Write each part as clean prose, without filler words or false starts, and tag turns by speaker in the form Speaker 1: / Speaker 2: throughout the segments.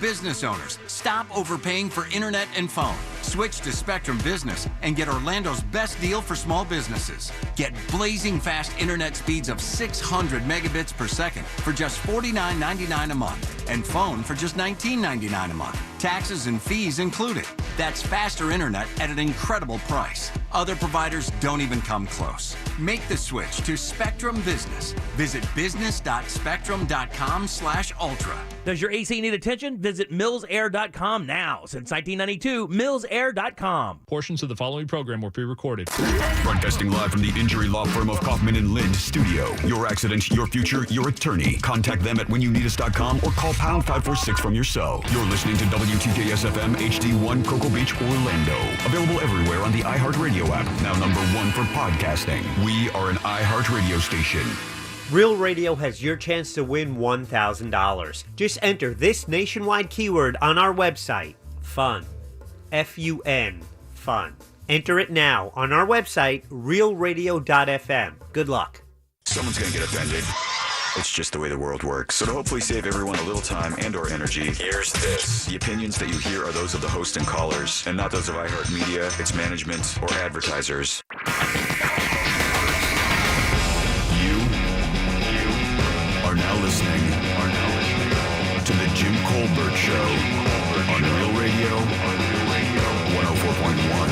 Speaker 1: Business owners, stop overpaying for internet and phone. Switch to Spectrum Business and get Orlando's best deal for small businesses. Get blazing fast internet speeds of 600 megabits per second for just $49.99 a month and phone for just $19.99 a month. Taxes and fees included. That's faster internet at an incredible price. Other providers don't even come close. Make the switch to Spectrum Business. Visit business.spectrum.com/ultra.
Speaker 2: Does your AC need attention? Visit millsair.com now. Since 1992, millsair.com.
Speaker 3: Portions of the following program were pre-recorded.
Speaker 4: Broadcasting live from the injury law firm of Kaufman and Lind studio. Your accident, your future, your attorney. Contact them at whenyounneedus.com or call pound 546 from your cell. You're listening to WTKS FM HD1 Cocoa Beach, Orlando. Available everywhere on the iHeartRadio app. Now #1 for podcasting. We are an iHeartRadio station.
Speaker 5: Real Radio has your chance to win $1,000. Just enter this nationwide keyword on our website, FUN. F-U-N, FUN. Enter it now on our website, realradio.fm. Good luck.
Speaker 4: Someone's going to get offended. It's just the way the world works. So to hopefully save everyone a little time and or energy, here's this. The opinions that you hear are those of the host and callers, and not those of iHeartMedia, its management, or advertisers. You are now listening to the Jim Colbert Show on Real Radio 104.1.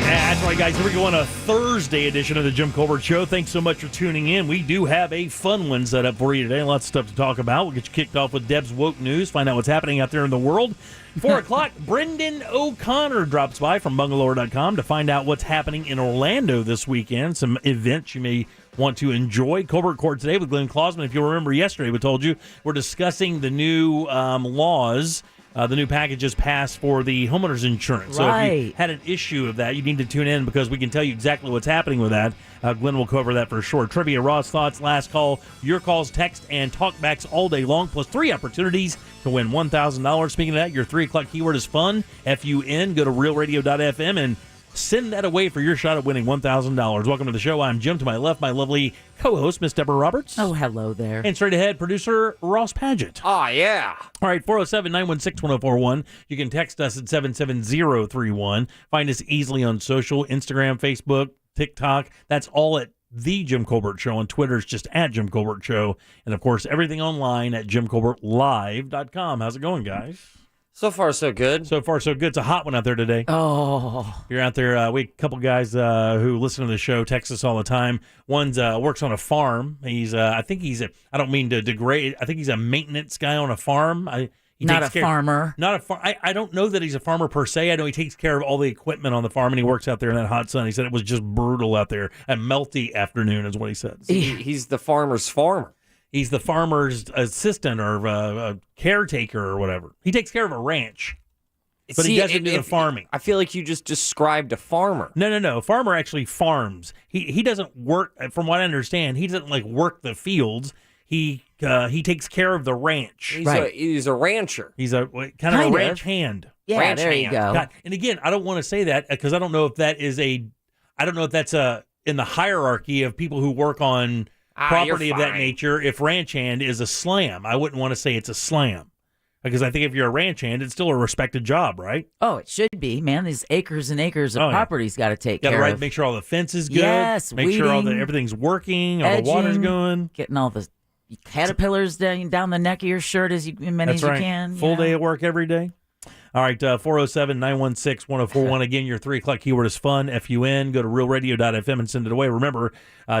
Speaker 2: That's right, guys. Here we go on a Thursday edition of the Jim Colbert Show. Thanks so much for tuning in. We do have a fun one set up for you today. Lots of stuff to talk about. We'll get you kicked off with Deb's Woke News, find out what's happening out there in the world. 4 o'clock, Brendan O'Connor drops by from Bungalower.com to find out what's happening in Orlando this weekend, some events you may want to enjoy. Colbert Court today with Glenn Klausman. If you'll remember yesterday, we told you we're discussing the new laws, the new packages passed for the homeowners insurance.
Speaker 6: Right.
Speaker 2: So if you had an issue of that, you need to tune in because we can tell you exactly what's happening with that. Glenn will cover that for sure. Trivia, Raw's thoughts, last call, your calls, text, and talkbacks all day long, plus 3 opportunities to win $1,000. Speaking of that, your 3 o'clock keyword is FUN, F-U-N. Go to realradio.fm and send that away for your shot at winning $1,000. Welcome to the show. I'm Jim. To my left, my lovely co-host, Miss Deborah Roberts.
Speaker 6: Oh, hello there.
Speaker 2: And straight ahead, producer Ross Padgett.
Speaker 7: Oh, yeah.
Speaker 2: All right, 407-916-1041. You can text us at 77031. Find us easily on social, Instagram, Facebook, TikTok. That's all at The Jim Colbert Show. On Twitter, it's just at Jim Colbert Show. And, of course, everything online at JimColbertLive.com. How's it going, guys?
Speaker 7: So far, so good.
Speaker 2: So far, so good. It's a hot one out there today.
Speaker 6: Oh.
Speaker 2: You're out there. We have a couple guys who listen to the show, text us all the time. One's works on a farm. I think he's I don't mean to degrade. I think he's a maintenance guy on a farm.
Speaker 6: Not a farmer.
Speaker 2: Not a farm. I don't know that he's a farmer per se. I know he takes care of all the equipment on the farm, and he works out there in that hot sun. He said it was just brutal out there. A melty afternoon is what he said.
Speaker 7: He's the farmer's farmer.
Speaker 2: He's the farmer's assistant or caretaker or whatever. He takes care of a ranch, but he doesn't do the farming.
Speaker 7: I feel like you just described a farmer.
Speaker 2: No. A farmer actually farms. He doesn't work, from what I understand, he doesn't work the fields. He takes care of the ranch.
Speaker 7: He's a rancher.
Speaker 2: He's a kind of a ranch hand.
Speaker 6: Yeah,
Speaker 7: ranch
Speaker 6: there
Speaker 7: hand.
Speaker 6: you go.
Speaker 2: God, and again, I don't want to say that because I don't know if that is I don't know if that's in the hierarchy of people who work on property of that nature. If ranch hand is a slam, I wouldn't want to say it's a slam because I think if you're a ranch hand, it's still a respected job, right?
Speaker 6: Oh, it should be, man. These acres and acres of property's got to take care of.
Speaker 2: Make sure all the fence is good.
Speaker 6: Yes,
Speaker 2: make sure everything's working, all the water's going,
Speaker 6: getting all the caterpillars down the neck of your shirt as many as you can.
Speaker 2: Full day at work every day. All right, 407-916-1041. Again, your 3 o'clock keyword is FUN, F-U-N. Go to realradio.fm and send it away. Remember,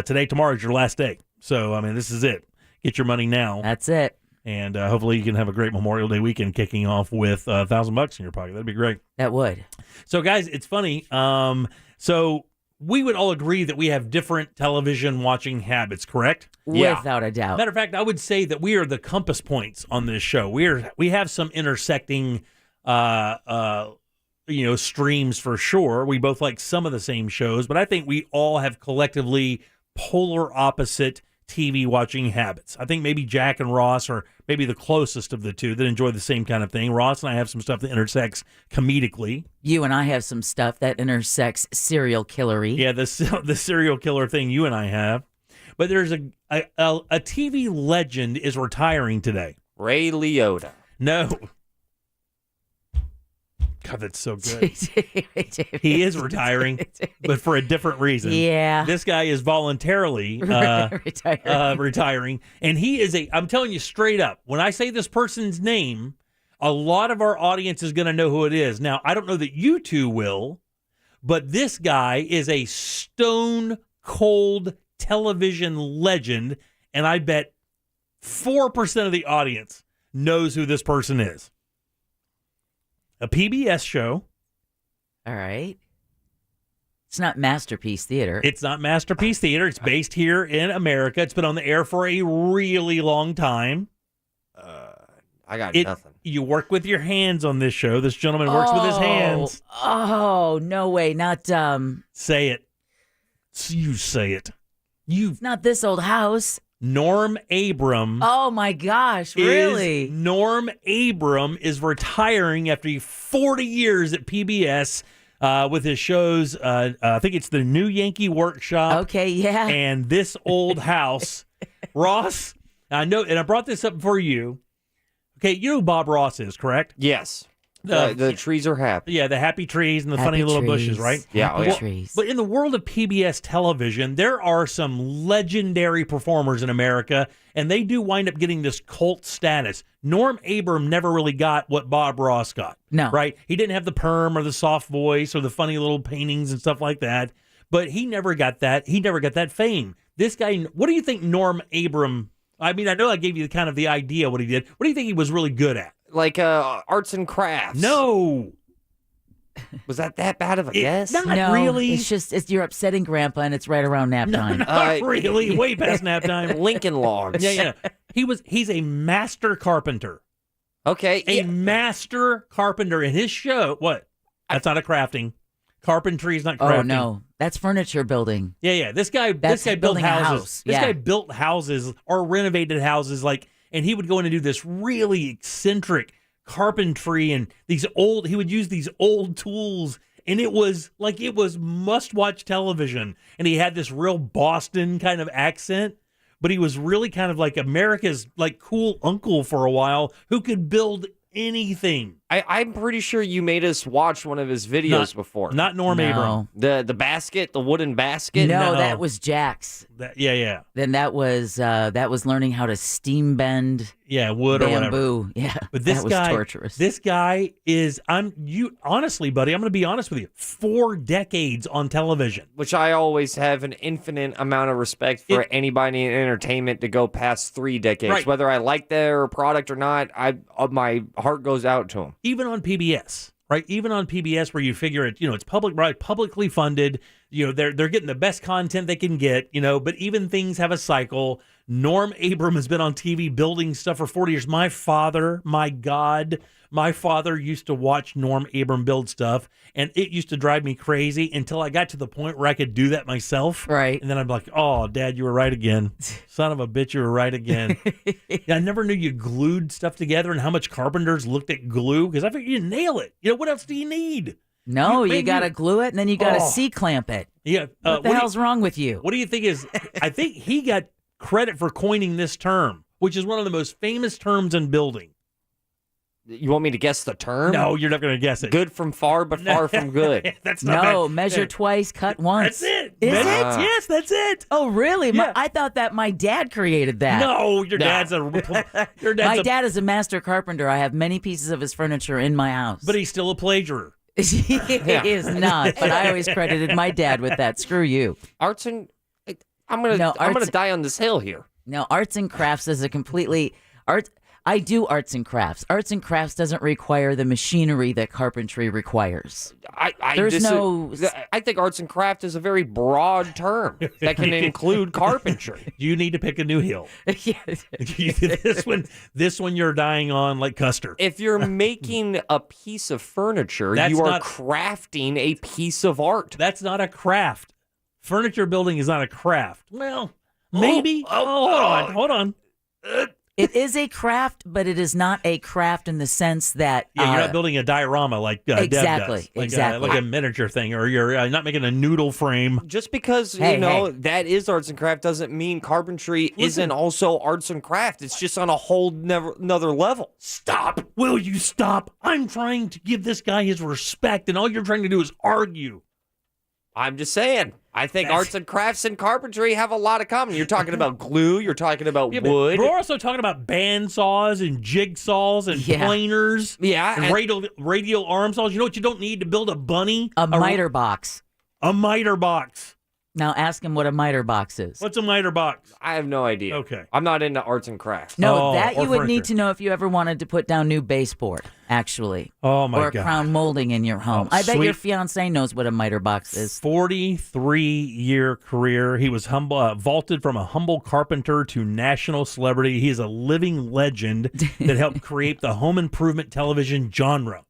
Speaker 2: today, tomorrow is your last day. So, this is it. Get your money now.
Speaker 6: That's it.
Speaker 2: And hopefully you can have a great Memorial Day weekend kicking off with $1,000 in your pocket. That'd be great.
Speaker 6: That would.
Speaker 2: So, guys, it's funny. So we would all agree that we have different television watching habits, correct?
Speaker 7: Yeah.
Speaker 6: Without a doubt.
Speaker 2: Matter of fact, I would say that we are the compass points on this show. We have some intersecting streams for sure. We both like some of the same shows, but I think we all have collectively polar opposite TV watching habits. I think maybe Jack and Ross are maybe the closest of the two that enjoy the same kind of thing. Ross and I have some stuff that intersects comedically.
Speaker 6: You and I have some stuff that intersects serial killery.
Speaker 2: Yeah, the serial killer thing you and I have. But there's a TV legend is retiring today.
Speaker 7: Ray Liotta.
Speaker 2: No. God, that's so good. He is retiring, but for a different reason.
Speaker 6: Yeah.
Speaker 2: This guy is voluntarily retiring. And he is I'm telling you straight up, when I say this person's name, a lot of our audience is going to know who it is. Now, I don't know that you two will, but this guy is a stone cold television legend, and I bet 4% of the audience knows who this person is. A PBS show.
Speaker 6: All right. It's not Masterpiece Theater.
Speaker 2: It's not Masterpiece Theater. It's based here in America. It's been on the air for a really long time.
Speaker 7: I got nothing.
Speaker 2: You work with your hands on this show. This gentleman works with his hands.
Speaker 6: Oh, no way. Not,
Speaker 2: Say it. You say it.
Speaker 6: It's not This Old House.
Speaker 2: Norm Abram.
Speaker 6: Oh, my gosh. Really?
Speaker 2: Norm Abram is retiring after 40 years at PBS with his shows. I think it's the New Yankee Workshop.
Speaker 6: Okay, yeah.
Speaker 2: And This Old House. Ross, I know, and I brought this up for you. Okay, you know who Bob Ross is, correct?
Speaker 7: Yes. The trees are happy.
Speaker 2: Yeah, the happy trees and the
Speaker 6: Happy
Speaker 2: funny little
Speaker 6: trees.
Speaker 2: bushes, right?
Speaker 7: Yeah,
Speaker 6: Happy trees.
Speaker 2: But in the world of PBS television, there are some legendary performers in America, and they do wind up getting this cult status. Norm Abram never really got what Bob Ross got.
Speaker 6: No.
Speaker 2: Right? He didn't have the perm or the soft voice or the funny little paintings and stuff like that, but he never got that. He never got that fame. This guy, what do you think Norm Abram, I mean, I know I gave you kind of the idea what he did. What do you think he was really good at?
Speaker 7: Like arts and crafts.
Speaker 2: No.
Speaker 7: Was that bad of a guess?
Speaker 2: Not
Speaker 6: No,
Speaker 2: really.
Speaker 6: it's just you're upsetting Grandpa, and it's right around nap time.
Speaker 2: Not really. Way past nap time.
Speaker 7: Lincoln Logs.
Speaker 2: Yeah. He's a master carpenter.
Speaker 7: Okay.
Speaker 2: A master carpenter in his show. What? That's not a crafting. Carpentry is not crafting.
Speaker 6: Oh no, that's furniture building.
Speaker 2: Yeah. This guy built
Speaker 6: building a
Speaker 2: houses.
Speaker 6: house.
Speaker 2: This
Speaker 6: Yeah.
Speaker 2: guy built houses or renovated houses, and he would go in and do this really eccentric carpentry and he would use these old tools, and it was must-watch television. And he had this real Boston kind of accent, but he was really kind of like America's cool uncle for a while who could build anything.
Speaker 7: I'm pretty sure you made us watch one of his videos before.
Speaker 2: Not Norm Abram.
Speaker 7: The basket, the wooden basket.
Speaker 6: No, that was Jack's.
Speaker 2: Yeah.
Speaker 6: Then that was learning how to steam bend
Speaker 2: Wood or whatever.
Speaker 6: bamboo. Yeah,
Speaker 2: But this
Speaker 6: that was
Speaker 2: guy,
Speaker 6: torturous.
Speaker 2: This guy is honestly, buddy, I'm going to be honest with you. 4 decades on television.
Speaker 7: Which I always have an infinite amount of respect for anybody in entertainment to go past 3 decades.
Speaker 2: Right.
Speaker 7: Whether I like their product or not, my heart goes out to them.
Speaker 2: Even on PBS, right? Even on PBS, where you figure it, it's publicly funded. They're getting the best content they can get. But even things have a cycle. Norm Abram has been on TV building stuff for 40 years. My father used to watch Norm Abram build stuff, and it used to drive me crazy until I got to the point where I could do that myself.
Speaker 6: Right.
Speaker 2: And then I'm like, oh, Dad, you were right again. Son of a bitch, you were right again. I never knew you glued stuff together and how much carpenters looked at glue, because I figured you nail it. What else do you need?
Speaker 6: No, you got to glue it, and then you got to C-clamp it.
Speaker 2: Yeah.
Speaker 6: What the hell's wrong with you?
Speaker 2: What do you think is... I think he got credit for coining this term, which is one of the most famous terms in building.
Speaker 7: You want me to guess the term?
Speaker 2: No, you're not going to guess it.
Speaker 7: Good from far, but far from good.
Speaker 2: That's not bad.
Speaker 6: Measure twice, cut once.
Speaker 2: That's it.
Speaker 6: Is it?
Speaker 2: Yes, that's it.
Speaker 6: Oh, really?
Speaker 2: Yeah.
Speaker 6: I thought that my dad created that.
Speaker 2: No, your dad's
Speaker 6: My dad is a master carpenter. I have many pieces of his furniture in my house.
Speaker 2: But he's still a plagiarism.
Speaker 6: He is not, but I always credited my dad with that. Screw you.
Speaker 7: Arts and... I'm gonna die on this hill here.
Speaker 6: No, arts and crafts is a completely... I do arts and crafts. Arts and crafts doesn't require the machinery that carpentry requires.
Speaker 7: I think arts and craft is a very broad term that can include carpentry.
Speaker 2: You need to pick a new hill. This one you're dying on like Custer.
Speaker 7: If you're making a piece of furniture, you are crafting a piece of art.
Speaker 2: That's not a craft. Furniture building is not a craft. Well, maybe. Hold on.
Speaker 6: It is a craft, but it is not a craft in the sense that
Speaker 2: Yeah, you're not building a diorama like Deb
Speaker 6: exactly,
Speaker 2: does. Like
Speaker 6: exactly.
Speaker 2: like a miniature thing, or you're not making a noodle frame.
Speaker 7: Just because,
Speaker 6: Hey,
Speaker 7: that is arts and craft doesn't mean carpentry isn't also arts and craft. It's just on a whole another level.
Speaker 2: Stop! Will you stop? I'm trying to give this guy his respect, and all you're trying to do is argue.
Speaker 7: I'm just saying. I think arts and crafts and carpentry have a lot of common. You're talking about glue. You're talking about wood.
Speaker 2: We're also talking about bandsaws and jigsaws and planers.
Speaker 7: Yeah.
Speaker 2: And radial arm saws. You know what you don't need to build a bunny?
Speaker 6: A miter box.
Speaker 2: A miter box.
Speaker 6: Now ask him what a miter box is.
Speaker 2: What's a miter box?
Speaker 7: I have no idea.
Speaker 2: Okay.
Speaker 7: I'm not into arts and crafts.
Speaker 6: No, that
Speaker 2: or
Speaker 6: you would
Speaker 2: furniture.
Speaker 6: need to know if you ever wanted to put down new baseboard, actually.
Speaker 2: Oh, my
Speaker 6: or
Speaker 2: God.
Speaker 6: crown molding in your home.
Speaker 2: Oh,
Speaker 6: I bet your
Speaker 2: sweet.
Speaker 6: fiance knows what a miter box is.
Speaker 2: 43-year career. He was vaulted from a humble carpenter to national celebrity. He is a living legend that helped create the home improvement television genre.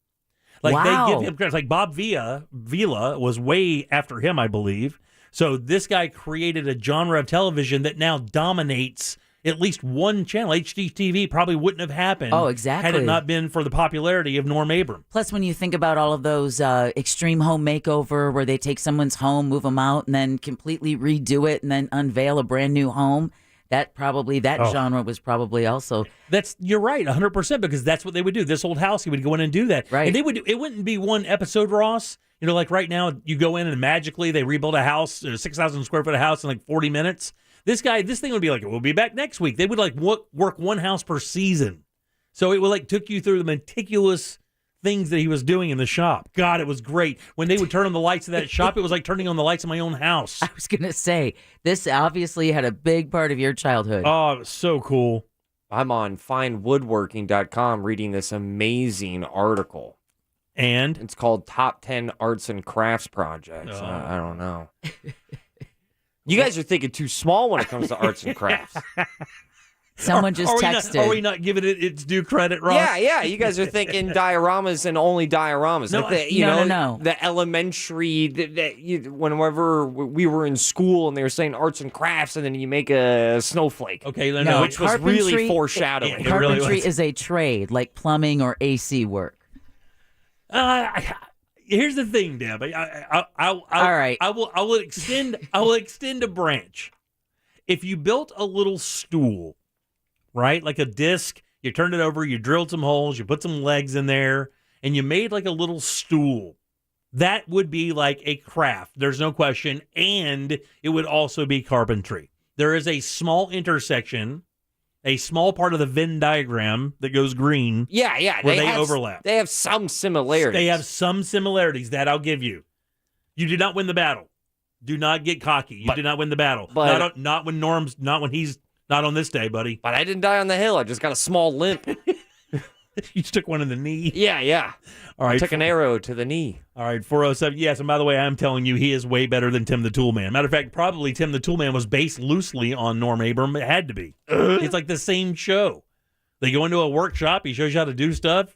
Speaker 2: Like
Speaker 6: Wow.
Speaker 2: they give him credit. Like Bob Vila was way after him, I believe. So this guy created a genre of television that now dominates at least one channel. HGTV probably wouldn't have happened.
Speaker 6: Oh, exactly.
Speaker 2: Had it not been for the popularity of Norm Abram.
Speaker 6: Plus, when you think about all of those extreme home makeover where they take someone's home, move them out, and then completely redo it and then unveil a brand new home, that genre was probably also.
Speaker 2: You're right, 100%, because that's what they would do. This old house, he would go in and do that.
Speaker 6: Right.
Speaker 2: And it wouldn't be one episode, Ross. You know, like right now, you go in and magically they rebuild a house, a 6,000 square foot house in like 40 minutes. This thing would be like, we'll be back next week. They would like work one house per season. So it would like took you through the meticulous things that he was doing in the shop. God, it was great. When they would turn on the lights of that shop, it was like turning on the lights of my own house.
Speaker 6: I was going to say, this obviously had a big part of your childhood.
Speaker 2: Oh, it was so cool.
Speaker 7: I'm on findwoodworking.com reading this amazing article.
Speaker 2: And
Speaker 7: It's called Top 10 Arts and Crafts Projects. I don't know. You guys are thinking too small when it comes to arts and crafts.
Speaker 6: Someone just texted.
Speaker 2: Are we not giving it its due credit, Ross?
Speaker 7: Yeah. You guys are thinking dioramas and only dioramas.
Speaker 2: No,
Speaker 7: like
Speaker 6: no.
Speaker 7: The elementary, whenever we were in school and they were saying arts and crafts, and then you make a snowflake.
Speaker 2: Okay,
Speaker 6: No,
Speaker 7: which was really foreshadowing.
Speaker 2: It really
Speaker 6: Carpentry
Speaker 2: was.
Speaker 6: is a trade, like plumbing or AC work.
Speaker 2: Here's the thing, Deb. All
Speaker 6: right.
Speaker 2: I will extend a branch. If you built a little stool, right, like a disc, you turned it over, you drilled some holes, you put some legs in there, and you made like a little stool, that would be like a craft. There's no question, and it would also be carpentry. There is a small intersection, a small part of the Venn diagram that goes green.
Speaker 7: Yeah.
Speaker 2: Where they overlap.
Speaker 7: They have some similarities.
Speaker 2: They have some similarities, that I'll give you. You did not win the battle. Do not get cocky. You did not win the battle.
Speaker 7: But-
Speaker 2: not when he's not on this day, buddy.
Speaker 7: But I didn't die on the hill. I just got a small limp.
Speaker 2: You just took one in the knee.
Speaker 7: Yeah.
Speaker 2: All right.
Speaker 7: I took an arrow to the knee.
Speaker 2: All right, 407. Yes, and by the way, I'm telling you, he is way better than Tim the Toolman. Matter of fact, probably Tim the Toolman was based loosely on Norm Abram. It had to be. It's like the same show. They go into a workshop. He shows you how to do stuff.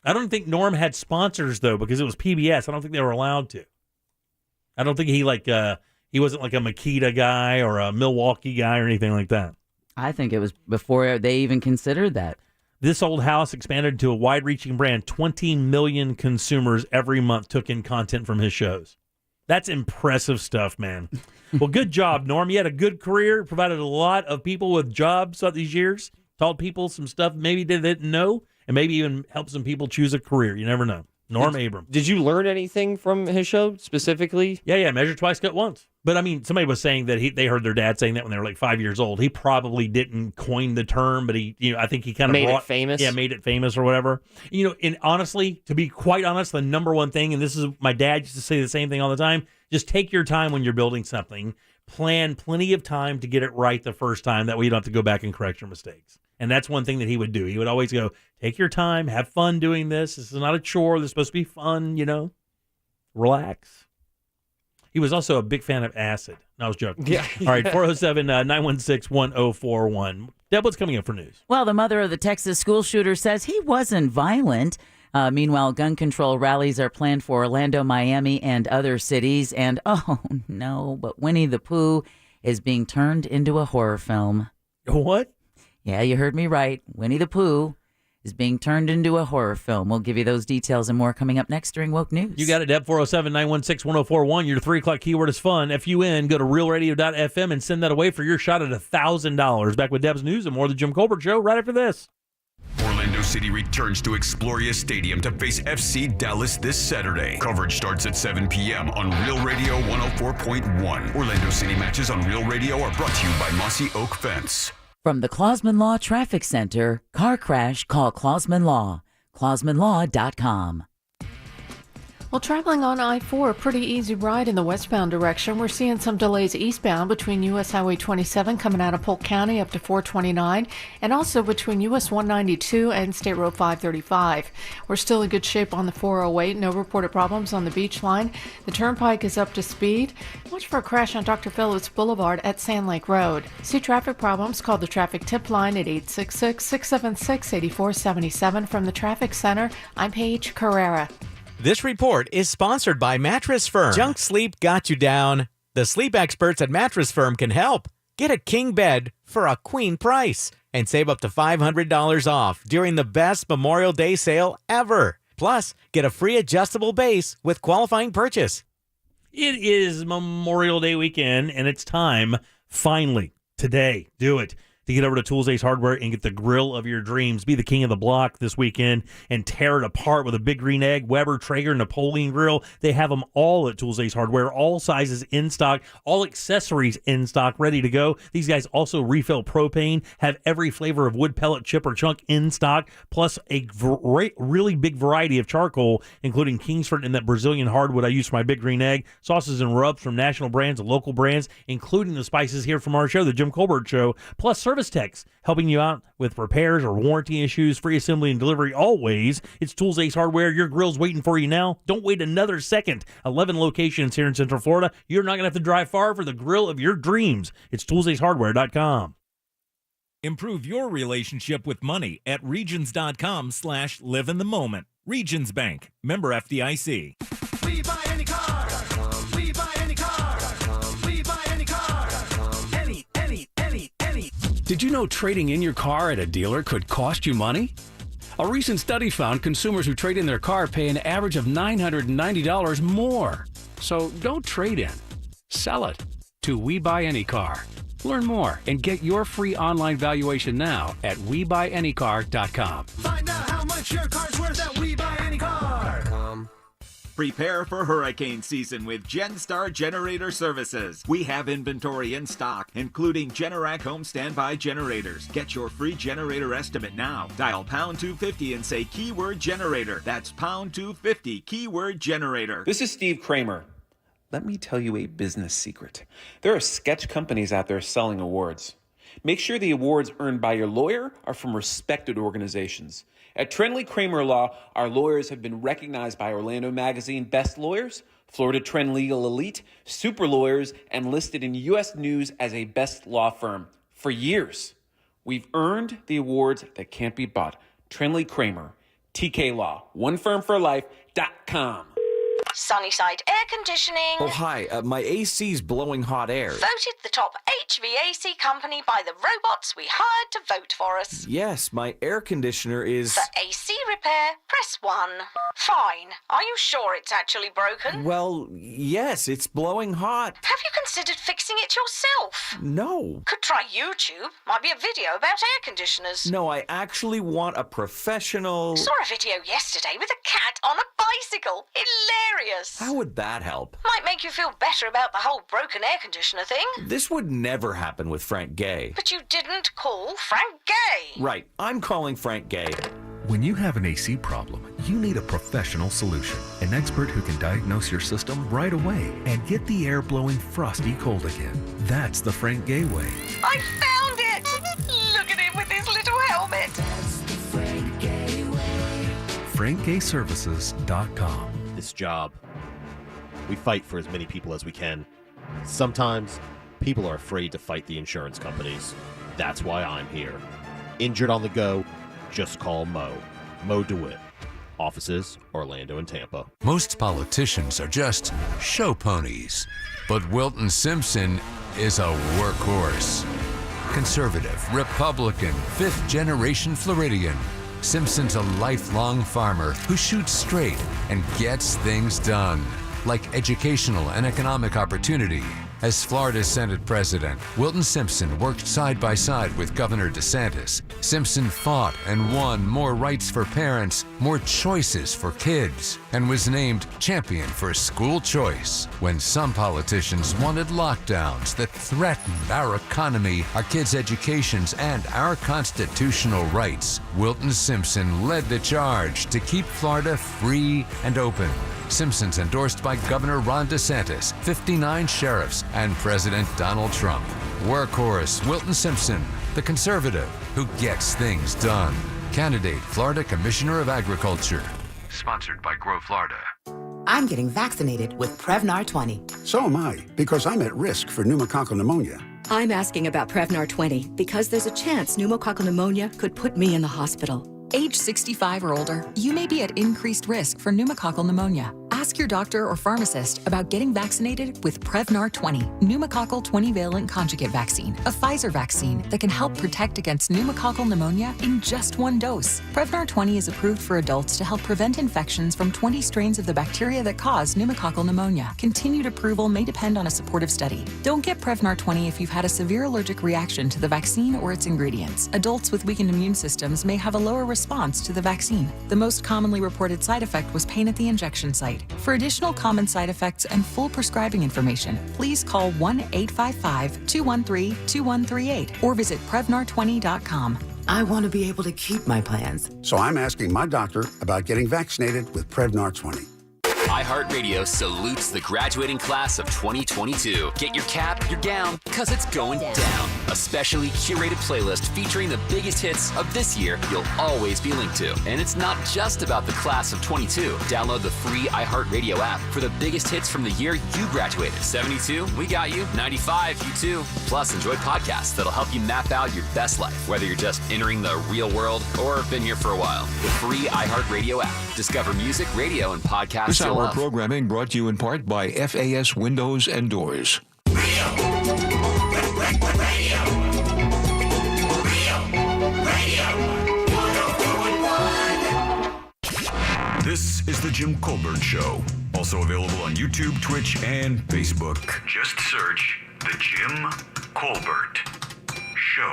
Speaker 2: I don't think Norm had sponsors, though, because it was PBS. I don't think they were allowed to. I don't think he wasn't like a Makita guy or a Milwaukee guy or anything like that.
Speaker 6: I think it was before they even considered that.
Speaker 2: This old house expanded to a wide-reaching brand. 20 million consumers every month took in content from his shows. That's impressive stuff, man. Well, good job, Norm. You had a good career, provided a lot of people with jobs throughout these years, taught people some stuff maybe they didn't know, and maybe even helped some people choose a career. You never know. Norm Abram.
Speaker 7: Did you learn anything from his show specifically?
Speaker 2: Yeah. Measure twice, cut once. But, I mean, somebody was saying that they heard their dad saying that when they were like 5 years old. He probably didn't coin the term, but I think he kind of
Speaker 7: made it famous.
Speaker 2: Yeah, made it famous or whatever. And honestly, to be quite honest, the number one thing, and this is my dad used to say the same thing all the time, just take your time when you're building something. Plan plenty of time to get it right the first time. That way you don't have to go back and correct your mistakes. And that's one thing that he would do. He would always go, take your time, have fun doing this. This is not a chore. This is supposed to be fun, Relax. He was also a big fan of acid. No, I was joking.
Speaker 7: Yeah.
Speaker 2: All right, 407-916-1041. Deb, what's coming up for news?
Speaker 6: Well, the mother of the Texas school shooter says he wasn't violent. Meanwhile, gun control rallies are planned for Orlando, Miami, and other cities. And, oh, no, but Winnie the Pooh is being turned into a horror film.
Speaker 2: What?
Speaker 6: Yeah, you heard me right. Winnie the Pooh is being turned into a horror film. We'll give you those details and more coming up next during Woke News.
Speaker 2: You got it, Deb. 407-916-1041. Your 3 o'clock keyword is fun. FUN. Go to realradio.fm and send that away for your shot at $1,000. Back with Deb's News and more of the Jim Colbert Show right after this.
Speaker 4: Orlando City returns to Exploria Stadium to face FC Dallas this Saturday. Coverage starts at 7 p.m. on Real Radio 104.1. Orlando City matches on Real Radio are brought to you by Mossy Oak Fence.
Speaker 6: From the Clausman Law Traffic Center, car crash, call Clausman Law. ClausmanLaw.com.
Speaker 8: Well, traveling on I-4, a pretty easy ride in the westbound direction. We're seeing some delays eastbound between U.S. Highway 27 coming out of Polk County up to 429, and also between U.S. 192 and State Road 535. We're still in good shape on the 408. No reported problems on the beach line. The turnpike is up to speed. Watch for a crash on Dr. Phillips Boulevard at Sand Lake Road. See traffic problems? Call the traffic tip line at 866-676-8477. From the Traffic Center, I'm Paige Carrera.
Speaker 9: This report is sponsored by Mattress Firm. Junk sleep got you down. The sleep experts at Mattress Firm can help. Get a king bed for a queen price and save up to $500 off during the best Memorial Day sale ever. Plus, get a free adjustable base with qualifying purchase.
Speaker 2: It is Memorial Day weekend, and it's time, finally, today, do it, to get over to Tools Ace Hardware and get the grill of your dreams. Be the king of the block this weekend and tear it apart with a Big Green Egg, Weber, Traeger, Napoleon grill. They have them all at Tools Ace Hardware, all sizes in stock, all accessories in stock, ready to go. These guys also refill propane, have every flavor of wood pellet, chip, or chunk in stock, plus a really big variety of charcoal, including Kingsford and that Brazilian hardwood I use for my Big Green Egg, sauces and rubs from national brands and local brands, including the spices here from our show, the Jim Colbert Show, plus service techs helping you out with repairs or warranty issues, free assembly and delivery always. It's Tools Ace Hardware. Your grill's waiting for you now. Don't wait another second. 11 locations here in Central Florida. You're not going to have to drive far for the grill of your dreams. It's toolsacehardware.com.
Speaker 10: Improve your relationship with money at regions.com/live in the moment. Regions Bank, member FDIC.
Speaker 11: We buy any car. We buy any car. We buy any car. Any. Did you know trading in your car at a dealer could cost you money? A recent study found consumers who trade in their car pay an average of $990 more. So don't trade in. Sell it to We Buy Any Car. Learn more and get your free online valuation now at WeBuyAnyCar.com. Find out how much your car's worth at WeBuyAnyCar.com.
Speaker 12: Prepare for hurricane season with GenStar Generator Services. We have inventory in stock, including Generac home standby generators. Get your free generator estimate now. Dial pound 250 and say keyword generator. That's pound 250, keyword generator.
Speaker 13: This is Steve Kramer. Let me tell you a business secret. There are sketch companies out there selling awards. Make sure the awards earned by your lawyer are from respected organizations. At Trendley Kramer Law, our lawyers have been recognized by Orlando Magazine Best Lawyers, Florida Trend Legal Elite, Super Lawyers, and listed in U.S. News as a best law firm for years. We've earned the awards that can't be bought. Trendley Kramer, TK Law, oneFirmForLife.com.
Speaker 14: Sunnyside Air Conditioning.
Speaker 15: Oh, hi. My AC's blowing hot air.
Speaker 14: Voted the top HVAC company by the robots we hired to vote for us.
Speaker 15: Yes, my air conditioner is...
Speaker 14: For AC repair, press 1. Fine. Are you sure it's actually broken?
Speaker 15: Well, yes, it's blowing hot.
Speaker 14: Have you considered fixing it yourself?
Speaker 15: No.
Speaker 14: Could try YouTube. Might be a video about air conditioners.
Speaker 15: No, I actually want a professional...
Speaker 14: Saw a video yesterday with a cat on a bicycle. Hilarious.
Speaker 15: How would that help?
Speaker 14: Might make you feel better about the whole broken air conditioner thing.
Speaker 15: This would never happen with Frank Gay.
Speaker 14: But you didn't call Frank Gay.
Speaker 15: Right, I'm calling Frank Gay.
Speaker 16: When you have an AC problem, you need a professional solution. An expert who can diagnose your system right away and get the air blowing frosty cold again. That's the Frank Gay way.
Speaker 14: I found it! Look at him with his little helmet.
Speaker 11: That's the Frank Gay way.
Speaker 16: FrankGayServices.com.
Speaker 17: This job, we fight for as many people as we can. Sometimes people are afraid to fight the insurance companies. That's why I'm here. Injured on the go, just call Mo. Mo DeWitt. Offices, Orlando and Tampa.
Speaker 18: Most politicians are just show ponies, but Wilton Simpson is a workhorse. Conservative, Republican, fifth-generation Floridian. Simpson's a lifelong farmer who shoots straight and gets things done, like educational and economic opportunity. As Florida's Senate president, Wilton Simpson worked side by side with Governor DeSantis. Simpson fought and won more rights for parents, more choices for kids, and was named champion for school choice. When some politicians wanted lockdowns that threatened our economy, our kids' educations, and our constitutional rights, Wilton Simpson led the charge to keep Florida free and open. Simpson's endorsed by Governor Ron DeSantis, 59 sheriffs, and President Donald Trump. Workhorse Wilton Simpson, the conservative who gets things done. Candidate, Florida Commissioner of Agriculture. Sponsored by Grow Florida.
Speaker 19: I'm getting vaccinated with Prevnar 20.
Speaker 20: So am I, because I'm at risk for pneumococcal pneumonia.
Speaker 21: I'm asking about Prevnar 20 because there's a chance pneumococcal pneumonia could put me in the hospital. Age 65 or older, you may be at increased risk for pneumococcal pneumonia. Ask your doctor or pharmacist about getting vaccinated with Prevnar 20, pneumococcal 20-valent conjugate vaccine, a Pfizer vaccine that can help protect against pneumococcal pneumonia in just one dose. Prevnar 20 is approved for adults to help prevent infections from 20 strains of the bacteria that cause pneumococcal pneumonia. Continued approval may depend on a supportive study. Don't get Prevnar 20 if you've had a severe allergic reaction to the vaccine or its ingredients. Adults with weakened immune systems may have a lower response to the vaccine. The most commonly reported side effect was pain at the injection site. For additional common side effects and full prescribing information, please call 1-855-213-2138 or visit Prevnar20.com.
Speaker 19: I want to be able to keep my plans.
Speaker 20: So I'm asking my doctor about getting vaccinated with Prevnar 20.
Speaker 22: iHeartRadio salutes the graduating class of 2022. Get your cap, your gown, because it's going down. A specially curated playlist featuring the biggest hits of this year you'll always be linked to. And it's not just about the class of 22. Download the free iHeartRadio app for the biggest hits from the year you graduated. 72, we got you. 95, you too. Plus, enjoy podcasts that'll help you map out your best life, whether you're just entering the real world or been here for a while. The free iHeartRadio app. Discover music, radio, and podcasts
Speaker 4: This
Speaker 22: you'll
Speaker 4: hour
Speaker 22: love.
Speaker 4: programming brought to you in part by FAS Windows and Doors. This is the Jim Colbert Show. Also available on YouTube, Twitch, and Facebook. Just search the Jim Colbert Show.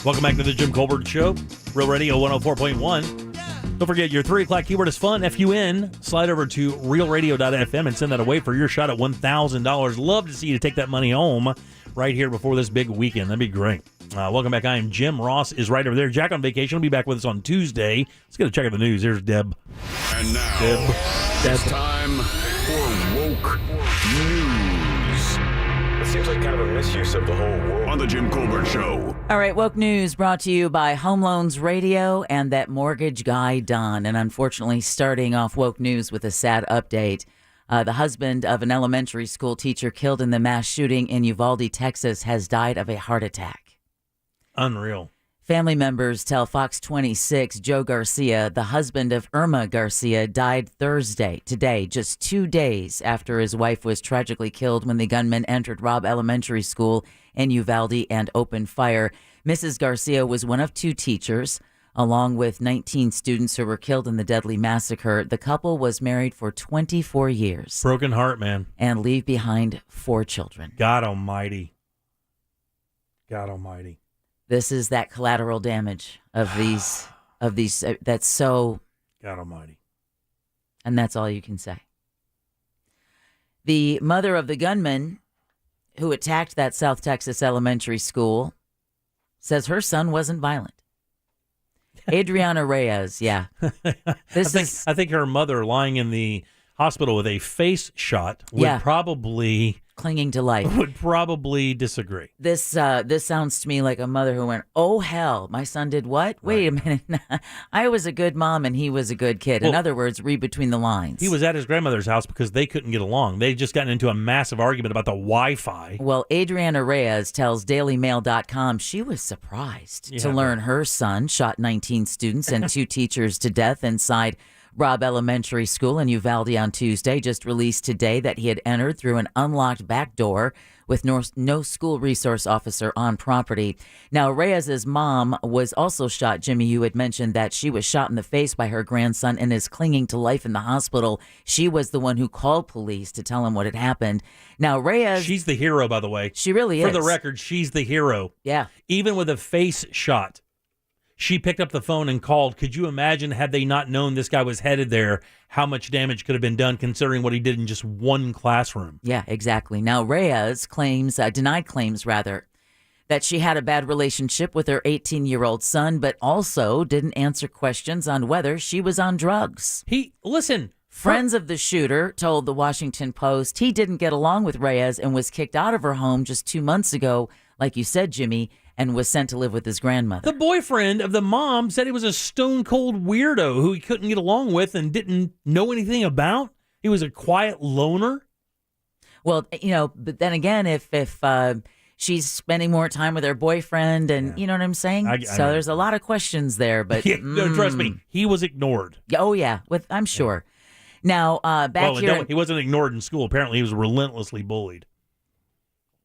Speaker 2: Welcome back to the Jim Colbert Show, Real Radio 104.1. Don't forget, your 3 o'clock keyword is fun, F-U-N. Slide over to realradio.fm and send that away for your shot at $1,000. Love to see you take that money home right here before this big weekend. That'd be great. Welcome back. I am Jim. Ross is right over there. Jack on vacation. He'll be back with us on Tuesday. Let's get a check of the news. Here's Deb.
Speaker 4: And now,
Speaker 2: Deb.
Speaker 4: It's time for Woke News.
Speaker 23: It seems like kind of a misuse of the whole world.
Speaker 4: On the Jim Colbert Show.
Speaker 6: All right, Woke News brought to you by Home Loans Radio and that mortgage guy, Don. And unfortunately, starting off Woke News with a sad update. The husband of an elementary school teacher killed in the mass shooting in Uvalde, Texas, has died of a heart attack.
Speaker 2: Unreal.
Speaker 6: Family members tell Fox 26 Joe Garcia, the husband of Irma Garcia, died Thursday, today, just 2 days after his wife was tragically killed when the gunman entered Robb Elementary School in Uvalde and opened fire. Mrs. Garcia was one of 2 teachers, along with 19 students who were killed in the deadly massacre. The couple was married for 24 years.
Speaker 2: Broken heart, man.
Speaker 6: And leave behind 4 children.
Speaker 2: God almighty. God almighty.
Speaker 6: This is that collateral damage of these, that's so...
Speaker 2: God almighty.
Speaker 6: And that's all you can say. The mother of the gunman who attacked that South Texas elementary school says her son wasn't violent. Adriana Reyes, yeah.
Speaker 2: I think her mother lying in the hospital with a face shot would probably
Speaker 6: clinging to life.
Speaker 2: Would probably disagree.
Speaker 6: This sounds to me like a mother who went, oh, hell, my son did what? Wait a minute. I was a good mom and he was a good kid. In other words, read between the lines.
Speaker 2: He was at his grandmother's house because they couldn't get along. They'd just gotten into a massive argument about the Wi-Fi.
Speaker 6: Well, Adriana Reyes tells DailyMail.com she was surprised to learn her son shot 19 students and 2 teachers to death inside Robb Elementary School in Uvalde on Tuesday. Just released today that he had entered through an unlocked back door with no school resource officer on property. Now, Reyes's mom was also shot. Jimmy, you had mentioned that she was shot in the face by her grandson and is clinging to life in the hospital. She was the one who called police to tell him what had happened. Now, Reyes...
Speaker 2: She's the hero, by the way.
Speaker 6: She really is.
Speaker 2: For the record, she's the hero.
Speaker 6: Yeah.
Speaker 2: Even with a face shot, she picked up the phone and called. Could you imagine, had they not known this guy was headed there, how much damage could have been done considering what he did in just one classroom?
Speaker 6: Yeah, exactly. Now, Reyes denied claims that she had a bad relationship with her 18-year-old son, but also didn't answer questions on whether she was on drugs. Friends of the shooter told the Washington Post he didn't get along with Reyes and was kicked out of her home just 2 months ago, like you said, Jimmy, and was sent to live with his grandmother.
Speaker 2: The boyfriend of the mom said he was a stone-cold weirdo who he couldn't get along with and didn't know anything about. He was a quiet loner.
Speaker 6: Well, but then again, if she's spending more time with her boyfriend and, you know what I'm saying? So there's a lot of questions there. But
Speaker 2: no, trust me, he was ignored.
Speaker 6: Oh, yeah, I'm sure. Now,
Speaker 2: he wasn't ignored in school. Apparently, he was relentlessly bullied.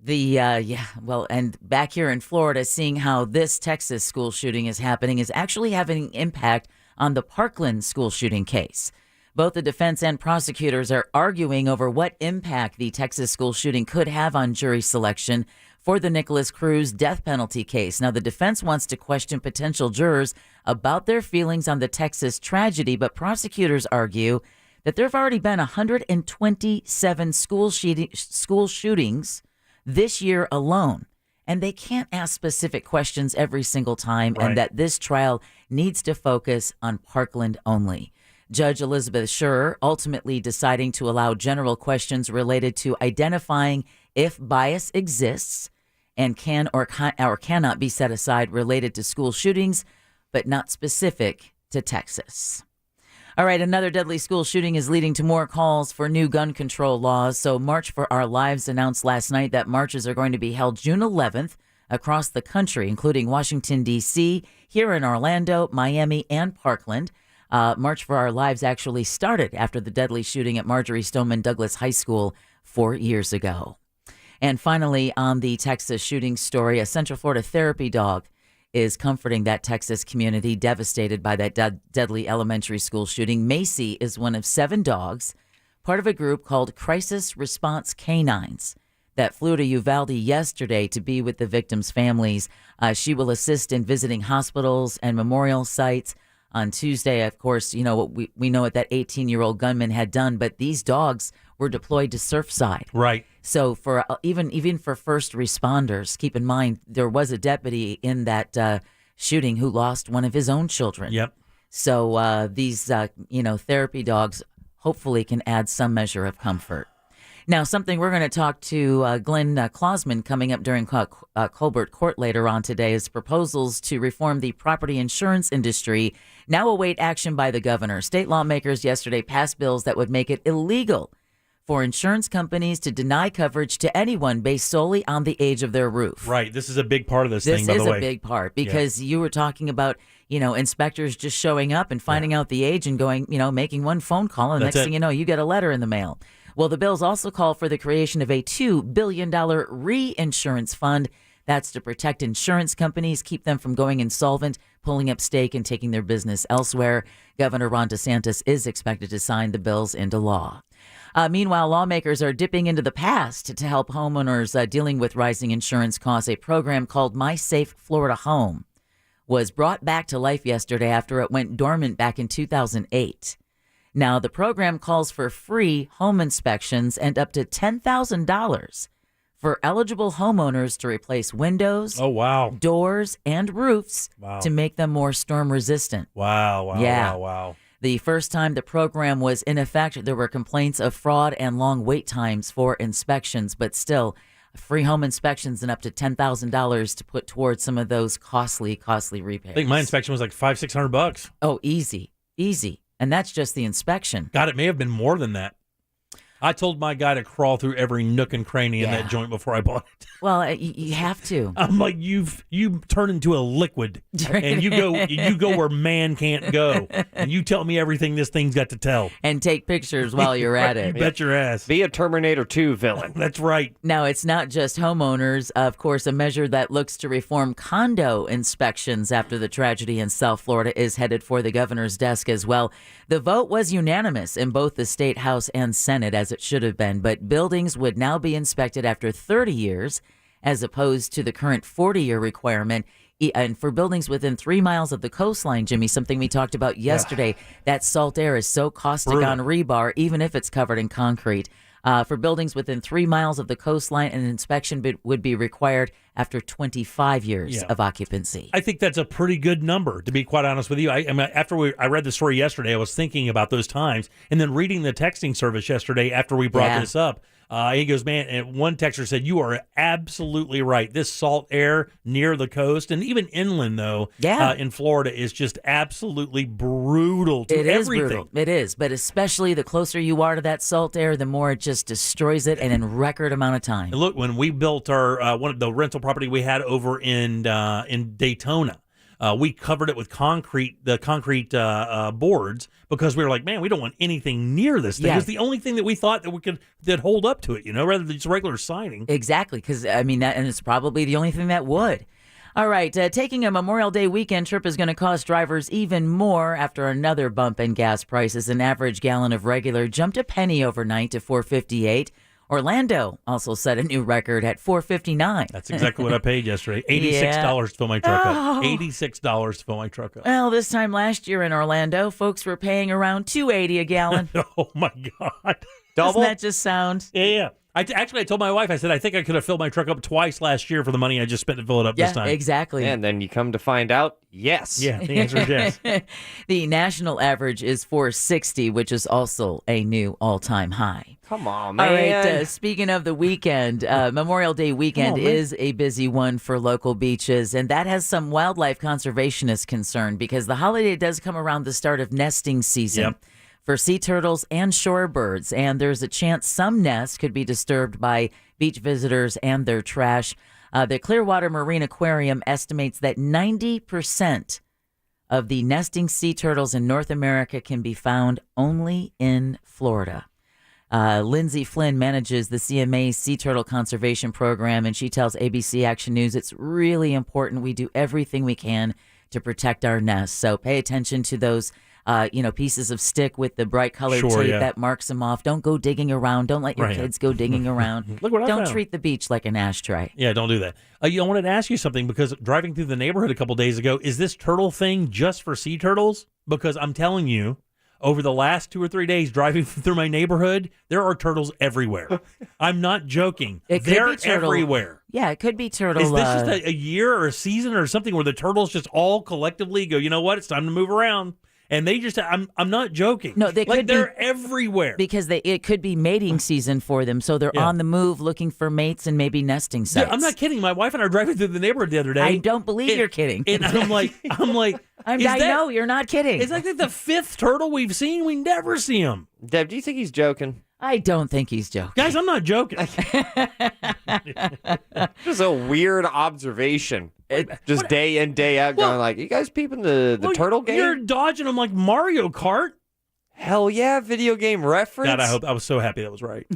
Speaker 6: And back here in Florida, seeing how this Texas school shooting is happening is actually having an impact on the Parkland school shooting case. Both the defense and prosecutors are arguing over what impact the Texas school shooting could have on jury selection for the Nicholas Cruz death penalty case. Now, the defense wants to question potential jurors about their feelings on the Texas tragedy, but prosecutors argue that there have already been 127 school shootings this year alone, and they can't ask specific questions every single time, and that this trial needs to focus on Parkland only. Judge Elizabeth Schur ultimately deciding to allow general questions related to identifying if bias exists and can or cannot be set aside related to school shootings, but not specific to Texas. All right, another deadly school shooting is leading to more calls for new gun control laws. So March for Our Lives announced last night that marches are going to be held June 11th across the country, including Washington, D.C., here in Orlando, Miami, and Parkland. March for Our Lives actually started after the deadly shooting at Marjorie Stoneman Douglas High School 4 years ago. And finally, on the Texas shooting story, a Central Florida therapy dog is comforting that Texas community devastated by that deadly elementary school shooting. Macy is one of 7 dogs, part of a group called Crisis Response Canines that flew to Uvalde yesterday to be with the victims' families. She will assist in visiting hospitals and memorial sites. On Tuesday, of course, we know what that 18-year-old gunman had done, but these dogs were deployed to Surfside.
Speaker 2: Right.
Speaker 6: So for even for first responders, keep in mind there was a deputy in that shooting who lost one of his own children.
Speaker 2: Yep.
Speaker 6: So these therapy dogs hopefully can add some measure of comfort. Now, something we're going to talk to Glenn Klausman coming up during Colbert Court later on today is proposals to reform the property insurance industry now await action by the governor. State lawmakers yesterday passed bills that would make it illegal for insurance companies to deny coverage to anyone based solely on the age of their roof.
Speaker 2: Right. This is a big part of this thing, by the way.
Speaker 6: This is a big part because you were talking about, inspectors just showing up and finding out the age and going, making one phone call. And next thing you know, you get a letter in the mail. Well, the bills also call for the creation of a $2 billion reinsurance fund. That's to protect insurance companies, keep them from going insolvent, pulling up stake, and taking their business elsewhere. Governor Ron DeSantis is expected to sign the bills into law. Meanwhile, lawmakers are dipping into the past to help homeowners dealing with rising insurance costs. A program called My Safe Florida Home was brought back to life yesterday after it went dormant back in 2008. Now, the program calls for free home inspections and up to $10,000 for eligible homeowners to replace windows, doors, and roofs to make them more storm resistant.
Speaker 2: Wow.
Speaker 6: The first time the program was in effect, there were complaints of fraud and long wait times for inspections, but still, free home inspections and up to $10,000 to put towards some of those costly repairs.
Speaker 2: I think my inspection was like $500-600.
Speaker 6: Oh, easy. And that's just the inspection.
Speaker 2: God, it may have been more than that. I told my guy to crawl through every nook and cranny in that joint before I bought it.
Speaker 6: Well, you have to.
Speaker 2: I'm like, you turn into a liquid, and you go where man can't go, and you tell me everything this thing's got to tell,
Speaker 6: and take pictures while you're at it.
Speaker 2: You bet your ass.
Speaker 7: Be a Terminator 2 villain.
Speaker 2: That's right.
Speaker 6: Now, it's not just homeowners. Of course, a measure that looks to reform condo inspections after the tragedy in South Florida is headed for the governor's desk as well. The vote was unanimous in both the state house and Senate, as it should have been, but buildings would now be inspected after 30 years as opposed to the current 40-year requirement. And for buildings within 3 miles of the coastline, Jimmy, something we talked about yesterday, that salt air is so caustic on rebar, even if it's covered in concrete. For buildings within 3 miles of the coastline, an inspection would be required after 25 years of occupancy.
Speaker 2: I think that's a pretty good number, to be quite honest with you. I mean, after I read the story yesterday, I was thinking about those times, and then reading the texting service yesterday after we brought this up. He goes, man, and one texter said, you are absolutely right. This salt air near the coast and even inland, though, in Florida is just absolutely brutal to everything.
Speaker 6: Brutal. It is, but especially the closer you are to that salt air, the more it just destroys it and in record amount of time.
Speaker 2: And look, when we built our one of the rental property we had over in Daytona, we covered it with concrete boards because we were like, man, we don't want anything near this thing. It was the only thing that we thought that hold up to it, rather than just regular siding.
Speaker 6: Exactly, because I mean, and it's probably the only thing that would. All right, taking a Memorial Day weekend trip is going to cost drivers even more after another bump in gas prices. An average gallon of regular jumped a penny overnight to $4.58. Orlando also set a new record at $4.59.
Speaker 2: That's exactly what I paid yesterday. $86 to fill my truck up. $86 to fill my truck up.
Speaker 6: Well, this time last year in Orlando, folks were paying around $2.80 a gallon.
Speaker 2: Oh, my God.
Speaker 6: Doesn't that just sound?
Speaker 2: Yeah. I told my wife, I said, I think I could have filled my truck up twice last year for the money I just spent to fill it up this time.
Speaker 6: Yeah, exactly.
Speaker 7: And then you come to find out, yes.
Speaker 2: Yeah, the answer is yes.
Speaker 6: The national average is $4.60, which is also a new all-time high.
Speaker 7: Come on, man.
Speaker 6: All right, speaking of the weekend, Memorial Day weekend is a busy one for local beaches, and that has some wildlife conservationists concerned because the holiday does come around the start of nesting season for sea turtles and shorebirds, and there's a chance some nests could be disturbed by beach visitors and their trash. The Clearwater Marine Aquarium estimates that 90% of the nesting sea turtles in North America can be found only in Florida. Lindsay Flynn manages the CMA Sea Turtle Conservation Program, and she tells ABC Action News it's really important we do everything we can to protect our nests. So pay attention to those pieces of stick with the bright colored tape that marks them off. Don't go digging around. Don't let your kids go digging around.
Speaker 2: Look what I
Speaker 6: Don't
Speaker 2: found.
Speaker 6: treat the beach like an ashtray.
Speaker 2: Yeah, don't do that. I wanted to ask you something because driving through the neighborhood a couple days ago, is this turtle thing just for sea turtles? Because I'm telling you, over the last 2 or 3 days driving through my neighborhood, there are turtles everywhere. I'm not joking. They're everywhere.
Speaker 6: Yeah, it could be turtle.
Speaker 2: Is this just a year or a season or something where the turtles just all collectively go, you know what, it's time to move around? And they just, I'm not joking.
Speaker 6: No,
Speaker 2: they're everywhere.
Speaker 6: Because it could be mating season for them. So they're on the move looking for mates and maybe nesting sites.
Speaker 2: Yeah, I'm not kidding. My wife and I were driving through the neighborhood the other day.
Speaker 6: I don't believe you're kidding.
Speaker 2: And I'm like,
Speaker 6: I know, you're not kidding.
Speaker 2: It's like the fifth turtle we've seen. We never see him.
Speaker 7: Deb, do you think he's joking?
Speaker 6: I don't think he's joking.
Speaker 2: Guys, I'm not joking.
Speaker 7: Just a weird observation. Just day in, day out, going like, you guys peeping the turtle game?
Speaker 2: You're dodging them like Mario Kart.
Speaker 7: Hell yeah, video game reference.
Speaker 2: God, I was so happy that was right.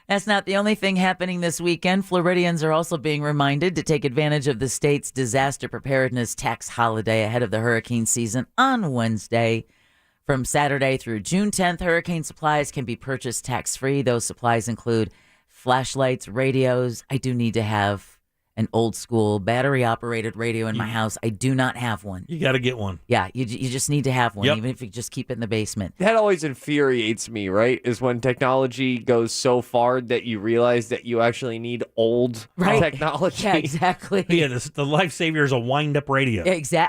Speaker 6: That's not the only thing happening this weekend. Floridians are also being reminded to take advantage of the state's disaster preparedness tax holiday ahead of the hurricane season on Wednesday. From Saturday through June 10th, hurricane supplies can be purchased tax-free. Those supplies include flashlights, radios. I do need to have an old school battery operated radio in my house. I do not have one.
Speaker 2: You got to get one.
Speaker 6: Yeah, you just need to have one,
Speaker 2: Yep.
Speaker 6: even if you just keep it in the basement.
Speaker 7: That always infuriates me, right? Is when technology goes so far that you realize that you actually need old technology.
Speaker 6: Yeah, exactly.
Speaker 2: Yeah, the lifesaver is a wind-up radio.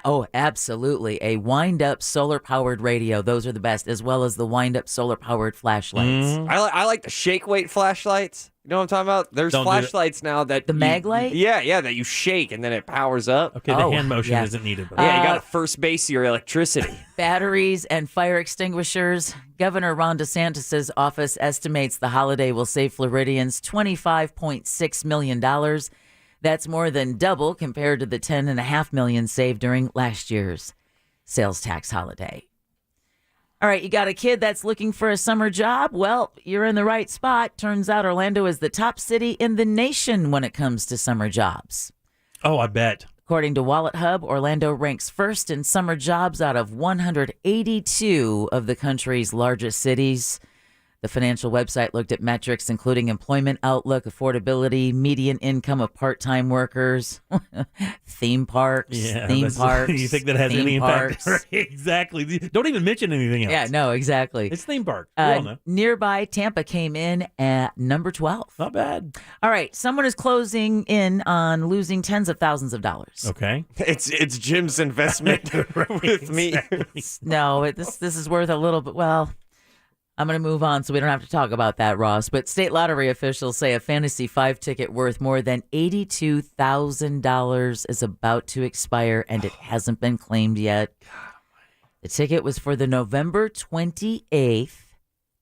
Speaker 6: Oh, absolutely. A wind-up solar-powered radio. Those are the best, as well as the wind-up solar-powered flashlights.
Speaker 7: I like the shake weight flashlights. You know what I'm talking about? There's
Speaker 2: Don't do
Speaker 7: flashlights now that
Speaker 6: The mag light?
Speaker 7: Yeah, that you shake and then it powers up.
Speaker 2: Okay, the hand motion isn't needed. But
Speaker 7: Yeah, you got to first base your electricity.
Speaker 6: Batteries and fire extinguishers. Governor Ron DeSantis' office estimates the holiday will save Floridians $25.6 million. That's more than double compared to the $10.5 million saved during last year's sales tax holiday. All right, you got a kid that's looking for a summer job? Well, you're in the right spot. Turns out Orlando is the top city in the nation when it comes to summer jobs.
Speaker 2: Oh, I bet.
Speaker 6: According to Wallet Hub, Orlando ranks first in summer jobs out of 182 of the country's largest cities. The financial website looked at metrics including employment outlook, affordability, median income of part-time workers, theme parks.
Speaker 2: You think that has any impact? Right, exactly. Don't even mention anything else.
Speaker 6: Yeah, no, exactly.
Speaker 2: It's theme park. We all know.
Speaker 6: Nearby, Tampa came in at number 12.
Speaker 2: Not bad.
Speaker 6: All right, someone is closing in on losing tens of thousands of dollars.
Speaker 2: Okay.
Speaker 7: It's Jim's investment with me.
Speaker 6: No, this is worth a little bit. Well, I'm going to move on so we don't have to talk about that, Ross. But state lottery officials say a Fantasy 5 ticket worth more than $82,000 is about to expire, and it hasn't been claimed yet. The ticket was for the November 28th,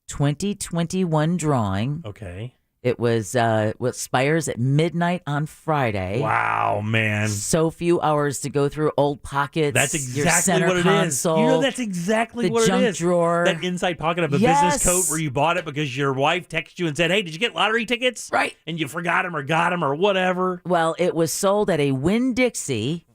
Speaker 6: 2021 drawing.
Speaker 2: Okay.
Speaker 6: It was what expires at midnight on Friday.
Speaker 2: Wow, man.
Speaker 6: So few hours to go through old pockets.
Speaker 2: That's
Speaker 6: your
Speaker 2: exactly
Speaker 6: center
Speaker 2: what it
Speaker 6: console,
Speaker 2: is. You know, that's exactly
Speaker 6: the
Speaker 2: what
Speaker 6: junk
Speaker 2: it is.
Speaker 6: drawer.
Speaker 2: That inside pocket of a business coat where you bought it because your wife texted you and said, hey, did you get lottery tickets?
Speaker 6: Right.
Speaker 2: And you forgot them or got them or whatever.
Speaker 6: Well, it was sold at a Winn-Dixie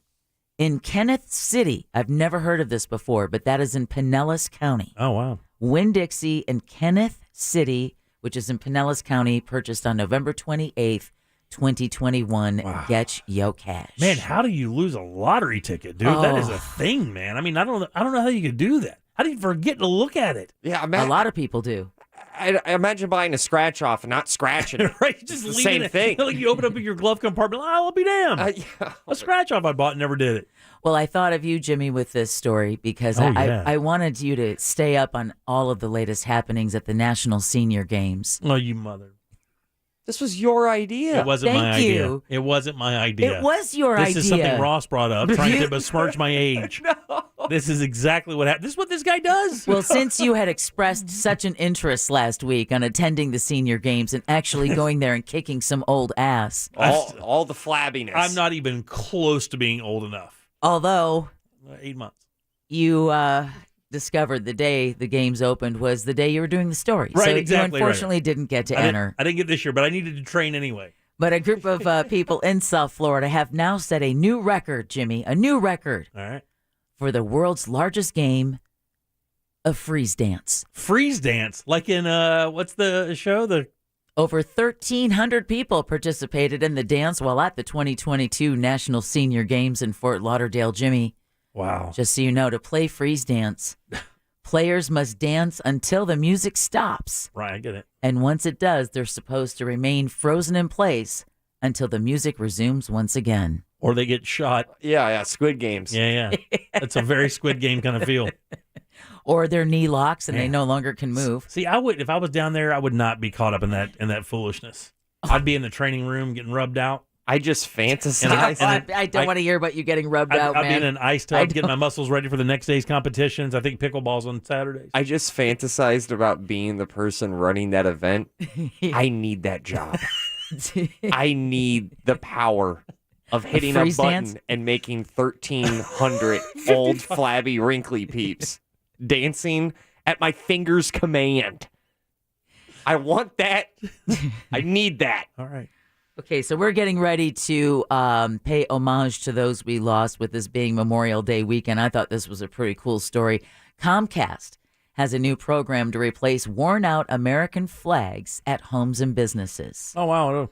Speaker 6: in Kenneth City. I've never heard of this before, but that is in Pinellas County.
Speaker 2: Oh, wow.
Speaker 6: Winn-Dixie in Kenneth City, which is in Pinellas County, purchased on November 28th, 2021.
Speaker 2: Wow.
Speaker 6: Get yo cash.
Speaker 2: Man, how do you lose a lottery ticket, dude? That is a thing, man. I mean, I don't know how you could do that. How do you forget to look at it?
Speaker 7: Yeah,
Speaker 6: a lot of people do.
Speaker 7: I imagine buying a scratch off and not scratching it.
Speaker 2: Right, just
Speaker 7: it's the same thing.
Speaker 2: Like you open up your glove compartment. Oh, I'll be damned. A scratch off I bought and never did it.
Speaker 6: Well, I thought of you, Jimmy, with this story because I wanted you to stay up on all of the latest happenings at the National Senior Games.
Speaker 2: Oh, you mother.
Speaker 7: This was your idea.
Speaker 2: It wasn't my idea. It wasn't my idea.
Speaker 6: It was your idea.
Speaker 2: This is something Ross brought up, trying to besmirch my age. No. This is exactly what happened. This is what this guy does.
Speaker 6: Well, since you had expressed such an interest last week on attending the Senior Games and actually going there and kicking some old ass.
Speaker 7: All the flabbiness.
Speaker 2: I'm not even close to being old enough.
Speaker 6: Although
Speaker 2: 8 months.
Speaker 6: You discovered the day the games opened was the day you were doing the story.
Speaker 2: Right,
Speaker 6: so
Speaker 2: exactly.
Speaker 6: you unfortunately didn't get to enter.
Speaker 2: I didn't get this year, but I needed to train anyway.
Speaker 6: But a group of people in South Florida have now set a new record, Jimmy, a new record.
Speaker 2: All right.
Speaker 6: For the world's largest game of freeze dance.
Speaker 2: Freeze dance? Like in, what's the show?
Speaker 6: Over 1,300 people participated in the dance while at the 2022 National Senior Games in Fort Lauderdale, Jimmy.
Speaker 2: Wow.
Speaker 6: Just so you know, to play freeze dance, players must dance until the music stops.
Speaker 2: Right, I get it.
Speaker 6: And once it does, they're supposed to remain frozen in place until the music resumes once again.
Speaker 2: Or they get shot.
Speaker 7: Yeah, Squid Games.
Speaker 2: Yeah. It's a very Squid Game kind of feel.
Speaker 6: Or their knee locks and they no longer can move.
Speaker 2: See, I would, if I was down there, I would not be caught up in that foolishness. I'd be in the training room getting rubbed out.
Speaker 7: I just fantasize.
Speaker 6: I don't want to hear about you getting rubbed out, man.
Speaker 2: I'd be in an ice tub getting my muscles ready for the next day's competitions. I think pickleball's on Saturdays.
Speaker 7: I just fantasized about being the person running that event. I need that job. I need the power of hitting a button and making 1,300 old, flabby, wrinkly peeps dancing at my finger's command. I want that. I need that.
Speaker 2: All right.
Speaker 6: Okay, so we're getting ready to pay homage to those we lost with this being Memorial Day weekend. I thought this was a pretty cool story. Comcast has a new program to replace worn-out American flags at homes and businesses.
Speaker 2: Oh, wow.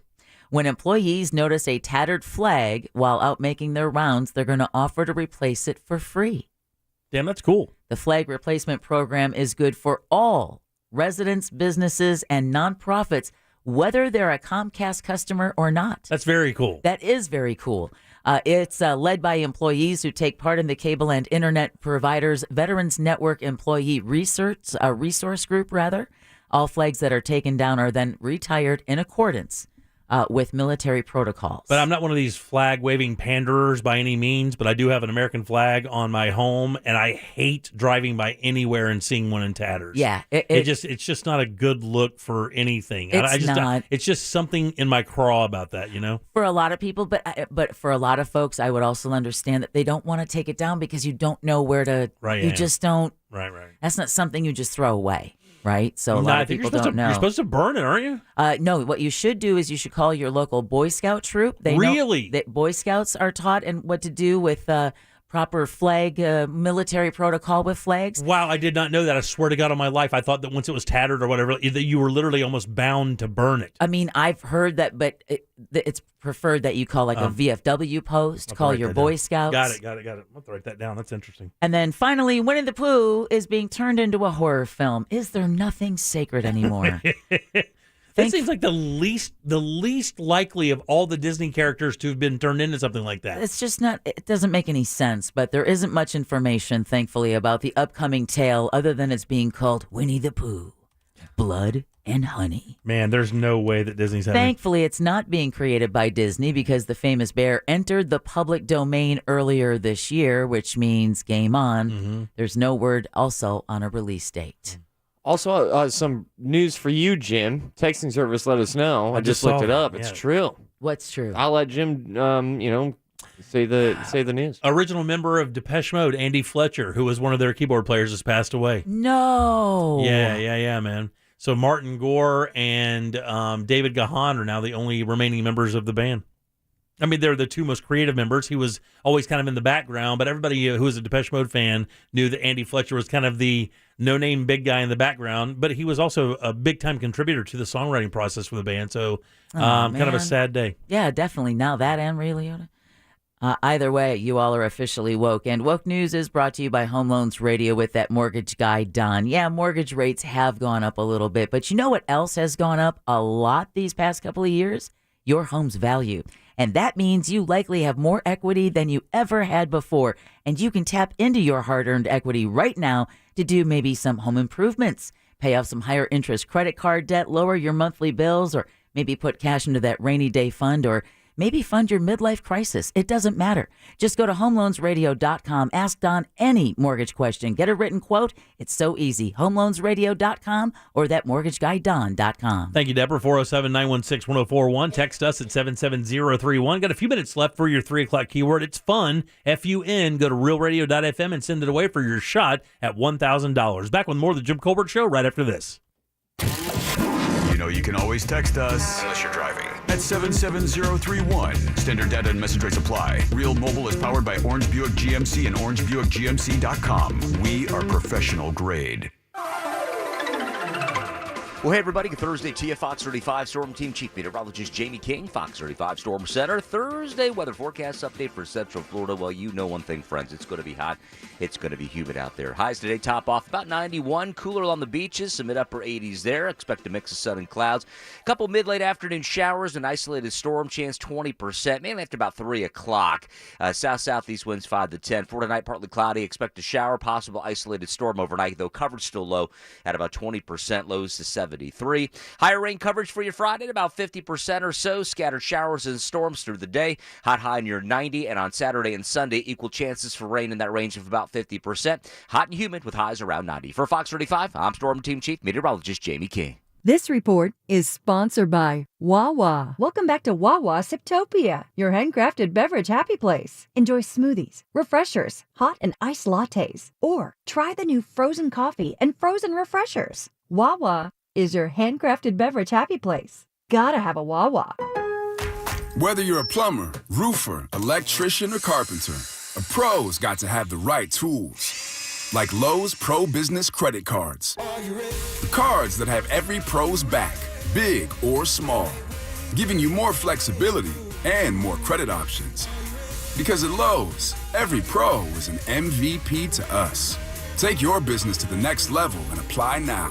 Speaker 6: When employees notice a tattered flag while out making their rounds, they're going to offer to replace it for free.
Speaker 2: Damn, that's cool.
Speaker 6: The flag replacement program is good for all residents, businesses, and nonprofits, whether they're a Comcast customer or not.
Speaker 2: That's very cool.
Speaker 6: That is very cool. It's led by employees who take part in the Cable and Internet Providers Veterans Network Employee Resource Group. All flags that are taken down are then retired in accordance with military protocols.
Speaker 2: But I'm not one of these flag-waving panderers by any means, but I do have an American flag on my home, and I hate driving by anywhere and seeing one in tatters.
Speaker 6: Yeah.
Speaker 2: It's just not a good look for anything.
Speaker 6: It's not.
Speaker 2: It's just something in my craw about that, you know?
Speaker 6: For a lot of people, but for a lot of folks, I would also understand that they don't want to take it down because you don't know where to.
Speaker 2: Right.
Speaker 6: You just don't.
Speaker 2: Right.
Speaker 6: That's not something you just throw away. Right? So a lot of people don't know.
Speaker 2: You're supposed to burn it, aren't you?
Speaker 6: No, what you should do is you should call your local Boy Scout troop. They
Speaker 2: really?
Speaker 6: know that Boy Scouts are taught and what to do with proper flag, military protocol with flags.
Speaker 2: Wow, I did not know that. I swear to God on my life, I thought that once it was tattered or whatever, that you were literally almost bound to burn it.
Speaker 6: I mean, I've heard that, but it's preferred that you call like a VFW post, call your Boy Scouts.
Speaker 2: Got it. I'll have to write that down. That's interesting.
Speaker 6: And then finally, Winnie the Pooh is being turned into a horror film. Is there nothing sacred anymore?
Speaker 2: That seems like the least likely of all the Disney characters to have been turned into something like that.
Speaker 6: It's just not, it doesn't make any sense, but there isn't much information, thankfully, about the upcoming tale other than it's being called Winnie the Pooh, Blood and Honey.
Speaker 2: Man, there's no way that Disney's having...
Speaker 6: Thankfully, it's not being created by Disney because the famous bear entered the public domain earlier this year, which means game on.
Speaker 2: Mm-hmm.
Speaker 6: There's no word also on a release date.
Speaker 7: Also, some news for you, Jim. Texting service let us know. I just looked it up. It's true.
Speaker 6: What's true?
Speaker 7: I'll let Jim, say the news.
Speaker 2: Original member of Depeche Mode, Andy Fletcher, who was one of their keyboard players, has passed away.
Speaker 6: No.
Speaker 2: Yeah, man. So Martin Gore and David Gahan are now the only remaining members of the band. I mean, they're the two most creative members. He was always kind of in the background, but everybody who was a Depeche Mode fan knew that Andy Fletcher was kind of the no-name big guy in the background, but he was also a big-time contributor to the songwriting process for the band, so kind of a sad day.
Speaker 6: Yeah, definitely. Now that and Ray Liotta. Either way, you all are officially woke. And Woke News is brought to you by Home Loans Radio with that mortgage guy, Don. Yeah, mortgage rates have gone up a little bit, but you know what else has gone up a lot these past couple of years? Your home's value. And that means you likely have more equity than you ever had before. And you can tap into your hard-earned equity right now to do maybe some home improvements, pay off some higher interest credit card debt, lower your monthly bills, or maybe put cash into that rainy day fund, or maybe fund your midlife crisis. It doesn't matter. Just go to homeloansradio.com. Ask Don any mortgage question. Get a written quote. It's so easy. Homeloansradio.com or thatmortgageguydon.com.
Speaker 2: Thank you, Deborah. 407-916-1041. Text us at 77031. Got a few minutes left for your 3 o'clock keyword. It's fun. F-U-N. Go to realradio.fm and send it away for your shot at $1,000. Back with more of the Jim Colbert Show right after this.
Speaker 4: You know you can always text us, unless you're driving, at 77031. Standard data and message rates apply. Real Mobile is powered by Orange Buick GMC and orangebuickgmc.com. We are professional grade.
Speaker 1: Well, hey, everybody. Good Thursday to you. Fox 35 Storm Team Chief Meteorologist Jamie King, Fox 35 Storm Center. Thursday weather forecast update for Central Florida. Well, you know one thing, friends. It's going to be hot. It's going to be humid out there. Highs today top off about 91. Cooler on the beaches. Some mid-upper 80s there. Expect a mix of sun and clouds. A couple mid-late afternoon showers. An isolated storm chance 20%. Mainly after about 3 o'clock. South-southeast winds 5 to 10. For tonight, partly cloudy. Expect a shower. Possible isolated storm overnight, though coverage still low at about 20%. Lows to 73. Higher rain coverage for your Friday at about 50% or so. Scattered showers and storms through the day. Hot high near 90. And on Saturday and Sunday, equal chances for rain in that range of about 50%. Hot and humid with highs around 90. For Fox 35, I'm Storm Team Chief Meteorologist Jamie King.
Speaker 3: This report is sponsored by Wawa. Welcome back to Wawa Siptopia, your handcrafted beverage happy place. Enjoy smoothies, refreshers, hot and iced lattes, or try the new frozen coffee and frozen refreshers. Wawa is your handcrafted beverage happy place. Gotta have a Wawa.
Speaker 5: Whether you're a plumber, roofer, electrician, or carpenter, a pro's got to have the right tools. Like Lowe's Pro Business Credit Cards. The cards that have every pro's back, big or small. giving you more flexibility and more credit options. Because at Lowe's, every pro is an MVP to us. Take your business to the next level and apply now.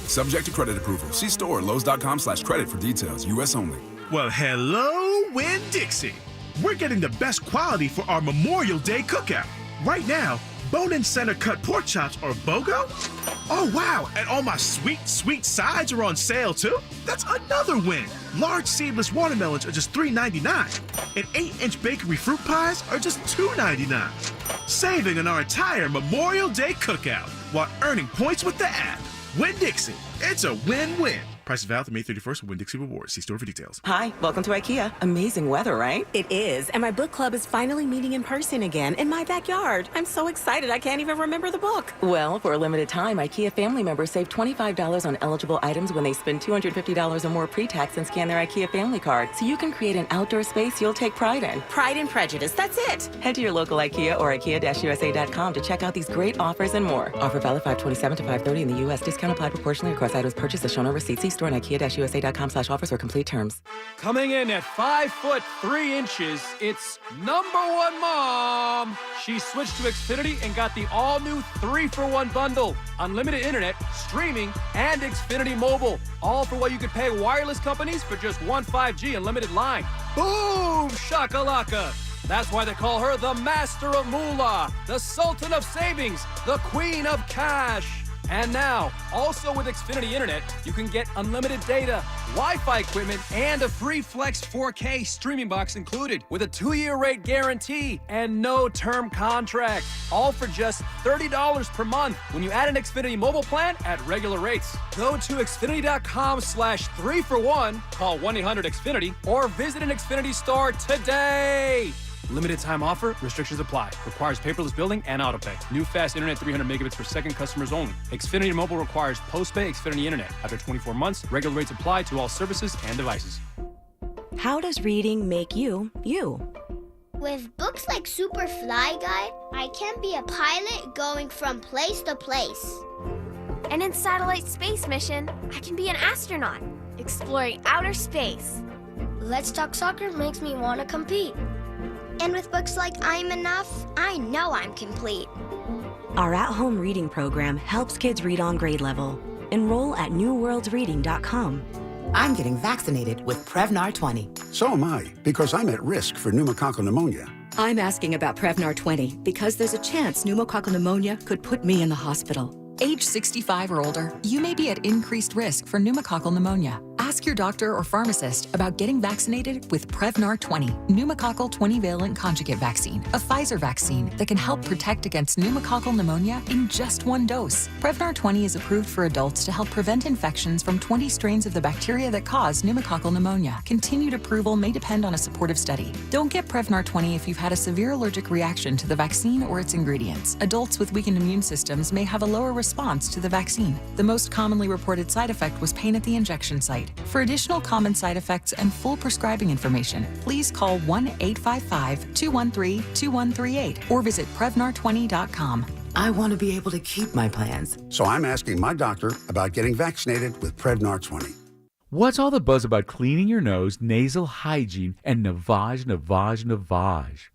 Speaker 5: Subject to credit approval. See store Lowe's.com/credit for details. U.S. only.
Speaker 8: Well, hello, Winn-Dixie. We're getting the best quality for our Memorial Day cookout. Right now, bone-in center-cut pork chops are BOGO. Oh, wow, and all my sweet, sweet sides are on sale, too. That's another win. Large seedless watermelons are just $3.99, and 8-inch bakery fruit pies are just $2.99. Saving on our entire Memorial Day cookout while earning points with the app. Winn-Dixie, it's a win-win. Price is valid through May 31st with Winn-Dixie Rewards. See store for details.
Speaker 9: Hi, welcome to IKEA. Amazing weather, right?
Speaker 10: It is, and my book club is finally meeting in person again in my backyard. I'm so excited I can't even remember the book.
Speaker 9: Well, for a limited time, IKEA family members save $25 on eligible items when they spend $250 or more pre-tax and scan their IKEA family card. So you can create an outdoor space you'll take pride in.
Speaker 10: Pride and Prejudice, that's it.
Speaker 9: Head to your local IKEA or IKEA-USA.com to check out these great offers and more. Offer valid 5/27 to 5/30 in the U.S. Discount applied proportionally across items purchased as shown on receipt. See store and IKEA-USA.com/offers for complete terms.
Speaker 24: Coming in at 5'3", it's #1 mom. She switched to Xfinity and got the all-new 3-for-1 bundle. Unlimited internet, streaming, and Xfinity Mobile. All for what you could pay wireless companies for just one 5G unlimited line. Boom! Shakalaka! That's why they call her the Master of Moolah, the Sultan of Savings, the Queen of Cash. And now, also with Xfinity Internet, you can get unlimited data, Wi-Fi equipment, and a free Flex 4K streaming box included with a 2-year rate guarantee and no term contract. All for just $30 per month when you add an Xfinity mobile plan at regular rates. Go to Xfinity.com/3-for-1, call 1-800-XFINITY, or visit an Xfinity store today. Limited time offer. Restrictions apply. Requires paperless billing and autopay. New fast internet 300 megabits per second customers only. Xfinity Mobile requires post-pay Xfinity Internet. After 24 months, regular rates apply to all services and devices.
Speaker 10: How does reading make you, you?
Speaker 25: With books like Super Fly Guide, I can be a pilot going from place to place.
Speaker 26: And in Satellite Space Mission, I can be an astronaut, exploring outer space.
Speaker 25: Let's Talk Soccer makes me want to compete. And with books like I'm Enough, I know I'm complete.
Speaker 10: Our at-home reading program helps kids read on grade level. Enroll at newworldsreading.com.
Speaker 19: I'm getting vaccinated with Prevnar 20.
Speaker 20: So am I, because I'm at risk for pneumococcal pneumonia.
Speaker 21: I'm asking about Prevnar 20 because there's a chance pneumococcal pneumonia could put me in the hospital. Age 65 or older, you may be at increased risk for pneumococcal pneumonia. Ask your doctor or pharmacist about getting vaccinated with Prevnar 20, pneumococcal 20-valent conjugate vaccine, a Pfizer vaccine that can help protect against pneumococcal pneumonia in just one dose. Prevnar 20 is approved for adults to help prevent infections from 20 strains of the bacteria that cause pneumococcal pneumonia. Continued approval may depend on a supportive study. Don't get Prevnar 20 if you've had a severe allergic reaction to the vaccine or its ingredients. Adults with weakened immune systems may have a lower response to the vaccine. The most commonly reported side effect was pain at the injection site. For additional common side effects and full prescribing information, please call 1-855-213-2138 or visit Prevnar20.com.
Speaker 19: I want to be able to keep my plans.
Speaker 20: So I'm asking my doctor about getting vaccinated with Prevnar 20.
Speaker 27: What's all the buzz about cleaning your nose, nasal hygiene, and navage?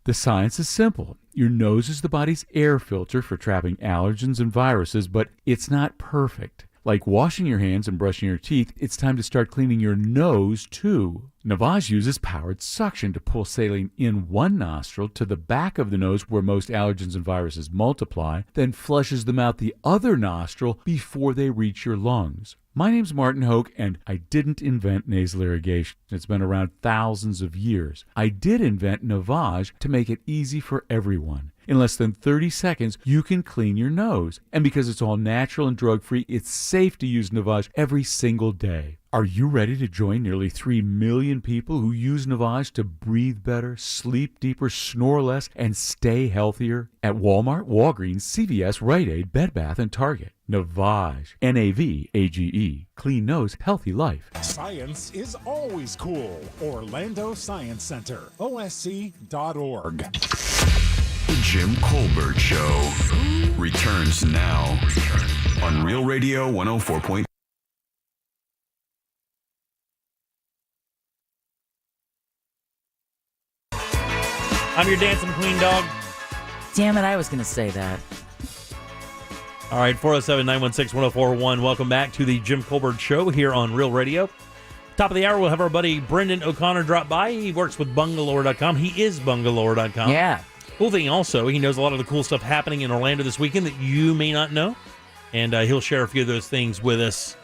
Speaker 27: The science is simple. Your nose is the body's air filter for trapping allergens and viruses, but it's not perfect. Like washing your hands and brushing your teeth, it's time to start cleaning your nose, too. Navage uses powered suction to pull saline in one nostril to the back of the nose where most allergens and viruses multiply, then flushes them out the other nostril before they reach your lungs. My name's Martin Hoke, and I didn't invent nasal irrigation. It's been around thousands of years. I did invent Navage to make it easy for everyone. In less than 30 seconds, you can clean your nose. And because it's all natural and drug-free, it's safe to use Navage every single day. Are you ready to join nearly 3 million people who use Navage to breathe better, sleep deeper, snore less, and stay healthier? At Walmart, Walgreens, CVS, Rite Aid, Bed Bath, and Target. Navage. N-A-V-A-G-E. Clean nose, healthy life.
Speaker 28: Science is always cool. Orlando Science Center. OSC.org.
Speaker 4: The Jim Colbert Show returns now on Real Radio 104.3.
Speaker 2: I'm your dancing queen, dog.
Speaker 6: Damn it, I was going to say that.
Speaker 2: All right, 407-916-1041. Welcome back to the Jim Colbert Show here on Real Radio. Top of the hour, we'll have our buddy Brendan O'Connor drop by. He works with Bungalower.com. He is Bungalower.com.
Speaker 6: Yeah.
Speaker 2: Cool thing also, he knows a lot of the cool stuff happening in Orlando this weekend that you may not know. And he'll share a few of those things with us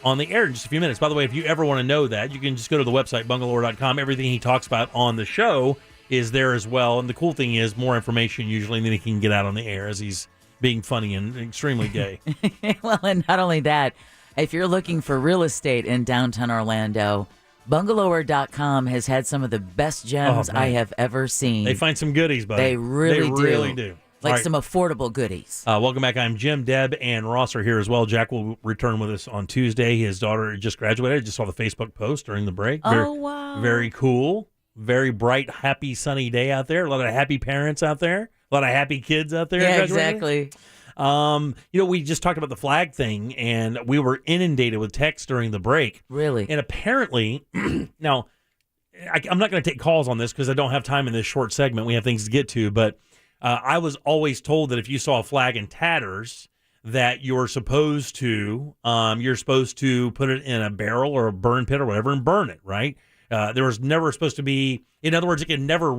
Speaker 2: on the air in just a few minutes. By the way, if you ever want to know that, you can just go to the website, Bungalower.com. Everything he talks about on the show is there as well. And the cool thing is more information usually than he can get out on the air as he's being funny and extremely gay.
Speaker 6: Well, and not only that, if you're looking for real estate in downtown Orlando, Bungalower.com has had some of the best gems I have ever seen.
Speaker 2: They find some goodies, buddy.
Speaker 6: They really
Speaker 2: do.
Speaker 6: Like some affordable goodies.
Speaker 2: Welcome back. I'm Jim. Deb and Ross are here as well. Jack will return with us on Tuesday. His daughter just graduated. I just saw the Facebook post during the break.
Speaker 6: Wow.
Speaker 2: Very cool. Very bright, happy, sunny day out there. A lot of happy parents out there. A lot of happy kids out there.
Speaker 6: Yeah, exactly.
Speaker 2: We just talked about the flag thing, and we were inundated with texts during the break.
Speaker 6: Really?
Speaker 2: And apparently, now, I'm not going to take calls on this because I don't have time in this short segment. We have things to get to, but I was always told that if you saw a flag in tatters, that you're supposed to put it in a barrel or a burn pit or whatever and burn it, right? There was never supposed to be, in other words, it can never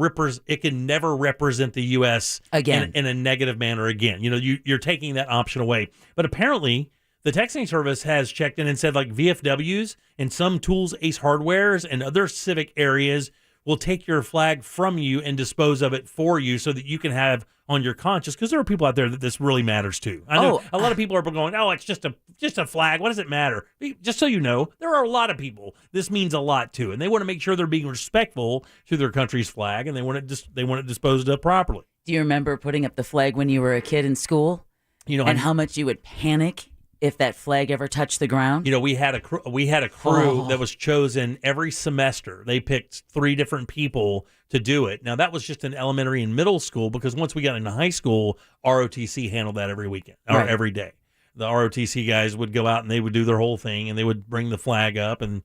Speaker 2: represent the U.S.
Speaker 6: again
Speaker 2: in a negative manner again. You're taking that option away. But apparently, the texting service has checked in and said, like, VFWs and some Tools Ace Hardwares and other civic areas will take your flag from you and dispose of it for you so that you can have on your conscience, because there are people out there that this really matters to. I know a lot of people are going, it's just a flag. What does it matter? Just so you know, there are a lot of people this means a lot to, and they want to make sure they're being respectful to their country's flag, and they want it disposed of properly.
Speaker 6: Do you remember putting up the flag when you were a kid in school? And how much you would panic if that flag ever touched the ground?
Speaker 2: We had a crew that was chosen every semester. They picked 3 different people to do it. Now, that was just in elementary and middle school, because once we got into high school, ROTC handled that every weekend or every day. The ROTC guys would go out and they would do their whole thing, and they would bring the flag up and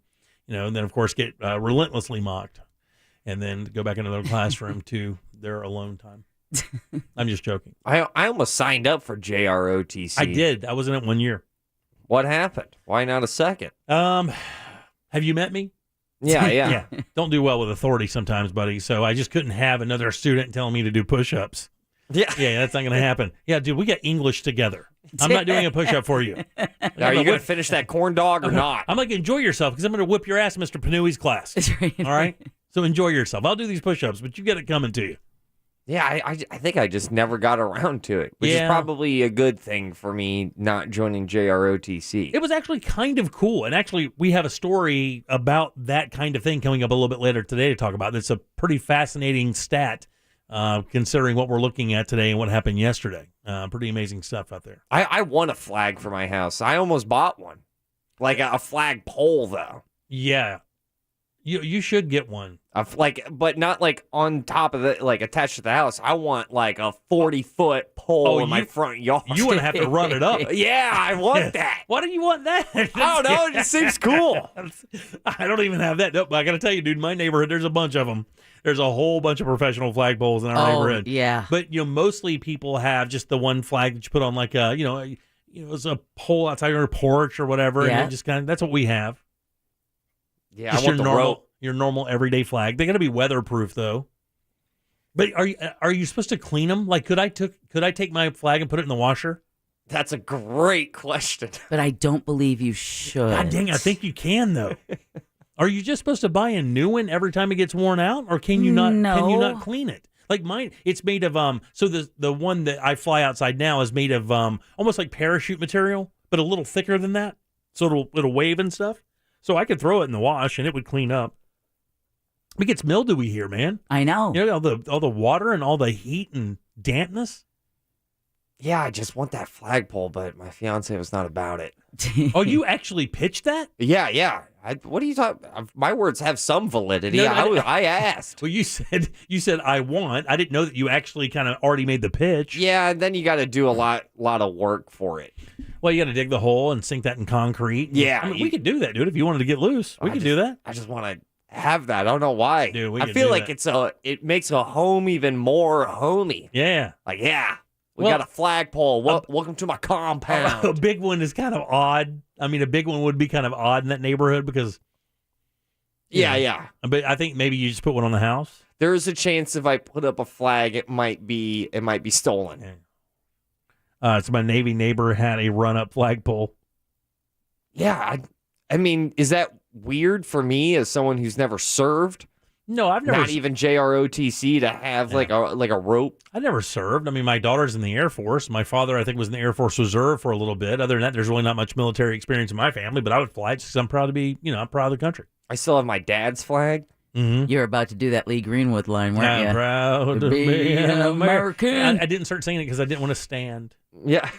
Speaker 2: then, of course, get relentlessly mocked and then go back into their classroom to their alone time. I'm just joking.
Speaker 7: I almost signed up for JROTC.
Speaker 2: I did. I was in it 1 year.
Speaker 7: What happened? Why not a second?
Speaker 2: Have you met me?
Speaker 7: Yeah.
Speaker 2: Don't do well with authority sometimes, buddy. So I just couldn't have another student telling me to do push-ups. Yeah, that's not going to happen. Yeah, dude, we got English together. I'm not doing a push-up for you.
Speaker 7: Are you going to finish that corn dog or not?
Speaker 2: I'm like, enjoy yourself, because I'm going to whip your ass in Mr. Panui's class. All right? So enjoy yourself. I'll do these push-ups, but you get it coming to you.
Speaker 7: Yeah, I think I just never got around to it, which is probably a good thing for me not joining JROTC.
Speaker 2: It was actually kind of cool, and actually we have a story about that kind of thing coming up a little bit later today to talk about. It's a pretty fascinating stat, considering what we're looking at today and what happened yesterday. Pretty amazing stuff out there.
Speaker 7: I want a flag for my house. I almost bought one, like a flag pole, though.
Speaker 2: Yeah. You should get one.
Speaker 7: But not like on top of it, like attached to the house. I want like a 40-foot pole in my front yard.
Speaker 2: You want to have to run it up.
Speaker 7: Yeah, I want that.
Speaker 2: Why do you want that?
Speaker 7: I don't know. It just seems cool.
Speaker 2: I don't even have that. Nope. I got to tell you, dude, in my neighborhood, there's a bunch of them. There's a whole bunch of professional flagpoles in our neighborhood.
Speaker 6: Yeah.
Speaker 2: But mostly people have just the one flag that you put on like it's a pole outside your porch or whatever.
Speaker 6: Yeah.
Speaker 2: And just that's what we have.
Speaker 7: Yeah,
Speaker 2: just
Speaker 7: I want the rope.
Speaker 2: Your normal everyday flag. They got to be weatherproof though. But are you supposed to clean them? Like, could I take my flag and put it in the washer?
Speaker 7: That's a great question.
Speaker 6: But I don't believe you should.
Speaker 2: God dang, I think you can though. Are you just supposed to buy a new one every time it gets worn out, or can you not?
Speaker 6: No.
Speaker 2: Can you not clean it? Like mine, it's made of So the one that I fly outside now is made of almost like parachute material, but a little thicker than that, so it'll wave and stuff. So I could throw it in the wash and it would clean up. It gets mildewy here, man.
Speaker 6: I know.
Speaker 2: All the water and all the heat and dampness.
Speaker 7: Yeah, I just want that flagpole, but my fiance was not about it.
Speaker 2: Oh, you actually pitched that?
Speaker 7: Yeah. What are you talking? My words have some validity.
Speaker 2: No,
Speaker 7: I asked.
Speaker 2: Well, you said I want. I didn't know that you actually kind of already made the pitch.
Speaker 7: Yeah, and then you got to do a lot of work for it.
Speaker 2: Well, you got to dig the hole and sink that in concrete.
Speaker 7: Yeah,
Speaker 2: we could do that, dude. If you wanted to get loose, we could do that.
Speaker 7: I just want to have that. I don't know why.
Speaker 2: Dude, we
Speaker 7: I
Speaker 2: could
Speaker 7: feel
Speaker 2: do
Speaker 7: like
Speaker 2: that.
Speaker 7: it makes a home even more homey.
Speaker 2: Yeah.
Speaker 7: Like, yeah, we
Speaker 2: Well,
Speaker 7: got a flagpole. Welcome to my compound.
Speaker 2: A big one is kind of odd. I mean, a big one would be kind of odd in that neighborhood because.
Speaker 7: Yeah.
Speaker 2: But I think maybe you just put one on the house.
Speaker 7: There is a chance if I put up a flag, it might be stolen.
Speaker 2: So my Navy neighbor had a run-up flagpole.
Speaker 7: Yeah, I mean, is that weird for me as someone who's never served?
Speaker 2: No, I've never.
Speaker 7: Not even JROTC to have like a rope.
Speaker 2: I never served. I mean, my daughter's in the Air Force. My father, I think, was in the Air Force Reserve for a little bit. Other than that, there's really not much military experience in my family. But I would fly just because I'm proud to be, I'm proud of the country.
Speaker 7: I still have my dad's flag.
Speaker 2: Mm-hmm.
Speaker 6: You're about to do that Lee Greenwood line, weren't you?
Speaker 2: I'm proud to be an American. I didn't start singing it because I didn't want to stand.
Speaker 7: Yeah.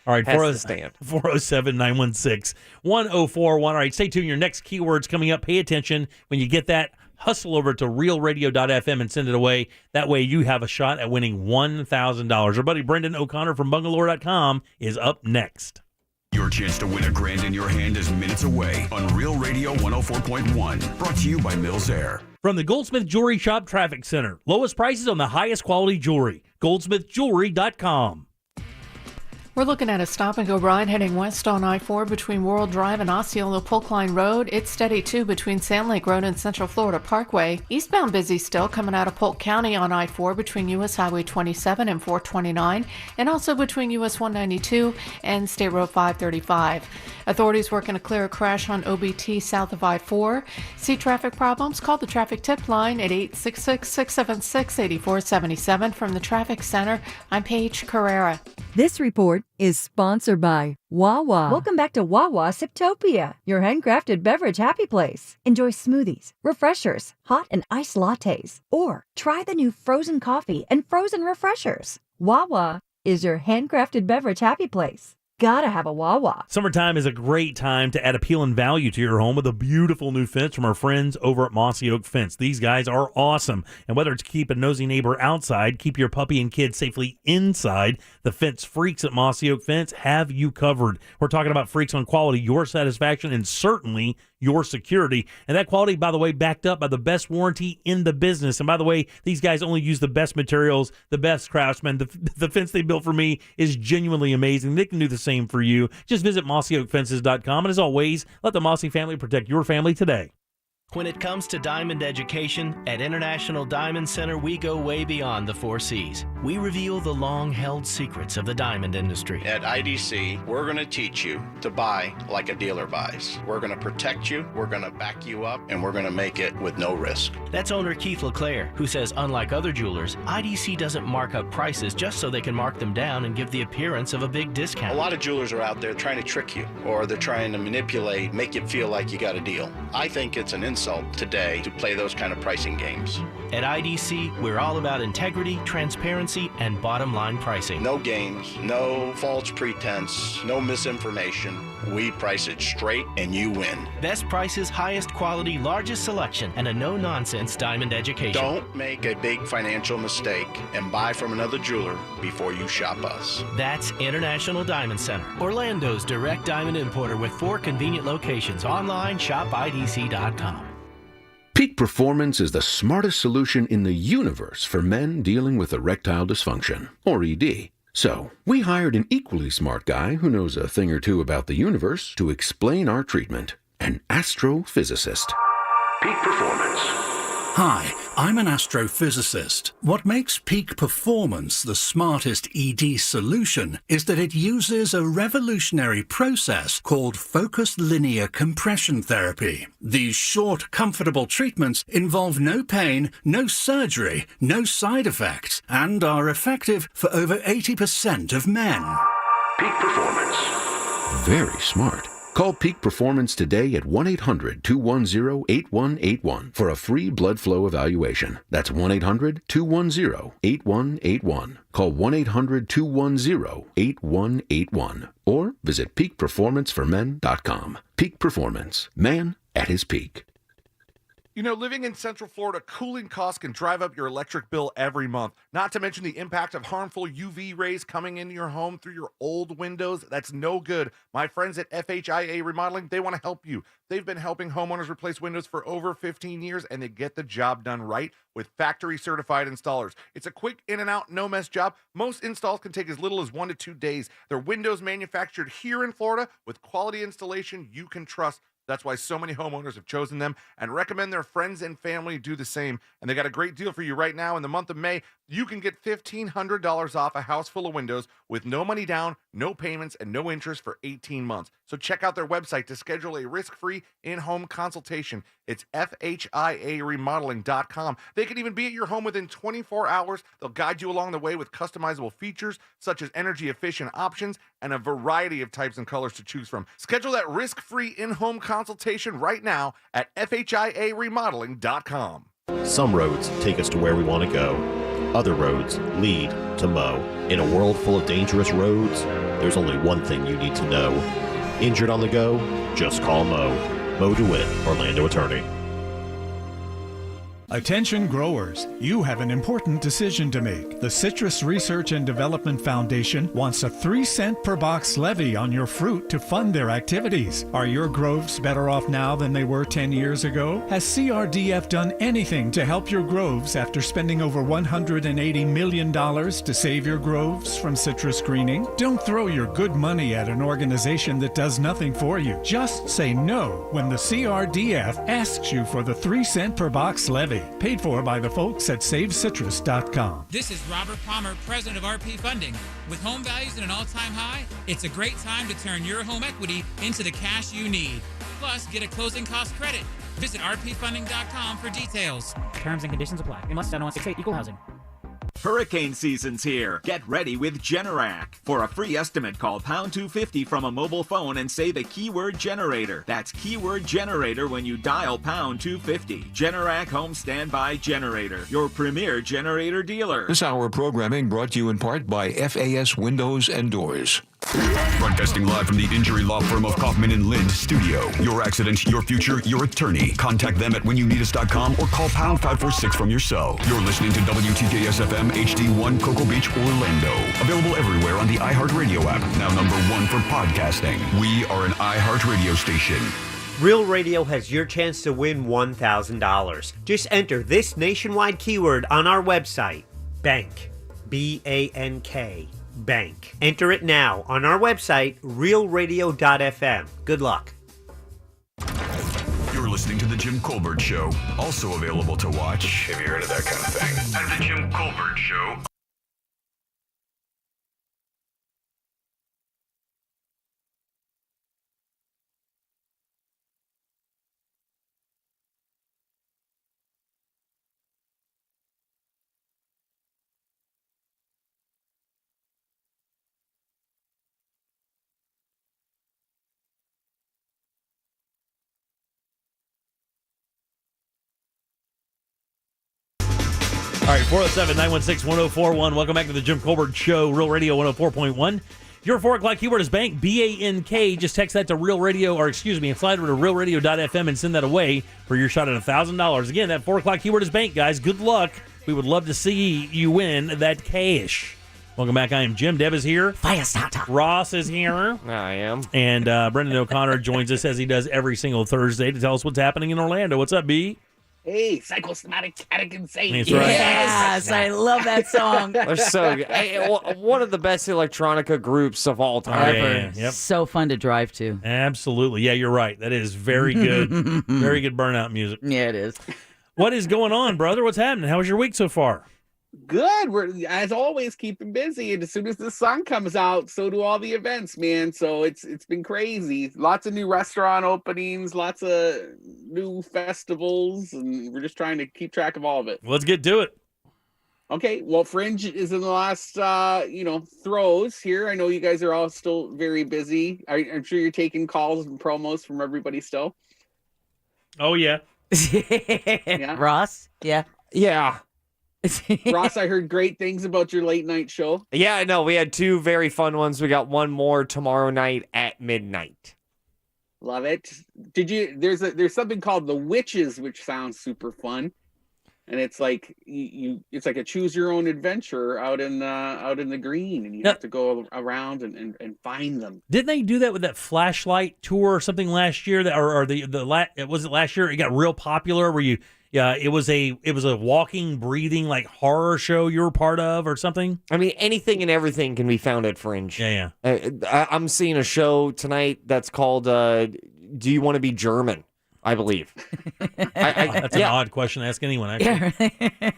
Speaker 2: All right,
Speaker 7: Has to stand.
Speaker 2: 407-916-1041. All right, stay tuned. Your next keyword's coming up. Pay attention. When you get that, hustle over to realradio.fm and send it away. That way you have a shot at winning $1,000. Our buddy Brendan O'Connor from Bungalower.com is up next.
Speaker 4: Your chance to win $1,000 in your hand is minutes away on Real Radio 104.1. Brought to you by Mills Air.
Speaker 2: From the Goldsmith Jewelry Shop Traffic Center. Lowest prices on the highest quality jewelry. goldsmithjewelry.com.
Speaker 11: We're looking at a stop-and-go ride heading west on I-4 between World Drive and Osceola Polkline Road. It's steady, too, between Sand Lake Road and Central Florida Parkway. Eastbound busy still coming out of Polk County on I-4 between U.S. Highway 27 and 429, and also between U.S. 192 and State Road 535. Authorities working to clear a crash on OBT south of I-4. See traffic problems? Call the traffic tip line at 866-676-8477. From the Traffic Center, I'm Paige Carrera.
Speaker 3: This report is sponsored by Wawa. Welcome back to Wawa Siptopia, your handcrafted beverage happy place. Enjoy smoothies, refreshers, hot and iced lattes, or try the new frozen coffee and frozen refreshers. Wawa is your handcrafted beverage happy place. Gotta have a Wawa.
Speaker 2: Summertime is a great time to add appeal and value to your home with a beautiful new fence from our friends over at Mossy Oak Fence. These guys are awesome. And whether it's keep a nosy neighbor outside, keep your puppy and kid safely inside, the fence freaks at Mossy Oak Fence have you covered. We're talking about freaks on quality, your satisfaction, and certainly your security. And that quality, by the way, backed up by the best warranty in the business. And by the way, these guys only use the best materials, the best craftsmen. The fence they built for me is genuinely amazing. They can do the same for you. Just visit mossyoakfences.com. And as always, let the Mossy family protect your family today.
Speaker 12: When it comes to diamond education, at International Diamond Center, we go way beyond the 4 C's. We reveal the long-held secrets of the diamond industry.
Speaker 13: At IDC, we're going to teach you to buy like a dealer buys. We're going to protect you, we're going to back you up, and we're going to make it with no risk.
Speaker 12: That's owner Keith LeClaire, who says unlike other jewelers, IDC doesn't mark up prices just so they can mark them down and give the appearance of a big discount.
Speaker 13: A lot of jewelers are out there trying to trick you, or they're trying to manipulate, make you feel like you got a deal. I think it's an insult today to play those kind of pricing games.
Speaker 12: At IDC, we're all about integrity, transparency, and bottom line pricing.
Speaker 13: No games, no false pretense, no misinformation. We price it straight and you win.
Speaker 12: Best prices, highest quality, largest selection, and a no-nonsense diamond education.
Speaker 13: Don't make a big financial mistake and buy from another jeweler before you shop us.
Speaker 12: That's International Diamond Center, Orlando's direct diamond importer with 4 convenient locations. Online, shopidc.com.
Speaker 14: Peak Performance is the smartest solution in the universe for men dealing with erectile dysfunction, or ED. So, we hired an equally smart guy who knows a thing or two about the universe to explain our treatment, an astrophysicist.
Speaker 15: Peak Performance. Hi, I'm an astrophysicist. What makes Peak Performance the smartest ED solution is that it uses a revolutionary process called focused linear compression therapy. These short, comfortable treatments involve no pain, no surgery, no side effects, and are effective for over 80% of men. Peak Performance.
Speaker 14: Very smart. Call Peak Performance today at 1-800-210-8181 for a free blood flow evaluation. That's 1-800-210-8181. Call 1-800-210-8181 or visit peakperformanceformen.com. Peak Performance. Man at his peak.
Speaker 1: You know, living in Central Florida, cooling costs can drive up your electric bill every month. Not to mention the impact of harmful UV rays coming into your home through your old windows. That's no good. My friends at FHIA Remodeling, they want to help you. They've been helping homeowners replace windows for over 15 years, and they get the job done right with factory-certified installers. It's a quick in-and-out, no-mess job. Most installs can take as little as 1 to 2 days. They're windows manufactured here in Florida with quality installation you can trust. That's why so many homeowners have chosen them and recommend their friends and family do the same. And they got a great deal for you right now. In the month of May, you can get $1,500 off a house full of windows with no money down, no payments, and no interest for 18 months. So check out their website to schedule a risk-free in-home consultation. It's FHIAremodeling.com. They can even be at your home within 24 hours. They'll guide you along the way with customizable features such as energy-efficient options and a variety of types and colors to choose from. Schedule that risk-free in-home consultation right now at FHIAremodeling.com.
Speaker 5: Some roads take us to where we want to go. Other roads lead to Mo. In a world full of dangerous roads, there's only one thing you need to know. Injured on the go? Just call Mo. Mo DeWitt, Orlando attorney.
Speaker 8: Attention growers, you have an important decision to make. The Citrus Research and Development Foundation wants a 3-cent per box levy on your fruit to fund their activities. Are your groves better off now than they were 10 years ago? Has CRDF done anything to help your groves after spending over $180 million to save your groves from citrus greening? Don't throw your good money at an organization that does nothing for you. Just say no when the CRDF asks you for the 3-cent per box levy. Paid for by the folks at SaveCitrus.com.
Speaker 16: This is Robert Palmer, president of RP Funding. With home values at an all-time high, it's a great time to turn your home equity into the cash you need. Plus, get a closing cost credit. Visit rpfunding.com for details.
Speaker 17: Terms and conditions apply. Unless 7168 equal housing.
Speaker 18: Hurricane season's here. Get ready with Generac. For a free estimate, call pound 250 from a mobile phone and say the keyword generator. That's keyword generator when you dial pound 250. Generac Home Standby Generator, your premier generator dealer.
Speaker 22: This hour of programming brought to you in part by FAS Windows and Doors.
Speaker 4: Broadcasting live from the injury law firm of Kaufman and Lind studio. Your accident, your future, your attorney. Contact them at whenyounneedus.com or call pound 546 from your cell. You're listening to WTKS FM HD1 Cocoa Beach, Orlando. Available everywhere on the iHeartRadio app. Now #1 for podcasting. We are an iHeartRadio station.
Speaker 23: Real Radio has your chance to win $1,000. Just enter this nationwide keyword on our website, BANK, BANK. Bank. Enter it now on our website, realradio.fm. Good luck.
Speaker 4: You're listening to The Jim Colbert Show, also available to watch if you're into that kind of thing at The Jim Colbert Show.
Speaker 2: All right, 407-916-1041. Welcome back to the Jim Colbert Show, Real Radio 104.1. Your 4 o'clock keyword is bank, B-A-N-K. Just text that to Real Radio, or excuse me, slide over to realradio.fm and send that away for your shot at $1,000. Again, that 4 o'clock keyword is bank, guys. Good luck. We would love to see you win that cash. Welcome back. I am Jim. Deb is here.
Speaker 6: Fire starter.
Speaker 2: Ross is here.
Speaker 7: I am.
Speaker 2: And Brendan O'Connor joins us as he does every single Thursday to tell us what's happening in Orlando. What's up, B?
Speaker 29: Hey, psychosomatic static insane.
Speaker 2: That's right.
Speaker 6: Yes, I love that song.
Speaker 7: They're so good. Hey, one of the best electronica groups of all time.
Speaker 2: Yeah. Yep.
Speaker 6: So fun to drive to.
Speaker 2: Absolutely. Yeah, you're right. That is very good. Very good burnout music.
Speaker 6: Yeah, it is.
Speaker 2: What is going on, brother? What's happening? How was your week so far?
Speaker 29: Good. We're, as always, keeping busy. And as soon as the sun comes out, so do all the events, man. So it's been crazy. Lots of new restaurant openings, lots of new festivals, and we're just trying to keep track of all of it.
Speaker 2: Let's get to it.
Speaker 29: Okay. Well, Fringe is in the last, throws here. I know you guys are all still very busy. I'm sure you're taking calls and promos from everybody still.
Speaker 2: Oh, yeah.
Speaker 29: Yeah.
Speaker 6: Ross? Yeah.
Speaker 7: Yeah.
Speaker 29: Ross, I heard great things about your late night show.
Speaker 7: Yeah, I know. We had 2 very fun ones. We got one more tomorrow night at midnight.
Speaker 29: Love it. There's something called the Witches, which sounds super fun, and it's like it's like a choose your own adventure out in the green, and you have to go around and find them.
Speaker 2: Didn't they do that with that flashlight tour or something last year? Was it last year? It got real popular where it was a walking, breathing like horror show you were part of or something.
Speaker 7: I mean, anything and everything can be found at Fringe.
Speaker 2: Yeah.
Speaker 7: I'm seeing a show tonight that's called Do You Want to Be German? I believe.
Speaker 2: That's an odd question to ask anyone, actually.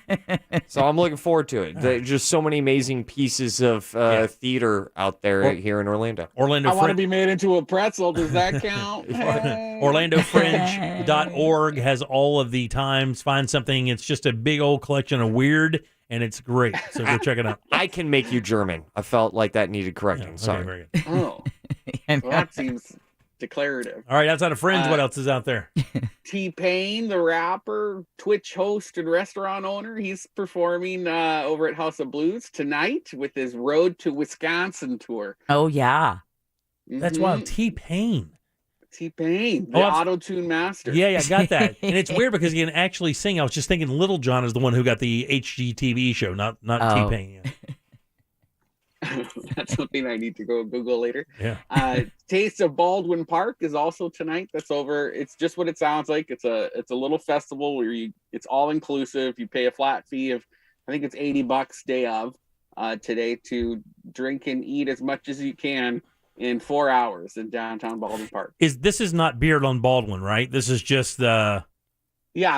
Speaker 7: So I'm looking forward to it. There's just so many amazing pieces of theater out there here in Orlando.
Speaker 29: I want to be made into a pretzel. Does that count?
Speaker 2: OrlandoFringe.org has all of the times. Find something. It's just a big old collection of weird, and it's great. So go check it out.
Speaker 7: I can make you German. I felt like that needed correcting. Sorry.
Speaker 2: Very good.
Speaker 29: Oh, well, that seems declarative.
Speaker 2: All right, outside of Fringe, what else is out there?
Speaker 29: T-Pain, the rapper, Twitch host, and restaurant owner, he's performing over at House of Blues tonight with his Road to Wisconsin tour.
Speaker 6: Oh, yeah.
Speaker 2: That's wild. T-Pain,
Speaker 29: the auto-tune master.
Speaker 2: Yeah, I got that. And it's weird because he can actually sing. I was just thinking Little John is the one who got the HGTV show, not T-Pain. Yeah.
Speaker 29: That's something I need to go Google later.
Speaker 2: Yeah.
Speaker 29: Taste of Baldwin Park is also tonight. That's over. It's just what it sounds like. It's a little festival where it's all inclusive. You pay a flat fee of, I think it's $80 day of today to drink and eat as much as you can in 4 hours in downtown Baldwin Park.
Speaker 2: This is not Beard on Baldwin, right? This is just
Speaker 29: yeah,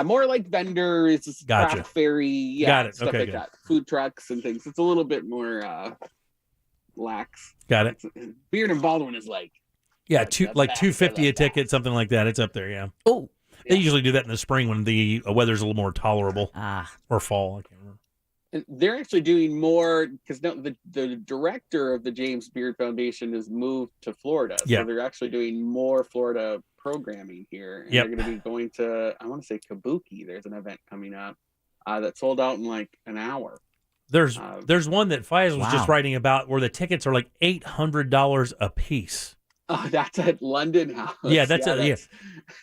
Speaker 29: more like vendors,
Speaker 2: Gotcha.
Speaker 29: craft fairy,
Speaker 2: Got it.
Speaker 29: stuff
Speaker 2: Okay,
Speaker 29: like
Speaker 2: good.
Speaker 29: that. Food trucks and things. It's a little bit more lax.
Speaker 2: Got it.
Speaker 29: Beard and Baldwin is like
Speaker 2: $250 a ticket, something like that. It's up there, yeah.
Speaker 6: Oh,
Speaker 2: they usually do that in the spring when the weather's a little more tolerable. Or fall. I can't remember.
Speaker 29: They're actually doing more because the director of the James Beard Foundation has moved to Florida.
Speaker 2: Yeah.
Speaker 29: So they're actually doing more Florida programming here. And they're going to be going to, I want to say Kabuki. There's an event coming up that sold out in like an hour.
Speaker 2: There's one that Faiz was just writing about where the tickets are like $800 a piece.
Speaker 29: Oh, that's at London House.
Speaker 2: Yeah, that's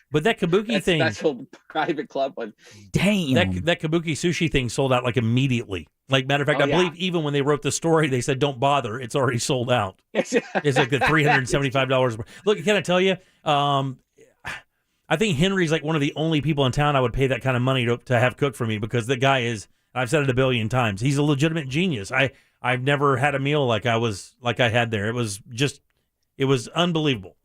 Speaker 2: But that Kabuki thing,
Speaker 29: special private club one.
Speaker 6: Damn.
Speaker 2: That Kabuki sushi thing sold out like immediately. Like, matter of fact, I believe even when they wrote the story, they said, "Don't bother, it's already sold out." It's like the $375. Look, can I tell you? I think Henry's like one of the only people in town I would pay that kind of money to have cook for me because the guy is. I've said it a billion times. He's a legitimate genius. I've never had a meal like I had there. It was unbelievable.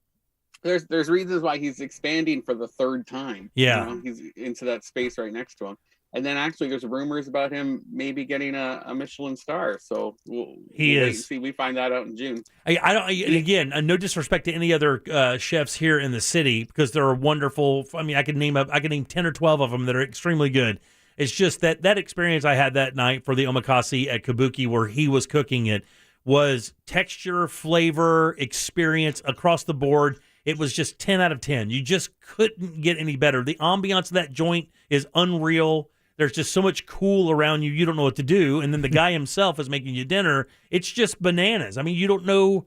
Speaker 29: There's reasons why he's expanding for the third time.
Speaker 2: Yeah.
Speaker 29: He's into that space right next to him. And then actually there's rumors about him maybe getting a Michelin star. So we'll wait and see. We find that out in June.
Speaker 2: I don't. And again, no disrespect to any other chefs here in the city because they're wonderful. I mean, I could name 10 or 12 of them that are extremely good. It's just that experience I had that night for the omakase at Kabuki where he was cooking it was texture, flavor, experience across the board. It was just 10 out of 10. You just couldn't get any better. The ambiance of that joint is unreal. There's just so much cool around you. You don't know what to do. And then the guy himself is making you dinner. It's just bananas. I mean, you don't know,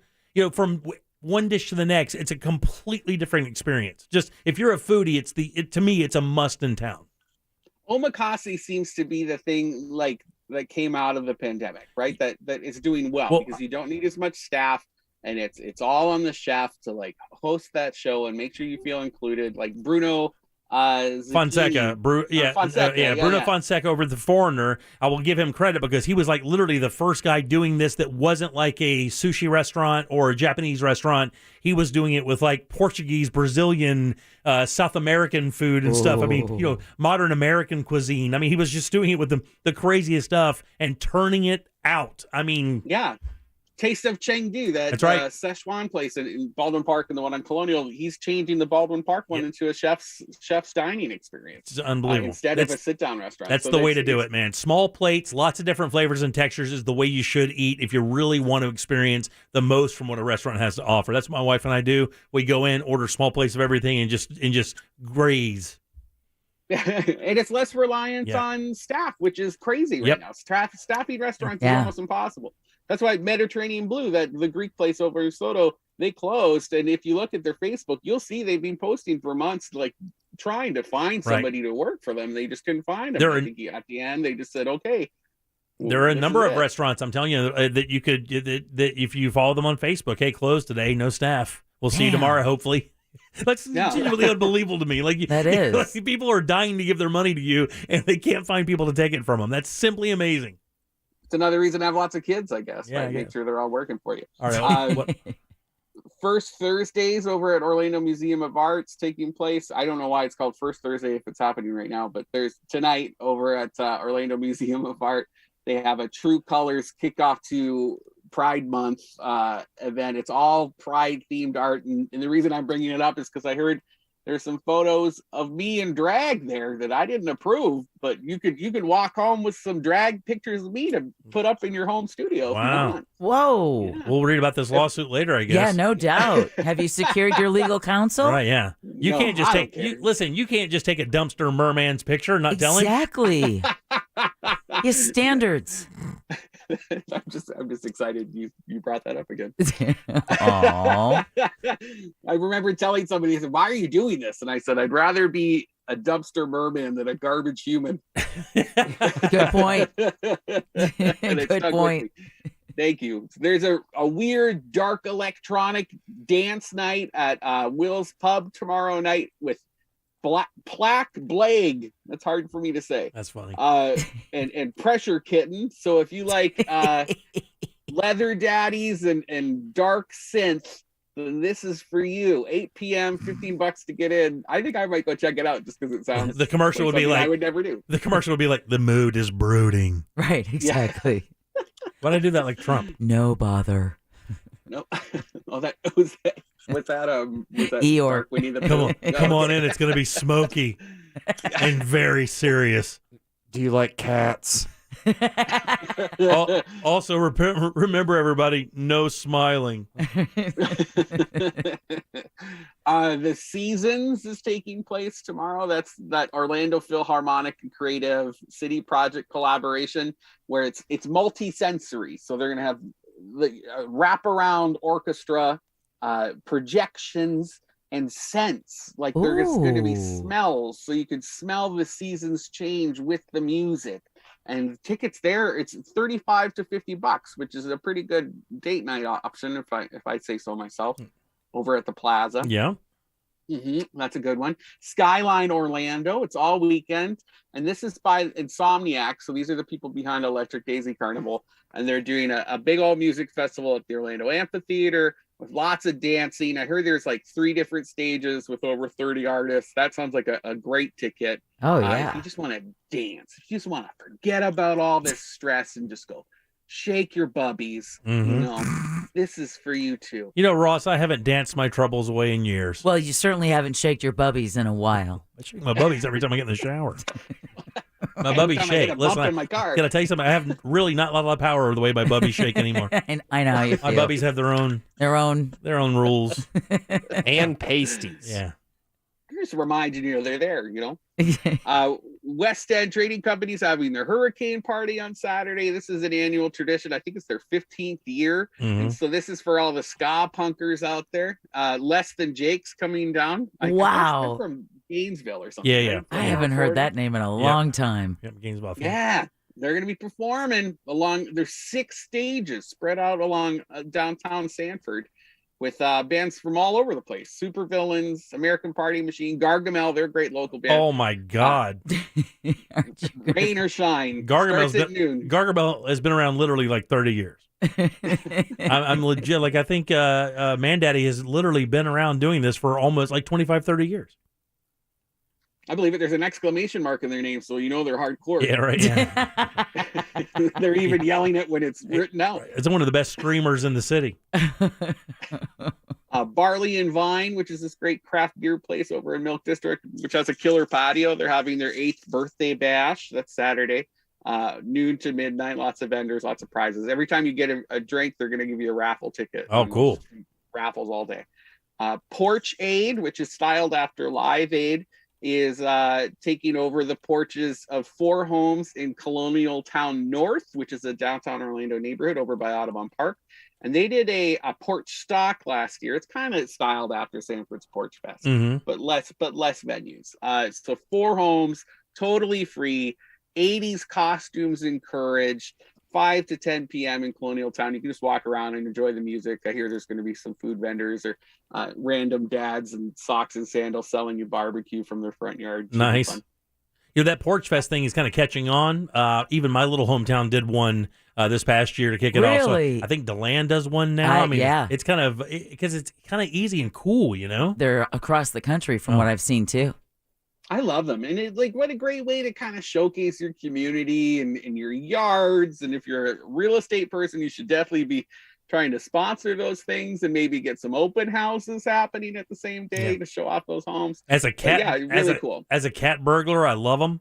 Speaker 2: from one dish to the next, it's a completely different experience. Just if you're a foodie, to me, it's a must in town.
Speaker 29: Omakase seems to be the thing that came out of the pandemic, right? That is doing well because you don't need as much staff and it's all on the chef to like host that show and make sure you feel included. Like Bruno
Speaker 2: Fonseca, Bruno Fonseca over at The Foreigner. I will give him credit because he was like literally the first guy doing this that wasn't like a sushi restaurant or a Japanese restaurant. He was doing it with like Portuguese, Brazilian, South American food and stuff. I mean, modern American cuisine. I mean, he was just doing it with the craziest stuff and turning it out. I mean,
Speaker 29: yeah. Taste of Chengdu, that's right. Szechuan place in Baldwin Park and the one on Colonial. He's changing the Baldwin Park one into a chef's dining experience.
Speaker 2: It's unbelievable.
Speaker 29: Instead of a sit-down restaurant.
Speaker 2: That's the way to do it, man. Small plates, lots of different flavors and textures is the way you should eat if you really want to experience the most from what a restaurant has to offer. That's what my wife and I do. We go in, order small plates of everything, and just graze.
Speaker 29: And it's less reliance on staff, which is crazy right now. Staffing restaurants is almost impossible. That's why Mediterranean Blue, the Greek place over in Soto, they closed. And if you look at their Facebook, you'll see they've been posting for months, like trying to find somebody to work for them. They just couldn't find them. I think at the end, they just said, okay.
Speaker 2: There are a number of restaurants, I'm telling you, that you could, that if you follow them on Facebook, hey, closed today, no staff. We'll see you tomorrow, hopefully. That's genuinely unbelievable to me. Like
Speaker 6: that is.
Speaker 2: Like, people are dying to give their money to you, and they can't find people to take it from them. That's simply amazing.
Speaker 29: It's another reason I have lots of kids, I guess.
Speaker 2: Yeah,
Speaker 29: Make sure they're all working for you.
Speaker 2: All right.
Speaker 29: First Thursdays over at Orlando Museum of Art's taking place. I don't know why it's called First Thursday if it's happening right now, but there's tonight over at Orlando Museum of Art. They have a True Colors kickoff to Pride Month event. It's all Pride themed art, and the reason I'm bringing it up is because I heard there's some photos of me in drag there that I didn't approve, but you could walk home with some drag pictures of me to put up in your home studio.
Speaker 2: Wow!
Speaker 6: Whoa!
Speaker 29: Yeah.
Speaker 2: We'll read about this lawsuit later, I guess.
Speaker 6: Yeah, no doubt. Have you secured your legal counsel?
Speaker 2: Right? Yeah. You can't just take. You can't just take a dumpster merman's picture and not tell him.
Speaker 6: Exactly. His standards.
Speaker 29: I'm just excited you brought that up again.
Speaker 6: Aww.
Speaker 29: I remember telling somebody, he said, "Why are you doing this?" And I said, "I'd rather be a dumpster merman than a garbage human."
Speaker 6: Good point. Good point.
Speaker 29: Thank you. There's a weird dark electronic dance night at Will's Pub tomorrow night with Plaque Blag. That's hard for me to say.
Speaker 2: That's funny.
Speaker 29: And Pressure Kitten. So if you like leather daddies and dark synth, then this is for you. 8 p.m., $15 to get in. I think I might go check it out just because it sounds.
Speaker 2: The commercial would be like
Speaker 29: I would never do.
Speaker 2: The commercial would be like, the mood is brooding.
Speaker 6: Right. Exactly.
Speaker 2: Why'd I do that like Trump?
Speaker 6: No bother.
Speaker 29: No. Oh, that was that. Was that
Speaker 6: Eeyore?
Speaker 29: Winnie the Pooh?
Speaker 2: Come on in. It's going to be smoky and very serious.
Speaker 7: Do you like cats?
Speaker 2: Also, remember, everybody, no smiling.
Speaker 29: The Seasons is taking place tomorrow. That's that Orlando Philharmonic and Creative City Project collaboration where it's multi-sensory. So they're going to have the wraparound orchestra, projections, and scents. Like there's going to be smells, so you could smell the seasons change with the music. And tickets there, it's $35 to $50, which is a pretty good date night option, if I say so myself, over at the Plaza.
Speaker 2: Yeah.
Speaker 29: That's a good one. Skyline Orlando, it's all weekend. And this is by Insomniac. So these are the people behind Electric Daisy Carnival. And they're doing a big old music festival at the Orlando Amphitheater with lots of dancing. I heard there's like 3 different stages with over 30 artists. That sounds like a great ticket.
Speaker 6: Oh, yeah.
Speaker 29: If you just want to dance, if you just want to forget about all this stress and just go shake your bubbies, this is for you too.
Speaker 2: You know, Ross, I haven't danced my troubles away in years.
Speaker 6: Well, you certainly haven't shaked your bubbies in a while.
Speaker 2: I shake my bubbies every time I get in the shower. My bubbies shake. Listen,
Speaker 29: in my car.
Speaker 2: Can I tell you something? I have really not a lot of power over the way my bubbies shake anymore.
Speaker 6: And I know how you feel.
Speaker 2: My bubbies have their own rules
Speaker 7: and pasties.
Speaker 2: Yeah.
Speaker 29: Just remind you, they're there. West End Trading Company's having their hurricane party on Saturday. This is an annual tradition. I think it's their 15th year. And so this is for all the ska punkers out there. Less Than Jake's coming down.
Speaker 6: Wow.
Speaker 29: From Gainesville or something.
Speaker 2: Yeah.
Speaker 29: Right?
Speaker 6: I haven't heard that name in a long time.
Speaker 2: Yep, Gainesville.
Speaker 29: Yeah. They're going to be performing there's 6 stages spread out along downtown Sanford with bands from all over the place. Super Villains, American Party Machine, Gargamel, they're a great local band.
Speaker 2: Oh my God.
Speaker 29: Rain or shine.
Speaker 2: Gargamel has been around literally like 30 years. I'm legit. Like, I think Mandaddy has literally been around doing this for almost like 25, 30 years.
Speaker 29: I believe it. There's an exclamation mark in their name, so they're hardcore.
Speaker 2: Yeah, right. Yeah.
Speaker 29: They're even yelling it when it's written out.
Speaker 2: It's one of the best screamers in the city.
Speaker 29: Barley and Vine, which is this great craft beer place over in Milk District, which has a killer patio. They're having their 8th birthday bash. That's Saturday, noon to midnight. Lots of vendors, lots of prizes. Every time you get a drink, they're going to give you a raffle ticket.
Speaker 2: Oh, cool.
Speaker 29: Raffles all day. Porch Aid, which is styled after Live Aid, is taking over the porches of 4 homes in Colonial Town North, which is a downtown Orlando neighborhood over by Audubon Park. and they did a porch stock last year. It's kind of styled after Sanford's Porch Fest, but less venues. So 4 homes, totally free, 80s costumes encouraged, 5 to 10 p.m. in Colonial Town. You can just walk around and enjoy the music. I hear there's going to be some food vendors or random dads in socks and sandals selling you barbecue from their front yard.
Speaker 2: Nice. You know, that Porch Fest thing is kind of catching on. Even my little hometown did one this past year to kick it off. So I think DeLand does one now. I mean, it's kind of, because it's kind of easy and cool, you know?
Speaker 6: They're across the country from what I've seen, too.
Speaker 29: I love them. And it's like, what a great way to kind of showcase your community and your yards. And if you're a real estate person, you should definitely be trying to sponsor those things and maybe get some open houses happening at the same day to show off those homes.
Speaker 2: As a cat,
Speaker 29: really cool.
Speaker 2: As a cat burglar, I love them.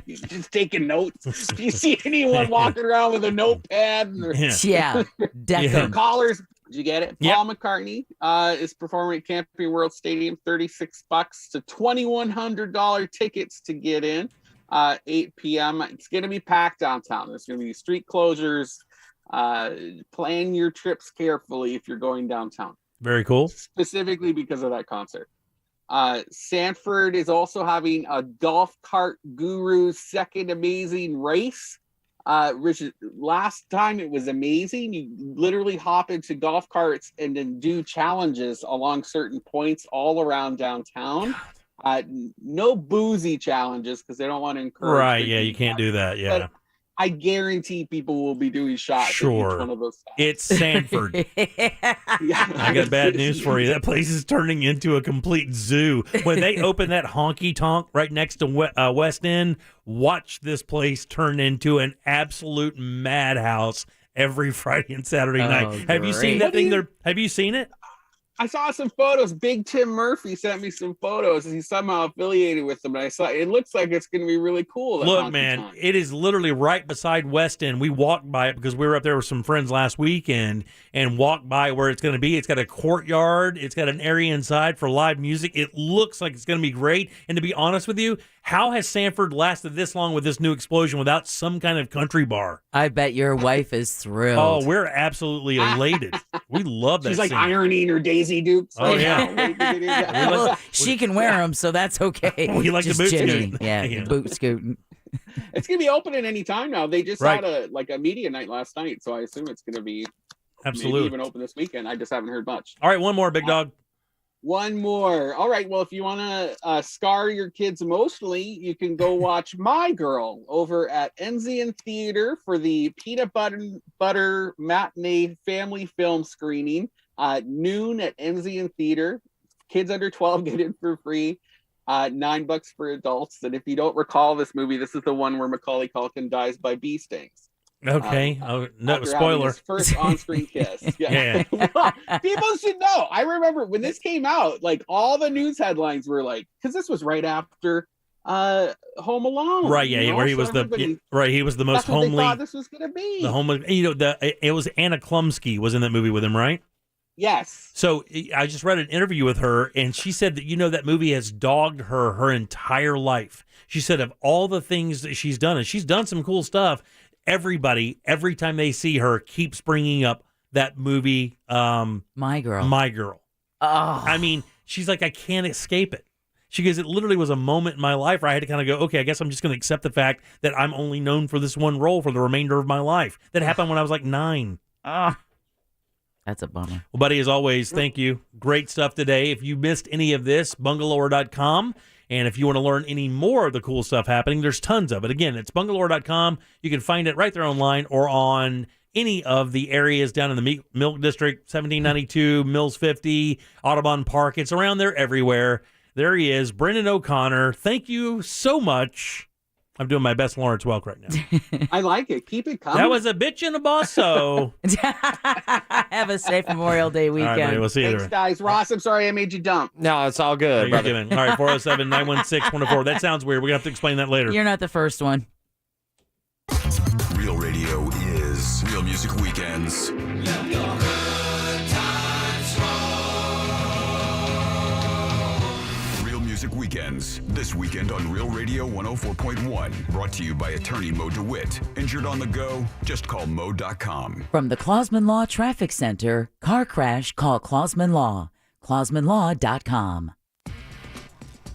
Speaker 29: Just taking notes. If you see anyone walking around with a notepad and their collars, did you get it? Paul McCartney is performing at Camping World Stadium, $36 to $2,100 tickets to get in. 8 p.m. It's going to be packed downtown. There's going to be street closures. Plan your trips carefully if you're going downtown.
Speaker 2: Very cool.
Speaker 29: Specifically because of that concert. Sanford is also having a golf cart guru's second amazing race. Which last time it was amazing. You literally hop into golf carts and then do challenges along certain points all around downtown. No boozy challenges because they don't want to encourage.
Speaker 2: Right? Yeah, you can't do that. Yeah.
Speaker 29: But I guarantee people will be doing shots.
Speaker 2: Sure.
Speaker 29: At each one of those spots.
Speaker 2: It's Sanford. I got bad news for you. That place is turning into a complete zoo. When they open that honky tonk right next to West End, watch this place turn into an absolute madhouse every Friday and Saturday night. Have you seen that thing there? Have you seen it?
Speaker 29: I saw some photos. Big Tim Murphy sent me some photos. He's somehow affiliated with them. And I saw it looks like it's going to be really cool.
Speaker 2: Look, man, it is literally right beside West End. We walked by it because we were up there with some friends last weekend and walked by where it's going to be. It's got a courtyard. It's got an area inside for live music. It looks like it's going to be great. And to be honest with you, how has Sanford lasted this long with this new explosion without some kind of country bar?
Speaker 6: I bet your wife is thrilled.
Speaker 2: Oh, we're absolutely elated. We love that.
Speaker 29: She's like
Speaker 2: scene.
Speaker 29: ironing her Daisy Dukes.
Speaker 2: Oh, yeah.
Speaker 6: Well, she can wear them, so that's okay.
Speaker 2: We like
Speaker 6: just
Speaker 2: the boot
Speaker 6: Jenny.
Speaker 2: scooting.
Speaker 6: Yeah, boot scooting.
Speaker 29: It's going to be opening any time now. They just had a media night last night, so I assume it's going to be maybe even open this weekend. I just haven't heard much.
Speaker 2: All right, one more, big dog.
Speaker 29: One more. All right. Well, if you want to scar your kids emotionally, you can go watch My Girl over at Enzian Theater for the Peanut Butter Matinee Family Film Screening. Noon at Enzian Theater. Kids under 12 get in for free. $9 for adults. And if you don't recall this movie, this is the one where Macaulay Culkin dies by bee stings.
Speaker 2: Okay. No spoiler.
Speaker 29: His first on-screen kiss.
Speaker 2: Yeah.
Speaker 29: People should know. I remember when this came out, like all the news headlines were like, because this was right after Home Alone.
Speaker 2: Right. Yeah. Where he was he was the most
Speaker 29: that's what
Speaker 2: homely.
Speaker 29: They thought this was gonna be
Speaker 2: the homely. You know, it was Anna Klumsky was in that movie with him, right?
Speaker 29: Yes.
Speaker 2: So I just read an interview with her, and she said that that movie has dogged her entire life. She said of all the things that she's done, and she's done some cool stuff. Everybody, every time they see her, keeps bringing up that movie,
Speaker 6: My Girl.
Speaker 2: My Girl.
Speaker 6: Oh.
Speaker 2: I mean, she's like, I can't escape it. She goes, it literally was a moment in my life where I had to kind of go, okay, I guess I'm just going to accept the fact that I'm only known for this one role for the remainder of my life. That happened when I was like 9.
Speaker 6: That's a bummer.
Speaker 2: Well, buddy, as always, thank you. Great stuff today. If you missed any of this, bungalower.com. And if you want to learn any more of the cool stuff happening, there's tons of it. Again, it's bungalower.com. You can find it right there online or on any of the areas down in the Milk District, 1792, Mills 50, Audubon Park. It's around there everywhere. There he is, Brendan O'Connor. Thank you so much. I'm doing my best Lawrence Welk right now.
Speaker 29: I like it. Keep it coming.
Speaker 2: That was a bitch and a bosso.
Speaker 6: Have a safe Memorial Day weekend.
Speaker 2: All right, buddy, we'll see you
Speaker 29: Thanks,
Speaker 2: there.
Speaker 29: guys. Ross, I'm sorry I made you dump.
Speaker 7: No, it's all good,
Speaker 2: You're
Speaker 7: brother.
Speaker 2: giving. All right, 407-916-104. That sounds weird. We're going to have to explain that later.
Speaker 6: You're not the first one.
Speaker 4: Real radio is Real Music Weekends. Real Music Music Weekends. This weekend on Real Radio 104.1. Brought to you by attorney Mo DeWitt. Injured on the go? Just call Mo.com.
Speaker 6: From the Clausman Law Traffic Center, car crash, call Clausman Law. ClausmanLaw.com.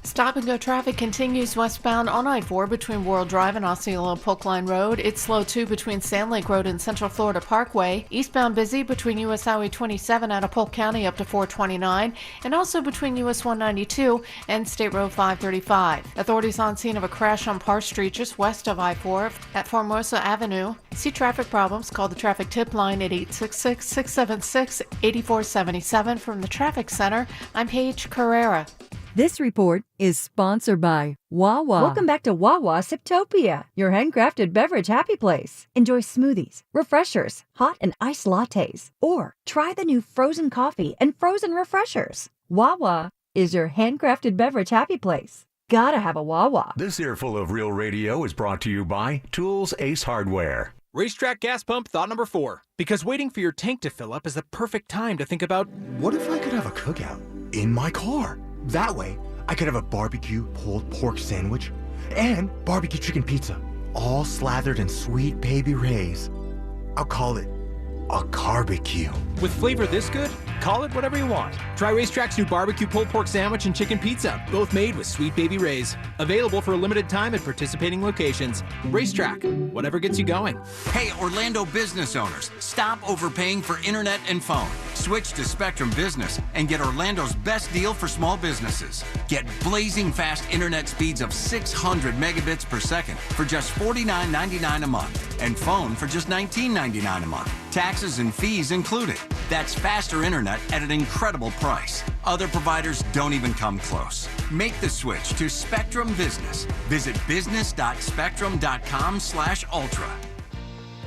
Speaker 11: Stop-and-go traffic continues westbound on I-4 between World Drive and Osceola Polk Line Road. It's slow, too, between Sand Lake Road and Central Florida Parkway. Eastbound busy between U.S. Highway 27 out of Polk County up to 429, and also between U.S. 192 and State Road 535. Authorities on scene of a crash on Parr Street just west of I-4 at Formosa Avenue. See traffic problems, call the traffic tip line at 866-676-8477. From the Traffic Center, I'm Paige Carrera.
Speaker 3: This report is sponsored by Wawa. Welcome back to Wawa Siptopia, your handcrafted beverage happy place. Enjoy smoothies, refreshers, hot and iced lattes, or try the new frozen coffee and frozen refreshers. Wawa is your handcrafted beverage happy place. Gotta have a Wawa.
Speaker 9: This earful of Real Radio is brought to you by Tools Ace Hardware.
Speaker 10: Racetrack gas pump thought number 4. Because waiting for your tank to fill up is the perfect time to think about,
Speaker 19: what if I could have a cookout in my car? That way, I could have a barbecue pulled pork sandwich and barbecue chicken pizza, all slathered in sweet baby rays. I'll call it a barbecue.
Speaker 10: With flavor this good, call it whatever you want. Try Racetrack's new barbecue pulled pork sandwich and chicken pizza, both made with sweet baby rays. Available for a limited time at participating locations. Racetrack, whatever gets you going.
Speaker 20: Hey, Orlando business owners, stop overpaying for internet and phone. Switch to Spectrum Business and get Orlando's best deal for small businesses. Get blazing fast internet speeds of 600 megabits per second for just $49.99 a month, and phone for just $19.99 a month. Taxes and fees included. That's faster internet at an incredible price. Other providers don't even come close. Make the switch to Spectrum Business. Visit business.spectrum.com/ultra.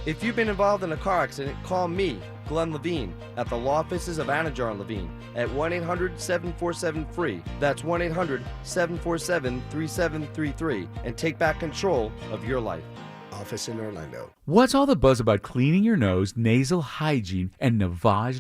Speaker 21: If you've been involved in a car accident, call me, Glenn Levine, at the law offices of Anajar and Levine at 1-800-747-FREE. That's 1-800-747-3733, and take back control of your life.
Speaker 24: Office in Orlando.
Speaker 25: What's all the buzz about cleaning your nose, nasal hygiene, and navage?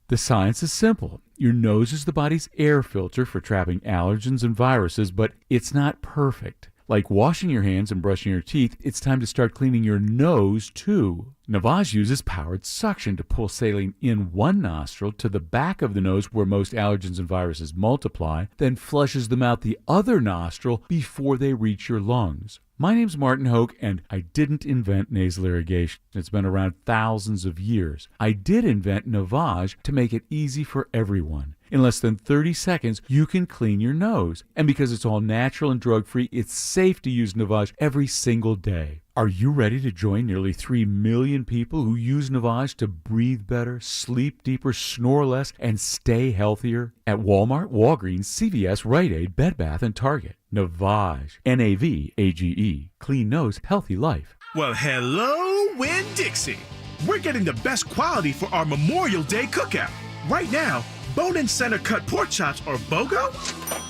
Speaker 25: The science is simple. Your nose is the body's air filter for trapping allergens and viruses, but it's not perfect. Like washing your hands and brushing your teeth, it's time to start cleaning your nose, too. Navage uses powered suction to pull saline in one nostril to the back of the nose where most allergens and viruses multiply, then flushes them out the other nostril before they reach your lungs. My name's Martin Hoke, and I didn't invent nasal irrigation. It's been around thousands of years. I did invent Navage to make it easy for everyone. In less than 30 seconds, you can clean your nose. And because it's all natural and drug-free, it's safe to use Navage every single day. Are you ready to join nearly 3 million people who use Navage to breathe better, sleep deeper, snore less, and stay healthier? At Walmart, Walgreens, CVS, Rite Aid, Bed Bath, and Target. Navage. N-A-V-A-G-E. Clean nose, healthy life.
Speaker 26: Well, hello, Winn-Dixie. We're getting the best quality for our Memorial Day cookout. Right now, bone-in center cut pork chops are BOGO?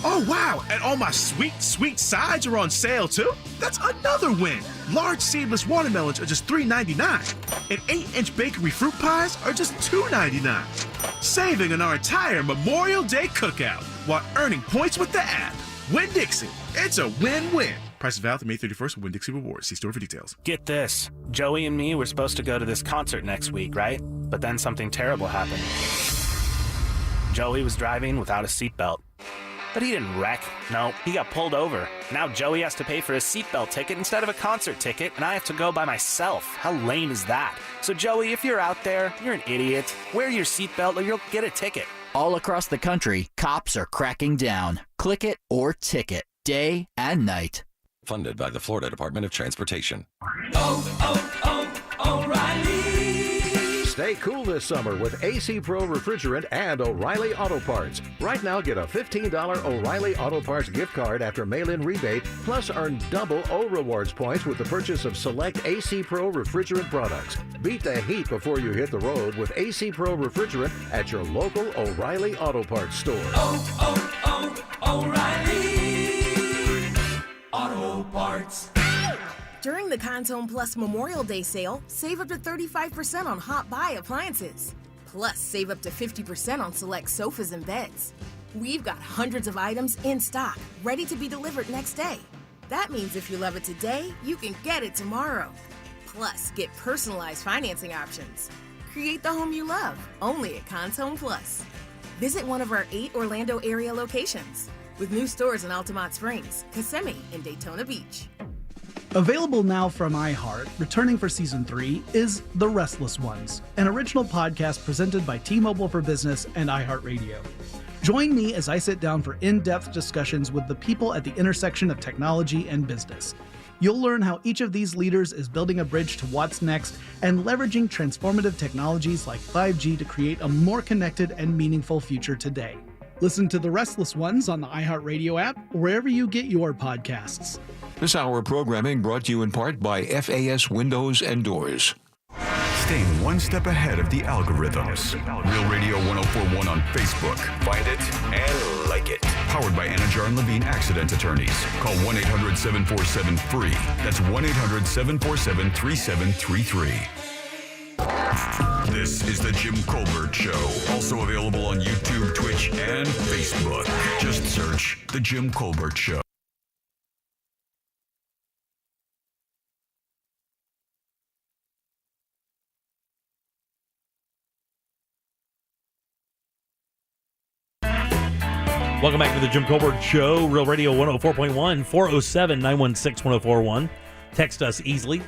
Speaker 26: Oh, wow, and all my sweet, sweet sides are on sale, too? That's another win. Large seedless watermelons are just $3.99, and 8-inch bakery fruit pies are just $2.99. Saving on our entire Memorial Day cookout while earning points with the app. Winn-Dixie, it's a win-win. Prices valid through May 31st with Winn-Dixie Rewards. See store for details.
Speaker 27: Get this. Joey and me were supposed to go to this concert next week, right? But then something terrible happened. Joey was driving without a seatbelt. But he didn't wreck. No, he got pulled over. Now Joey has to pay for a seatbelt ticket instead of a concert ticket, and I have to go by myself. How lame is that? So Joey, if you're out there, you're an idiot. Wear your seatbelt or you'll get a ticket.
Speaker 30: All across the country, cops are cracking down. Click it or ticket, day and night.
Speaker 31: Funded by the Florida Department of Transportation.
Speaker 32: O'Reilly. Stay cool this summer with AC Pro Refrigerant and O'Reilly Auto Parts. Right now, get a $15 O'Reilly Auto Parts gift card after mail-in rebate, plus earn double O Rewards points with the purchase of select AC Pro Refrigerant products. Beat the heat before you hit the road with AC Pro Refrigerant at your local O'Reilly Auto Parts store.
Speaker 33: O'Reilly Auto Parts.
Speaker 34: During the Contone Plus Memorial Day sale, save up to 35% on Hot Buy appliances. Plus, save up to 50% on select sofas and beds. We've got hundreds of items in stock, ready to be delivered next day. That means if you love it today, you can get it tomorrow. Plus, get personalized financing options. Create the home you love, only at Conn's Home Plus. Visit one of our 8 Orlando area locations, with new stores in Altamont Springs, Kissimmee, and Daytona Beach.
Speaker 1: Available now from iHeart, returning for Season 3, is The Restless Ones, an original podcast presented by T-Mobile for Business and iHeartRadio. Join me as I sit down for in-depth discussions with the people at the intersection of technology and business. You'll learn how each of these leaders is building a bridge to what's next and leveraging transformative technologies like 5G to create a more connected and meaningful future today. Listen to The Restless Ones on the iHeartRadio app, or wherever you get your podcasts.
Speaker 5: This hour of programming brought to you in part by FAS Windows and Doors.
Speaker 4: Stay one step ahead of the algorithms. Real Radio 104.1 on Facebook. Find it and like it. Powered by Anajar and Levine Accident Attorneys. Call 1-800-747-FREE. That's 1-800-747-3733. This is the Jim Colbert Show. Also available on YouTube, Twitch, and Facebook. Just search The Jim Colbert Show.
Speaker 2: Welcome back to the Jim Colbert Show, Real Radio 104.1, 407-916-1041. Text us easily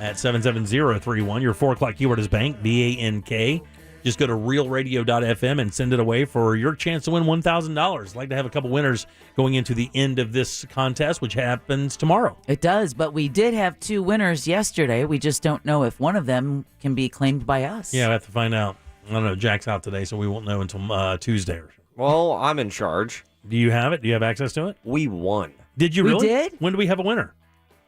Speaker 2: at 77031. Your 4 o'clock keyword is bank, B-A-N-K. Just go to realradio.fm and send it away for your chance to win $1,000. I'd like to have a couple winners going into the end of this contest, which happens tomorrow.
Speaker 6: It does, but we did have 2 winners yesterday. We just don't know if one of them can be claimed by us.
Speaker 2: Yeah, I have to find out. I don't know. Jack's out today, so we won't know until Tuesday or so.
Speaker 7: Well, I'm in charge.
Speaker 2: Do you have it? Do you have access to it?
Speaker 7: We won.
Speaker 2: Did you really?
Speaker 6: We did?
Speaker 2: When do we have a winner?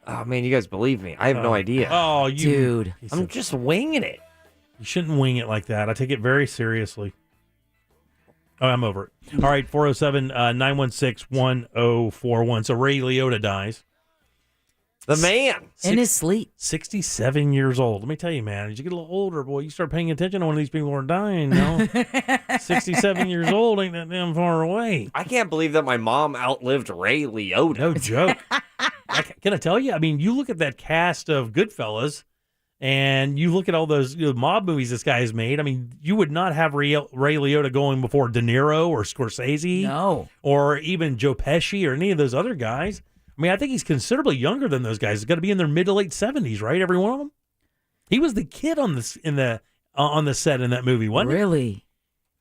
Speaker 7: Oh, man, you guys believe me. I have no idea.
Speaker 2: Oh,
Speaker 6: dude.
Speaker 7: I'm just winging it.
Speaker 2: You shouldn't wing it like that. I take it very seriously. Oh, I'm over it. All right, 407-916-1041. So Ray Liotta dies.
Speaker 7: The man.
Speaker 6: In his sleep.
Speaker 2: 67 years old. Let me tell you, man, as you get a little older, boy, you start paying attention to when these people are dying, you know? 67 years old ain't that damn far away.
Speaker 7: I can't believe that my mom outlived Ray Liotta.
Speaker 2: No joke. Can I tell you? I mean, you look at that cast of Goodfellas, and you look at all those mob movies this guy has made. I mean, you would not have Ray Liotta going before De Niro or Scorsese.
Speaker 6: No.
Speaker 2: Or even Joe Pesci or any of those other guys. I mean, I think he's considerably younger than those guys. He's got to be in their mid to late 70s, right? Every one of them. He was the kid on the set in that movie, wasn't he?
Speaker 6: Really?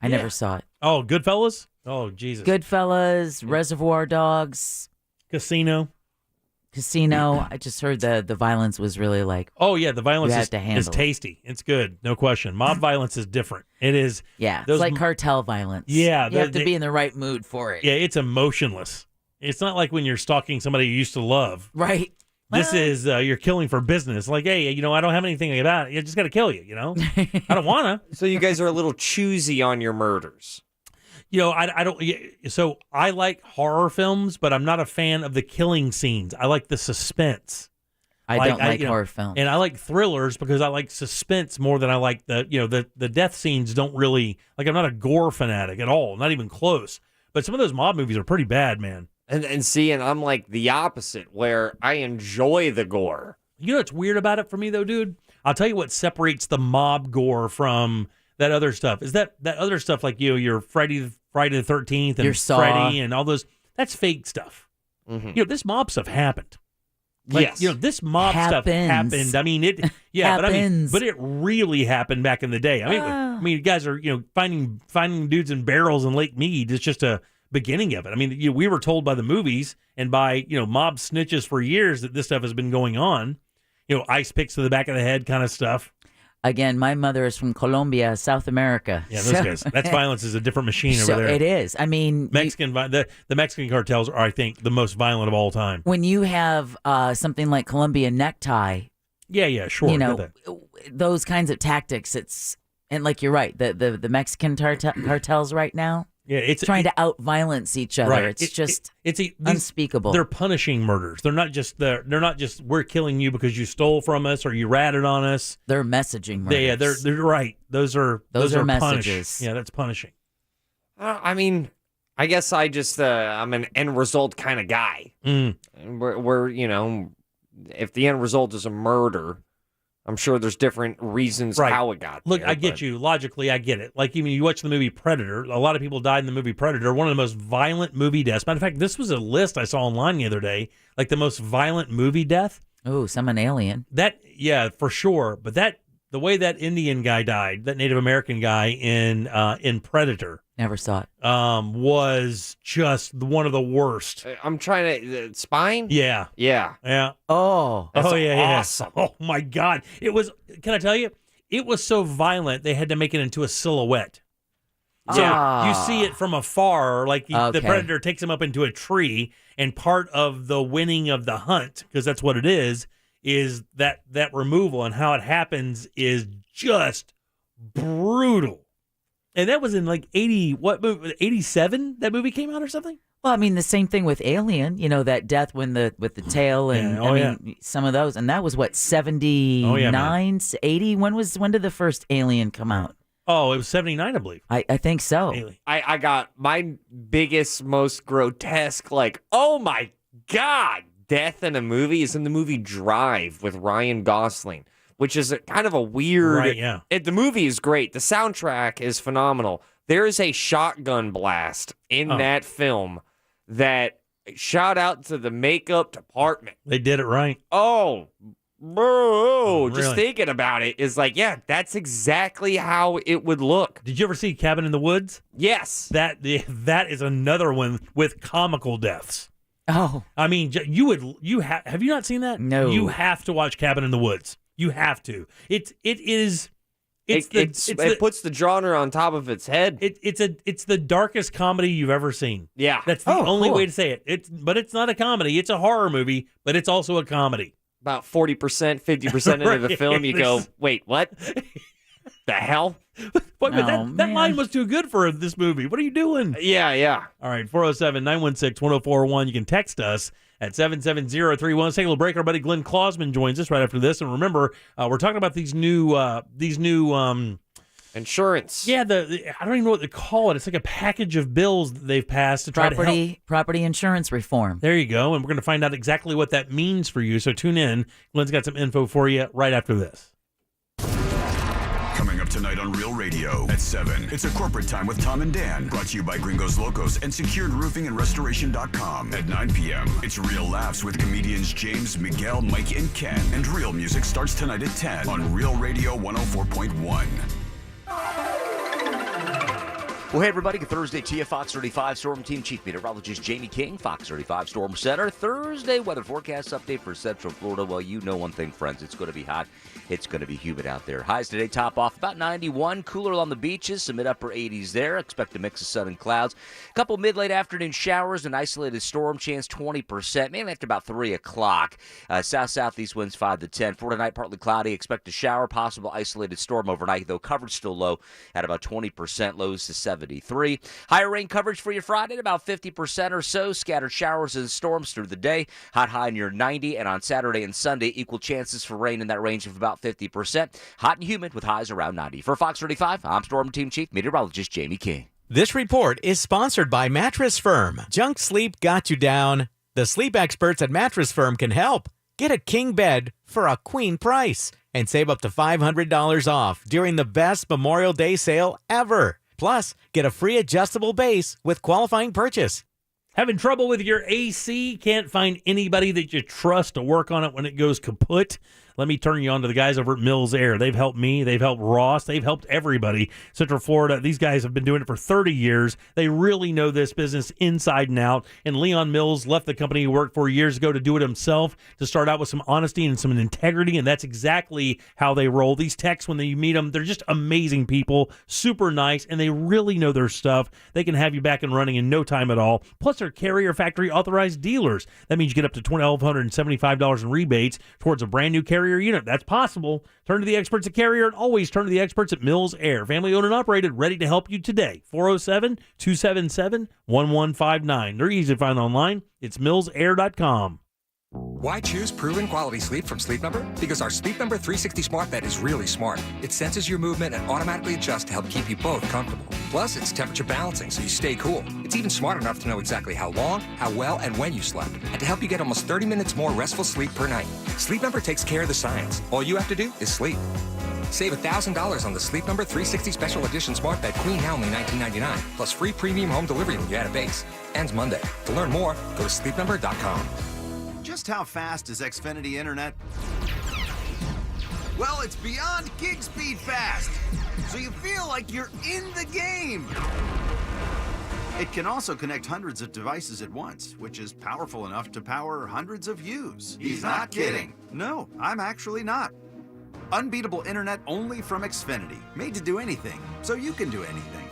Speaker 6: I never saw it.
Speaker 2: Oh, Goodfellas? Oh, Jesus.
Speaker 6: Goodfellas, Reservoir Dogs,
Speaker 2: Casino.
Speaker 6: I just heard the violence was really like.
Speaker 2: Oh yeah, the violence is
Speaker 6: handle
Speaker 2: tasty. It's good, no question. Mob violence is different. It is.
Speaker 6: Yeah, it's like cartel violence.
Speaker 2: Yeah,
Speaker 6: you have to be in the right mood for it.
Speaker 2: Yeah, it's emotionless. It's not like when you're stalking somebody you used to love.
Speaker 6: Right.
Speaker 2: This is you're killing for business. Like, hey, I don't have anything about it. You just got to kill you. I don't want to.
Speaker 7: So you guys are a little choosy on your murders.
Speaker 2: I don't. So I like horror films, but I'm not a fan of the killing scenes. I like the suspense.
Speaker 6: I don't like horror films,
Speaker 2: and I like thrillers because I like suspense more than I like the death scenes. Don't really like. I'm not a gore fanatic at all. Not even close. But some of those mob movies are pretty bad, man.
Speaker 7: And I'm like the opposite, where I enjoy the gore.
Speaker 2: You know what's weird about it for me, though, dude? I'll tell you what separates the mob gore from that other stuff. Is that other stuff like, your Friday the 13th and
Speaker 6: your Saw.
Speaker 2: Freddy and all those, that's fake stuff.
Speaker 7: Mm-hmm.
Speaker 2: This mob stuff happened. Like,
Speaker 7: yes.
Speaker 2: This mob stuff happened. I mean, it, yeah, but it really happened back in the day. I mean, you guys are, finding dudes in barrels in Lake Mead. It's just a beginning of it. I mean, we were told by the movies and by, mob snitches for years that this stuff has been going on. Ice picks to the back of the head kind of stuff.
Speaker 6: Again, my mother is from Colombia, South America.
Speaker 2: Yeah, those guys. That's violence is a different machine over there.
Speaker 6: It is. I mean,
Speaker 2: the Mexican cartels are, I think, the most violent of all time.
Speaker 6: When you have something like Colombia necktie.
Speaker 2: Yeah, sure.
Speaker 6: Those kinds of tactics. And like you're right, the Mexican cartels right now.
Speaker 2: Yeah, it's
Speaker 6: trying to out-violence each other. Right. It's unspeakable.
Speaker 2: They're punishing murders. They're not just we're killing you because you stole from us or you ratted on us.
Speaker 6: They're messaging murders.
Speaker 2: They're right. Those are
Speaker 6: messages.
Speaker 2: Punish. Yeah, that's punishing.
Speaker 7: I mean, I guess I just I'm an end result kind of guy. Where if the end result is a murder, I'm sure there's different reasons how it got there.
Speaker 2: Look, I get you. Logically, I get it. Like, even you watch the movie Predator, a lot of people died in the movie Predator, one of the most violent movie deaths. Matter of fact, this was a list I saw online the other day, like the most violent movie death.
Speaker 6: Oh, an alien.
Speaker 2: Yeah, for sure. But the way that Indian guy died, that Native American guy in Predator.
Speaker 6: Never saw it.
Speaker 2: Was just one of the worst.
Speaker 7: I'm trying to spine.
Speaker 2: Yeah.
Speaker 6: Oh,
Speaker 7: that's
Speaker 2: awesome. Yeah. Oh my God, it was. Can I tell you? It was so violent they had to make it into a silhouette. So you see it from afar, like the Predator takes him up into a tree, and part of the winning of the hunt, because that's what it is that removal, and how it happens is just brutal. And that was in like 87 that movie came out or something?
Speaker 6: Well, I mean, the same thing with Alien, that death with the tail and some of those. And that was what, 79, 80? When did the first Alien come out?
Speaker 2: Oh, it was 79, I believe.
Speaker 6: I think so.
Speaker 7: I got my biggest, most grotesque, like, oh my God, death in a movie is in the movie Drive with Ryan Gosling, which is kind of a weird...
Speaker 2: Right, yeah.
Speaker 7: The movie is great. The soundtrack is phenomenal. There is a shotgun blast in that film that... Shout out to the makeup department.
Speaker 2: They did it right.
Speaker 7: Oh, bro.
Speaker 2: Really?
Speaker 7: Just thinking about it is like, yeah, that's exactly how it would look.
Speaker 2: Did you ever see Cabin in the Woods?
Speaker 7: Yes.
Speaker 2: That is another one with comical deaths.
Speaker 6: Oh.
Speaker 2: I mean, have you not seen that?
Speaker 6: No.
Speaker 2: You have to watch Cabin in the Woods. You have to. It
Speaker 7: puts the genre on top of its head.
Speaker 2: It's the darkest comedy you've ever seen.
Speaker 7: Yeah.
Speaker 2: That's the only way to say it. But it's not a comedy. It's a horror movie, but it's also a comedy.
Speaker 7: About 40%, 50% into the film, you go, wait, what? The hell?
Speaker 2: But that line was too good for this movie. What are you doing?
Speaker 7: Yeah.
Speaker 2: All right, 407-916-1041. You can text us at 77031. Let's take a little break. Our buddy Glenn Clausman joins us right after this. And remember, we're talking about these new
Speaker 7: insurance.
Speaker 2: Yeah, I don't even know what they call it. It's like a package of bills that they've passed to try to help.
Speaker 6: Property insurance reform.
Speaker 2: There you go. And we're going to find out exactly what that means for you. So tune in. Glenn's got some info for you right after this.
Speaker 4: Coming up tonight on Real Radio at 7. It's a corporate time with Tom and Dan. Brought to you by Gringos Locos and SecuredRoofingAndRestoration.com. At 9 p.m., it's Real Laughs with comedians James, Miguel, Mike, and Ken. And Real Music starts tonight at 10 on Real Radio 104.1.
Speaker 3: Well, hey, everybody. Good Thursday to you. Fox 35 Storm Team Chief Meteorologist Jamie King, Fox 35 Storm Center. Thursday weather forecast update for Central Florida. Well, you know one thing, friends. It's going to be hot. It's going to be humid out there. Highs today top off about 91. Cooler on the beaches. Some mid-upper 80s there. Expect a mix of sun and clouds. A couple mid-late afternoon showers. An isolated storm chance 20%. Mainly after about 3 o'clock. South-southeast winds 5 to 10. For tonight, partly cloudy. Expect a shower. Possible isolated storm overnight, though coverage still low at about 20%. Lows to 73. Higher rain coverage for your Friday at about 50% or so. Scattered showers and storms through the day. Hot high near 90. And on Saturday and Sunday, equal chances for rain in that range of about 50%. Hot and humid with highs around 90. For Fox 35, I'm Storm Team Chief Meteorologist Jamie King.
Speaker 10: This report is sponsored by Mattress Firm. Junk sleep got you down. The sleep experts at Mattress Firm can help. Get a king bed for a queen price and save up to $500 off during the best Memorial Day sale ever. Plus, get a free adjustable base with qualifying purchase.
Speaker 2: Having trouble with your AC? Can't find anybody that you trust to work on it when it goes kaput? Let me turn you on to the guys over at Mills Air. They've helped me. They've helped Ross. They've helped everybody. Central Florida, these guys have been doing it for 30 years. They really know this business inside and out. And Leon Mills left the company he worked for years ago to do it himself, to start out with some honesty and some integrity, and that's exactly how they roll. These techs, when you meet them, they're just amazing people, super nice, and they really know their stuff. They can have you back and running in no time at all. Plus, they're carrier factory authorized dealers. That means you get up to $1,275 in rebates towards a brand new carrier unit. That's possible. Turn to the experts at Carrier and always turn to the experts at Mills Air. Family owned and operated, ready to help you today. 407-277-1159. They're easy to find online. It's millsair.com.
Speaker 8: Why choose proven quality sleep from Sleep Number? Because our Sleep Number 360 smart bed is really smart. It senses your movement and automatically adjusts to help keep you both comfortable. Plus, it's temperature balancing so you stay cool. It's even smart enough to know exactly how long, how well, and when you slept, and to help you get almost 30 minutes more restful sleep per night. Sleep Number takes care of the science. All you have to do is sleep. Save $1,000 on the Sleep Number 360 Special Edition Smart Bed Queen now only $19.99, plus free premium home delivery when you add a base. Ends Monday. To learn more, go to sleepnumber.com.
Speaker 9: Just how fast is Xfinity Internet? Well, it's beyond gig speed fast, so you feel like you're in the game. It can also connect hundreds of devices at once, which is powerful enough to power hundreds of U's. He's not kidding. No, I'm actually not. Unbeatable internet only from Xfinity, made to do anything, so you can do anything.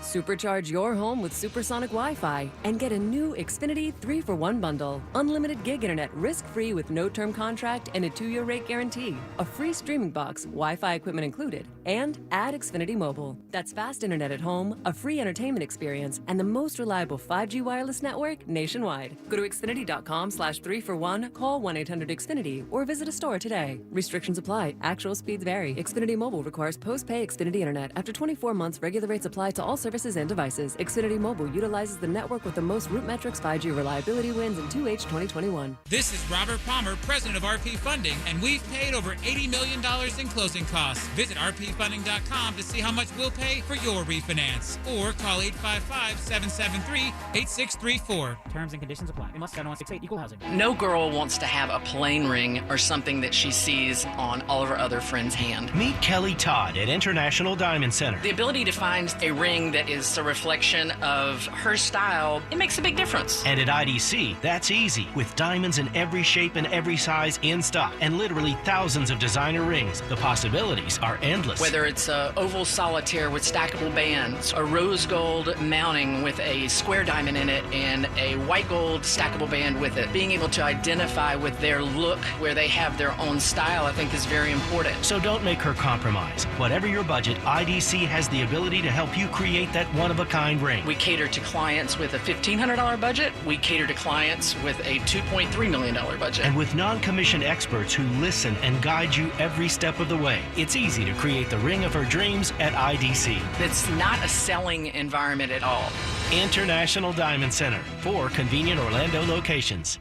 Speaker 11: Supercharge your home with supersonic Wi-Fi and get a new Xfinity 3-for-1 bundle. Unlimited gig internet risk-free with no term contract and a 2-year rate guarantee. A free streaming box, Wi-Fi equipment included, and add Xfinity Mobile. That's fast internet at home, a free entertainment experience, and the most reliable 5G wireless network nationwide. Go to Xfinity.com/3-for-1, call 1-800-XFINITY, or visit a store today. Restrictions apply. Actual speeds vary. Xfinity Mobile requires post-pay Xfinity internet. After 24 months, regular rates apply to all services and devices. Xfinity Mobile utilizes the network with the most root metrics 5G reliability wins in 2H 2021.
Speaker 12: This is Robert Palmer, president of RP Funding, and we've paid over $80 million in closing costs. Visit rpfunding.com to see how much we'll pay for your refinance, or call 855-773-8634.
Speaker 13: Terms and conditions apply. We must 7168 equal housing.
Speaker 14: No girl wants to have a plain ring or something that she sees on all of her other friends' hand.
Speaker 15: Meet Kelly Todd at International Diamond Center.
Speaker 14: The ability to find a ring that is a reflection of her style, it makes a big difference.
Speaker 15: And at IDC, that's easy. With diamonds in every shape and every size in stock, and literally thousands of designer rings, the possibilities are endless.
Speaker 14: Whether it's a oval solitaire with stackable bands, a rose gold mounting with a square diamond in it, and a white gold stackable band with it, being able to identify with their look where they have their own style, I think is very important.
Speaker 15: So don't make her compromise. Whatever your budget, IDC has the ability to help you create that one-of-a-kind ring.
Speaker 14: We cater to clients with a $1,500 budget. We cater to clients with a $2.3 million budget.
Speaker 15: And with non-commissioned experts who listen and guide you every step of the way, it's easy to create the ring of her dreams at IDC.
Speaker 14: It's not a selling environment at all.
Speaker 15: International Diamond Center, 4 convenient Orlando locations.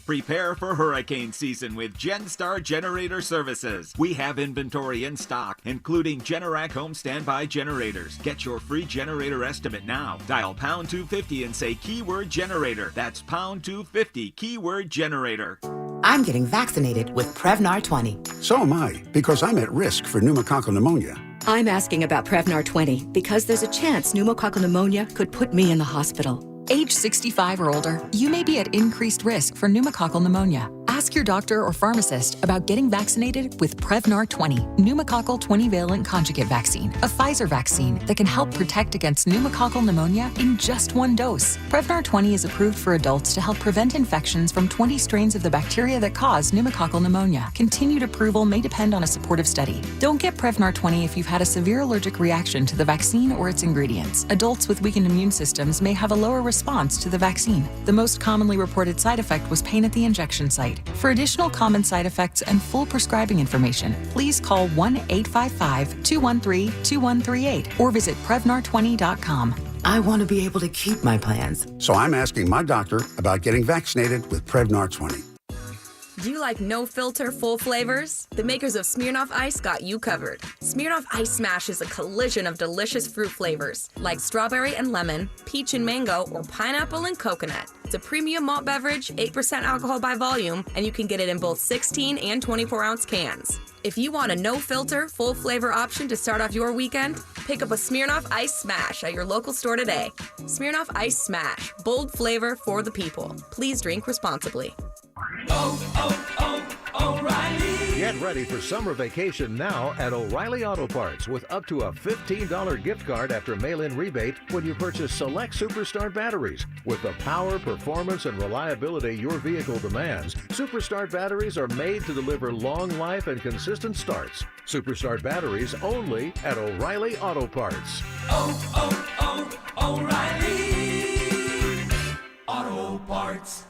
Speaker 16: Prepare for hurricane season with GenStar Generator Services. We have inventory in stock, including Generac home standby generators. Get your free generator estimate now. Dial pound 250 and say keyword generator. That's pound 250 keyword generator.
Speaker 17: I'm getting vaccinated with Prevnar 20.
Speaker 24: So am I, because I'm at risk for pneumococcal pneumonia.
Speaker 18: I'm asking about Prevnar 20 because there's a chance pneumococcal pneumonia could put me in the hospital.
Speaker 22: Age 65 or older, you may be at increased risk for pneumococcal pneumonia. Ask your doctor or pharmacist about getting vaccinated with Prevnar 20, pneumococcal 20-valent conjugate vaccine, a Pfizer vaccine that can help protect against pneumococcal pneumonia in just one dose. Prevnar 20 is approved for adults to help prevent infections from 20 strains of the bacteria that cause pneumococcal pneumonia. Continued approval may depend on a supportive study. Don't get Prevnar 20 if you've had a severe allergic reaction to the vaccine or its ingredients. Adults with weakened immune systems may have a lower response to the vaccine. The most commonly reported side effect was pain at the injection site. For additional common side effects and full prescribing information, please call 1-855-213-2138 or visit Prevnar20.com.
Speaker 17: I want to be able to keep my plans.
Speaker 24: So I'm asking my doctor about getting vaccinated with Prevnar 20.
Speaker 34: Do you like no filter, full flavors? The makers of Smirnoff Ice got you covered. Smirnoff Ice Smash is a collision of delicious fruit flavors like strawberry and lemon, peach and mango, or pineapple and coconut. It's a premium malt beverage, 8% alcohol by volume, and you can get it in both 16 and 24-ounce cans. If you want a no-filter, full-flavor option to start off your weekend, pick up a Smirnoff Ice Smash at your local store today. Smirnoff Ice Smash, bold flavor for the people. Please drink responsibly.
Speaker 32: O'Reilly. Get ready for summer vacation now at O'Reilly Auto Parts with up to a $15 gift card after mail-in rebate when you purchase select Superstart batteries. With the power, performance, and reliability your vehicle demands, Superstart batteries are made to deliver long life and consistent starts. Superstart batteries only at O'Reilly Auto Parts.
Speaker 33: O'Reilly Auto Parts.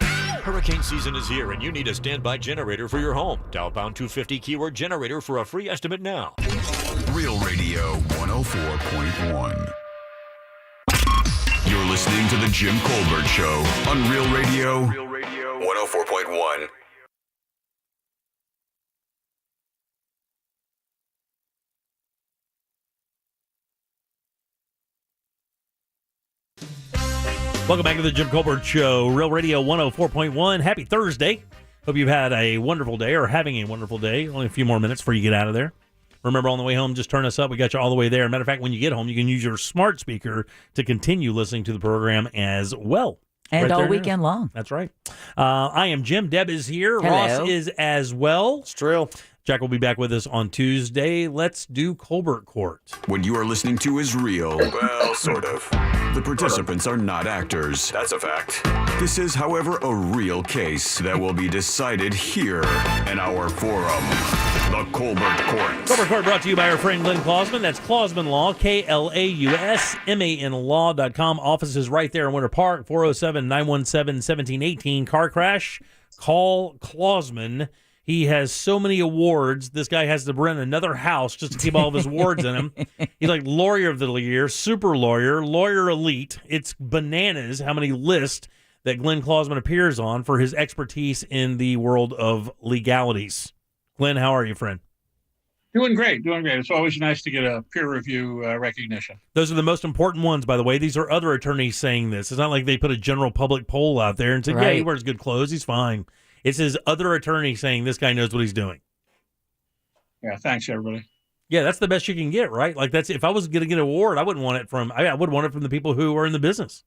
Speaker 1: Hurricane season is here and you need a standby generator for your home. Dial pound 250 keyword generator for a free estimate now.
Speaker 4: Real Radio 104.1. You're listening to The Jim Colbert Show on Real Radio 104.1.
Speaker 2: Welcome back to the Jim Colbert Show, Real Radio 104.1. Happy Thursday. Hope you've had a wonderful day or having a wonderful day. Only a few more minutes before you get out of there. Remember, on the way home, just turn us up. We got you all the way there. Matter of fact, when you get home, you can use your smart speaker to continue listening to the program as well.
Speaker 6: And
Speaker 2: Right
Speaker 6: all
Speaker 2: there
Speaker 6: weekend
Speaker 2: now.
Speaker 6: long.
Speaker 2: That's right. I am Jim. Deb is here.
Speaker 6: Hello.
Speaker 2: Ross is as well. It's true. Jack will be back with us on Tuesday. Let's do Colbert Court.
Speaker 4: What you are listening to is real. Well, sort of. The participants are not actors. That's a fact. This is, however, a real case that will be decided here in our forum, the Colbert Court.
Speaker 2: Colbert Court brought to you by our friend Glenn Klausman. That's Klausman Law, KLAUSMAN Law.com. Office is right there in Winter Park, 407-917-1718. Car crash, call Klausman. He has so many awards. This guy has to rent another house just to keep all of his awards in him. He's like Lawyer of the Year, Super Lawyer, Lawyer Elite. It's bananas how many lists that Glenn Klausman appears on for his expertise in the world of legalities. Glenn, how are you, friend?
Speaker 5: Doing great. It's always nice to get a peer review recognition.
Speaker 2: Those are the most important ones, by the way. These are other attorneys saying this. It's not like they put a general public poll out there and said, yeah, he wears good clothes, he's fine. It's his other attorney saying this guy knows what he's doing.
Speaker 5: Yeah, thanks, everybody.
Speaker 2: Yeah, that's the best you can get, right? Like, that's if I was going to get an award, I wouldn't want it from. I would want it from the people who are in the business.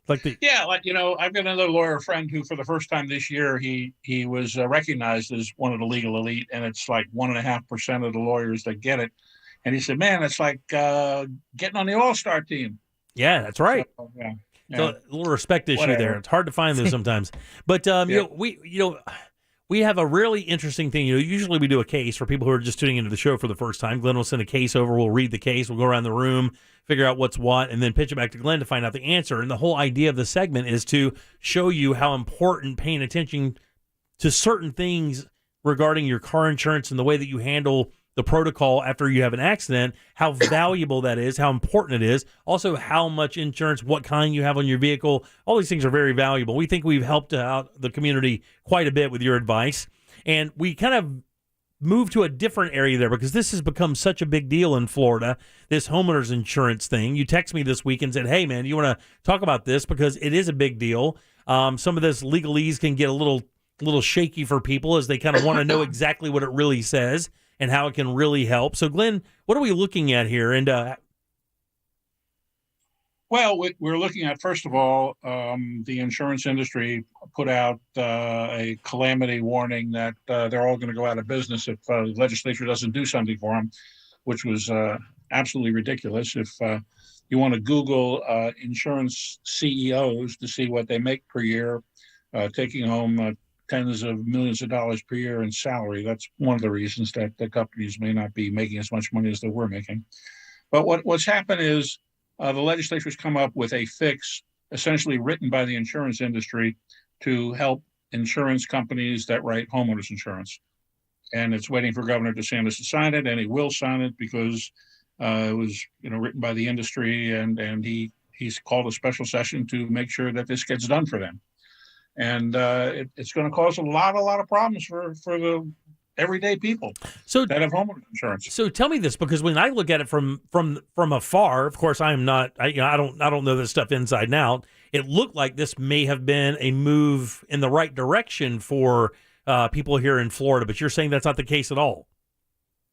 Speaker 2: I've got another lawyer friend who, for the first time this year, he was recognized as one of the legal elite, and it's like 1.5% of the lawyers that get it. And he said, "Man, it's like getting on the All-Star team." Yeah, that's right.
Speaker 5: So, yeah.
Speaker 2: So, a little respect issue
Speaker 5: Whatever.
Speaker 2: there. It's hard to find those sometimes. But we have a really interesting thing. Usually we do a case for people who are just tuning into the show for the first time. Glenn will send a case over. We'll read the case. We'll go around the room, figure out what's what, and then pitch it back to Glenn to find out the answer. And the whole idea of the segment is to show you how important paying attention to certain things regarding your car insurance and the way that you handle the protocol after you have an accident, how valuable that is, how important it is, also how much insurance, what kind you have on your vehicle. All these things are very valuable. We think we've helped out the community quite a bit with your advice. And we kind of moved to a different area there because this has become such a big deal in Florida, this homeowners insurance thing. You text me this week and said, hey, man, you want to talk about this because it is a big deal. Some of this legalese can get a little shaky for people as they kind of want to know exactly what it really says and how it can really help. So, Glenn, what are we looking at here? And
Speaker 5: Well, we're looking at, first of all, the insurance industry put out a calamity warning that they're all going to go out of business if the legislature doesn't do something for them, which was absolutely ridiculous. If you want to Google insurance CEOs to see what they make per year, taking home tens of millions of dollars per year in salary. That's one of the reasons that the companies may not be making as much money as they were making. But what's happened is the legislature's come up with a fix, essentially written by the insurance industry, to help insurance companies that write homeowners insurance. And it's waiting for Governor DeSantis to sign it, and he will sign it because it was written by the industry, and he's called a special session to make sure that this gets done for them. And it's going to cause a lot of problems for the everyday people that have homeowners insurance.
Speaker 2: So tell me this, because when I look at it from afar, of course I am not, I don't know this stuff inside and out. It looked like this may have been a move in the right direction for people here in Florida, but you're saying that's not the case at all.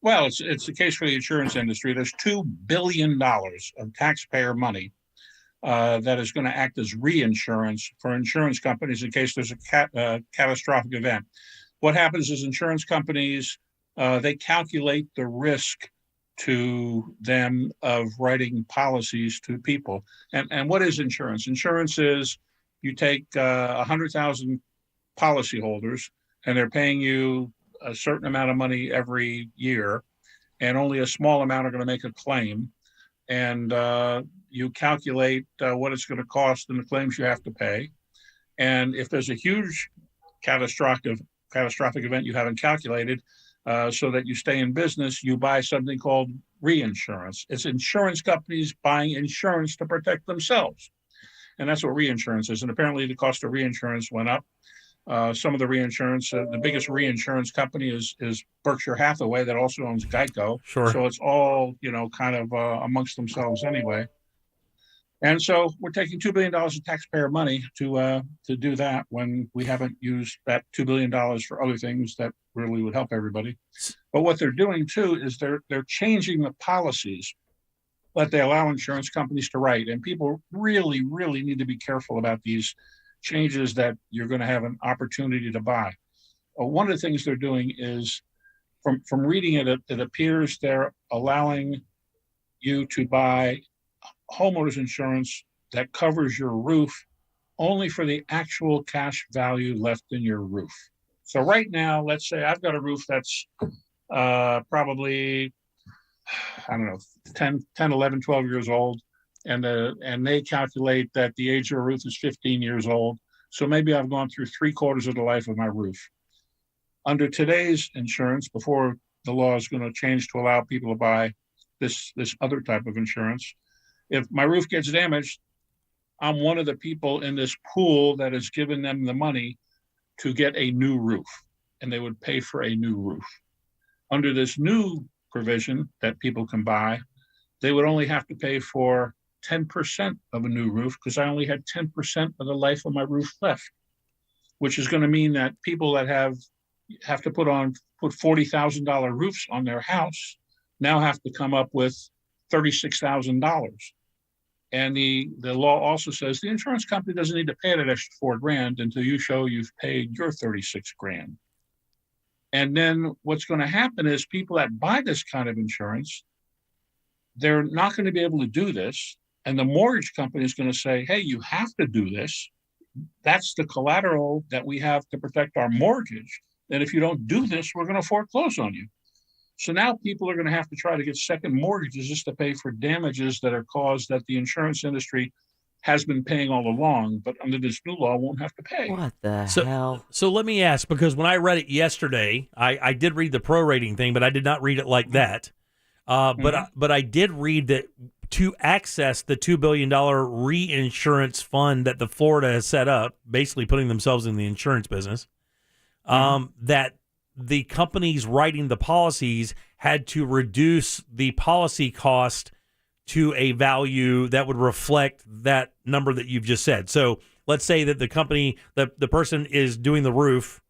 Speaker 5: Well, it's the case for the insurance industry. There's $2 billion of taxpayer money that is going to act as reinsurance for insurance companies in case there's a catastrophic event. What happens is insurance companies, they calculate the risk to them of writing policies to people. And what is insurance? Insurance is you take 100,000 policyholders and they're paying you a certain amount of money every year, and only a small amount are going to make a claim. And you calculate what it's going to cost and the claims you have to pay. And if there's a huge catastrophic event you haven't calculated, so that you stay in business, you buy something called reinsurance. It's insurance companies buying insurance to protect themselves. And that's what reinsurance is. And apparently the cost of reinsurance went up. Some of the reinsurance, the biggest reinsurance company is Berkshire Hathaway, that also owns Geico.
Speaker 2: Sure.
Speaker 5: So it's all, kind of amongst themselves anyway. And so we're taking $2 billion of taxpayer money to do that when we haven't used that $2 billion for other things that really would help everybody. But what they're doing too is they're changing the policies that they allow insurance companies to write. And people really, really need to be careful about these changes that you're going to have an opportunity to buy. One of the things they're doing is, from reading it, it appears they're allowing you to buy homeowners insurance that covers your roof only for the actual cash value left in your roof. So right now, let's say I've got a roof that's probably, 10, 11, 12 years old. And they calculate that the age of a roof is 15 years old. So maybe I've gone through 3/4 of the life of my roof. Under today's insurance, before the law is going to change to allow people to buy this other type of insurance, if my roof gets damaged, I'm one of the people in this pool that has given them the money to get a new roof, and they would pay for a new roof. Under this new provision that people can buy, they would only have to pay for 10% of a new roof, because I only had 10% of the life of my roof left, which is going to mean that people that have to put $40,000 roofs on their house now have to come up with $36,000. And the law also says the insurance company doesn't need to pay that extra $4,000 until you show you've paid your $36,000. And then what's going to happen is people that buy this kind of insurance, they're not going to be able to do this. And the mortgage company is going to say, hey, you have to do this. That's the collateral that we have to protect our mortgage. And if you don't do this, we're going to foreclose on you. So now people are going to have to try to get second mortgages just to pay for damages that are caused that the insurance industry has been paying all along, but under this new law won't have to pay.
Speaker 6: What the hell?
Speaker 2: So let me ask, because when I read it yesterday, I did read the prorating thing, but I did not read it like that. But I did read that to access the $2 billion reinsurance fund that the Florida has set up, basically putting themselves in the insurance business, that the companies writing the policies had to reduce the policy cost to a value that would reflect that number that you've just said. So let's say that the company, the person is doing the roof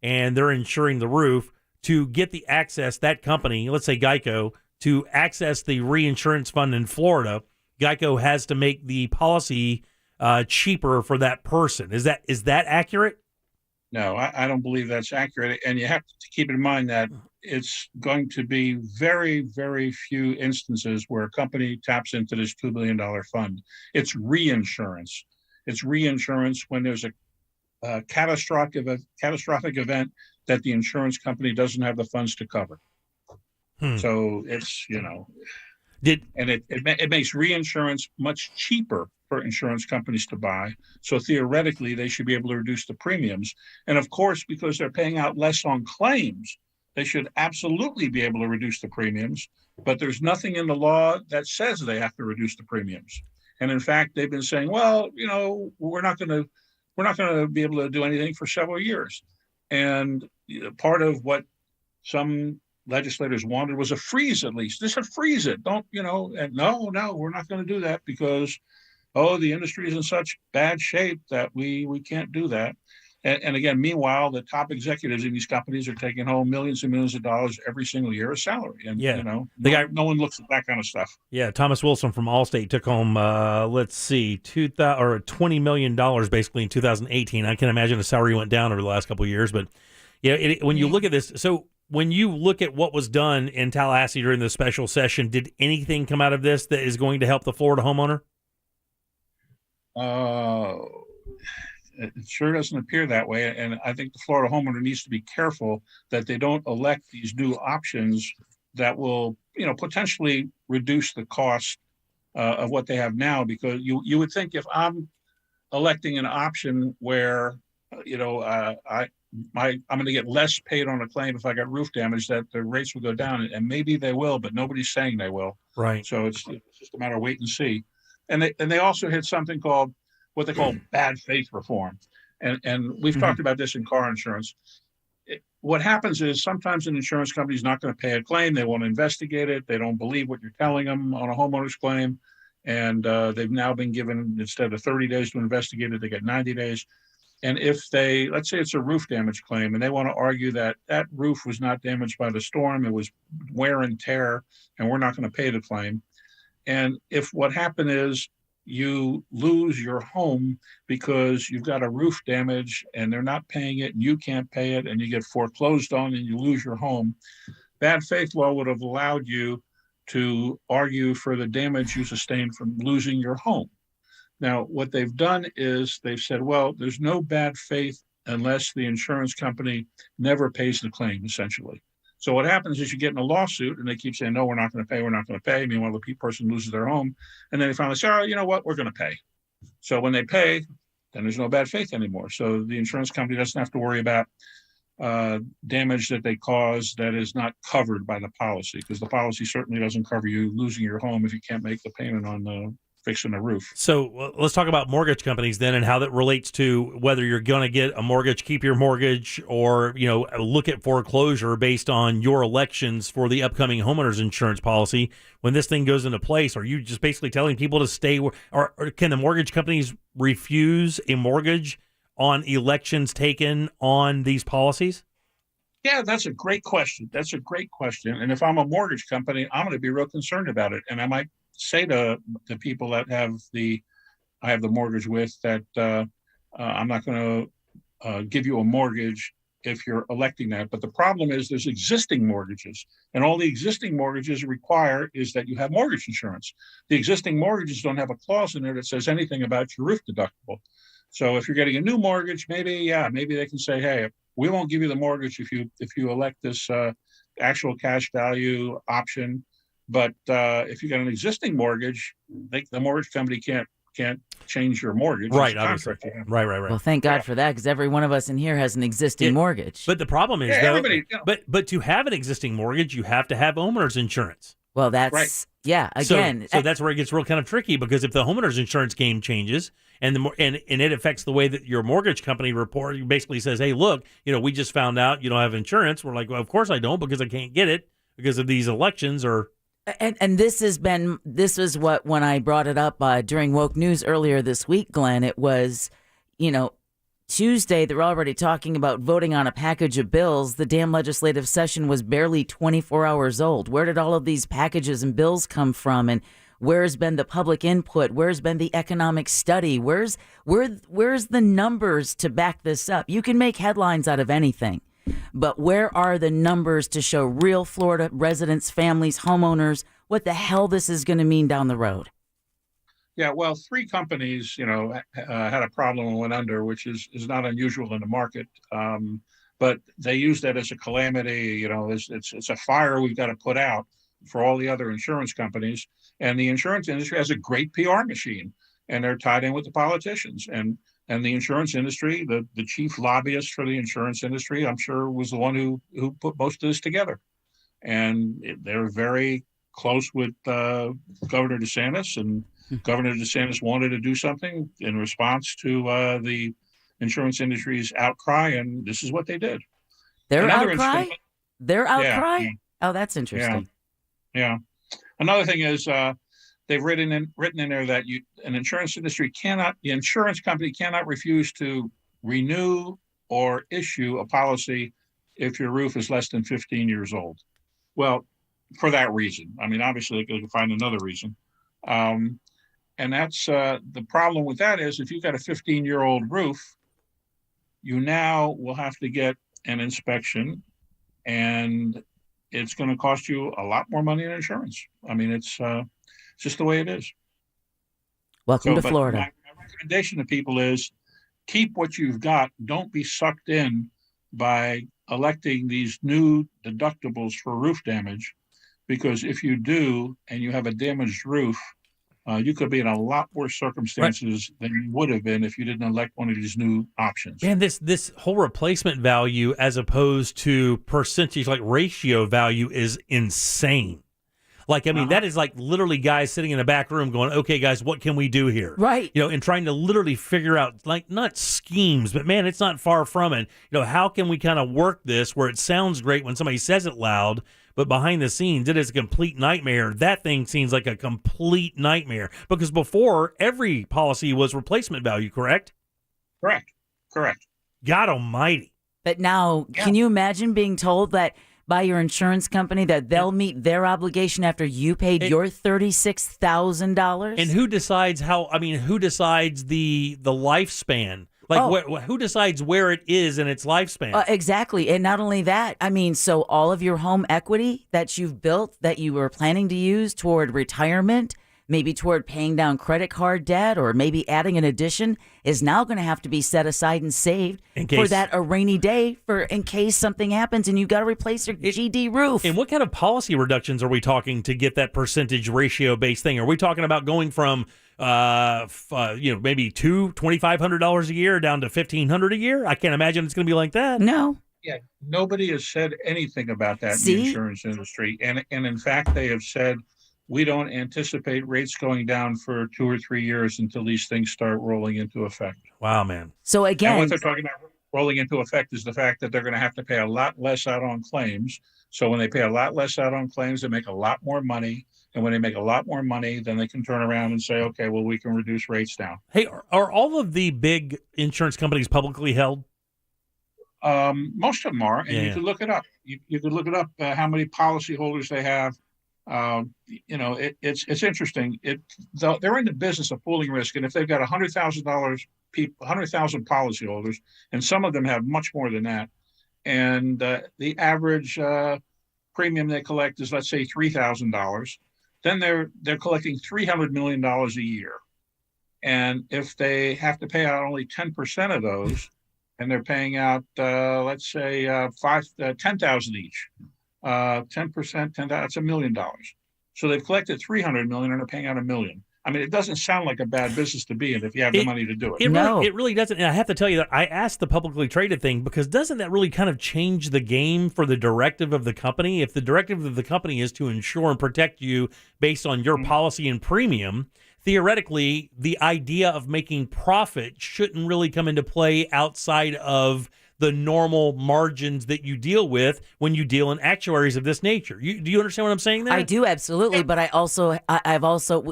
Speaker 2: and they're insuring the roof. To get the access, that company, let's say Geico, to access the reinsurance fund in Florida, Geico has to make the policy cheaper for that person. Is that accurate?
Speaker 5: No, I don't believe that's accurate. And you have to keep in mind that it's going to be very, very few instances where a company taps into this $2 billion fund. It's reinsurance. It's reinsurance when there's a catastrophic event that the insurance company doesn't have the funds to cover. So it's, it makes reinsurance much cheaper for insurance companies to buy. So theoretically, they should be able to reduce the premiums. And of course, because they're paying out less on claims, they should absolutely be able to reduce the premiums. But there's nothing in the law that says they have to reduce the premiums. And in fact, they've been saying, well, we're not going to be able to do anything for several years. And part of what some legislators wanted was a freeze, at least. They said, freeze it. Don't, and no, we're not going to do that because, the industry is in such bad shape that we can't do that. And again, meanwhile, the top executives in these companies are taking home millions and millions of dollars every single year of salary. And, no one looks at that kind of stuff.
Speaker 2: Yeah, Thomas Wilson from Allstate took home, $20 million basically in 2018. I can imagine the salary went down over the last couple of years. But when you look at this, so when you look at what was done in Tallahassee during the special session, did anything come out of this that is going to help the Florida homeowner?
Speaker 5: It sure doesn't appear that way. And I think the Florida homeowner needs to be careful that they don't elect these new options that will, potentially reduce the cost of what they have now. Because you would think if I'm electing an option where, I'm going to get less paid on a claim if I got roof damage, that the rates will go down, and maybe they will, but nobody's saying they will.
Speaker 2: Right.
Speaker 5: So it's just a matter of wait and see. And they also hit something called what they call bad faith reform. And we've talked about this in car insurance. What happens is sometimes an insurance company is not going to pay a claim. They won't investigate it. They don't believe what you're telling them on a homeowner's claim. And they've now been given, instead of 30 days to investigate it, they get 90 days. And if let's say it's a roof damage claim, and they want to argue that that roof was not damaged by the storm, it was wear and tear, and we're not going to pay the claim. And if what happened is you lose your home because you've got a roof damage and they're not paying it and you can't pay it and you get foreclosed on and you lose your home, bad faith law would have allowed you to argue for the damage you sustained from losing your home. Now, what they've done is they've said, well, there's no bad faith unless the insurance company never pays the claim, essentially. So what happens is you get in a lawsuit and they keep saying, no, we're not going to pay, we're not going to pay. Meanwhile, the person loses their home. And then they finally say, oh, you know what, we're going to pay. So when they pay, then there's no bad faith anymore. So the insurance company doesn't have to worry about damage that they cause that is not covered by the policy, because the policy certainly doesn't cover you losing your home if you can't make the payment on fixing a roof.
Speaker 2: So let's talk about mortgage companies then, and how that relates to whether you're going to get a mortgage, keep your mortgage, or look at foreclosure based on your elections for the upcoming homeowners insurance policy. When this thing goes into place, are you just basically telling people to stay, or can the mortgage companies refuse a mortgage on elections taken on these policies?
Speaker 5: Yeah, that's a great question. And if I'm a mortgage company, I'm going to be real concerned about it. And I might say to the people that I have the mortgage with that I'm not going to give you a mortgage if you're electing that. But the problem is there's existing mortgages, and all the existing mortgages require is that you have mortgage insurance. The existing mortgages don't have a clause in there that says anything about your roof deductible. So if you're getting a new mortgage, maybe they can say, hey, we won't give you the mortgage if you elect this actual cash value option. But if you got an existing mortgage, the mortgage company can't change your mortgage.
Speaker 2: Right, obviously. Right.
Speaker 6: Well, thank God for that, because every one of us in here has an existing mortgage.
Speaker 2: But the problem is, but to have an existing mortgage, you have to have homeowners insurance.
Speaker 6: Well, that's again.
Speaker 2: So that's where it gets real kind of tricky, because if the homeowners insurance game changes and it affects the way that your mortgage company basically says, hey, look, we just found out you don't have insurance. We're like, well, of course I don't, because I can't get it because of these elections or.
Speaker 6: And this is what, when I brought it up during Woke News earlier this week, Glenn, it was, Tuesday, they're already talking about voting on a package of bills. The damn legislative session was barely 24 hours old. Where did all of these packages and bills come from? And where's been the public input? Where's been the economic study? Where's the numbers to back this up? You can make headlines out of anything. But where are the numbers to show real Florida residents, families, homeowners, what the hell this is going to mean down the road?
Speaker 5: Yeah, well, 3 companies, had a problem and went under, which is not unusual in the market. But they use that as a calamity. It's a fire we've got to put out for all the other insurance companies. And the insurance industry has a great PR machine, and they're tied in with the politicians. And the insurance industry, the chief lobbyist for the insurance industry, I'm sure, was the one who put most of this together. And they're very close with Governor DeSantis, and Governor DeSantis wanted to do something in response to the insurance industry's outcry, and this is what they did.
Speaker 6: Their outcry? Yeah. Oh, that's interesting.
Speaker 5: Yeah. Another thing is they've written in there that the insurance company cannot refuse to renew or issue a policy if your roof is less than 15 years old. Well, for that reason. I mean, obviously they could find another reason. And that's the problem with that is if you've got a 15-year-old roof, you now will have to get an inspection, and it's going to cost you a lot more money in insurance. I mean, it's just the way it is.
Speaker 6: Welcome to Florida.
Speaker 5: My recommendation to people is keep what you've got. Don't be sucked in by electing these new deductibles for roof damage, because if you do and you have a damaged roof, you could be in a lot worse circumstances than you would have been if you didn't elect one of these new options.
Speaker 2: Man, this whole replacement value as opposed to percentage, like ratio value, is insane. Like, I mean, that is like literally guys sitting in a back room going, okay, guys, what can we do here?
Speaker 6: Right.
Speaker 2: You know, and trying to literally figure out, like, not schemes, but man, it's not far from it. You know, how can we kind of work this where it sounds great when somebody says it loud, but behind the scenes, it is a complete nightmare. That thing seems like a complete nightmare because before, every policy was replacement value, correct?
Speaker 5: Correct.
Speaker 2: God almighty.
Speaker 6: But now, can you imagine being told that by your insurance company that they'll meet their obligation after you paid your $36,000?
Speaker 2: And who decides who decides the lifespan? Like, who decides where it is in its lifespan?
Speaker 6: Exactly. And not only that, I mean, so all of your home equity that you've built that you were planning to use toward retirement, maybe toward paying down credit card debt or maybe adding an addition, is now going to have to be set aside and saved for that a rainy day in case something happens and you've got to replace your GD roof.
Speaker 2: And what kind of policy reductions are we talking to get that percentage ratio based thing? Are we talking about going from maybe $2,500 a year down to $1,500 a year? I can't imagine it's going to be like that.
Speaker 6: No.
Speaker 5: Yeah, nobody has said anything about that in the insurance industry, and in fact, they have said we don't anticipate rates going down for 2 or 3 years until these things start rolling into effect.
Speaker 2: Wow, man.
Speaker 6: So again,
Speaker 5: and what they're talking about rolling into effect is the fact that they're going to have to pay a lot less out on claims. So when they pay a lot less out on claims, they make a lot more money. And when they make a lot more money, then they can turn around and say, okay, well, we can reduce rates down.
Speaker 2: Hey, are all of the big insurance companies publicly held?
Speaker 5: Most of them are, and you can look it up. You could look it up, how many policyholders they have. It's interesting. They're in the business of pooling risk, and if they've got 100,000 policyholders, and some of them have much more than that, and the average premium they collect is, let's say, $3,000, then they're collecting $300 million a year, and if they have to pay out only 10% of those, and they're paying out, let's say, $10,000 each. 10%, that's $1 million. So they've collected $300 million and are paying out $1 million. I mean, it doesn't sound like a bad business to be in if you have the money to do it.
Speaker 2: It really doesn't. And I have to tell you that I asked the publicly traded thing because doesn't that really kind of change the game for the directive of the company? If the directive of the company is to insure and protect you based on your policy and premium, theoretically, the idea of making profit shouldn't really come into play outside of the normal margins that you deal with when you deal in actuaries of this nature. Do you understand what I'm saying there?
Speaker 6: I do, absolutely. But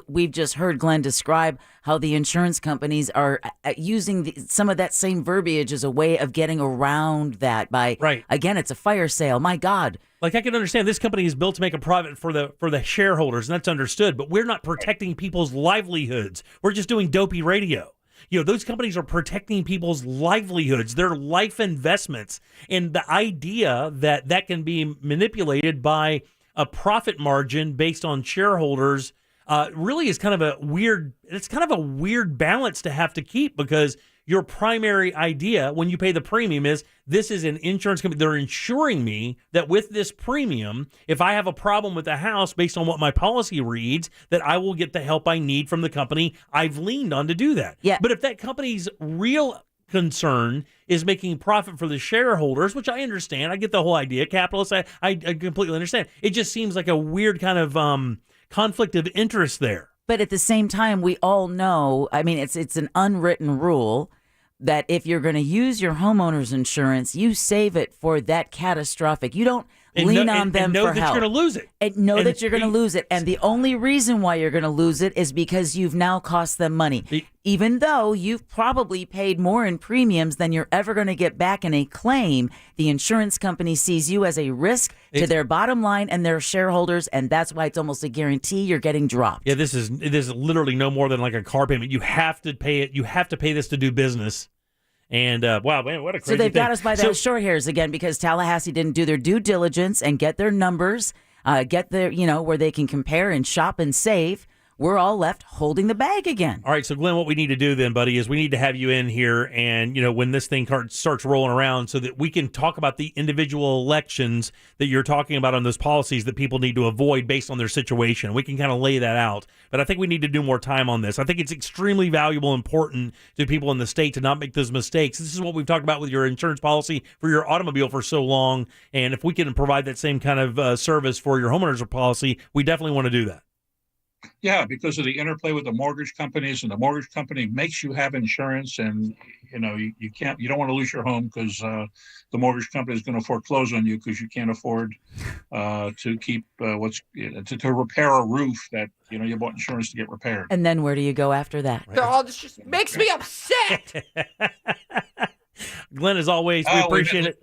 Speaker 6: we've just heard Glenn describe how the insurance companies are using some of that same verbiage as a way of getting around that again, it's a fire sale. My God.
Speaker 2: Like, I can understand this company is built to make a profit for the shareholders, and that's understood, but we're not protecting people's livelihoods. We're just doing dopey radio. You know, those companies are protecting people's livelihoods, their life investments, and the idea that can be manipulated by a profit margin based on shareholders really is kind of a weird balance to have to keep, because your primary idea when you pay the premium is this is an insurance company. They're insuring me that with this premium, if I have a problem with the house based on what my policy reads, that I will get the help I need from the company I've leaned on to do that.
Speaker 6: Yeah.
Speaker 2: But if that company's real concern is making profit for the shareholders, which I understand, I get the whole idea, capitalists, I completely understand. It just seems like a weird kind of conflict of interest there.
Speaker 6: But at the same time, we all know, I mean, it's an unwritten rule that if you're going to use your homeowner's insurance, you save it for that catastrophic. You don't lean on them for help.
Speaker 2: And know that you're going to lose it.
Speaker 6: And know that you're going to lose it. And the only reason why you're going to lose it is because you've now cost them money. Even though you've probably paid more in premiums than you're ever going to get back in a claim, the insurance company sees you as a risk to their bottom line and their shareholders, and that's why it's almost a guarantee you're getting dropped.
Speaker 2: Yeah, this is literally no more than like a car payment. You have to pay it. You have to pay this to do business. And wow, man, what a crazy thing.
Speaker 6: So they've got us by the short hairs again because Tallahassee didn't do their due diligence and get their numbers, get their, where they can compare and shop and save. we're all left holding the bag again.
Speaker 2: All right, so Glenn, what we need to do then, buddy, is we need to have you in here and, when this thing starts rolling around so that we can talk about the individual elections that you're talking about on those policies that people need to avoid based on their situation. We can kind of lay that out. But I think we need to do more time on this. I think it's extremely valuable and important to people in the state to not make those mistakes. This is what we've talked about with your insurance policy for your automobile for so long. And if we can provide that same kind of service for your homeowner's policy, we definitely want to do that.
Speaker 5: Yeah, because of the interplay with the mortgage companies, and the mortgage company makes you have insurance, and you don't want to lose your home because the mortgage company is going to foreclose on you because you can't afford to keep to repair a roof that you bought insurance to get repaired.
Speaker 6: And then where do you go after that?
Speaker 3: Oh, this just makes me upset.
Speaker 2: Glenn, as always, we appreciate it.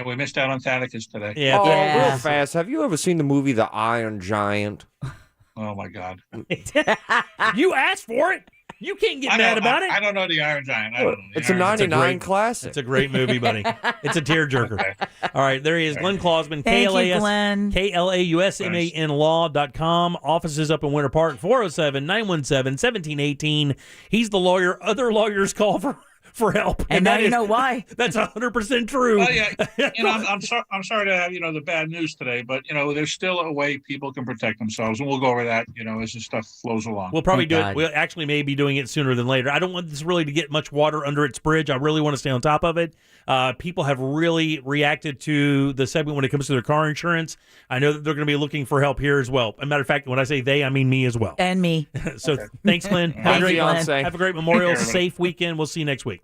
Speaker 5: We missed out on Taticus today.
Speaker 3: Yeah. Real fast. Have you ever seen the movie The Iron Giant?
Speaker 5: Oh my God!
Speaker 2: You asked for it. You can't get mad about it.
Speaker 5: I don't know the Iron Giant. I don't know.
Speaker 3: It's a 99 classic.
Speaker 2: It's a great movie, buddy. It's a tearjerker. Okay. All right, there he is, Glenn Klausman, KLAUSMAN law.com. Offices up in Winter Park, 407-917-1718. He's the lawyer. Other lawyers call for help,
Speaker 6: and now you know why.
Speaker 2: That's 100% true.
Speaker 5: Well, yeah, I'm sorry to have the bad news today, but there's still a way people can protect themselves, and we'll go over that as this stuff flows along.
Speaker 2: We'll probably do it. We'll actually may be doing it sooner than later. I don't want this really to get much water under its bridge. I really want to stay on top of it. People have really reacted to the segment when it comes to their car insurance. I know that they're going to be looking for help here as well. As a matter of fact, when I say they, I mean me as well.
Speaker 6: And me.
Speaker 2: So Thanks, Glenn. Have a great Memorial, safe weekend. We'll see you next week.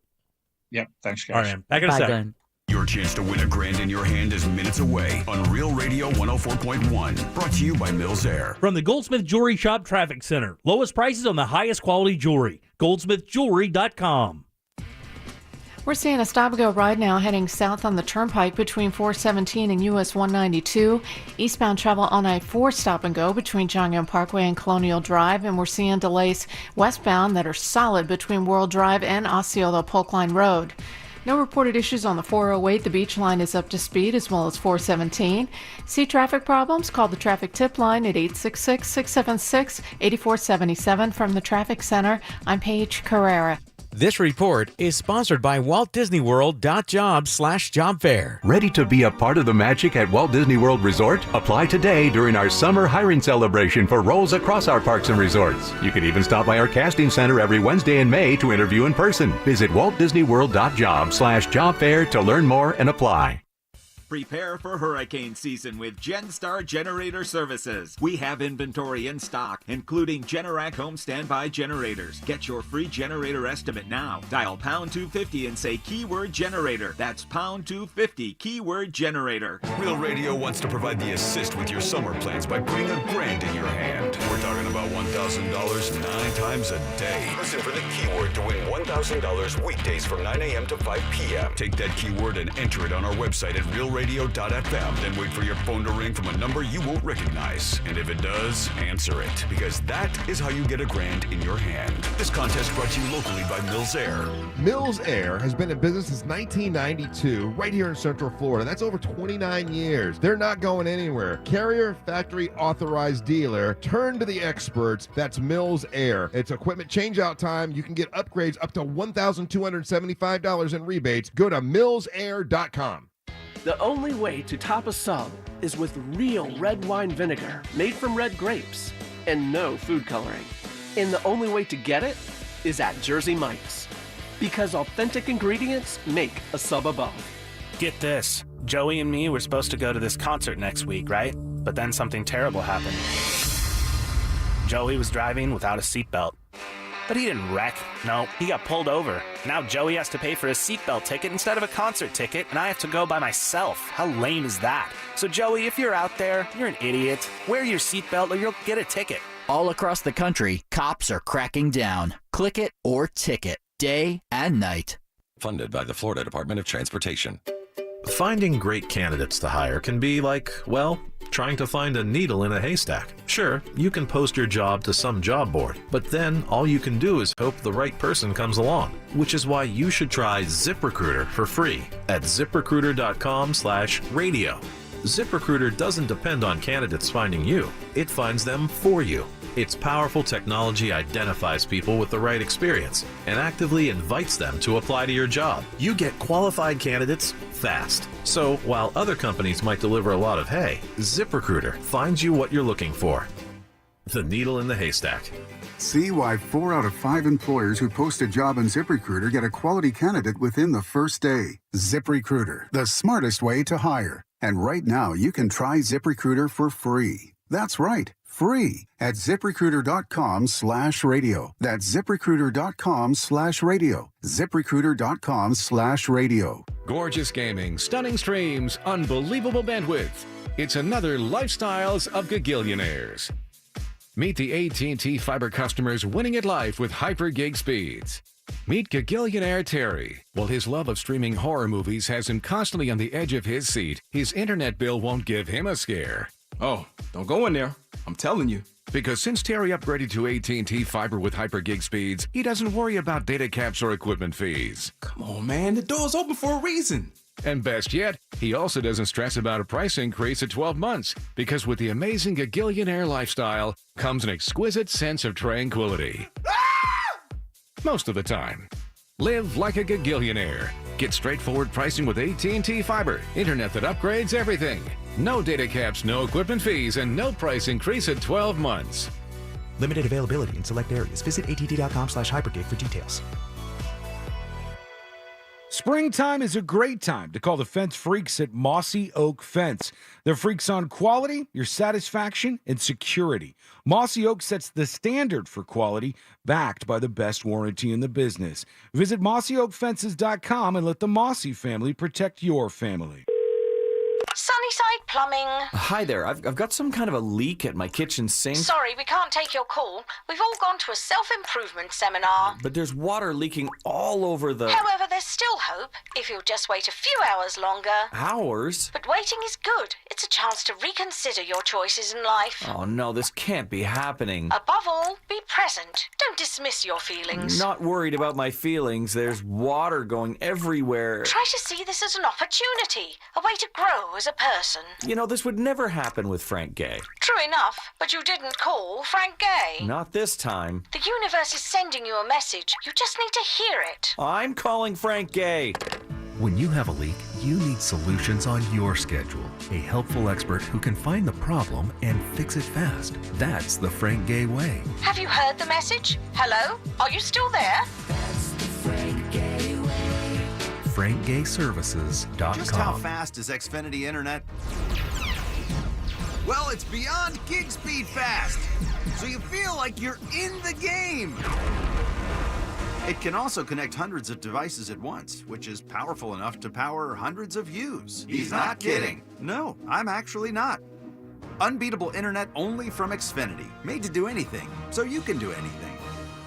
Speaker 5: Yep. Thanks, guys.
Speaker 2: All right, back in a second.
Speaker 4: Your chance to win $1,000 in your hand is minutes away on Real Radio 104.1. Brought to you by Mills Air.
Speaker 2: From the Goldsmith Jewelry Shop Traffic Center. Lowest prices on the highest quality jewelry. GoldsmithJewelry.com.
Speaker 7: We're seeing a stop-and-go right now heading south on the turnpike between 417 and US 192. Eastbound travel on I-4 stop-and-go between John Young Parkway and Colonial Drive. And we're seeing delays westbound that are solid between World Drive and Osceola Polk Line Road. No reported issues on the 408. The Beach Line is up to speed, as well as 417. See traffic problems? Call the traffic tip line at 866-676-8477. From the Traffic Center, I'm Paige Carrera.
Speaker 10: This report is sponsored by WaltDisneyWorld.job/job fair.
Speaker 19: Ready to be a part of the magic at Walt Disney World Resort? Apply today during our summer hiring celebration for roles across our parks and resorts. You can even stop by our casting center every Wednesday in May to interview in person. Visit WaltDisneyWorld.job/job fair to learn more and apply.
Speaker 16: Prepare for hurricane season with GenStar Generator Services. We have inventory in stock, including Generac home standby generators. Get your free generator estimate now. Dial pound 250 and say keyword generator. That's pound 250, keyword generator.
Speaker 4: Real Radio wants to provide the assist with your summer plans by putting $1,000 in your hand. We're talking about $1,000 9 times a day. Listen for the keyword to win $1,000 weekdays from 9 a.m. to 5 p.m. Take that keyword and enter it on our website at realradio.fm. Then wait for your phone to ring from a number you won't recognize. And if it does, answer it. Because that is how you get $1,000 in your hand. This contest brought to you locally by Mills Air.
Speaker 20: Mills Air has been in business since 1992, right here in Central Florida. That's over 29 years. They're not going anywhere. Carrier factory authorized dealer. Turn to the experts. That's Mills Air. It's equipment change-out time. You can get upgrades up to $1,275 in rebates. Go to millsair.com.
Speaker 21: The only way to top a sub is with real red wine vinegar made from red grapes and no food coloring. And the only way to get it is at Jersey Mike's, because authentic ingredients make a sub above.
Speaker 15: Get this. Joey and me were supposed to go to this concert next week, right? But then something terrible happened. Joey was driving without a seatbelt. But he didn't wreck. No, he got pulled over. Now Joey has to pay for a seatbelt ticket instead of a concert ticket, and I have to go by myself. How lame is that? So Joey, if you're out there, you're an idiot. Wear your seatbelt or you'll get a ticket.
Speaker 23: All across the country, cops are cracking down. Click it or ticket, day and night.
Speaker 25: Funded by the Florida Department of Transportation.
Speaker 26: Finding great candidates to hire can be like, well, trying to find a needle in a haystack. Sure, you can post your job to some job board, but then all you can do is hope the right person comes along, which is why you should try ZipRecruiter for free at ZipRecruiter.com/radio. ZipRecruiter doesn't depend on candidates finding you. It finds them for you. Its powerful technology identifies people with the right experience and actively invites them to apply to your job. You get qualified candidates fast. So while other companies might deliver a lot of hay, ZipRecruiter finds you what you're looking for. The needle in the haystack.
Speaker 8: See why 4 out of 5 employers who post a job on ZipRecruiter get a quality candidate within the first day. ZipRecruiter, the smartest way to hire. And right now, you can try ZipRecruiter for free. That's right, free at ZipRecruiter.com/radio. That's ZipRecruiter.com/radio. ZipRecruiter.com/radio.
Speaker 9: Gorgeous gaming, stunning streams, unbelievable bandwidth. It's another Lifestyles of Gagillionaires. Meet the AT&T Fiber customers winning at life with hyper-gig speeds. Meet Gagillionaire Terry. While his love of streaming horror movies has him constantly on the edge of his seat, his internet bill won't give him a scare.
Speaker 11: Oh, don't go in there. I'm telling you.
Speaker 9: Because since Terry upgraded to AT&T Fiber with hyper-gig speeds, he doesn't worry about data caps or equipment fees.
Speaker 11: Come on, man. The door's open for a reason.
Speaker 9: And best yet, he also doesn't stress about a price increase at 12 months, because with the amazing Gagillionaire lifestyle comes an exquisite sense of tranquility. Most of the time. Live like a Gagillionaire. Get straightforward pricing with AT&T Fiber, internet that upgrades everything. No data caps, no equipment fees, and no price increase at 12 months.
Speaker 12: Limited availability in select areas. Visit att.com/hypergig for details.
Speaker 13: Springtime is a great time to call the fence freaks at Mossy Oak Fence. They're freaks on quality, your satisfaction, and security. Mossy Oak sets the standard for quality, backed by the best warranty in the business. Visit mossyoakfences.com and let the Mossy family protect your family.
Speaker 14: Sunnyside Plumbing.
Speaker 17: Hi there. I've got some kind of a leak at my kitchen sink.
Speaker 14: Sorry, we can't take your call. We've all gone to a self-improvement seminar.
Speaker 17: But there's water leaking all over the...
Speaker 14: However, there's still hope if you'll just wait a few hours longer.
Speaker 17: Hours?
Speaker 14: But waiting is good. It's a chance to reconsider your choices in life.
Speaker 17: Oh no, this can't be happening.
Speaker 14: Above all, be present. Don't dismiss your feelings.
Speaker 17: Not worried about my feelings. There's water going everywhere.
Speaker 14: Try to see this as an opportunity, a way to grow as a person.
Speaker 17: You know, this would never happen with Frank Gay.
Speaker 14: True enough, but you didn't call Frank Gay.
Speaker 17: Not this time.
Speaker 14: The universe is sending you a message. You just need to hear it.
Speaker 17: I'm calling Frank Gay.
Speaker 18: When you have a leak, you need solutions on your schedule. A helpful expert who can find the problem and fix it fast. That's the Frank Gay way.
Speaker 14: Have you heard the message? Hello? Are you still there?
Speaker 18: That's the Frank Gay way. FrankGayServices.com.
Speaker 22: Just how fast is Xfinity Internet? Well, it's beyond gig speed fast, so you feel like you're in the game. It can also connect hundreds of devices at once, which is powerful enough to power hundreds of yous. He's not kidding. No, I'm actually not. Unbeatable internet only from Xfinity, made to do anything, so you can do anything.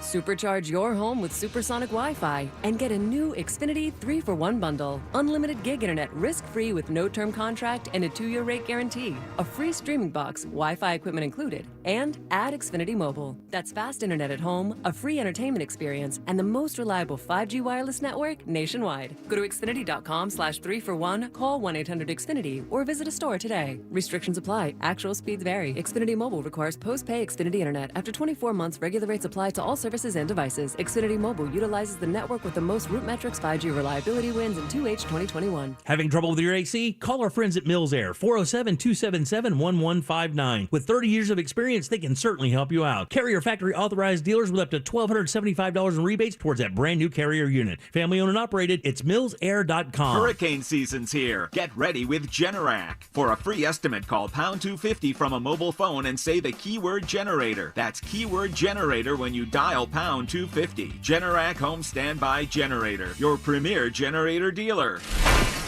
Speaker 27: Supercharge your home with supersonic Wi-Fi and get a new Xfinity 3-for-1 bundle. Unlimited gig internet risk-free with no term contract and a 2-year rate guarantee. A free streaming box, Wi-Fi equipment included, and add Xfinity Mobile. That's fast internet at home, a free entertainment experience, and the most reliable 5G wireless network nationwide. Go to Xfinity.com/3-for-1, call 1-800-XFINITY, or visit a store today. Restrictions apply. Actual speeds vary. Xfinity Mobile requires post-pay Xfinity internet. After 24 months, regular rates apply to all services and devices. Xfinity Mobile utilizes the network with the most root metrics 5G reliability wins in 2H 2021.
Speaker 2: Having trouble with your AC? Call our friends at Mills Air, 407-277-1159. With 30 years of experience, they can certainly help you out. Carrier factory authorized dealers with up to $1,275 in rebates towards that brand new Carrier unit. Family owned and operated, it's millsair.com.
Speaker 16: Hurricane season's here. Get ready with Generac. For a free estimate, call pound 250 from a mobile phone and say the keyword generator. That's keyword generator when you dial pound 250. Generac Home Standby Generator, your premier generator dealer.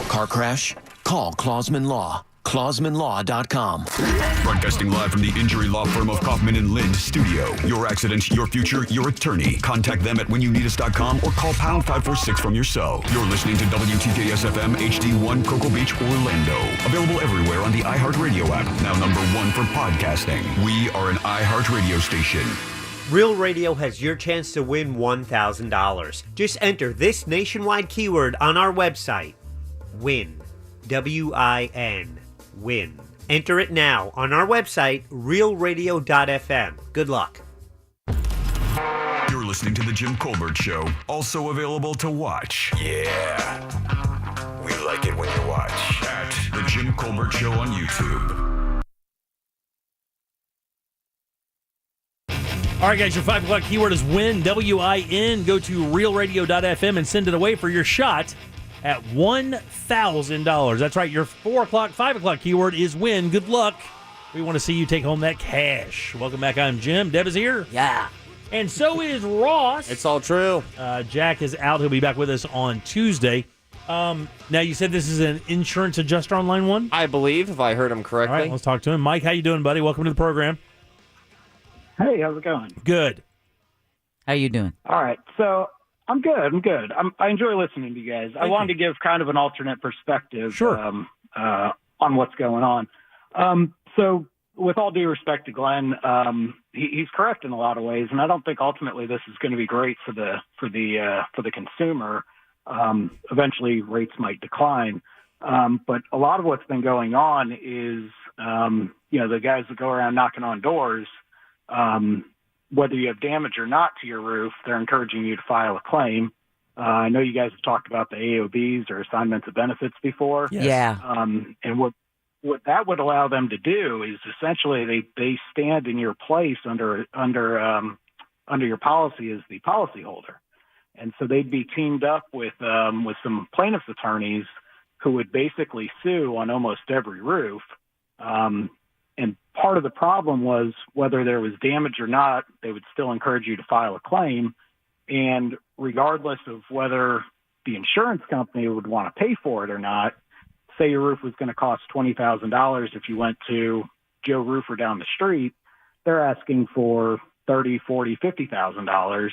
Speaker 28: Car crash? Call Clausman Law. ClausmanLaw.com.
Speaker 4: Broadcasting live from the injury law firm of Kaufman and Lind studio. Your accident, your future, your attorney. Contact them at whenyounneedus.com or call pound 546 from your cell. You're listening to WTKS FM HD1 Cocoa Beach, Orlando. Available everywhere on the iHeartRadio app. Now #1 for podcasting. We are an iHeartRadio station.
Speaker 29: Real Radio has your chance to win $1,000. Just enter this nationwide keyword on our website. WIN. WIN. WIN. Enter it now on our website, realradio.fm. Good luck.
Speaker 4: You're listening to The Jim Colbert Show, also available to watch.
Speaker 1: Yeah. We like it when you watch.
Speaker 4: At The Jim Colbert Show on YouTube.
Speaker 2: All right, guys, your 5 o'clock keyword is WIN, W-I-N. Go to realradio.fm and send it away for your shot at $1,000. That's right, your 4 o'clock, 5 o'clock keyword is WIN. Good luck. We want to see you take home that cash. Welcome back. I'm Jim. Deb is here.
Speaker 3: Yeah.
Speaker 2: And so is Ross.
Speaker 3: It's all true.
Speaker 2: Jack is out. He'll be back with us on Tuesday. Now, you said this is an insurance adjuster on line 1?
Speaker 3: I believe, if I heard him correctly.
Speaker 2: All right, let's talk to him. Mike, how you doing, buddy? Welcome to the program.
Speaker 5: Hey, how's it going?
Speaker 2: Good.
Speaker 3: How you doing?
Speaker 5: All right, so I'm good. I enjoy listening to you guys. I wanted to give kind of an alternate perspective on what's going on. So with all due respect to Glenn, he's correct in a lot of ways, and I don't think ultimately this is going to be great for the consumer. Eventually, rates might decline, but a lot of what's been going on is the guys that go around knocking on doors. Whether you have damage or not to your roof, they're encouraging you to file a claim. I know you guys have talked about the AOBs or assignments of benefits before.
Speaker 3: Yes. Yeah.
Speaker 5: And what that would allow them to do is essentially they stand in your place under your policy as the policyholder. And so they'd be teamed up with some plaintiff's attorneys who would basically sue on almost every roof. And part of the problem was whether there was damage or not, they would still encourage you to file a claim. And regardless of whether the insurance company would want to pay for it or not, say your roof was going to cost $20,000 if you went to Joe Roofer down the street, they're asking for $30,000, $40,000, $50,000.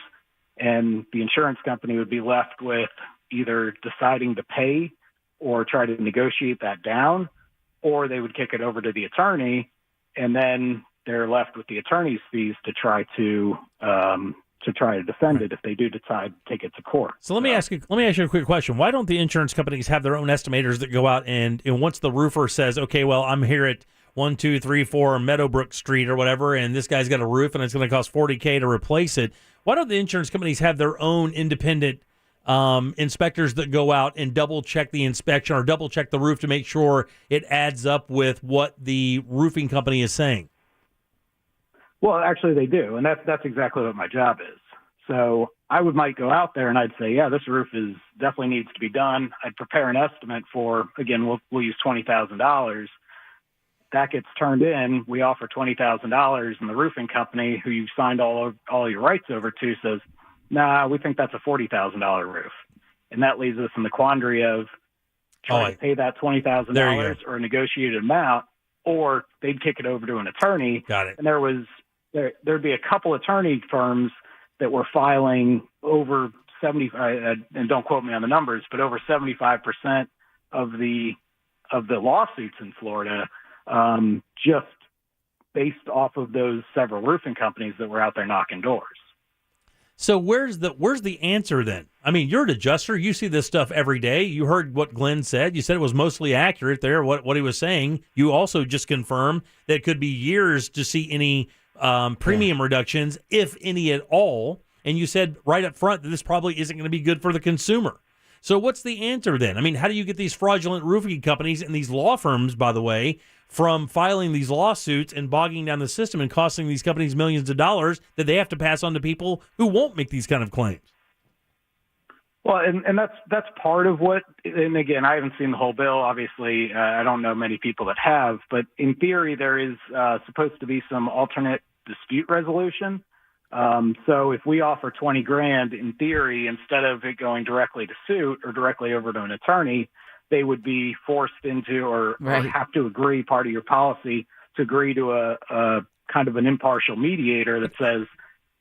Speaker 5: And the insurance company would be left with either deciding to pay or try to negotiate that down, or they would kick it over to the attorney, and then they're left with the attorney's fees to try to defend it if they do decide to take it to court.
Speaker 2: So let me ask you a quick question. Why don't the insurance companies have their own estimators that go out and once the roofer says, okay, well, I'm here at 1, 2, 3, 4 Meadowbrook Street or whatever, and this guy's got a roof and it's going to cost $40K to replace it. Why don't the insurance companies have their own independent inspectors that go out and double check the inspection or double check the roof to make sure it adds up with what the roofing company is saying?
Speaker 5: Well, actually they do. And that's exactly what my job is. So I might go out there and I'd say, yeah, this roof definitely needs to be done. I'd prepare an estimate for, again, we'll use $20,000. That gets turned in. We offer $20,000 and the roofing company who you've signed all your rights over to says, nah, we think that's a $40,000 roof. And that leaves us in the quandary of trying to pay that $20,000 or a negotiated amount, or they'd kick it over to an attorney.
Speaker 2: Got it.
Speaker 5: And there'd be a couple attorney firms that were filing over 70, and don't quote me on the numbers, but over 75% of the lawsuits in Florida, just based off of those several roofing companies that were out there knocking doors.
Speaker 2: So where's the answer then? I mean, you're an adjuster. You see this stuff every day. You heard what Glenn said. You said it was mostly accurate there, what he was saying. You also just confirmed that it could be years to see any premium reductions, if any at all. And you said right up front that this probably isn't going to be good for the consumer. So what's the answer then? I mean, how do you get these fraudulent roofing companies and these law firms, by the way, from filing these lawsuits and bogging down the system and costing these companies millions of dollars that they have to pass on to people who won't make these kind of claims?
Speaker 5: Well, and that's part of what, and again, I haven't seen the whole bill. Obviously, I don't know many people that have, but in theory, there is supposed to be some alternate dispute resolution. So if we offer $20,000, in theory, instead of it going directly to suit or directly over to an attorney, they would be forced into or have to agree, part of your policy, to agree to a kind of an impartial mediator that says,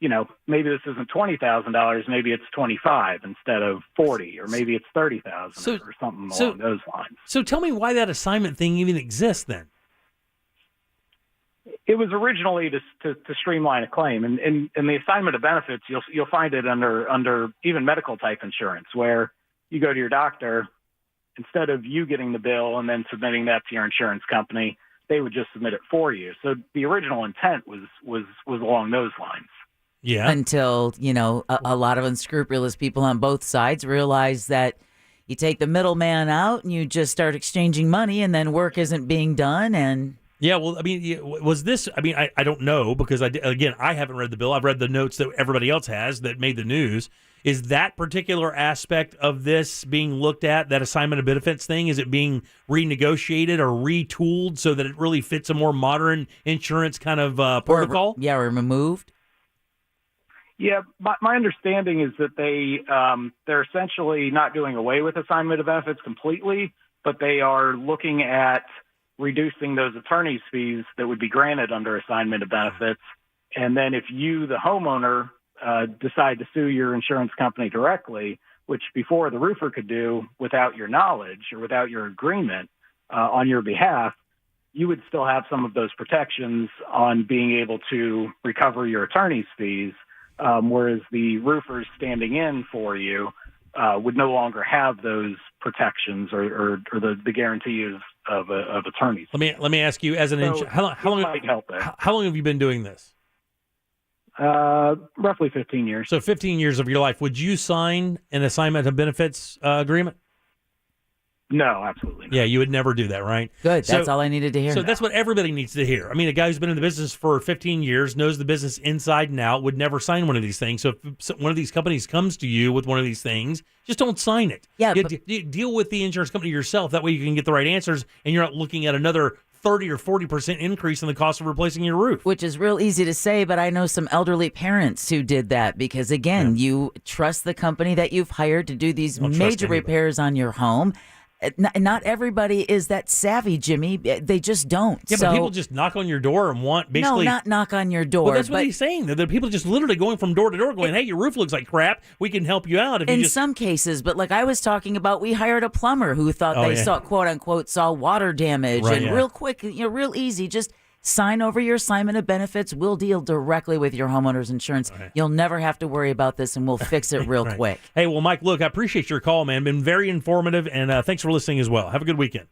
Speaker 5: you know, maybe this isn't $20,000, maybe it's $25,000 instead of $40,000, or maybe it's $30,000 or something along those lines.
Speaker 2: So tell me why that assignment thing even exists then.
Speaker 5: It was originally to streamline a claim, and the assignment of benefits, you'll find it under even medical type insurance, where you go to your doctor, instead of you getting the bill and then submitting that to your insurance company, they would just submit it for you. So the original intent was along those lines.
Speaker 2: Yeah.
Speaker 6: Until, a lot of unscrupulous people on both sides realize that you take the middleman out and you just start exchanging money and then work isn't being done. And
Speaker 2: yeah, well, I mean, was this, I don't know because, I haven't read the bill. I've read the notes that everybody else has that made the news. Is that particular aspect of this being looked at, that assignment of benefits thing, is it being renegotiated or retooled so that it really fits a more modern insurance kind of protocol?
Speaker 6: Or removed?
Speaker 5: Yeah, my understanding is that they're essentially not doing away with assignment of benefits completely, but they are looking at reducing those attorney's fees that would be granted under assignment of benefits. And then if you, the homeowner, decide to sue your insurance company directly, which before the roofer could do without your knowledge or without your agreement on your behalf, you would still have some of those protections on being able to recover your attorney's fees. Whereas the roofers standing in for you would no longer have those protections or the guarantee of attorneys.
Speaker 2: Let me ask you, as an how long have you been doing this?
Speaker 5: Roughly 15 years.
Speaker 2: So 15 years of your life. Would you sign an assignment of benefits agreement?
Speaker 5: No, absolutely not.
Speaker 2: Yeah, you would never do that, right?
Speaker 6: Good. That's all I needed to hear.
Speaker 2: So that's what everybody needs to hear. I mean, a guy who's been in the business for 15 years, knows the business inside and out, would never sign one of these things. So if one of these companies comes to you with one of these things, just don't sign it.
Speaker 6: Yeah,
Speaker 2: you deal with the insurance company yourself. That way you can get the right answers, and you're not looking at another 30 or 40% increase in the cost of replacing your roof.
Speaker 6: Which is real easy to say, but I know some elderly parents who did that because, again, you trust the company that you've hired to do these major repairs on your home. Not everybody is that savvy, Jimmy. They just don't.
Speaker 2: Yeah, but people just knock on your door and want basically...
Speaker 6: No, not knock on your door.
Speaker 2: Well, that's what he's saying. The people just literally going from door to door going, hey, your roof looks like crap. We can help you out.
Speaker 6: In some cases, but like I was talking about, we hired a plumber who thought saw, quote unquote, saw water damage. Real quick, real easy, just sign over your assignment of benefits. We'll deal directly with your homeowner's insurance. Right. You'll never have to worry about this, and we'll fix it real quick.
Speaker 2: Hey, well, Mike, look, I appreciate your call, man. Been very informative, and thanks for listening as well. Have a good weekend.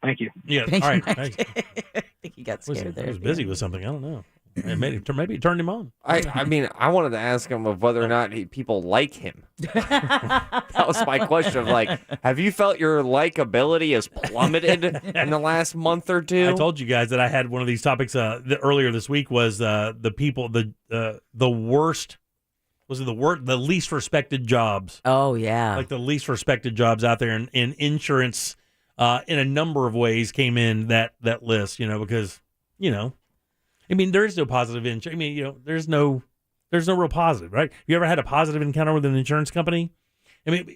Speaker 5: Thank you.
Speaker 2: Yeah,
Speaker 6: Thank
Speaker 2: all
Speaker 6: you,
Speaker 2: right.
Speaker 6: Mike. I think he got scared there.
Speaker 2: He was busy with something. I don't know. Maybe it turned him on.
Speaker 3: I mean, I wanted to ask him of whether or not people like him. That was my question. Have you felt your likability has plummeted in the last month or two?
Speaker 2: I told you guys that I had one of these topics earlier this week was the people, the worst, was it the least respected jobs?
Speaker 6: Oh, yeah.
Speaker 2: Like the least respected jobs out there in insurance in a number of ways came in that list, because, I mean, there is no positive insurance. I mean, there's no real positive, right? You ever had a positive encounter with an insurance company? I mean,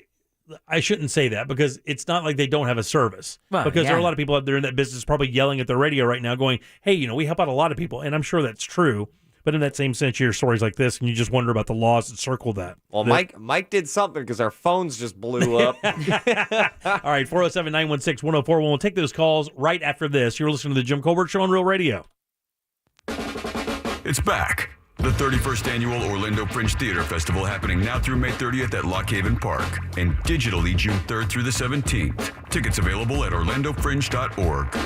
Speaker 2: I shouldn't say that because it's not like they don't have a service. Well, because there are a lot of people out there in that business probably yelling at their radio right now going, hey, we help out a lot of people. And I'm sure that's true. But in that same sense, you hear stories like this and you just wonder about the laws that circle that.
Speaker 3: Well, Mike did something because our phones just blew up.
Speaker 2: All right, 407-916-1041. We'll take those calls right after this. You're listening to the Jim Colbert Show on Real Radio.
Speaker 4: It's back. The 31st Annual Orlando Fringe Theater Festival happening now through May 30th at Lock Haven Park and digitally June 3rd through the 17th. Tickets available at orlandofringe.org.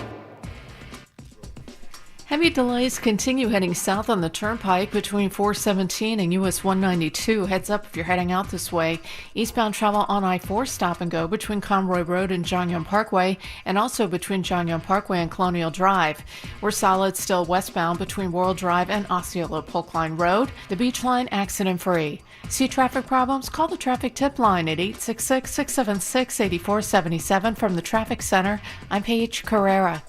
Speaker 7: Heavy delays continue heading south on the turnpike between 417 and US 192. Heads up if you're heading out this way. Eastbound travel on I-4 stop and go between Conroy Road and John Young Parkway, and also between John Young Parkway and Colonial Drive. We're solid still westbound between World Drive and Osceola Polk Line Road. The Beach Line accident-free. See traffic problems? Call the traffic tip line at 866-676-8477 from the Traffic Center. I'm Paige Carrera.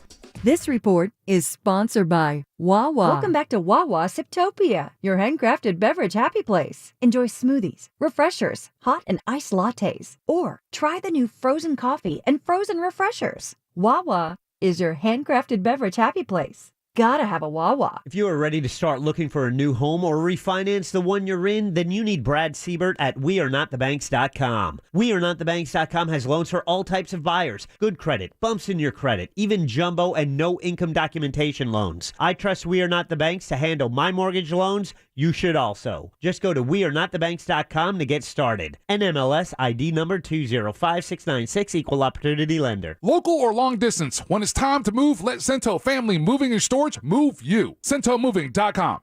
Speaker 10: This report is sponsored by Wawa. Welcome back to Wawa Siptopia, your handcrafted beverage happy place. Enjoy smoothies, refreshers, hot and iced lattes, or try the new frozen coffee and frozen refreshers. Wawa is your handcrafted beverage happy place. Gotta have a Wawa.
Speaker 29: If you are ready to start looking for a new home or refinance the one you're in, then you need Brad Siebert at WeAreNotTheBanks.com. WeAreNotTheBanks.com has loans for all types of buyers. Good credit, bumps in your credit, even jumbo and no income documentation loans. I trust We Are Not the Banks to handle my mortgage loans, You should also. Just go to wearenotthebanks.com to get started. NMLS ID number 205696, Equal Opportunity Lender.
Speaker 8: Local or long distance, when it's time to move, let Cento Family Moving and Storage move you. CentoMoving.com.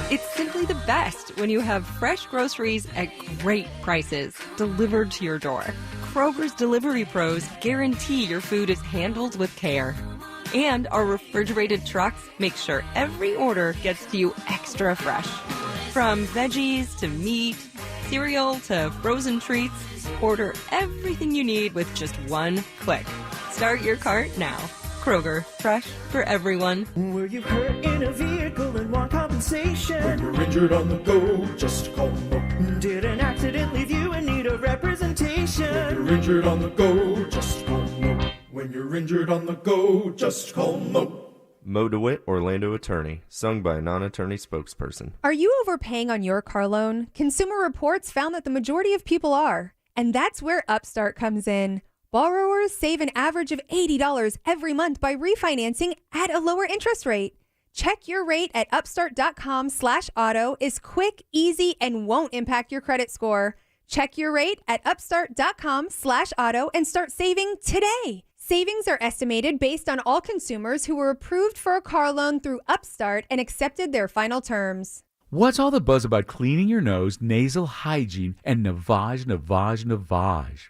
Speaker 15: It's simply the best when you have fresh groceries at great prices delivered to your door. Kroger's delivery pros guarantee your food is handled with care. And our refrigerated trucks make sure every order gets to you extra fresh. From veggies to meat, cereal to frozen treats, order everything you need with just one click. Start your cart now. Kroger, fresh for everyone.
Speaker 19: Were you hurt in a vehicle and want compensation?
Speaker 20: When you're injured on the go, just call Mo.
Speaker 19: Did an accident leave you in need of representation?
Speaker 20: When you're injured on the go, just call Mo. When you're injured on the go, just call Mo.
Speaker 21: Mo DeWitt, Orlando attorney, sung by a non-attorney spokesperson.
Speaker 23: Are you overpaying on your car loan? Consumer Reports found that the majority of people are. And that's where Upstart comes in. Borrowers save an average of $80 every month by refinancing at a lower interest rate. Check your rate at upstart.com/auto is quick, easy, and won't impact your credit score. Check your rate at upstart.com/auto and start saving today. Savings are estimated based on all consumers who were approved for a car loan through Upstart and accepted their final terms.
Speaker 24: What's all the buzz about cleaning your nose, nasal hygiene, and navage?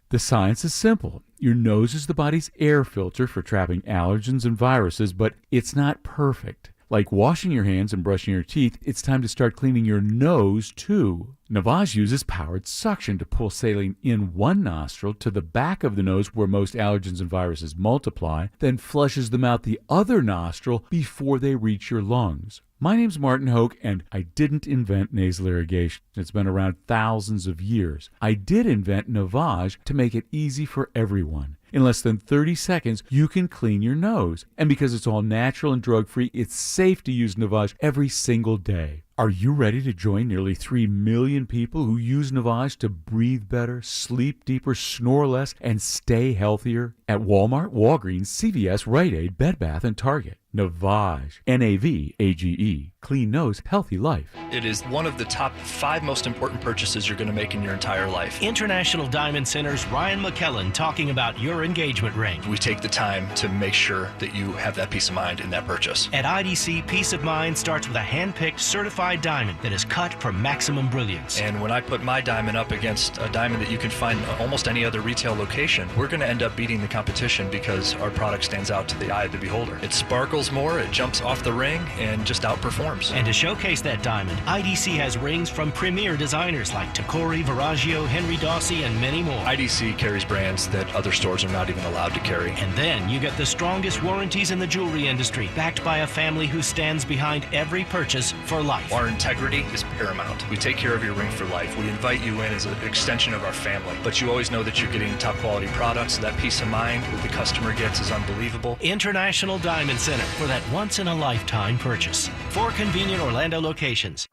Speaker 24: The science is simple. Your nose is the body's air filter for trapping allergens and viruses, but it's not perfect. Like washing your hands and brushing your teeth, it's time to start cleaning your nose, too. Navage uses powered suction to pull saline in one nostril to the back of the nose where most allergens and viruses multiply, then flushes them out the other nostril before they reach your lungs. My name's Martin Hoke, and I didn't invent nasal irrigation. It's been around thousands of years. I did invent Navage to make it easy for everyone. In less than 30 seconds, you can clean your nose. And because it's all natural and drug-free, it's safe to use Navage every single day. Are you ready to join nearly 3 million people who use Navage to breathe better, sleep deeper, snore less, and stay healthier? At Walmart, Walgreens, CVS, Rite Aid, Bed Bath, and Target. Navage. Navage. Clean nose, healthy life.
Speaker 25: It is one of the top 5 most important purchases you're going to make in your entire life.
Speaker 26: International Diamond Center's Ryan McKellen talking about your engagement ring.
Speaker 25: We take the time to make sure that you have that peace of mind in that purchase.
Speaker 26: At IDC, peace of mind starts with a hand-picked certified diamond that is cut for maximum brilliance.
Speaker 25: And when I put my diamond up against a diamond that you can find in almost any other retail location, we're going to end up beating the competition because our product stands out to the eye of the beholder. It sparkles more, it jumps off the ring, and just outperforms.
Speaker 26: And to showcase that diamond, IDC has rings from premier designers like Tacori, Verragio, Henry Dawsey, and many more.
Speaker 25: IDC carries brands that other stores are not even allowed to carry.
Speaker 26: And then you get the strongest warranties in the jewelry industry, backed by a family who stands behind every purchase for life.
Speaker 25: Our integrity is paramount. We take care of your ring for life. We invite you in as an extension of our family, but you always know that you're getting top quality products. That peace of mind that the customer gets is unbelievable.
Speaker 26: International Diamond Center for that once-in-a-lifetime purchase. 4 convenient Orlando locations.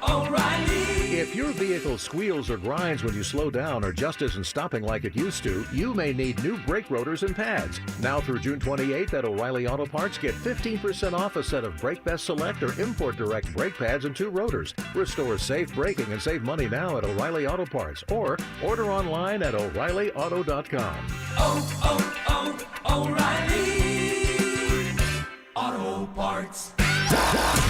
Speaker 30: O'Reilly! If your vehicle squeals or grinds when you slow down or just isn't stopping like it used to, you may need new brake rotors and pads. Now through June 28th at O'Reilly Auto Parts, get 15% off a set of Brake Best Select or Import Direct brake pads and 2 rotors. Restore safe braking and save money now at O'Reilly Auto Parts or order online at O'ReillyAuto.com.
Speaker 19: O'Reilly Auto Parts.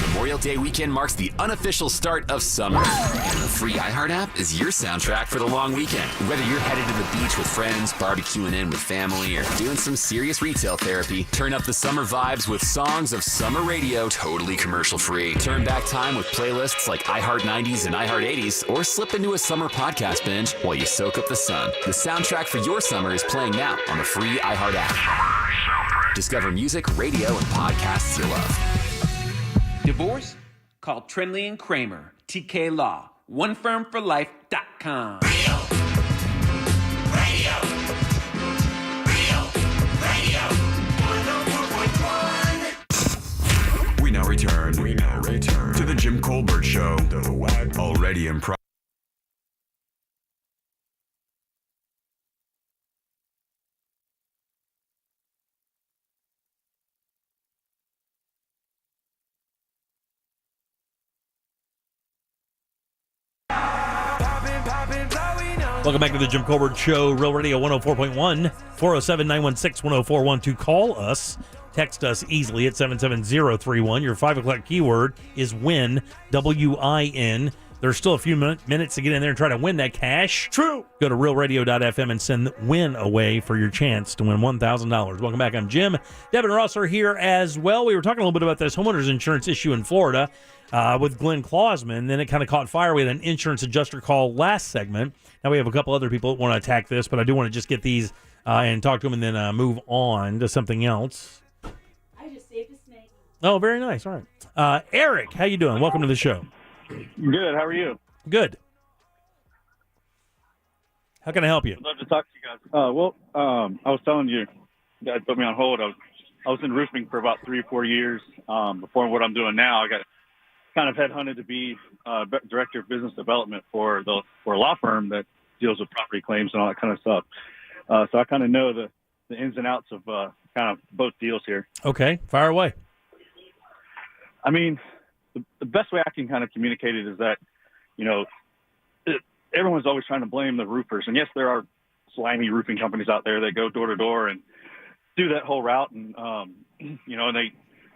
Speaker 31: Memorial Day weekend marks the unofficial start of summer. And the free iHeart app is your soundtrack for the long weekend. Whether you're headed to the beach with friends, barbecuing in with family, or doing some serious retail therapy, turn up the summer vibes with songs of summer radio, totally commercial free. Turn back time with playlists like iHeart 90s and iHeart 80s, or slip into a summer podcast binge while you soak up the sun. The soundtrack for your summer is playing now on the free iHeart app. Discover music, radio, and podcasts you love.
Speaker 32: Divorce? Call Trinley and Kramer, TK Law, onefirmforlife.com.
Speaker 4: We now return to the Jim Colbert Show, already in progress.
Speaker 2: Welcome back to the Jim Colbert Show, Real Radio 104.1, 407-916-1041 to call us. Text us easily at 77031. Your 5 o'clock keyword is WIN, W-I-N. There's still a few minutes to get in there and try to win that cash. True. Go to realradio.fm and send WIN away for your chance to win $1,000. Welcome back. I'm Jim. Deb and Ross are here as well. We were talking a little bit about this homeowners insurance issue in Florida with Glenn Clausman. Then it kind of caught fire. We had an insurance adjuster call last segment. Now we have a couple other people that want to attack this, but I do want to just get these and talk to them and then move on to something else.
Speaker 6: I just saved a snake.
Speaker 2: Oh, very nice. All right. Eric, how you doing? Welcome to the show.
Speaker 1: Good. How are you?
Speaker 2: Good. How can I help you?
Speaker 1: I'd love to talk to you guys. I was telling you guys put me on hold. I was in roofing for about 3 or 4 years before what I'm doing now. I got kind of headhunted to be director of business development for a law firm that deals with property claims and all that kind of stuff. So I kind of know the ins and outs of kind of both deals here.
Speaker 2: Okay, fire away.
Speaker 1: I mean, the best way I can kind of communicate it is that, everyone's always trying to blame the roofers. And yes, there are slimy roofing companies out there that go door to door and do that whole route. And, and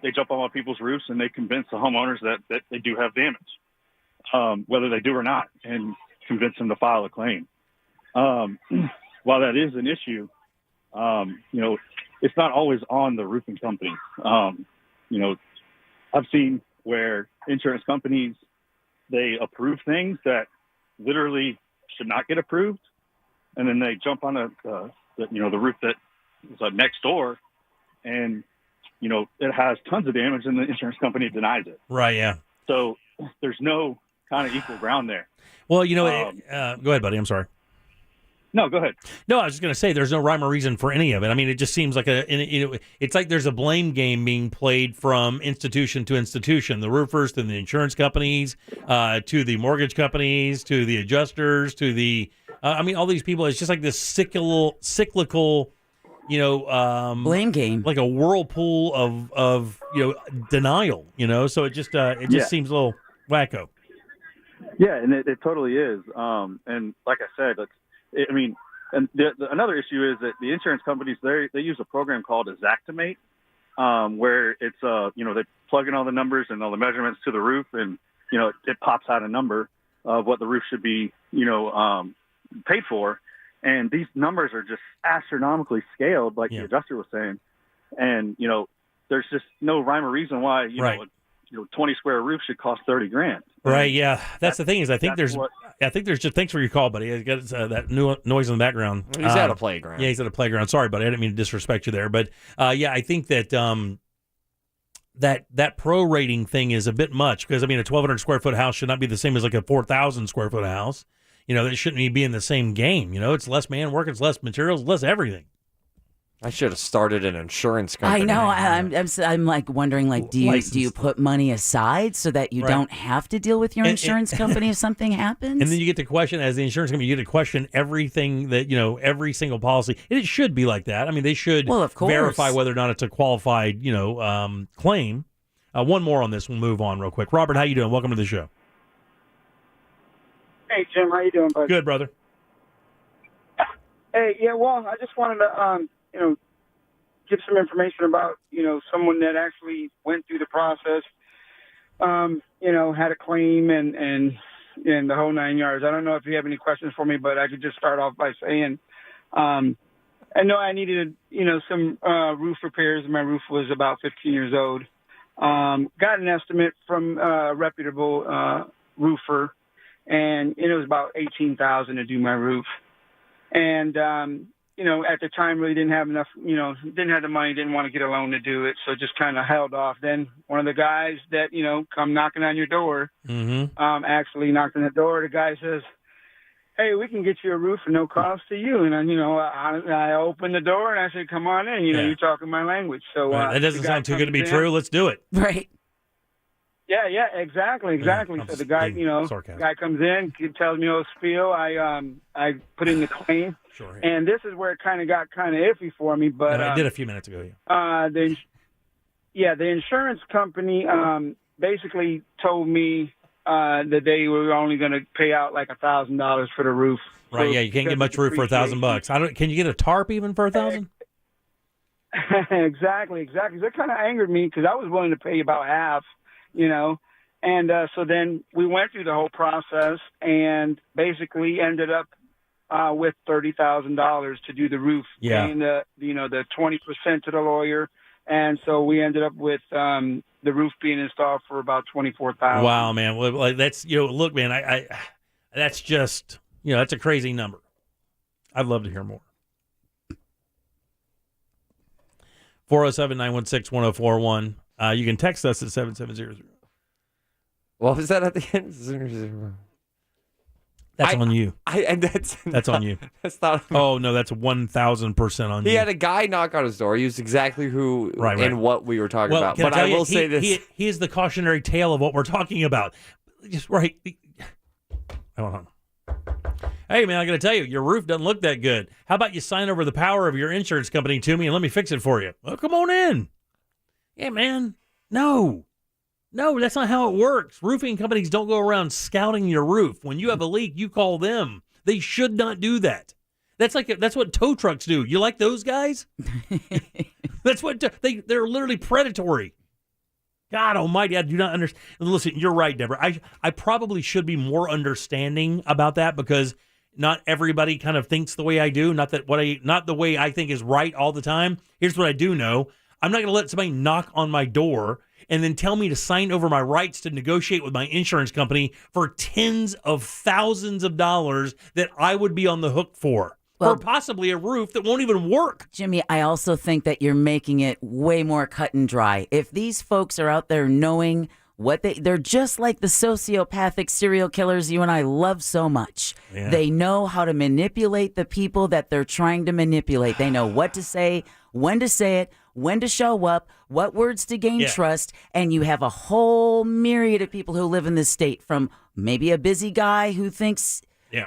Speaker 1: they jump on people's roofs and they convince the homeowners that they do have damage, whether they do or not, and convince them to file a claim. While that is an issue, it's not always on the roofing company. I've seen where insurance companies, they approve things that literally should not get approved, and then they jump on the roof that is next door, and it has tons of damage, and the insurance company denies it.
Speaker 2: Right? Yeah.
Speaker 1: So there's no kind of equal ground there.
Speaker 2: Well, go ahead, buddy. I'm sorry.
Speaker 1: No, go ahead.
Speaker 2: No, I was just going to say there's no rhyme or reason for any of it. I mean, it just seems like it's like there's a blame game being played from institution to institution. The roofers to the insurance companies, to the mortgage companies, to the adjusters, to the all these people. It's just like this cyclical,
Speaker 6: blame game,
Speaker 2: like a whirlpool of denial. So it just seems a little wacko.
Speaker 1: Yeah, and it totally is. And like I said, another issue is that the insurance companies, they use a program called Xactimate, where it's they plug in all the numbers and all the measurements to the roof, and it pops out a number of what the roof should be paid for, and these numbers are just astronomically scaled, like the adjuster was saying, and there's just no rhyme or reason why 20 square roof should cost $30,000.
Speaker 2: Right. Yeah. That's the thing is I think there's just, thanks for your call, buddy. I got that new noise in the background.
Speaker 3: He's at a playground.
Speaker 2: Yeah, he's at a playground. Sorry, buddy. I didn't mean to disrespect you there, but I think that that prorating thing is a bit much because a 1,200 square foot house should not be the same as like a 4,000 square foot house. That shouldn't be in the same game. It's less man work, it's less materials, less everything.
Speaker 3: I should have started an insurance company.
Speaker 6: I know. I'm like wondering, do you put money aside so that you don't have to deal with your insurance company if something happens?
Speaker 2: And then you get to question, as the insurance company, you get to question everything that, every single policy. It should be like that. They should verify whether or not it's a qualified, claim. One more on this. We'll move on real quick. Robert, how you doing? Welcome to the show.
Speaker 9: Hey, Jim. How you doing, buddy?
Speaker 2: Good, brother.
Speaker 9: Hey, I just wanted to, give some information about, someone that actually went through the process, had a claim and the whole 9 yards. I don't know if you have any questions for me, but I could just start off by saying, I know I needed, some roof repairs. My roof was about 15 years old. Got an estimate from a reputable roofer, and it was about $18,000 to do my roof. And, at the time really didn't have enough, didn't have the money, didn't want to get a loan to do it. So just kind of held off. Then one of the guys that, come knocking on your door, actually knocked on the door. The guy says, hey, we can get you a roof for no cost to you. And, I opened the door and I said, come on in, you're talking my language. So
Speaker 2: that doesn't sound too good to be true. Let's do it.
Speaker 6: Right.
Speaker 9: Yeah, exactly. So the guy, guy comes in, tells me a spiel. I put in the claim.
Speaker 2: Sure.
Speaker 9: And this is where it kind of got kind of iffy for me. But
Speaker 2: I did a few minutes ago.
Speaker 9: The insurance company basically told me that they were only going to pay out like $1,000 for the roof.
Speaker 2: Right, yeah, you can't get much roof for $1,000. Can you get a tarp even for $1,000?
Speaker 9: Exactly. That kind of angered me because I was willing to pay about half, And so then we went through the whole process and basically ended up with $30,000 to do the roof, paying the 20% to the lawyer, and so we ended up with the roof being installed for about $24,000.
Speaker 2: Wow, man! Well, that's look, man, I that's just that's a crazy number. I'd love to hear more. 407-916-1041. You can text us at 7700.
Speaker 3: What was that at the end?
Speaker 2: That's on you.
Speaker 3: That's
Speaker 2: on you.
Speaker 3: That's not.
Speaker 2: Oh no, that's 1,000% on you.
Speaker 3: He had a guy knock on his door. He was exactly who and what we were talking about. But I will say this:
Speaker 2: he is the cautionary tale of what we're talking about. Just right. Hold on. Hey man, I got to tell you, your roof doesn't look that good. How about you sign over the power of your insurance company to me and let me fix it for you? Well, come on in. Yeah, man. No, that's not how it works. Roofing companies don't go around scouting your roof. When you have a leak, you call them. They should not do that. That's what tow trucks do. You like those guys? That's what they're literally predatory. God almighty, I do not understand. Listen, you're right, Deborah. I probably should be more understanding about that because not everybody kind of thinks the way I do. Not the way I think is right all the time. Here's what I do know. I'm not going to let somebody knock on my door and then tell me to sign over my rights to negotiate with my insurance company for tens of thousands of dollars that I would be on the hook for. Or possibly a roof that won't even work.
Speaker 6: Jimmy, I also think that you're making it way more cut and dry. If these folks are out there knowing what they're just like the sociopathic serial killers you and I love so much. Yeah. They know how to manipulate the people that they're trying to manipulate. They know what to say, when to say it, when to show up, what words to gain trust, and you have a whole myriad of people who live in this state, from maybe a busy guy who thinks,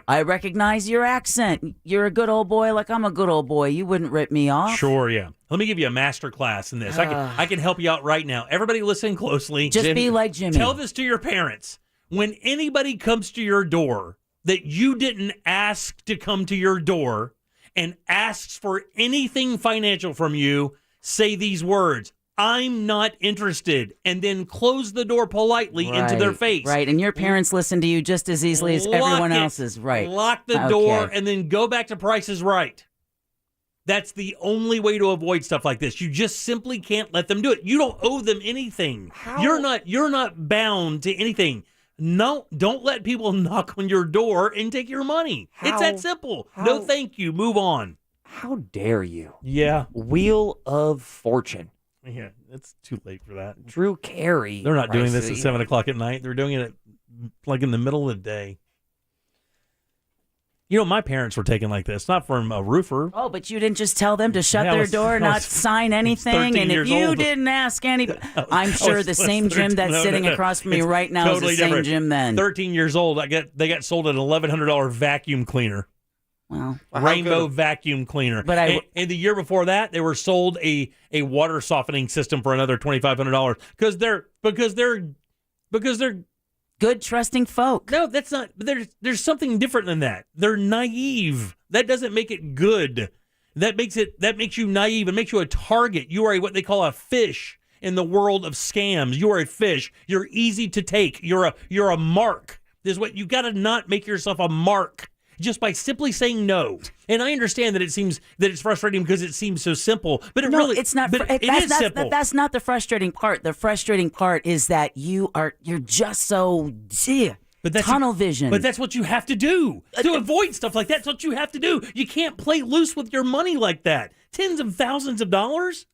Speaker 6: I recognize your accent. You're a good old boy like I'm a good old boy. You wouldn't rip me off.
Speaker 2: Sure, yeah. Let me give you a master class in this. I can help you out right now. Everybody listen closely.
Speaker 6: Just be like Jimmy.
Speaker 2: Tell this to your parents. When anybody comes to your door that you didn't ask to come to your door and asks for anything financial from you, say these words: I'm not interested, and then close the door politely into their face.
Speaker 6: Right, and your parents listen to you just as easily as everyone else's. Right.
Speaker 2: Lock the door and then go back to Price is Right. That's the only way to avoid stuff like this. You just simply can't let them do it. You don't owe them anything.
Speaker 3: How?
Speaker 2: You're not bound to anything. No, don't let people knock on your door and take your money. It's that simple. No, thank you. Move on.
Speaker 3: How dare you?
Speaker 2: Yeah.
Speaker 3: Wheel of Fortune.
Speaker 2: Yeah, it's too late for that.
Speaker 3: Drew Carey.
Speaker 2: They're not doing this at 7 o'clock at night. They're doing it like in the middle of the day. My parents were taken like this, not from a roofer.
Speaker 6: Oh, but you didn't just tell them to shut their door, not sign anything, and if you didn't ask anybody, I'm sure the same Jim that's sitting across from me right now is the same Jim then.
Speaker 2: 13 years old, they got sold an $1,100 vacuum cleaner.
Speaker 6: Well,
Speaker 2: Rainbow vacuum cleaner. But and the year before that, they were sold a water softening system for another $2,500 because they're
Speaker 6: good, trusting folk.
Speaker 2: No, that's not. There's something different than that. They're naive. That doesn't make it good. That makes you naive. It makes you a target. You are what they call a fish in the world of scams. You are a fish. You're easy to take. You're a mark. This is what you got to not make yourself a mark just by simply saying no. And I understand that it's frustrating because it seems so simple, but
Speaker 6: it's not.
Speaker 2: It is simple.
Speaker 6: That's not the frustrating part. The frustrating part is that you're just so tunnel vision.
Speaker 2: But that's what you have to do to avoid stuff like that. That's what you have to do. You can't play loose with your money like that. Tens of thousands of dollars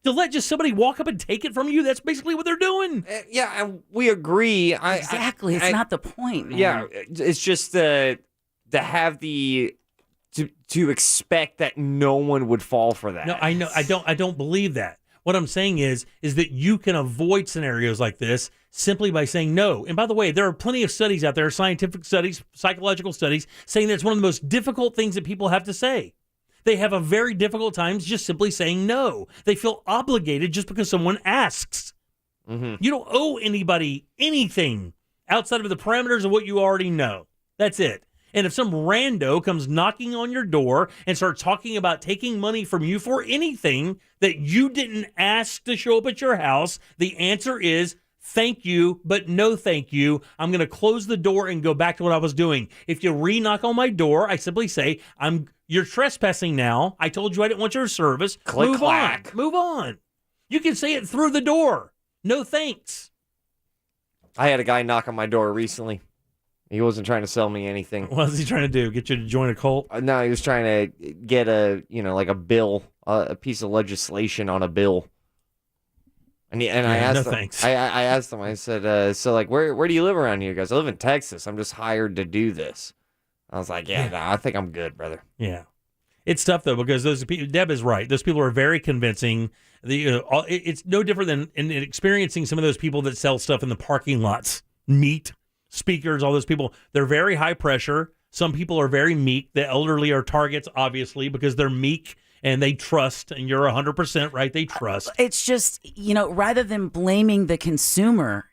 Speaker 2: to let just somebody walk up and take it from you. That's basically what they're doing.
Speaker 3: And we agree.
Speaker 6: Exactly. It's not the point, man.
Speaker 3: Yeah, it's just to have to expect that no one would fall for that.
Speaker 2: No, I know. I don't believe that. What I'm saying is that you can avoid scenarios like this simply by saying no. And by the way, there are plenty of studies out there, scientific studies, psychological studies, saying that it's one of the most difficult things that people have to say. They have a very difficult time just simply saying no. They feel obligated just because someone asks. Mm-hmm. You don't owe anybody anything outside of the parameters of what you already know. That's it. And if some rando comes knocking on your door and starts talking about taking money from you for anything that you didn't ask to show up at your house, the answer is thank you, but no thank you. I'm going to close the door and go back to what I was doing. If you re-knock on my door, I simply say, you're trespassing now. I told you I didn't want your service.
Speaker 3: Click, clack.
Speaker 2: Move on. You can say it through the door. No thanks.
Speaker 3: I had a guy knock on my door recently. He wasn't trying to sell me anything.
Speaker 2: What was he trying to do? Get you to join a cult?
Speaker 3: No, he was trying to get a bill, a piece of legislation on a bill. And I asked him.
Speaker 2: Thanks.
Speaker 3: I asked him. I said, so like, where do you live around here? He goes, I live in Texas. I'm just hired to do this. I was like, no, I think I'm good, brother.
Speaker 2: Yeah, it's tough though because those people. Deb is right. Those people are very convincing. It's no different than in experiencing some of those people that sell stuff in the parking lots, meat, speakers, all those people. They're very high pressure. Some people are very meek. The elderly are targets, obviously, because they're meek and they trust. And you're 100% right. They trust.
Speaker 6: It's just, rather than blaming the consumer,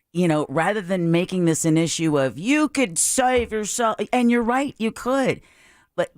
Speaker 6: rather than making this an issue of you could save yourself, and you're right, you could. But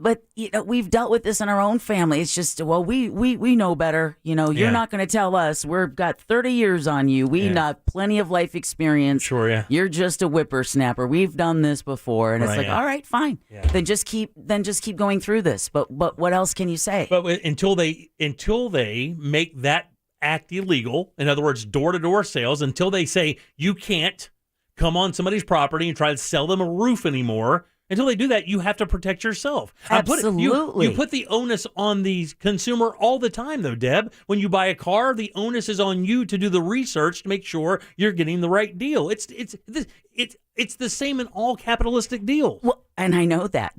Speaker 6: we've dealt with this in our own family. It's just, well, we know better. You're not going to tell us. We've got 30 years on you. We got plenty of life experience.
Speaker 2: Sure, yeah.
Speaker 6: You're just a whippersnapper. We've done this before, and it's like, all right, fine.
Speaker 2: Yeah.
Speaker 6: Then just keep going through this. But what else can you say?
Speaker 2: But until they make that act illegal, in other words, door-to-door sales, until they say you can't come on somebody's property and try to sell them a roof anymore. Until they do that, you have to protect yourself.
Speaker 6: Absolutely.
Speaker 2: You put the onus on the consumer all the time, though, Deb. When you buy a car, the onus is on you to do the research to make sure you're getting the right deal. It's the same in all capitalistic deals.
Speaker 6: Well, and I know that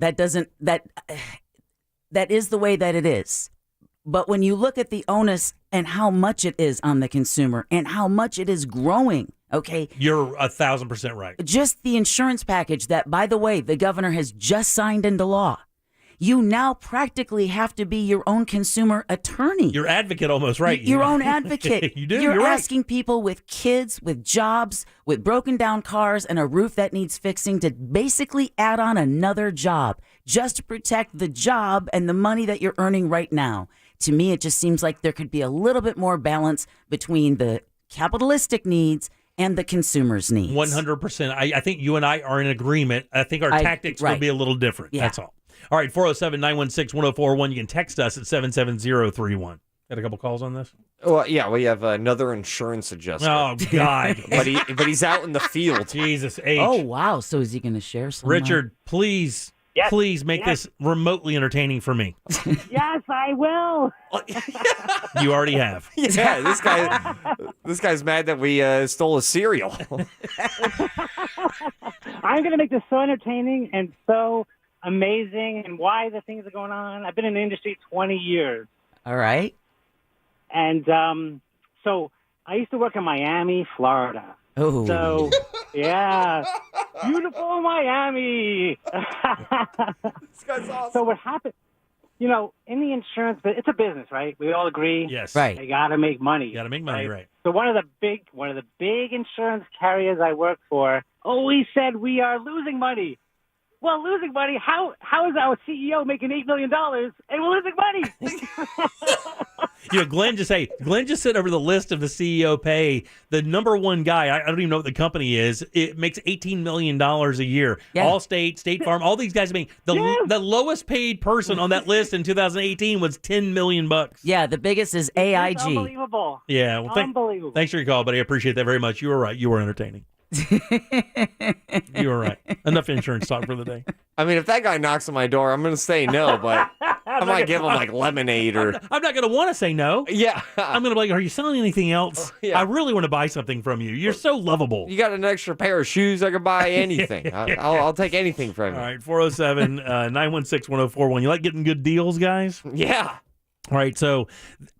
Speaker 6: is the way that it is. But when you look at the onus and how much it is on the consumer and how much it is growing, okay?
Speaker 2: You're 1,000% right.
Speaker 6: Just the insurance package that, by the way, the governor has just signed into law. You now practically have to be your own consumer attorney.
Speaker 2: Your advocate almost, right?
Speaker 6: Your own advocate.
Speaker 2: You do.
Speaker 6: You're
Speaker 2: right.
Speaker 6: asking people with kids, with jobs, with broken down cars and a roof that needs fixing to basically add on another job just to protect the job and the money that you're earning right now. To me, it just seems like there could be a little bit more balance between the capitalistic needs and the consumer's needs.
Speaker 2: 100%. I think you and I are in agreement. I think our tactics will be a little different.
Speaker 6: Yeah.
Speaker 2: That's all. All right, 407-916-1041. You can text us at 77031. Got a couple calls on this?
Speaker 3: Well, yeah, we have another insurance adjuster.
Speaker 2: Oh, God.
Speaker 3: but he's out in the field.
Speaker 2: Jesus H.
Speaker 6: Oh, wow. So is he going to share some?
Speaker 2: Richard, please make this remotely entertaining for me.
Speaker 5: Yes, I will.
Speaker 2: You already have.
Speaker 3: Yeah, this guy's mad that we stole a cereal.
Speaker 5: I'm going to make this so entertaining and so amazing and why the things are going on. I've been in the industry 20 years.
Speaker 6: All right.
Speaker 5: And so I used to work in Miami, Florida.
Speaker 6: Oh.
Speaker 5: So, yeah. Beautiful Miami.
Speaker 3: This guy's awesome.
Speaker 5: So what happened, in the insurance, it's a business, right? We all agree.
Speaker 2: Yes.
Speaker 6: Right.
Speaker 5: They got to make money.
Speaker 2: You got to make money, right.
Speaker 5: So one of the big insurance carriers I work for always said we are losing money. Well, losing money, how is our CEO making $8 million and we're losing money?
Speaker 2: Glenn just said over the list of the CEO pay, the number one guy, I don't even know what the company is, it makes $18 million a year.
Speaker 6: Yeah.
Speaker 2: Allstate, State Farm, all these guys the lowest paid person on that list in 2018 was $10 million.
Speaker 6: Yeah, the biggest is AIG.
Speaker 5: It's unbelievable.
Speaker 2: Yeah, well,
Speaker 5: unbelievable.
Speaker 2: Thanks for your call, buddy. I appreciate that very much. You were right. You were entertaining. You were right. Enough insurance talk for the day.
Speaker 3: I mean, if that guy knocks on my door, I'm going to say no, but I might give him like lemonade or...
Speaker 2: I'm not going to want to say no.
Speaker 3: Yeah.
Speaker 2: I'm going to be like, are you selling anything else?
Speaker 3: Yeah.
Speaker 2: I really want to buy something from you. You're so lovable.
Speaker 3: You got an extra pair of shoes? I could buy anything. I'll take anything from you.
Speaker 2: All right, 407-916-1041. You like getting good deals, guys?
Speaker 3: Yeah.
Speaker 2: All right, so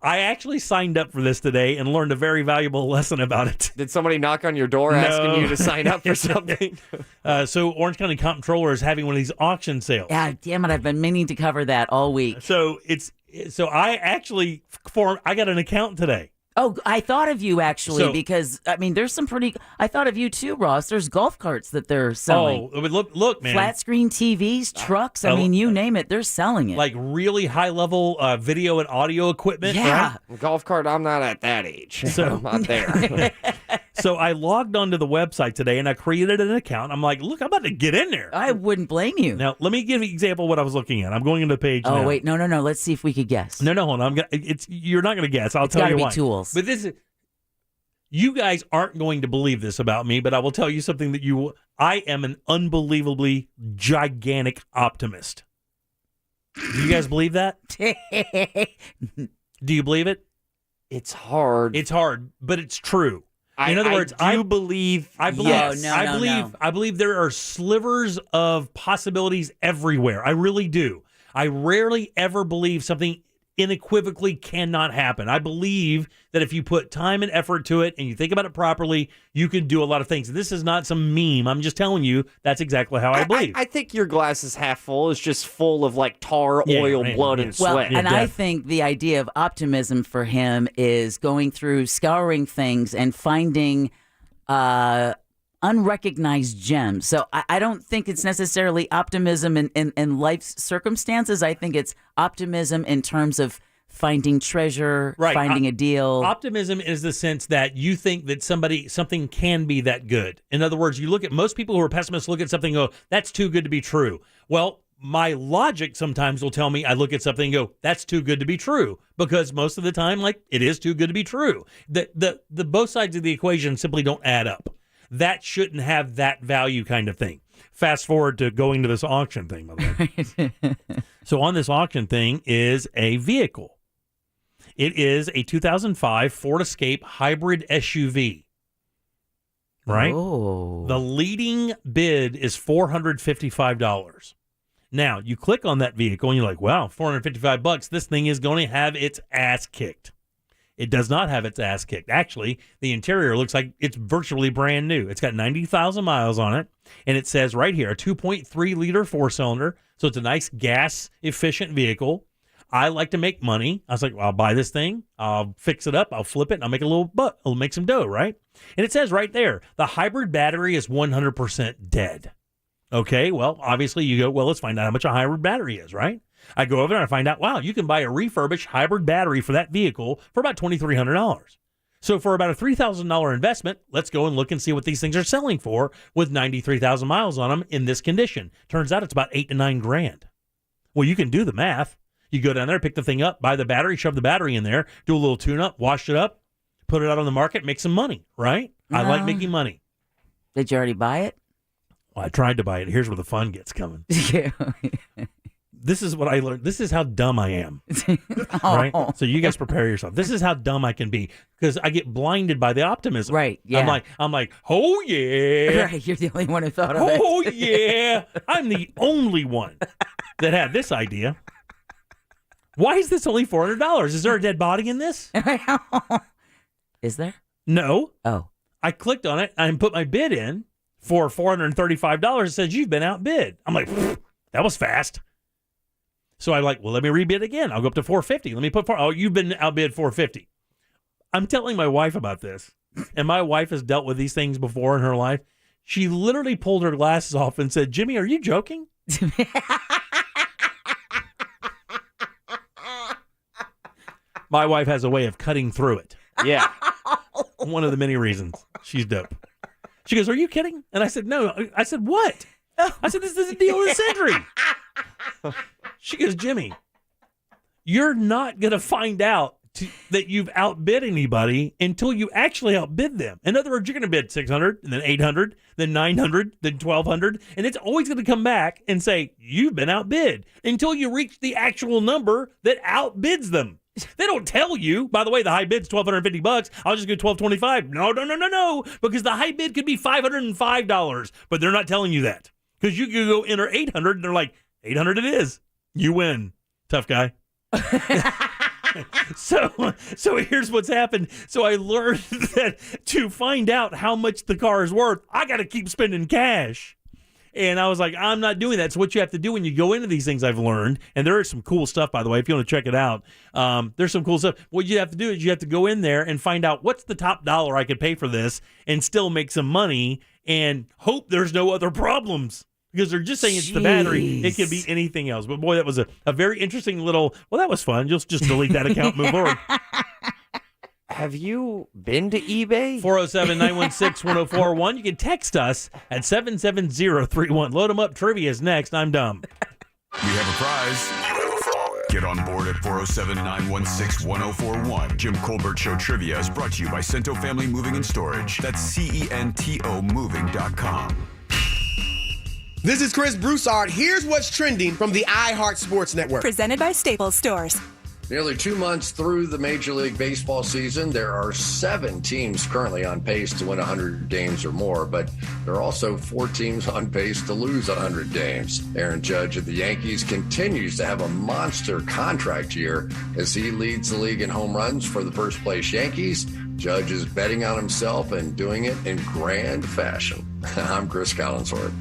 Speaker 2: I actually signed up for this today and learned a very valuable lesson about it.
Speaker 3: Did somebody knock on your door asking you to sign up for something?
Speaker 2: So Orange County Comptroller is having one of these auction sales.
Speaker 6: Yeah, damn it, I've been meaning to cover that all week.
Speaker 2: So I got an account today.
Speaker 6: Oh, I thought of you actually because I mean, there's some pretty. I thought of you too, Ross. There's golf carts that they're selling.
Speaker 2: Oh, look, man!
Speaker 6: Flat screen TVs, trucks. I mean, you name it, they're selling it.
Speaker 2: Like really high level video and audio equipment.
Speaker 6: Yeah,
Speaker 2: right?
Speaker 3: Golf cart. I'm not at that age.
Speaker 2: So
Speaker 3: I'm not there.
Speaker 2: So I logged onto the website today and I created an account. I'm like, look, I'm about to get in there.
Speaker 6: I wouldn't blame you.
Speaker 2: Now, let me give you an example of what I was looking at. I'm going into the page now.
Speaker 6: Oh, wait, no. Let's see if we could guess.
Speaker 2: No, hold on. You're not going to guess. I'll tell you why.
Speaker 6: It's got to be tools.
Speaker 2: But you guys aren't going to believe this about me, but I will tell you something that I am an unbelievably gigantic optimist. Do you guys believe that? Do you believe it?
Speaker 3: It's hard.
Speaker 2: It's hard, but it's true. In other words,
Speaker 3: I believe. Yes.
Speaker 2: I believe there are slivers of possibilities everywhere. I really do. I rarely ever believe something unequivocally cannot happen. I believe that if you put time and effort to it and you think about it properly, you can do a lot of things. This is not some meme. I'm just telling you that's exactly how I believe.
Speaker 3: I think your glass is half full. It's just full of like tar, oil, blood, and sweat.
Speaker 6: Well, and I think the idea of optimism for him is going through, scouring things and finding unrecognized gems. So I don't think it's necessarily optimism in life's circumstances. I think it's optimism in terms of finding treasure, finding a deal.
Speaker 2: Optimism is the sense that you think that something can be that good. In other words, you look at most people who are pessimists look at something and go, that's too good to be true. Well, my logic sometimes will tell me, I look at something and go, that's too good to be true, because most of the time, like, it is too good to be true. The both sides of the equation simply don't add up. That shouldn't have that value kind of thing. Fast forward to going to this auction thing, by the way. So on this auction thing is a vehicle. It is a 2005 Ford Escape hybrid SUV. Right?
Speaker 6: Oh.
Speaker 2: The leading bid is $455. Now, you click on that vehicle and you're like, wow, $455, this thing is going to have its ass kicked. It does not have its ass kicked. Actually, the interior looks like it's virtually brand new. It's got 90,000 miles on it, and it says right here, a 2.3-liter four-cylinder, so it's a nice gas-efficient vehicle. I like to make money. I was like, well, I'll buy this thing, I'll fix it up, I'll flip it, and I'll make I'll make some dough, right? And it says right there, the hybrid battery is 100% dead. Okay, well, obviously you go, well, let's find out how much a hybrid battery is, right? I go over there and I find out, wow, you can buy a refurbished hybrid battery for that vehicle for about $2,300. So for about a $3,000 investment, let's go and look and see what these things are selling for with 93,000 miles on them in this condition. Turns out it's about $8,000 to $9,000. Well, you can do the math. You go down there, pick the thing up, buy the battery, shove the battery in there, do a little tune-up, wash it up, put it out on the market, make some money, right? I like making money.
Speaker 6: Did you already buy it?
Speaker 2: Well, I tried to buy it. Here's where the fun gets coming. This is what I learned. This is how dumb I am. Right? So you guys prepare yourself. This is how dumb I can be because I get blinded by the optimism.
Speaker 6: Right. Yeah.
Speaker 2: I'm like, oh yeah.
Speaker 6: Right. You're the only one who thought of it.
Speaker 2: Oh yeah. I'm the only one that had this idea. Why is this only $400? Is there a dead body in this?
Speaker 6: Is there?
Speaker 2: No.
Speaker 6: Oh.
Speaker 2: I clicked on it and put my bid in for $435. It says you've been outbid. I'm like, that was fast. So I'm like, well, let me rebid again. I'll go up to $450. Let me put oh, you've been outbid $450. I'm telling my wife about this, and my wife has dealt with these things before in her life. She literally pulled her glasses off and said, Jimmy, are you joking? My wife has a way of cutting through it.
Speaker 3: Yeah.
Speaker 2: One of the many reasons. She's dope. She goes, are you kidding? And I said, no. I said, what? I said, this is the deal of the century. She goes, Jimmy, you're not going to find out that you've outbid anybody until you actually outbid them. In other words, you're going to bid 600, and then 800, then 900, then 1,200, and it's always going to come back and say, you've been outbid until you reach the actual number that outbids them. They don't tell you, by the way, the high bid's $1,250. I'll just go $1,225. No, because the high bid could be $505, but they're not telling you that. Because you can go enter 800, and they're like, 800 it is. You win. Tough guy. So here's what's happened. So I learned that to find out how much the car is worth, I got to keep spending cash. And I was like, I'm not doing that. It's what you have to do when you go into these things, I've learned. And there is some cool stuff, by the way, if you want to check it out. There's some cool stuff. What you have to do is you have to go in there and find out what's the top dollar I could pay for this and still make some money and hope there's no other problems. Because they're just saying it's the battery. It could be anything else. But boy, that was a very interesting little, well, that was fun. Just delete that account, move forward.
Speaker 3: Have you been to eBay?
Speaker 2: 407-916-1041. You can text us at 77031. Load them up. Trivia is next. I'm dumb.
Speaker 4: We have a prize. Get on board at 407-916-1041. Jim Colbert Show Trivia is brought to you by Cento Family Moving and Storage. That's CENTO Moving.com.
Speaker 7: This is Chris Broussard. Here's what's trending from the iHeart Sports Network.
Speaker 10: Presented by Staples Stores.
Speaker 11: Nearly 2 months through the Major League Baseball season, there are 7 teams currently on pace to win 100 games or more, but there are also 4 teams on pace to lose 100 games. Aaron Judge of the Yankees continues to have a monster contract year as he leads the league in home runs for the first-place Yankees. Judge is betting on himself and doing it in grand fashion. I'm Chris Collinsworth.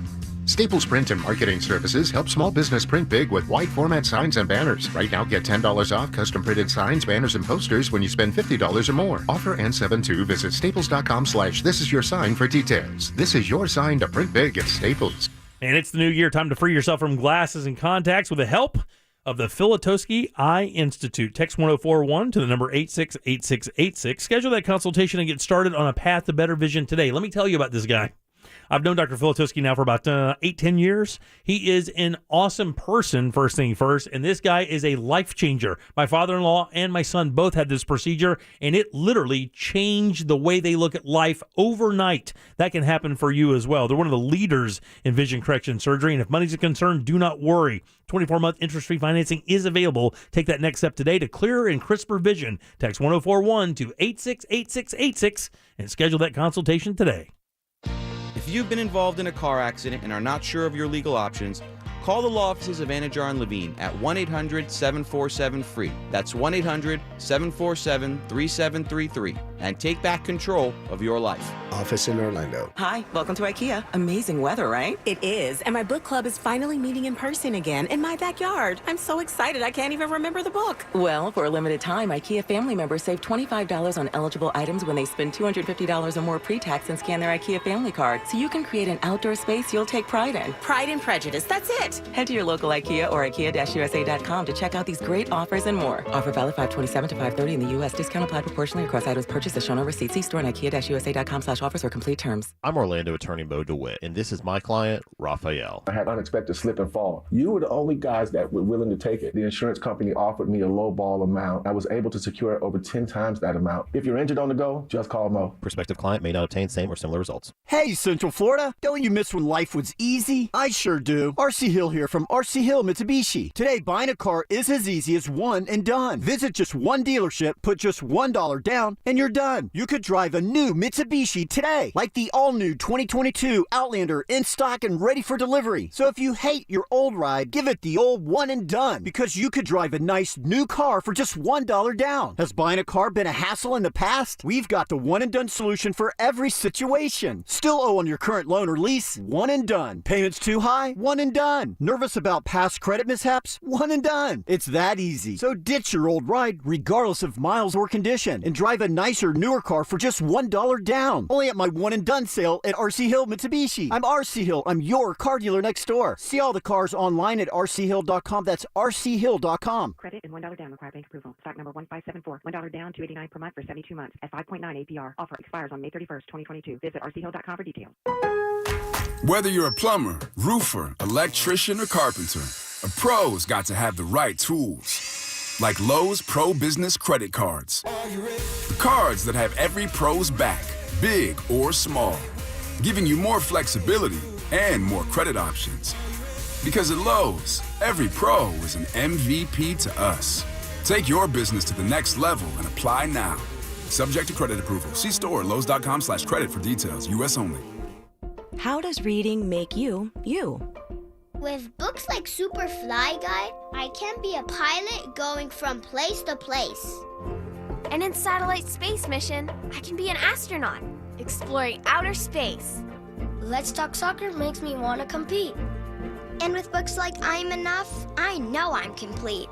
Speaker 12: Staples Print and Marketing Services help small business print big with wide format signs and banners. Right now, get $10 off custom printed signs, banners, and posters when you spend $50 or more. Offer ends 7/2. Visit staples.com/thisisyoursign for details. This is your sign to print big at Staples.
Speaker 2: And it's the new year. Time to free yourself from glasses and contacts with the help of the Filatowski Eye Institute. Text 1041 to the number 868686. Schedule that consultation and get started on a path to better vision today. Let me tell you about this guy. I've known Dr. Filatowski now for about 8-10 years. He is an awesome person, first thing first, and this guy is a life changer. My father-in-law and my son both had this procedure, and it literally changed the way they look at life overnight. That can happen for you as well. They're one of the leaders in vision correction surgery, and if money's a concern, do not worry. 24-month interest-free financing is available. Take that next step today to clearer and crisper vision. Text 1041 to 868686 and schedule that consultation today.
Speaker 13: If you've been involved in a car accident and are not sure of your legal options, call the law offices of Anajar and Levine at 1-800-747-FREE. That's 1-800-747-3733 and take back control of your life.
Speaker 14: Office in Orlando.
Speaker 16: Hi, welcome to IKEA. Amazing weather, right?
Speaker 10: It is, and my book club is finally meeting in person again in my backyard. I'm so excited I can't even remember the book.
Speaker 16: Well, for a limited time, IKEA family members save $25 on eligible items when they spend $250 or more pre-tax and scan their IKEA family card. So you can create an outdoor space you'll take pride in.
Speaker 10: Pride and Prejudice, that's it.
Speaker 16: Head to your local IKEA or IKEA-USA.com to check out these great offers and more. Offer valid 5/27 to 5/30 in the U.S. Discount applied proportionally across items purchased as shown on receipt. See store and IKEA-USA.com/offers for complete terms.
Speaker 17: I'm Orlando attorney Mo DeWitt, and this is my client, Raphael.
Speaker 18: I had unexpected slip and fall. You were the only guys that were willing to take it. The insurance company offered me a low ball amount. I was able to secure over 10 times that amount. If you're injured on the go, just call Mo.
Speaker 17: Prospective client may not obtain same or similar results.
Speaker 22: Hey, Central Florida. Don't you miss when life was easy? I sure do. RC Hill here from RC Hill Mitsubishi. Today, buying a car is as easy as one and done. Visit just one dealership, put just $1 down, and you're done. You could drive a new Mitsubishi today, like the all-new 2022 Outlander in stock and ready for delivery. So if you hate your old ride, give it the old one and done, because you could drive a nice new car for just $1 down. Has buying a car been a hassle in the past? We've got the one and done solution for every situation. Still owe on your current loan or lease? One and done. Payments too high? One and done. Nervous about past credit mishaps? One and done. It's that easy. So ditch your old ride, regardless of miles or condition, and drive a nicer, newer car for just $1 down. Only at my one and done sale at RC Hill Mitsubishi. I'm RC Hill. I'm your car dealer next door. See all the cars online at rchill.com. That's rchill.com.
Speaker 27: Credit and $1 down require bank approval. Stock number 1574. $1 down, $289 per month for 72 months at 5.9 APR. Offer expires on May 31st, 2022. Visit rchill.com for details.
Speaker 28: Whether you're a plumber, roofer, electrician, or carpenter, a pro's got to have the right tools. Like Lowe's Pro Business Credit Cards. The cards that have every pro's back, big or small, giving you more flexibility and more credit options. Because at Lowe's, every pro is an MVP to us. Take your business to the next level and apply now. Subject to credit approval. See store Lowe's.com/credit for details. U.S. only.
Speaker 10: How does reading make you, you?
Speaker 33: With books like Super Fly Guy, I can be a pilot going from place to place.
Speaker 34: And in Satellite Space Mission, I can be an astronaut, exploring outer space.
Speaker 33: Let's Talk Soccer makes me want to compete. And with books like I'm Enough, I know I'm complete.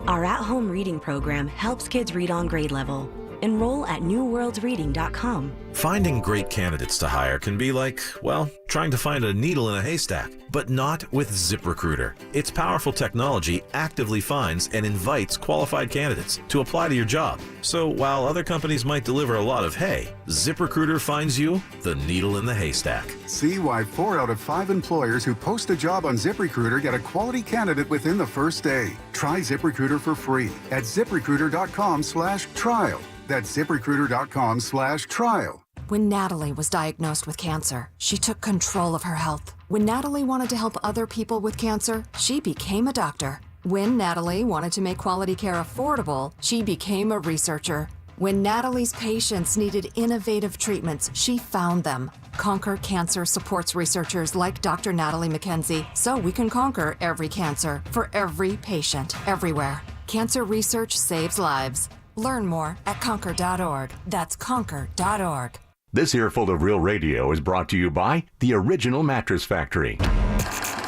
Speaker 8: Our at-home reading program helps kids read on grade level. Enroll at newworldsreading.com.
Speaker 14: Finding great candidates to hire can be like, well, trying to find a needle in a haystack, but not with ZipRecruiter. Its powerful technology actively finds and invites qualified candidates to apply to your job. So while other companies might deliver a lot of hay, ZipRecruiter finds you the needle in the haystack.
Speaker 15: See why 4 out of 5 employers who post a job on ZipRecruiter get a quality candidate within the first day. Try ZipRecruiter for free at ZipRecruiter.com/trial. That's ZipRecruiter.com/trial.
Speaker 19: When Natalie was diagnosed with cancer, she took control of her health. When Natalie wanted to help other people with cancer, she became a doctor. When Natalie wanted to make quality care affordable, she became a researcher. When Natalie's patients needed innovative treatments, she found them. Conquer Cancer supports researchers like Dr. Natalie McKenzie so we can conquer every cancer for every patient, everywhere. Cancer research saves lives. Learn more at conquer.org. That's conquer.org.
Speaker 20: This earful of real radio is brought to you by the Original Mattress Factory.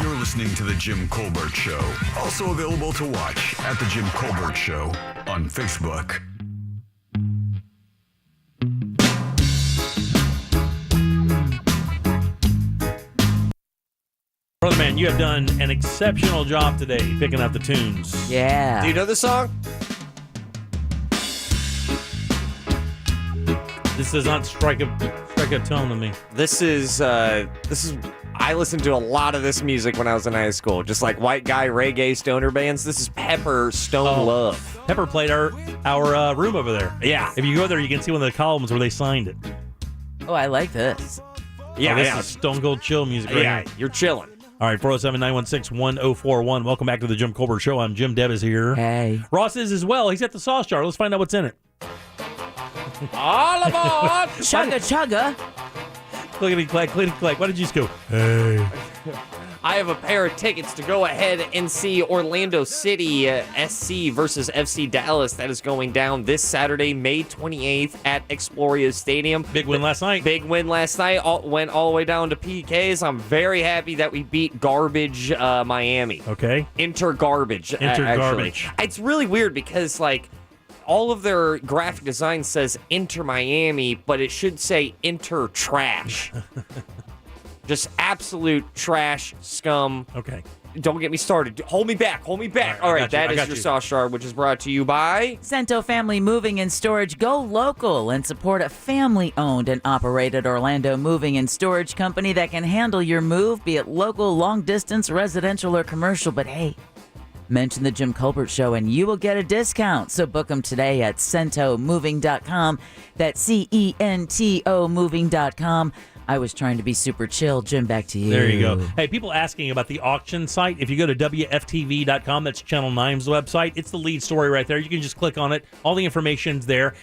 Speaker 4: You're listening to The Jim Colbert Show. Also available to watch at The Jim Colbert Show on Facebook.
Speaker 2: Brother man, you have done an exceptional job today picking up the tunes.
Speaker 6: Yeah.
Speaker 3: Do you know the song?
Speaker 2: This does not strike a tone to me.
Speaker 3: This is I listened to a lot of this music when I was in high school. Just like white guy reggae stoner bands. This is Pepper Stone Love.
Speaker 2: Pepper played our room over there.
Speaker 3: Yeah.
Speaker 2: If you go there, you can see one of the columns where they signed it.
Speaker 6: Oh, I like this.
Speaker 3: Yeah,
Speaker 2: this is Stone Cold Chill music right here.
Speaker 3: You're chilling.
Speaker 2: All right, 407-916-1041. Welcome back to the Jim Colbert Show. I'm Jim. Deb is here.
Speaker 6: Hey.
Speaker 2: Ross is as well. He's at the sauce jar. Let's find out what's in it.
Speaker 3: All aboard!
Speaker 6: Chugga chugga.
Speaker 2: Clickety clack, clickety clack. Why did you just go, hey?
Speaker 3: I have a pair of tickets to go ahead and see Orlando City SC versus FC Dallas. That is going down this Saturday, May 28th at Exploria Stadium.
Speaker 2: Big win last night.
Speaker 3: Big win last night. Went all the way down to PKs. I'm very happy that we beat Garbage Miami.
Speaker 2: Okay.
Speaker 3: Inter Garbage.
Speaker 2: Garbage.
Speaker 3: It's really weird because, like, all of their graphic design says Inter Miami, but it should say Inter Trash. Just absolute trash, scum.
Speaker 2: Okay.
Speaker 3: Don't get me started. Hold me back. All right, that is your sauce jar, which is brought to you by
Speaker 6: Cento Family Moving and Storage. Go local and support a family-owned and operated Orlando moving and storage company that can handle your move, be it local, long-distance, residential, or commercial. But hey, mention the Jim Colbert Show and you will get a discount. So book them today at centomoving.com. That's CENTO moving.com. I was trying to be super chill. Jim, back to you.
Speaker 2: There you go. Hey, people asking about the auction site. If you go to WFTV.com, that's Channel 9's website. It's the lead story right there. You can just click on it. All the information's there.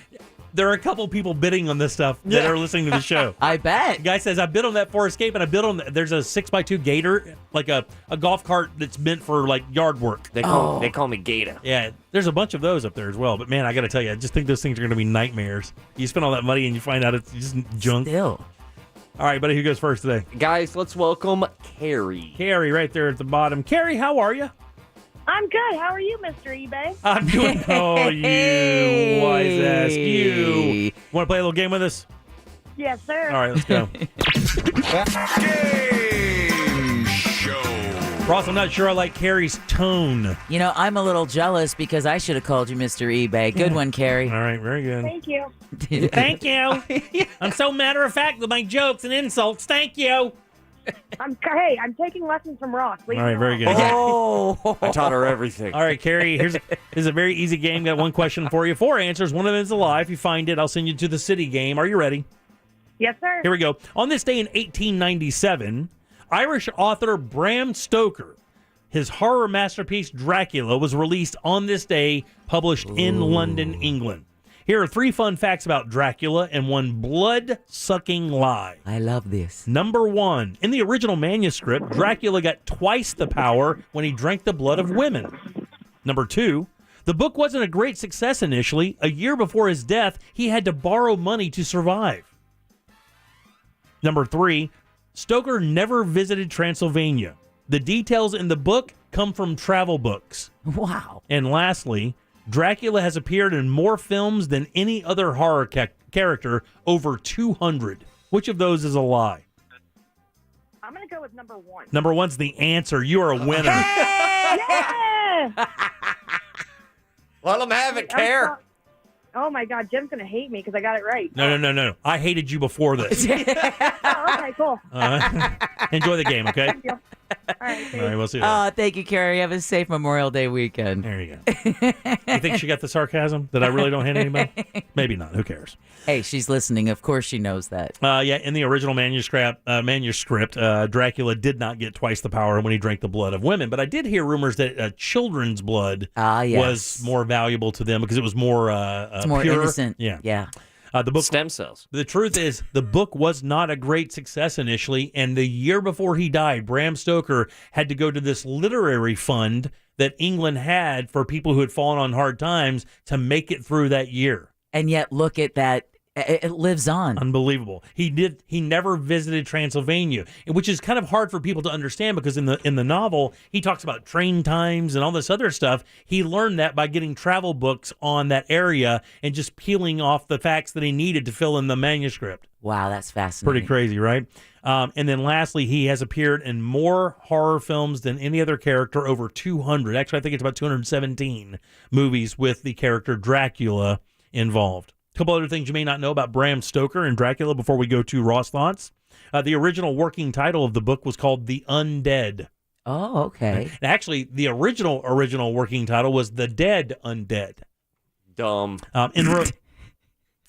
Speaker 2: There are a couple people bidding on this stuff that are listening to the show.
Speaker 6: I bet.
Speaker 2: The guy says, I bid on that Ford Escape, and I bid on there's a 6x2 Gator, like a golf cart that's meant for like yard work.
Speaker 3: They call me Gator.
Speaker 2: Yeah, there's a bunch of those up there as well. But man, I got to tell you, I just think those things are going to be nightmares. You spend all that money and you find out it's just junk.
Speaker 6: Still.
Speaker 2: All right, buddy, who goes first today?
Speaker 3: Guys, let's welcome Carrie.
Speaker 2: Carrie, right there at the bottom. Carrie, how are you?
Speaker 21: I'm good. How are you, Mr. eBay?
Speaker 2: I'm doing. Oh, you wise ass, you. Want to play a little game with us?
Speaker 21: Yes, sir.
Speaker 2: All right, let's go.
Speaker 4: Game show.
Speaker 2: Ross, I'm not sure I like Carrie's tone.
Speaker 6: You know, I'm a little jealous because I should have called you Mr. eBay. Good one, Carrie.
Speaker 2: All right, very good.
Speaker 21: Thank you.
Speaker 2: Thank you. I'm so matter of fact with my jokes and insults. Thank you.
Speaker 21: I'm taking lessons from Ross.
Speaker 2: All right, very good.
Speaker 3: Oh, I taught her everything.
Speaker 2: All right, Carrie, here's a very easy game. Got one question for you. 4 answers. One of them is a lie. If you find it, I'll send you to the city game. Are you ready?
Speaker 21: Yes, sir.
Speaker 2: Here we go. On this day in 1897, Irish author Bram Stoker, his horror masterpiece Dracula, was released on this day, published in London, England. Here are 3 fun facts about Dracula and one blood-sucking lie.
Speaker 6: I love this.
Speaker 2: Number 1, in the original manuscript, Dracula got twice the power when he drank the blood of women. Number 2, the book wasn't a great success initially. A year before his death, he had to borrow money to survive. Number 3, Stoker never visited Transylvania. The details in the book come from travel books.
Speaker 6: Wow.
Speaker 2: And lastly, Dracula has appeared in more films than any other horror character, over 200. Which of those is a lie?
Speaker 21: I'm going to go with number 1.
Speaker 2: Number 1's the answer. You are a winner.
Speaker 21: Yeah!
Speaker 3: Let them have it, Care.
Speaker 21: Oh, my God. Jim's going to hate me because I got it right.
Speaker 2: No. I hated you before this.
Speaker 21: Oh, okay, cool.
Speaker 2: Enjoy the game, okay?
Speaker 21: Thank you. All right,
Speaker 2: All right, we'll see you later.
Speaker 6: Thank you, Carrie. Have a safe Memorial Day weekend.
Speaker 2: There you go. You think she got the sarcasm that I really don't hate anybody? Maybe not. Who cares?
Speaker 6: Hey, she's listening. Of course she knows that.
Speaker 2: In the original manuscript, Dracula did not get twice the power when he drank the blood of women. But I did hear rumors that children's blood was more valuable to them because it was more
Speaker 6: it's more
Speaker 2: pure.
Speaker 6: innocent.
Speaker 2: Yeah. The book
Speaker 3: stem cells.
Speaker 2: The truth is, the book was not a great success initially, and the year before he died, Bram Stoker had to go to this literary fund that England had for people who had fallen on hard times to make it through that year.
Speaker 6: And yet, look at that. It lives on.
Speaker 2: Unbelievable. He never visited Transylvania, which is kind of hard for people to understand because in the novel, he talks about train times and all this other stuff. He learned that by getting travel books on that area and just peeling off the facts that he needed to fill in the manuscript.
Speaker 6: Wow, that's fascinating.
Speaker 2: Pretty crazy, right? And then lastly, he has appeared in more horror films than any other character, over 200. Actually, I think it's about 217 movies with the character Dracula involved. A couple other things you may not know about Bram Stoker and Dracula before we go to Ross Thoughts. The original working title of the book was called The Undead.
Speaker 6: Oh, okay.
Speaker 2: And actually, the original working title was The Dead Undead.
Speaker 3: Dumb.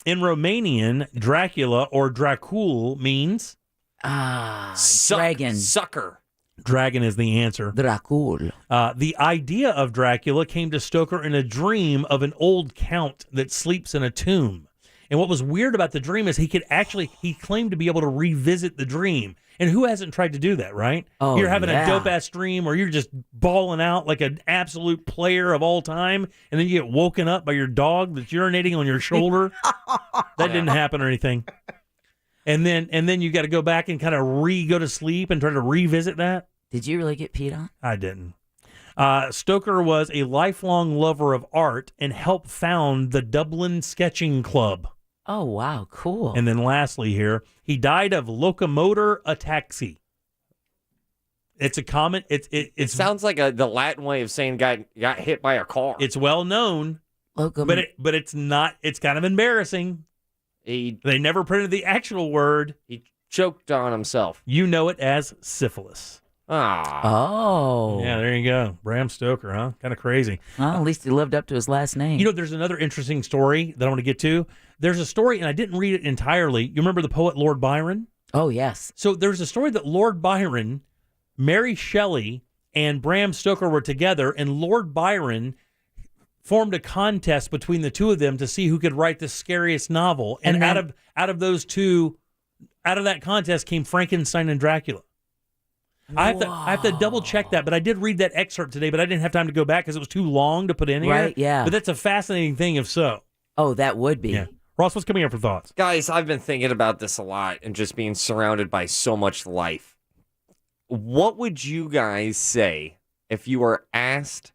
Speaker 2: In Romanian, Dracula or Dracul means
Speaker 6: dragon.
Speaker 3: Sucker.
Speaker 2: Dragon is the answer.
Speaker 6: Dracul.
Speaker 2: The idea of Dracula came to Stoker in a dream of an old count that sleeps in a tomb. And what was weird about the dream is he claimed to be able to revisit the dream. And who hasn't tried to do that, right?
Speaker 6: Oh,
Speaker 2: you're having
Speaker 6: yeah.
Speaker 2: a dope-ass dream or you're just bawling out like an absolute player of all time, and then you get woken up by your dog that's urinating on your shoulder. That didn't happen or anything. And then you got to go back and kind of go to sleep and try to revisit that.
Speaker 6: Did you really get peed on?
Speaker 2: I didn't. Stoker was a lifelong lover of art and helped found the Dublin Sketching Club.
Speaker 6: Oh, wow. Cool.
Speaker 2: And then lastly here, he died of locomotor ataxia. It's a common... It
Speaker 3: sounds like the Latin way of saying got hit by a car.
Speaker 2: It's well known, but it's not... It's kind of embarrassing. They never printed the actual word.
Speaker 3: He choked on himself.
Speaker 2: You know it as syphilis.
Speaker 6: Oh.
Speaker 2: Yeah, there you go. Bram Stoker, huh? Kind of crazy.
Speaker 6: Well, at least he lived up to his last name.
Speaker 2: You know, there's another interesting story that I want to get to. There's a story, and I didn't read it entirely. You remember the poet Lord Byron?
Speaker 6: Oh, yes.
Speaker 2: So there's a story that Lord Byron, Mary Shelley, and Bram Stoker were together, and Lord Byron formed a contest between the two of them to see who could write the scariest novel. And out of those two, out of that contest came Frankenstein and Dracula. I have to double check that, but I did read that excerpt today, but I didn't have time to go back because it was too long to put in here.
Speaker 6: Right, yeah.
Speaker 2: But that's a fascinating thing if so.
Speaker 6: Oh, that would be.
Speaker 2: Yeah. Ross, what's coming up for thoughts?
Speaker 3: Guys, I've been thinking about this a lot and just being surrounded by so much life. What would you guys say if you were asked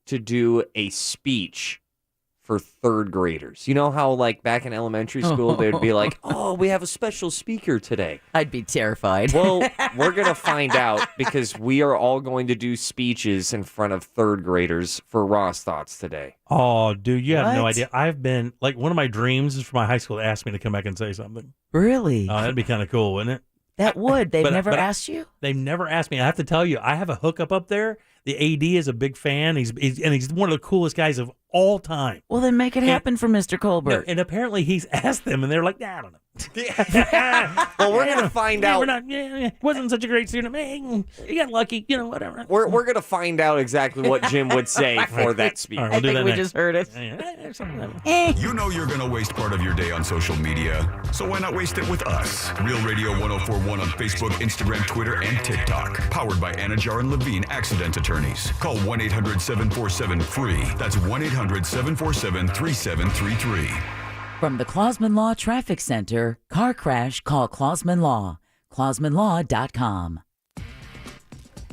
Speaker 3: to do a speech for third graders? You know how, like, back in elementary school, they'd be like, oh, we have a special speaker today.
Speaker 6: I'd be terrified.
Speaker 3: Well, we're going to find out because we are all going to do speeches in front of third graders for Ross Thoughts today.
Speaker 2: Oh, dude, you have no
Speaker 6: What?
Speaker 2: idea. I've been, like, one of my dreams is for my high school to ask me to come back and say something.
Speaker 6: Really?
Speaker 2: Oh, that'd be kind of cool, wouldn't it?
Speaker 6: That would. They've never
Speaker 2: but
Speaker 6: asked you?
Speaker 2: They've never asked me. I have to tell you, I have a hookup up there. The AD is a big fan. He's one of the coolest guys of all time.
Speaker 6: Well, then make it happen for Mr. Colbert.
Speaker 2: And apparently he's asked them, and they're like, nah, I don't know.
Speaker 3: Well, we're going to find out.
Speaker 2: We're not. Wasn't such a great student. Man, you got lucky. Whatever.
Speaker 3: We're going to find out exactly what Jim would say for that speech.
Speaker 2: All right, we'll do that next.
Speaker 6: Just heard it.
Speaker 4: You know you're going to waste part of your day on social media, so why not waste it with us? Real Radio 1041 on Facebook, Instagram, Twitter, and TikTok. Powered by Anajar and Levine Accident Attorneys. Call 1-800-747-FREE. That's 1-800-747-3733.
Speaker 6: From the Clausman Law Traffic Center, car crash, call Clausman Law. ClausmanLaw.com.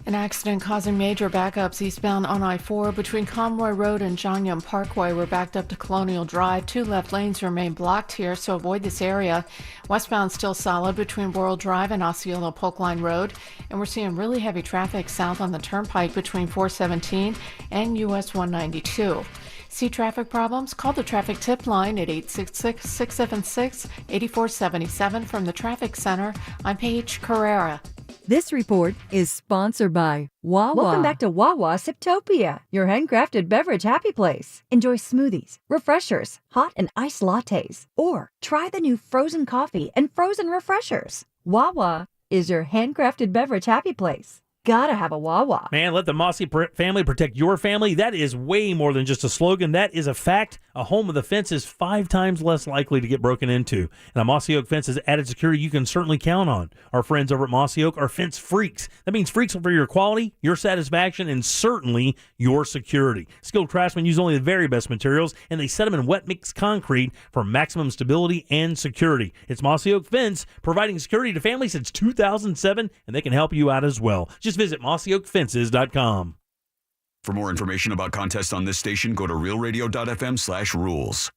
Speaker 1: An accident causing major backups eastbound on I-4 between Conroy Road and John Young Parkway. We're backed up to Colonial Drive. 2 left lanes remain blocked here, so avoid this area. Westbound still solid between World Drive and Osceola Polk Line Road. And we're seeing really heavy traffic south on the Turnpike between 417 and US 192. See traffic problems? Call the traffic tip line at 866-676-8477 from the Traffic Center. I'm Paige Carrera.
Speaker 5: This report is sponsored by Wawa.
Speaker 7: Welcome back to Wawa Siptopia, your handcrafted beverage happy place.
Speaker 5: Enjoy smoothies, refreshers, hot and iced lattes, or try the new frozen coffee and frozen refreshers. Wawa is your handcrafted beverage happy place. Gotta have a Wawa.
Speaker 2: Man, let the Mossy family protect your family. That is way more than just a slogan. That is a fact. A home with a fence is 5 times less likely to get broken into. And a Mossy Oak fence is added security you can certainly count on. Our friends over at Mossy Oak are fence freaks. That means freaks for your quality, your satisfaction, and certainly your security. Skilled craftsmen use only the very best materials, and they set them in wet mix concrete for maximum stability and security. It's Mossy Oak Fence, providing security to families since 2007, and they can help you out as well. Just visit mossyoakfences.com.
Speaker 4: For more information about contests on this station, go to realradio.fm/rules.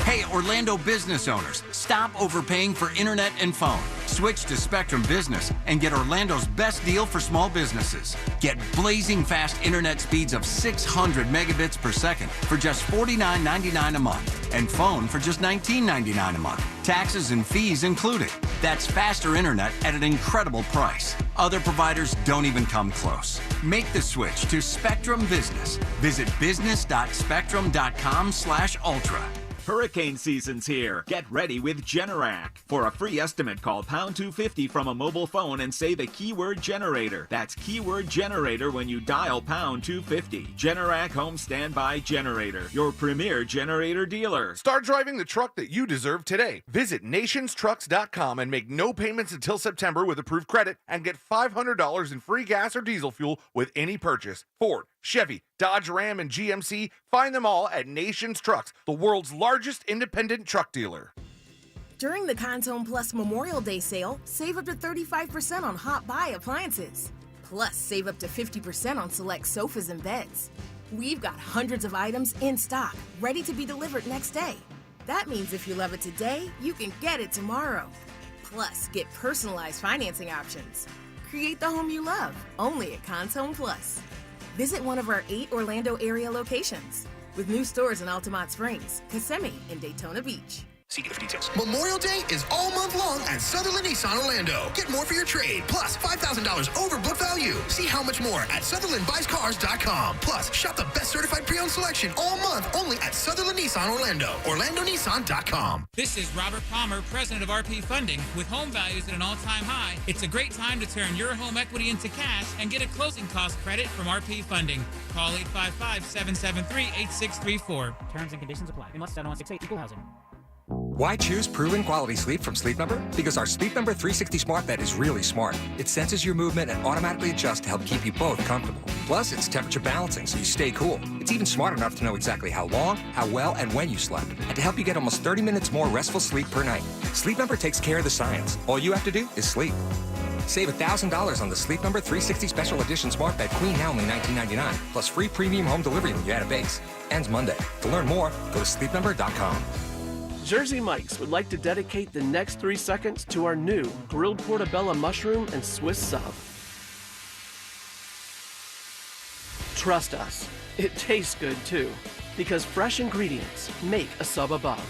Speaker 9: Hey, Orlando business owners, stop overpaying for internet and phone. Switch to Spectrum Business and get Orlando's best deal for small businesses. Get blazing fast internet speeds of 600 megabits per second for just $49.99 a month, and phone for just $19.99 a month. Taxes and fees included. That's faster internet at an incredible price. Other providers don't even come close. Make the switch to Spectrum Business. Visit business.spectrum.com/ultra.
Speaker 11: Hurricane season's here. Get ready with Generac. For a free estimate, call pound 250 from a mobile phone and say the keyword generator. That's keyword generator when you dial pound 250. Generac Home Standby Generator, your premier generator dealer.
Speaker 23: Start driving the truck that you deserve today. Visit nationstrucks.com and make no payments until September with approved credit and get $500 in free gas or diesel fuel with any purchase. Ford, Chevy, Dodge, Ram, and GMC. Find them all at Nations Trucks, the world's largest independent truck dealer.
Speaker 24: During the Contone Plus Memorial Day sale, save up to 35% on Hot Buy appliances. Plus, save up to 50% on select sofas and beds. We've got hundreds of items in stock, ready to be delivered next day. That means if you love it today, you can get it tomorrow. Plus, get personalized financing options. Create the home you love, only at Contone Plus. Visit one of our 8 Orlando area locations, with new stores in Altamont Springs, Kissimmee, and Daytona Beach.
Speaker 25: See for details. Memorial Day is all month long at Sutherland Nissan Orlando. Get more for your trade, plus $5,000 over book value. See how much more at SutherlandBuysCars.com. Plus, shop the best certified pre-owned selection all month only at Sutherland Nissan Orlando. OrlandoNissan.com.
Speaker 33: This is Robert Palmer, president of RP Funding. With home values at an all-time high, it's a great time to turn your home equity into cash and get a closing cost credit from RP Funding. Call 855-773-8634.
Speaker 26: Terms and conditions apply. Unless 7168 equal housing.
Speaker 29: Why choose proven quality sleep from Sleep Number? Because our Sleep Number 360 smart bed is really smart. It senses your movement and automatically adjusts to help keep you both comfortable. Plus, it's temperature balancing so you stay cool. It's even smart enough to know exactly how long, how well, and when you slept, and to help you get almost 30 minutes more restful sleep per night. Sleep Number takes care of the science. All you have to do is sleep. Save $1,000 on the Sleep Number 360 Special Edition Smart Bed Queen now only $19.99, plus free premium home delivery when you add a base. Ends Monday. To learn more, go to sleepnumber.com.
Speaker 30: Jersey Mike's would like to dedicate the next 3 seconds to our new grilled portobello mushroom and Swiss sub. Trust us, it tastes good too, because fresh ingredients make a sub above.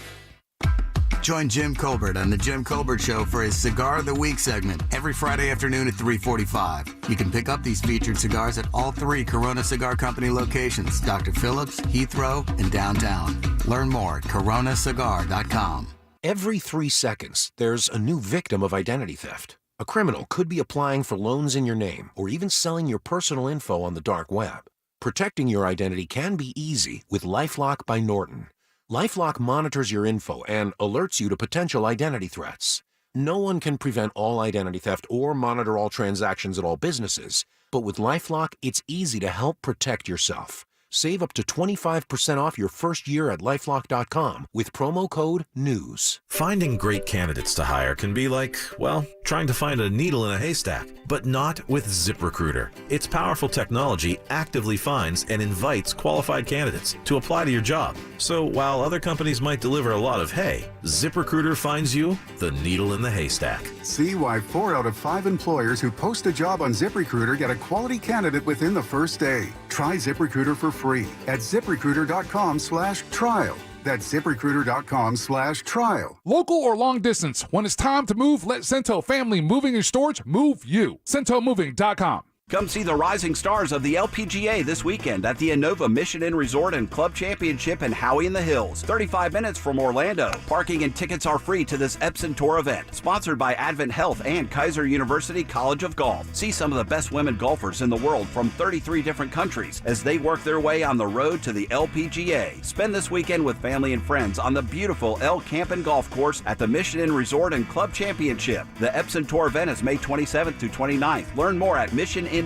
Speaker 31: Join Jim Colbert on The Jim Colbert Show for his Cigar of the Week segment every Friday afternoon at 3:45. You can pick up these featured cigars at all 3 Corona Cigar Company locations, Dr. Phillips, Heathrow, and downtown. Learn more at coronacigar.com.
Speaker 32: Every 3 seconds, there's a new victim of identity theft. A criminal could be applying for loans in your name or even selling your personal info on the dark web. Protecting your identity can be easy with LifeLock by Norton. LifeLock monitors your info and alerts you to potential identity threats. No one can prevent all identity theft or monitor all transactions at all businesses, but with LifeLock, it's easy to help protect yourself. Save up to 25% off your first year at LifeLock.com with promo code NEWS.
Speaker 8: Finding great candidates to hire can be like, well, trying to find a needle in a haystack, but not with ZipRecruiter. Its powerful technology actively finds and invites qualified candidates to apply to your job. So while other companies might deliver a lot of hay, ZipRecruiter finds you the needle in the haystack.
Speaker 10: See why 4 out of 5 employers who post a job on ZipRecruiter get a quality candidate within the first day. Try ZipRecruiter for free at ZipRecruiter.com/trial. That's ZipRecruiter.com/trial.
Speaker 12: Local or long distance, when it's time to move, let Cento Family Moving and Storage move you. CentoMoving.com.
Speaker 13: Come see the rising stars of the LPGA this weekend at the Innova Mission Inn Resort and Club Championship in Howey in the Hills, 35 minutes from Orlando. Parking and tickets are free to this Epson Tour event, sponsored by Advent Health and Kaiser University College of Golf. See some of the best women golfers in the world from 33 different countries as they work their way on the road to the LPGA. Spend this weekend with family and friends on the beautiful El Campen Golf Course at the Mission Inn Resort and Club Championship. The Epson Tour event is May 27th through 29th. Learn more at missioninchampionship.com.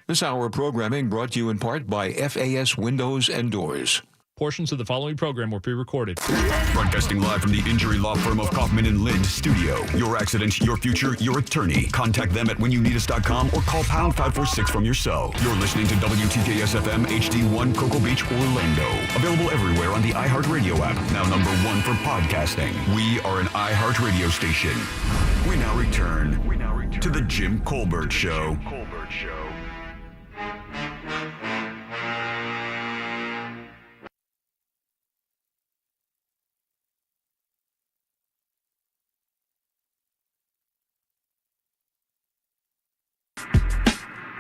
Speaker 14: This hour of programming brought to you in part by FAS Windows and Doors.
Speaker 15: Portions of the following program were pre-recorded.
Speaker 4: Broadcasting live from the injury law firm of Kaufman & Lind studio. Your accident, your future, your attorney. Contact them at whenyounneedus.com or call pound 546 from your cell. You're listening to WTKS FM HD1 Cocoa Beach, Orlando. Available everywhere on the iHeartRadio app. Now number 1 for podcasting. We are an iHeartRadio station. We now return to the Jim Colbert Show.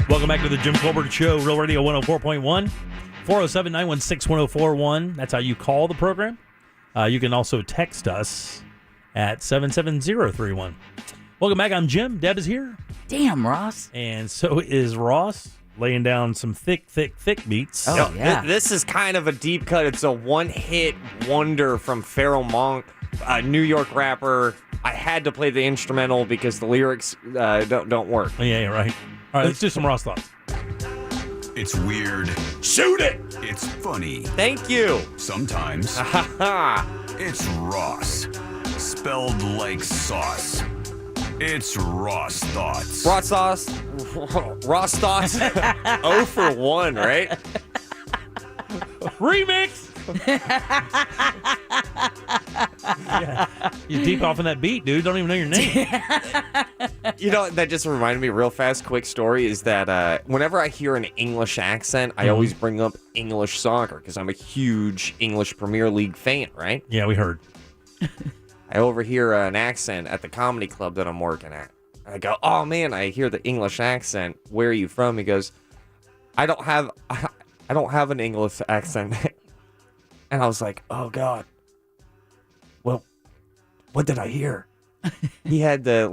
Speaker 2: Welcome back to the Jim Colbert Show, Real Radio 104.1, 407-916-1041. That's how you call the program. You can also text us at 77031. Welcome back. I'm Jim. Deb is here.
Speaker 6: Damn, Ross.
Speaker 2: And so is Ross, laying down some thick beats.
Speaker 6: Oh, yeah.
Speaker 3: This is kind of a deep cut. It's a one-hit wonder from Pharoah Monk, a New York rapper. I had to play the instrumental because the lyrics don't work.
Speaker 2: Yeah, right. All right, let's do some Ross thoughts.
Speaker 4: It's weird.
Speaker 3: Shoot it!
Speaker 4: It's funny.
Speaker 3: Thank you.
Speaker 4: Sometimes. It's Ross. Spelled like sauce. It's Ross Thoughts.
Speaker 3: Ross Thoughts. 0 for 1, right?
Speaker 2: Remix! Yeah. You're deep off in that beat, dude. Don't even know your name.
Speaker 3: You know, that just reminded me real fast, quick story, is that whenever I hear an English accent, I always bring up English soccer because I'm a huge English Premier League fan, right?
Speaker 2: Yeah, we heard.
Speaker 3: I overhear an accent at the comedy club that I'm working at. I go, oh, man, I hear the English accent. Where are you from? He goes, I don't have an English accent. And I was like, oh, God. Well, what did I hear? He had the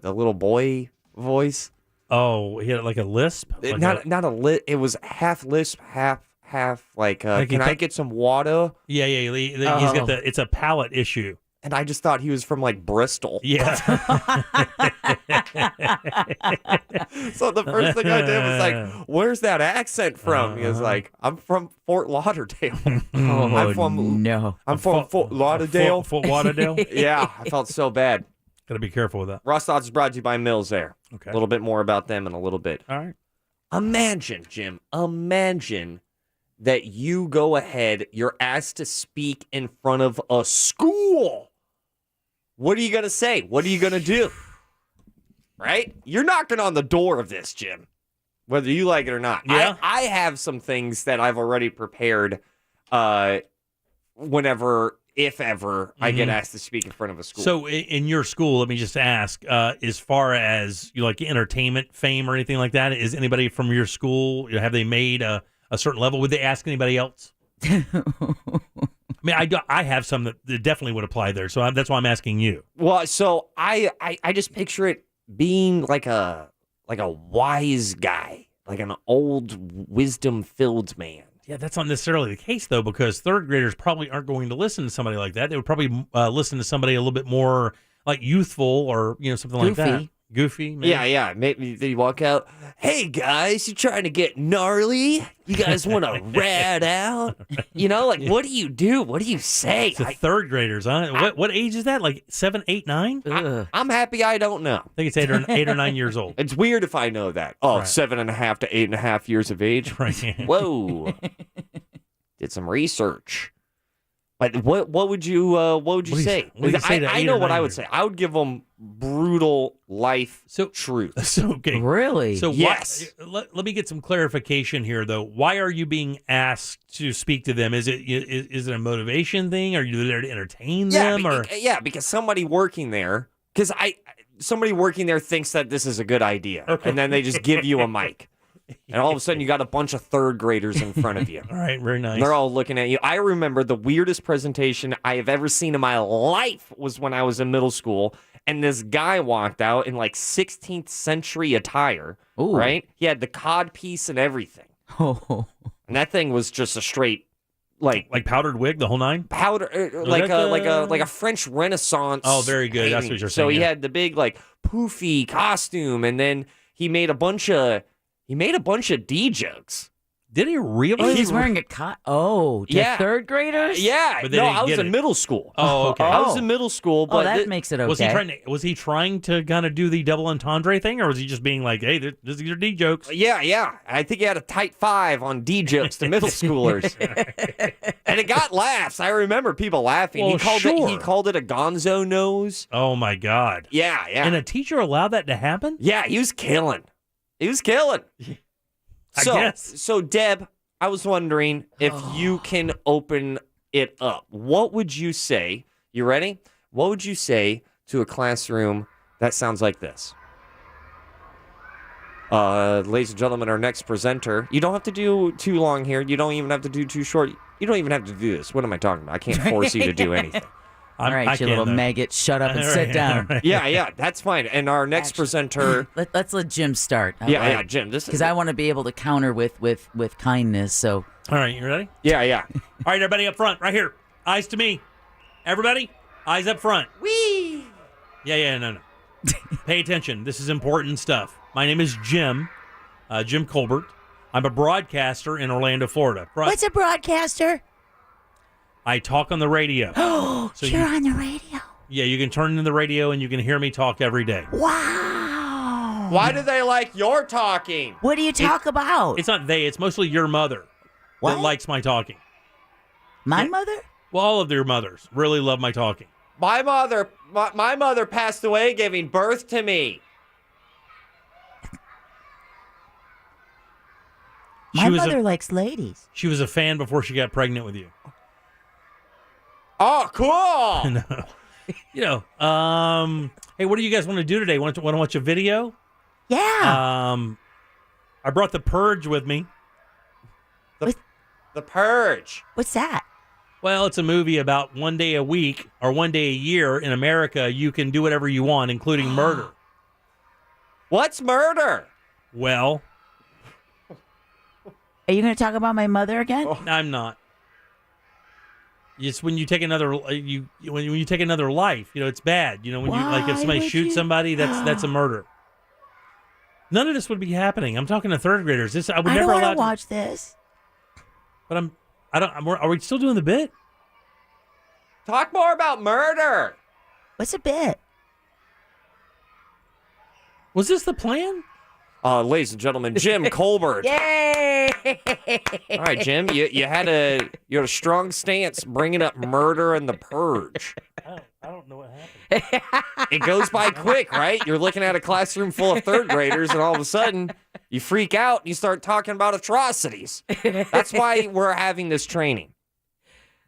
Speaker 3: little boy voice.
Speaker 2: Oh, he had like a lisp?
Speaker 3: Not a lisp. It was half lisp, half like can I get some water?
Speaker 2: Yeah. He's got it's a palate issue.
Speaker 3: And I just thought he was from like Bristol.
Speaker 2: Yeah.
Speaker 3: So the first thing I did was like, where's that accent from? He was like, I'm from Fort Lauderdale. I'm from Fort Lauderdale.
Speaker 2: Fort Lauderdale?
Speaker 3: Yeah, I felt so bad.
Speaker 2: Got to be careful with that.
Speaker 3: Ross Thoughts is brought to you by Mills Air.
Speaker 2: Okay.
Speaker 3: A little bit more about them in a little bit.
Speaker 2: All right.
Speaker 3: Imagine, Jim, that you go ahead, you're asked to speak in front of a school. What are you going to say? What are you going to do? Right? You're knocking on the door of this, Jim, whether you like it or not.
Speaker 2: Yeah.
Speaker 3: I have some things that I've already prepared whenever, if ever, I get asked to speak in front of a school.
Speaker 2: So in your school, let me just ask, as far as like entertainment fame or anything like that, is anybody from your school, have they made a certain level? Would they ask anybody else? I mean, I have some that definitely would apply there, so that's why I'm asking you.
Speaker 3: Well, so I just picture it being like a wise guy, like an old wisdom-filled man.
Speaker 2: Yeah, that's not necessarily the case, though, because third graders probably aren't going to listen to somebody like that. They would probably listen to somebody a little bit more like youthful or something
Speaker 6: Goofy.
Speaker 2: like that. Goofy? Maybe?
Speaker 3: Yeah. Maybe they walk out. Hey guys, you trying to get gnarly? You guys want to rad out? You know, like what do you do? What do you say?
Speaker 2: To third graders, huh? What age is that? Like 7, 8, 9?
Speaker 3: I'm happy I don't know.
Speaker 2: I think it's 8 or 9 years old.
Speaker 3: It's weird if I know that. Oh,
Speaker 2: Right.
Speaker 3: 7.5 to 8.5 years of age.
Speaker 2: Right.
Speaker 3: Whoa. Did some research. But what would you say?
Speaker 2: what do you say to
Speaker 3: I
Speaker 2: 8
Speaker 3: know
Speaker 2: or
Speaker 3: what
Speaker 2: 9
Speaker 3: I would
Speaker 2: years?
Speaker 3: say. I would give them brutal life truth.
Speaker 2: So okay.
Speaker 6: Really?
Speaker 2: So
Speaker 3: yes.
Speaker 2: Let me get some clarification here, though. Why are you being asked to speak to them? Is it a motivation thing? Are you there to entertain them?
Speaker 3: Because somebody working there, somebody working there thinks that this is a good idea, and then they just give you a mic. And all of a sudden, you got a bunch of third graders in front of you.
Speaker 2: All right, very nice.
Speaker 3: And they're all looking at you. I remember the weirdest presentation I have ever seen in my life was when I was in middle school, and this guy walked out in like 16th century attire, right? He had the cod piece and everything.
Speaker 6: Oh.
Speaker 3: And that thing was just a straight, like
Speaker 2: powdered wig, the whole nine?
Speaker 3: Powder, like a French Renaissance.
Speaker 2: Oh, very good. That's
Speaker 3: painting.
Speaker 2: what you're
Speaker 3: So
Speaker 2: saying.
Speaker 3: he
Speaker 2: yeah.
Speaker 3: had the big like poofy costume, and then he made a bunch of D jokes.
Speaker 2: Did he really?
Speaker 6: Oh, he was wearing a to third graders?
Speaker 3: Yeah.
Speaker 2: But they
Speaker 3: No,
Speaker 2: didn't
Speaker 3: I was
Speaker 2: get
Speaker 3: in
Speaker 2: it.
Speaker 3: middle school.
Speaker 2: Oh, okay.
Speaker 3: I was in middle school, but
Speaker 6: that makes it okay.
Speaker 2: Was he trying to kind of do the double entendre thing, or was he just being like, "Hey, these are D jokes"?
Speaker 3: Yeah. I think he had a tight 5 on D jokes to middle schoolers, and it got laughs. I remember people laughing.
Speaker 2: Well,
Speaker 3: He called it a gonzo nose.
Speaker 2: Oh my God.
Speaker 3: Yeah.
Speaker 2: And a teacher allowed that to happen?
Speaker 3: Yeah, he was killing.
Speaker 2: I guess.
Speaker 3: So, Deb, I was wondering if you can open it up. What would you say? You ready? What would you say to a classroom that sounds like this? Ladies and gentlemen, our next presenter. You don't have to do too long here. You don't even have to do too short. You don't even have to do this. What am I talking about? I can't force you to do anything.
Speaker 6: All right, you little maggot, shut up and sit down.
Speaker 3: Yeah, that's fine. And our next presenter.
Speaker 6: Let's let Jim start.
Speaker 3: Yeah, Jim.
Speaker 6: Because I want to be able to counter with kindness. So.
Speaker 2: All right, you ready?
Speaker 3: Yeah.
Speaker 2: All right, everybody up front, right here. Eyes to me. Everybody, eyes up front.
Speaker 3: Whee!
Speaker 2: Yeah, no. Pay attention. This is important stuff. My name is Jim Colbert. I'm a broadcaster in Orlando, Florida.
Speaker 6: What's a broadcaster?
Speaker 2: I talk on the radio.
Speaker 6: Oh, so you're on the radio?
Speaker 2: Yeah, you can turn in the radio and you can hear me talk every day.
Speaker 6: Wow.
Speaker 3: Why do they like your talking?
Speaker 6: What do you talk about?
Speaker 2: It's not they. It's mostly your mother that likes my talking.
Speaker 6: My mother?
Speaker 2: Well, all of their mothers really love my talking.
Speaker 3: My mother passed away giving birth to me.
Speaker 6: My mother likes ladies.
Speaker 2: She was a fan before she got pregnant with you.
Speaker 3: Oh, cool.
Speaker 2: No. Hey, what do you guys want to do today? Want to watch a video?
Speaker 6: Yeah.
Speaker 2: I brought The Purge with me.
Speaker 3: The Purge.
Speaker 6: What's that?
Speaker 2: Well, it's a movie about one day a week or one day a year in America. You can do whatever you want, including murder.
Speaker 3: What's murder?
Speaker 2: Well,
Speaker 6: are you going to talk about my mother again?
Speaker 2: I'm not. It's when you take another when you take another life, it's bad. When you if somebody shoots somebody, that's a murder. None of this would be happening. I'm talking to third graders. I would never
Speaker 6: don't
Speaker 2: allow
Speaker 6: to watch this.
Speaker 2: But are we still doing the bit?
Speaker 3: Talk more about murder.
Speaker 6: What's a bit?
Speaker 2: Was this the plan?
Speaker 3: Ladies and gentlemen, Jim Colbert.
Speaker 6: Yay!
Speaker 3: All right, Jim, you had a strong stance bringing up murder and the purge.
Speaker 2: I don't know what happened.
Speaker 3: It goes by quick, right? You're looking at a classroom full of third graders, and all of a sudden, you freak out and you start talking about atrocities. That's why we're having this training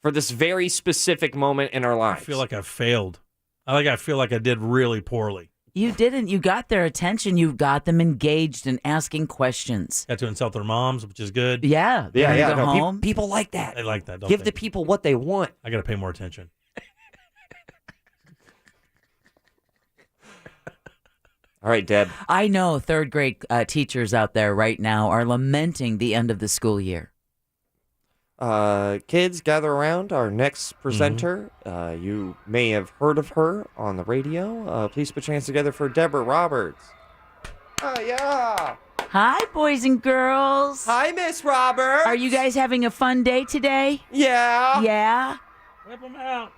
Speaker 3: for this very specific moment in our lives.
Speaker 2: I feel like I failed. I feel like I did really poorly.
Speaker 6: You didn't. You got their attention. You got them engaged and asking questions.
Speaker 2: Got to insult their moms, which is good.
Speaker 6: Yeah.
Speaker 3: Yeah.
Speaker 6: Go home.
Speaker 3: People like that.
Speaker 2: They like that.
Speaker 3: Give the people what they want.
Speaker 2: I got to pay more attention.
Speaker 3: All right, Deb.
Speaker 6: I know third grade teachers out there right now are lamenting the end of the school year.
Speaker 3: Kids, gather around. Our next presenter, you may have heard of her on the radio. Please put your hands together for Deborah Roberts. Oh, yeah.
Speaker 6: Hi, boys and girls.
Speaker 3: Hi, Miss Roberts.
Speaker 6: Are you guys having a fun day today?
Speaker 3: Yeah.
Speaker 6: Yeah?
Speaker 2: Whip them out.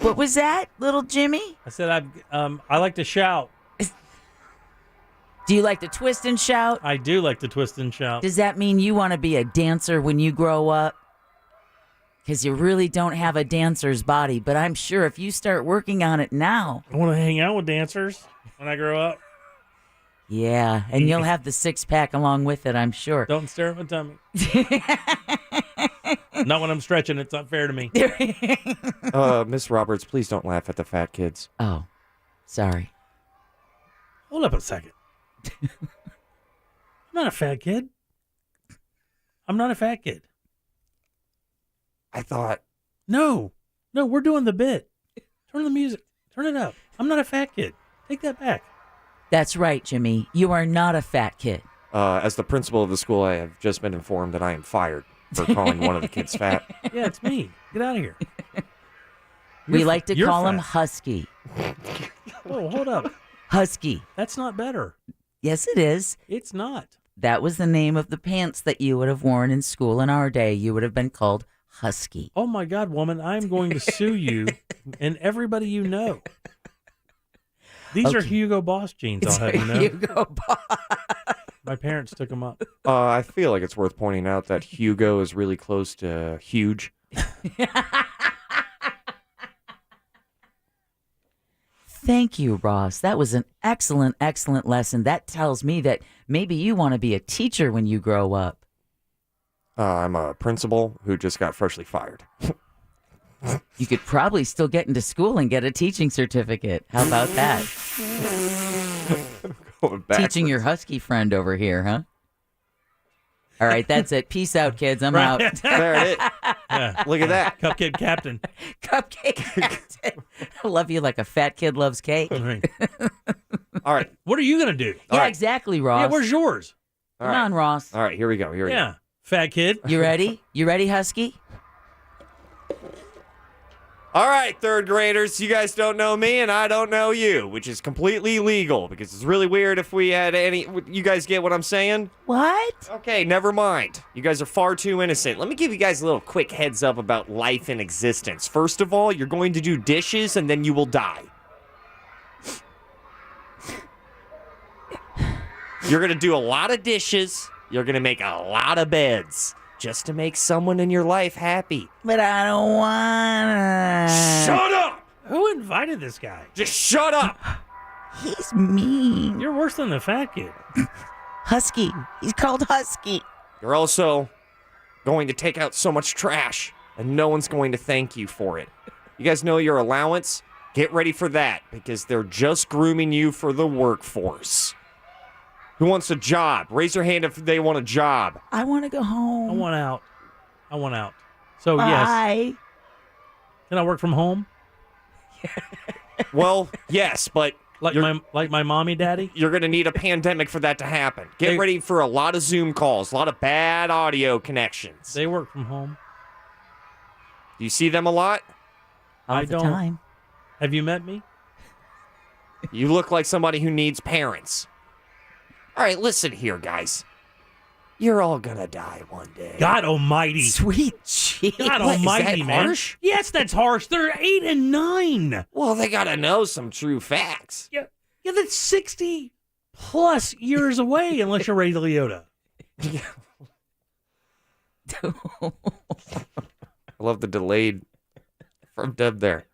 Speaker 6: What was that, little Jimmy?
Speaker 2: I said I like to shout.
Speaker 6: Do you like to twist and shout?
Speaker 2: I do like to twist and shout.
Speaker 6: Does that mean you want to be a dancer when you grow up? Because you really don't have a dancer's body, but I'm sure if you start working on it now.
Speaker 2: I want to hang out with dancers when I grow up.
Speaker 6: Yeah, and you'll have the six-pack along with it, I'm sure.
Speaker 2: Don't stare at my tummy. Not when I'm stretching. It's not fair to me.
Speaker 3: Miss Roberts, please don't laugh at the fat kids.
Speaker 6: Oh, sorry.
Speaker 2: Hold up a second. I'm not a fat kid. I'm not a fat kid.
Speaker 3: I thought.
Speaker 2: No, we're doing the bit. Turn the music. Turn it up. I'm not a fat kid. Take that back.
Speaker 6: That's right, Jimmy. You are not a fat kid.
Speaker 3: As the principal of the school, I have just been informed that I am fired for calling one of the kids fat.
Speaker 2: Yeah, it's me. Get out of here.
Speaker 6: We like to call him
Speaker 2: fat.
Speaker 6: Husky.
Speaker 2: Oh, hold up.
Speaker 6: Husky.
Speaker 2: That's not better.
Speaker 6: Yes, it is.
Speaker 2: It's not.
Speaker 6: That was the name of the pants that you would have worn in school in our day. You would have been called Husky.
Speaker 2: Oh, my God, woman. I'm going to sue you and everybody you know. These are Hugo Boss jeans, I'll have you know.
Speaker 6: Hugo Boss.
Speaker 2: My parents took them up.
Speaker 3: I feel like it's worth pointing out that Hugo is really close to huge.
Speaker 6: Thank you, Ross. That was an excellent, excellent lesson. That tells me that maybe you want to be a teacher when you grow up.
Speaker 3: I'm a principal who just got freshly fired.
Speaker 6: You could probably still get into school and get a teaching certificate. How about that? Teaching your Husky friend over here, huh? All right, that's it. Peace out, kids. I'm out.
Speaker 3: There it is.
Speaker 2: Yeah.
Speaker 3: Look at that.
Speaker 2: Cupcake captain.
Speaker 6: Cupcake captain. I love you like a fat kid loves cake.
Speaker 3: All right.
Speaker 2: What are you going to do?
Speaker 6: Yeah,
Speaker 3: right.
Speaker 6: exactly, Ross.
Speaker 2: Yeah, where's yours?
Speaker 6: Come on, Ross.
Speaker 3: All right, here we go.
Speaker 2: Yeah, fat kid.
Speaker 6: You ready? You ready, Husky?
Speaker 3: All right, third graders, you guys don't know me and I don't know you, which is completely legal because it's really weird if we had any. You guys get what I'm saying?
Speaker 6: What?
Speaker 3: Okay, never mind. You guys are far too innocent. Let me give you guys a little quick heads up about life and existence. First of all, you're going to do dishes and then you will die. You're going to do a lot of dishes. You're going to make a lot of beds. Just to make someone in your life happy.
Speaker 6: But I don't wanna.
Speaker 3: Shut up!
Speaker 2: Who invited this guy?
Speaker 3: Just shut up!
Speaker 6: He's mean.
Speaker 2: You're worse than the fat kid.
Speaker 6: Husky. He's called Husky.
Speaker 3: You're also going to take out so much trash, and no one's going to thank you for it. You guys know your allowance? Get ready for that, because they're just grooming you for the workforce. Who wants a job? Raise your hand if they want a job.
Speaker 6: I want to go home.
Speaker 2: I want out. So,
Speaker 6: Bye.
Speaker 2: yes. Can I work from home?
Speaker 3: Well, yes, but
Speaker 2: like my mommy, daddy?
Speaker 3: You're going to need a pandemic for that to happen. Get ready for a lot of Zoom calls, a lot of bad audio connections.
Speaker 2: They work from home.
Speaker 3: Do you see them a lot?
Speaker 6: All the time.
Speaker 2: Have you met me?
Speaker 3: You look like somebody who needs parents. All right, listen here, guys. You're all gonna die one day.
Speaker 2: God almighty.
Speaker 6: Sweet cheese.
Speaker 2: God
Speaker 3: What,
Speaker 2: almighty,
Speaker 3: is that
Speaker 2: man.
Speaker 3: harsh?
Speaker 2: Yes, that's harsh. They're 8 and 9.
Speaker 3: Well, they gotta know some true facts.
Speaker 2: Yeah, that's 60 plus years away unless you're Ray Liotta.
Speaker 3: I love the delayed from Deb there.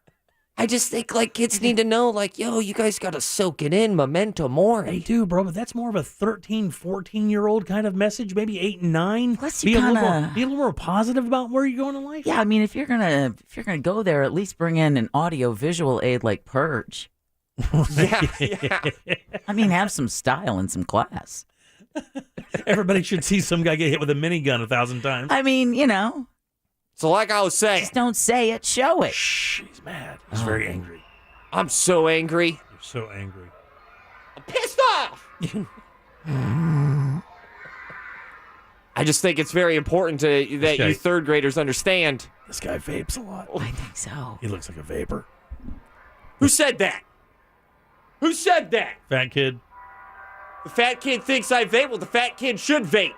Speaker 3: I just think, like, kids need to know, like, yo, you guys got to soak it in, memento mori.
Speaker 2: They do, bro, but that's more of a 13, 14-year-old kind of message, maybe 8 and 9.
Speaker 6: Plus,
Speaker 2: be
Speaker 6: you
Speaker 2: a
Speaker 6: kinda...
Speaker 2: little more positive about where you're going in life.
Speaker 6: Yeah, I mean, if you're gonna go there, at least bring in an audio-visual aid like Purge.
Speaker 3: Yeah.
Speaker 6: I mean, have some style and some class.
Speaker 2: Everybody should see some guy get hit with a minigun 1,000 times.
Speaker 6: I mean, you know.
Speaker 3: So like I was saying.
Speaker 6: Just don't say it, show it.
Speaker 2: Shh, he's mad. He's very angry.
Speaker 3: I'm so angry.
Speaker 2: You're so angry.
Speaker 3: I'm pissed off. I just think it's very important that you third graders understand.
Speaker 2: This guy vapes a lot.
Speaker 6: I think so.
Speaker 2: He looks like a vapor.
Speaker 3: Who said that? Who said that?
Speaker 2: Fat kid.
Speaker 3: The fat kid thinks I vape. Well, the fat kid should vape.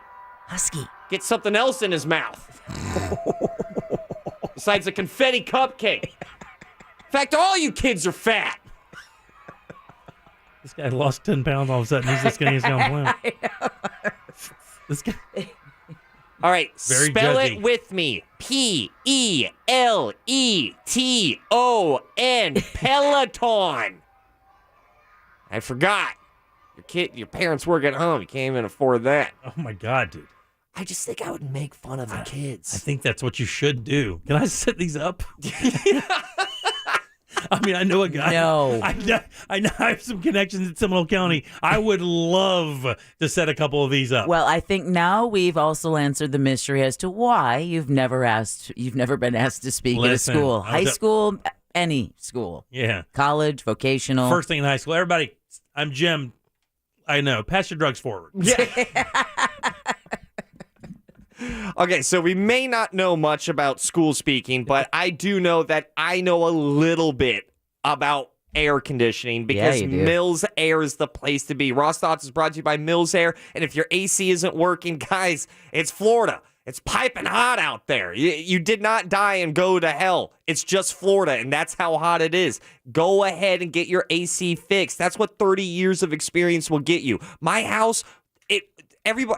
Speaker 6: Husky.
Speaker 3: Get something else in his mouth. Besides a confetti cupcake. In fact, all you kids are fat.
Speaker 2: This guy lost 10 pounds all of a sudden. He's the skinniest guy on the planet. This guy.
Speaker 3: All right,
Speaker 2: Very
Speaker 3: spell
Speaker 2: judgy.
Speaker 3: it with me. P-E-L-E-T-O-N. Peloton. I forgot. Your parents work at home. You can't even afford that.
Speaker 2: Oh, my God, dude.
Speaker 3: I just think I would make fun of the kids.
Speaker 2: I think that's what you should do. Can I set these up? I mean, I know a guy.
Speaker 6: No.
Speaker 2: I know I have some connections in Seminole County. I would love to set a couple of these up.
Speaker 6: Well, I think now we've also answered the mystery as to why you've never been asked to speak at a school. High school, any school.
Speaker 2: Yeah.
Speaker 6: College, vocational.
Speaker 2: First thing in high school. Everybody, I'm Jim. I know. Pass your drugs forward.
Speaker 3: Yeah. Okay, so we may not know much about school speaking, but I do know that I know a little bit about air conditioning because Mills Air is the place to be. Ross Thoughts is brought to you by Mills Air, and if your AC isn't working, guys, it's Florida. It's piping hot out there. You did not die and go to hell. It's just Florida, and that's how hot it is. Go ahead and get your AC fixed. That's what 30 years of experience will get you. My house,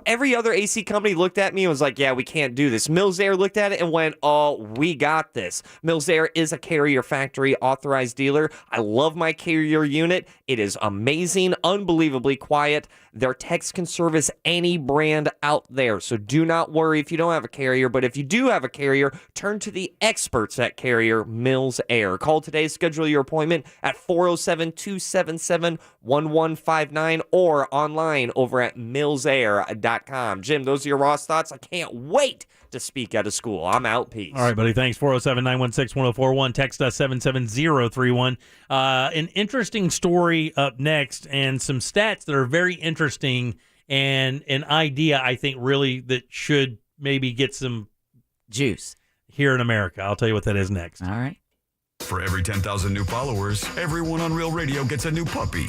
Speaker 3: every other AC company looked at me and was like, yeah, we can't do this. Mills Air looked at it and went, oh, we got this. Mills Air is a Carrier Factory authorized dealer. I love my Carrier unit. It is amazing, unbelievably quiet. Their techs can service any brand out there. So do not worry if you don't have a Carrier. But if you do have a Carrier, turn to the experts at Carrier, Mills Air. Call today, schedule your appointment at 407-277-1159 or online over at millsair.com. Jim, those are your Ross Thoughts. I can't wait to speak at a school. I'm out. Peace.
Speaker 2: All right, buddy. Thanks. 407-916-1041. Text us 77031. An interesting story up next and some stats that are very interesting and an idea I think really that should maybe get some
Speaker 6: juice
Speaker 2: here in America. I'll tell you what that is next.
Speaker 6: All right.
Speaker 4: For every 10,000 new followers, everyone on Real Radio gets a new puppy.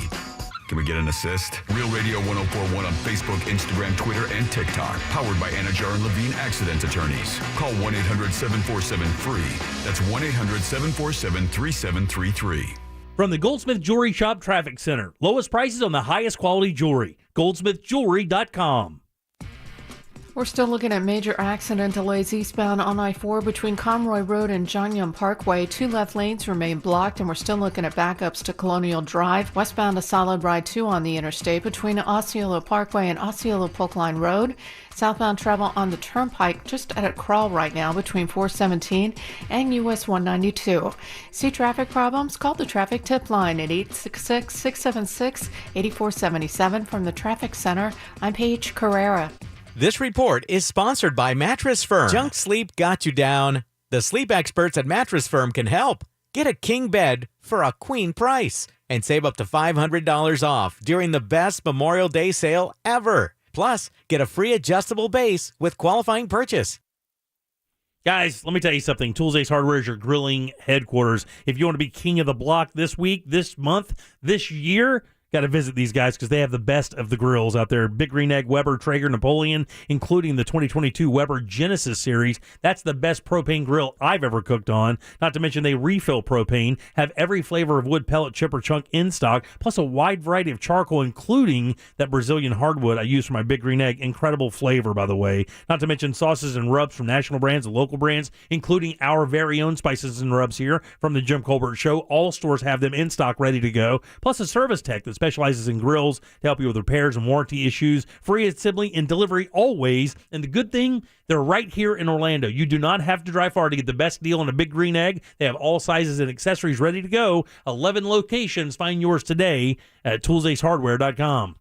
Speaker 4: Can we get an assist? Real Radio 1041 on Facebook, Instagram, Twitter, and TikTok. Powered by Anajar and Levine Accident Attorneys. Call 1-800-747-FREE. That's 1-800-747-3733.
Speaker 2: From the Goldsmith Jewelry Shop Traffic Center. Lowest prices on the highest quality jewelry. goldsmithjewelry.com.
Speaker 1: We're still looking at major accident delays eastbound on I-4 between Conroy Road and John Young Parkway. 2 left lanes remain blocked, and we're still looking at backups to Colonial Drive. Westbound to Solid Ride 2 on the interstate between Osceola Parkway and Osceola Polkline Road. Southbound travel on the Turnpike just at a crawl right now between 417 and US 192. See traffic problems? Call the traffic tip line at 866-676-8477. From the Traffic Center, I'm Paige Carrera.
Speaker 5: This report is sponsored by Mattress Firm. Junk sleep got you down. The sleep experts at Mattress Firm can help. Get a king bed for a queen price and save up to $500 off during the best Memorial Day sale ever. Plus, get a free adjustable base with qualifying purchase.
Speaker 2: Guys, let me tell you something. Tools Ace Hardware is your grilling headquarters. If you want to be king of the block this week, this month, this year, got to visit these guys because they have the best of the grills out there. Big Green Egg, Weber, Traeger, Napoleon, including the 2022 Weber Genesis series. That's the best propane grill I've ever cooked on. Not to mention they refill propane, have every flavor of wood, pellet, chip, or chunk in stock, plus a wide variety of charcoal, including that Brazilian hardwood I use for my Big Green Egg. Incredible flavor, by the way. Not to mention sauces and rubs from national brands and local brands, including our very own spices and rubs here from the Jim Colbert Show. All stores have them in stock, ready to go. Plus a service tech that specializes in grills to help you with repairs and warranty issues. Free assembly and delivery always. And the good thing, they're right here in Orlando. You do not have to drive far to get the best deal on a Big Green Egg. They have all sizes and accessories ready to go. 11 locations. Find yours today at toolsacehardware.com.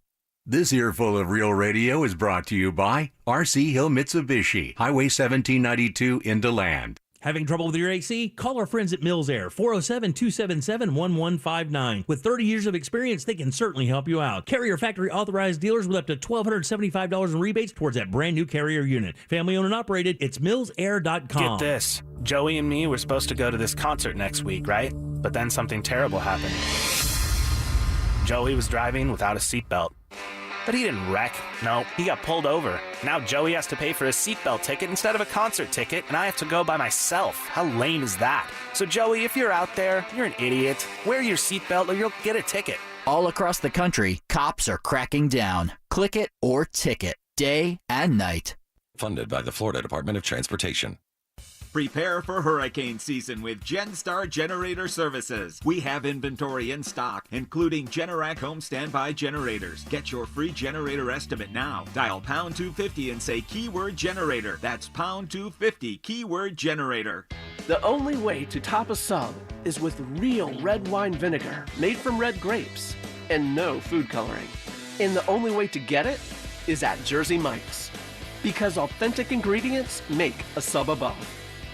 Speaker 7: This earful of Real Radio is brought to you by RC Hill Mitsubishi, Highway 1792 in DeLand.
Speaker 2: Having trouble with your AC? Call our friends at Mills Air, 407-277-1159. With 30 years of experience, they can certainly help you out. Carrier factory authorized dealers with up to $1,275 in rebates towards that brand new Carrier unit. Family owned and operated, it's millsair.com.
Speaker 9: Get this. Joey and me were supposed to go to this concert next week, right? But then something terrible happened. Joey was driving without a seatbelt. But he didn't wreck. No, he got pulled over. Now Joey has to pay for a seatbelt ticket instead of a concert ticket, and I have to go by myself. How lame is that? So Joey, if you're out there, you're an idiot. Wear your seatbelt or you'll get a ticket.
Speaker 11: All across the country, cops are cracking down. Click it or ticket, day and night.
Speaker 16: Funded by the Florida Department of Transportation.
Speaker 17: Prepare for hurricane season with GenStar Generator Services. We have inventory in stock, including Generac home standby generators. Get your free generator estimate now. Dial pound 250 and say keyword generator. That's pound 250, keyword generator.
Speaker 30: The only way to top a sub is with real red wine vinegar made from red grapes and no food coloring. And the only way to get it is at Jersey Mike's. Because authentic ingredients make a sub above.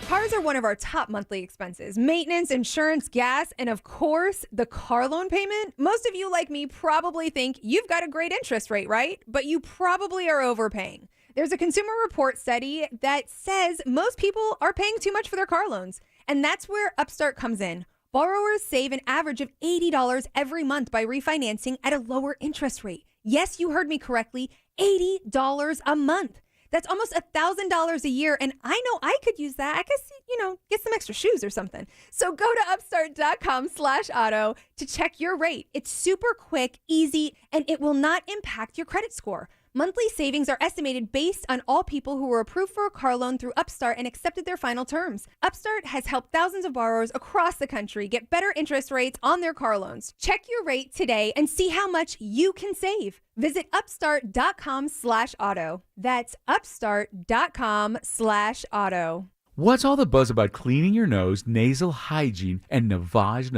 Speaker 18: Cars are one of our top monthly expenses. Maintenance, insurance, gas, and of course, the car loan payment. Most of you, like me, probably think you've got a great interest rate, right? But you probably are overpaying. There's a Consumer Report study that says most people are paying too much for their car loans. And that's where Upstart comes in. Borrowers save an average of $80 every month by refinancing at a lower interest rate. Yes, you heard me correctly, $80 a month. That's almost $1,000 a year, and I know I could use that. I could, get some extra shoes or something. So go to upstart.com/auto to check your rate. It's super quick, easy, and it will not impact your credit score. Monthly savings are estimated based on all people who were approved for a car loan through Upstart and accepted their final terms. Upstart has helped thousands of borrowers across the country get better interest rates on their car loans. Check your rate today and see how much you can save. Visit upstart.com/auto. That's upstart.com/auto.
Speaker 19: What's all the buzz about cleaning your nose, nasal hygiene, and Navage?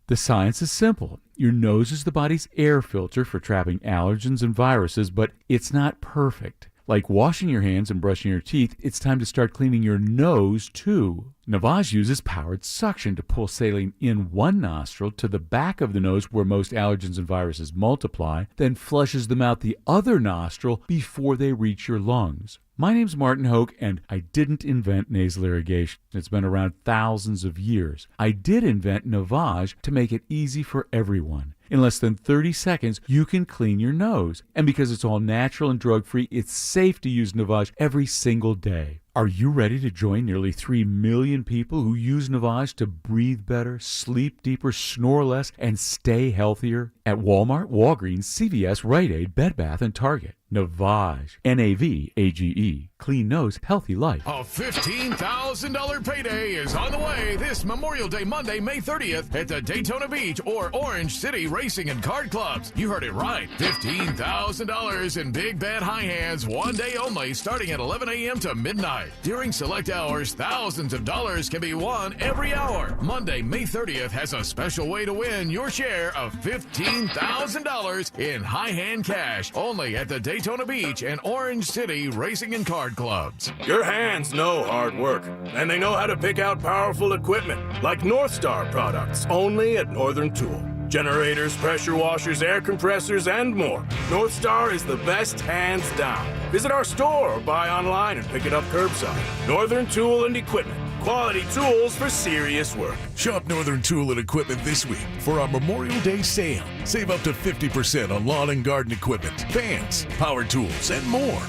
Speaker 19: The science is simple. Your nose is the body's air filter for trapping allergens and viruses, but it's not perfect. Like washing your hands and brushing your teeth, it's time to start cleaning your nose too. Navage uses powered suction to pull saline in one nostril to the back of the nose where most allergens and viruses multiply, then flushes them out the other nostril before they reach your lungs. My name's Martin Hoke, and I didn't invent nasal irrigation. It's been around thousands of years. I did invent Navage to make it easy for everyone. In less than 30 seconds, you can clean your nose. And because it's all natural and drug-free, it's safe to use Navage every single day. Are you ready to join nearly 3 million people who use Navage to breathe better, sleep deeper, snore less, and stay healthier? At Walmart, Walgreens, CVS, Rite Aid, Bed Bath, and Target. Navage. Navage. Clean nose, healthy life.
Speaker 20: A $15,000 payday is on the way this Memorial Day Monday, May 30th at the Daytona Beach or Orange City Racing and Card Clubs. You heard it right. $15,000 in big bad high hands, one day only, starting at 11 a.m. to midnight. During select hours, thousands of dollars can be won every hour. Monday, May 30th has a special way to win your share of $15,000 in high hand cash, only at the Daytona Beach and Orange City Racing and Card Clubs.
Speaker 21: Your hands know hard work, and they know how to pick out powerful equipment, like North Star products, only at Northern Tool. Generators, pressure washers, air compressors, and more. North Star is the best, hands down. Visit our store or buy online and pick it up curbside. Northern Tool and Equipment. Quality tools for serious work.
Speaker 22: Shop Northern Tool and Equipment this week for our Memorial Day sale. Save up to 50% on lawn and garden equipment, fans, power tools, and more.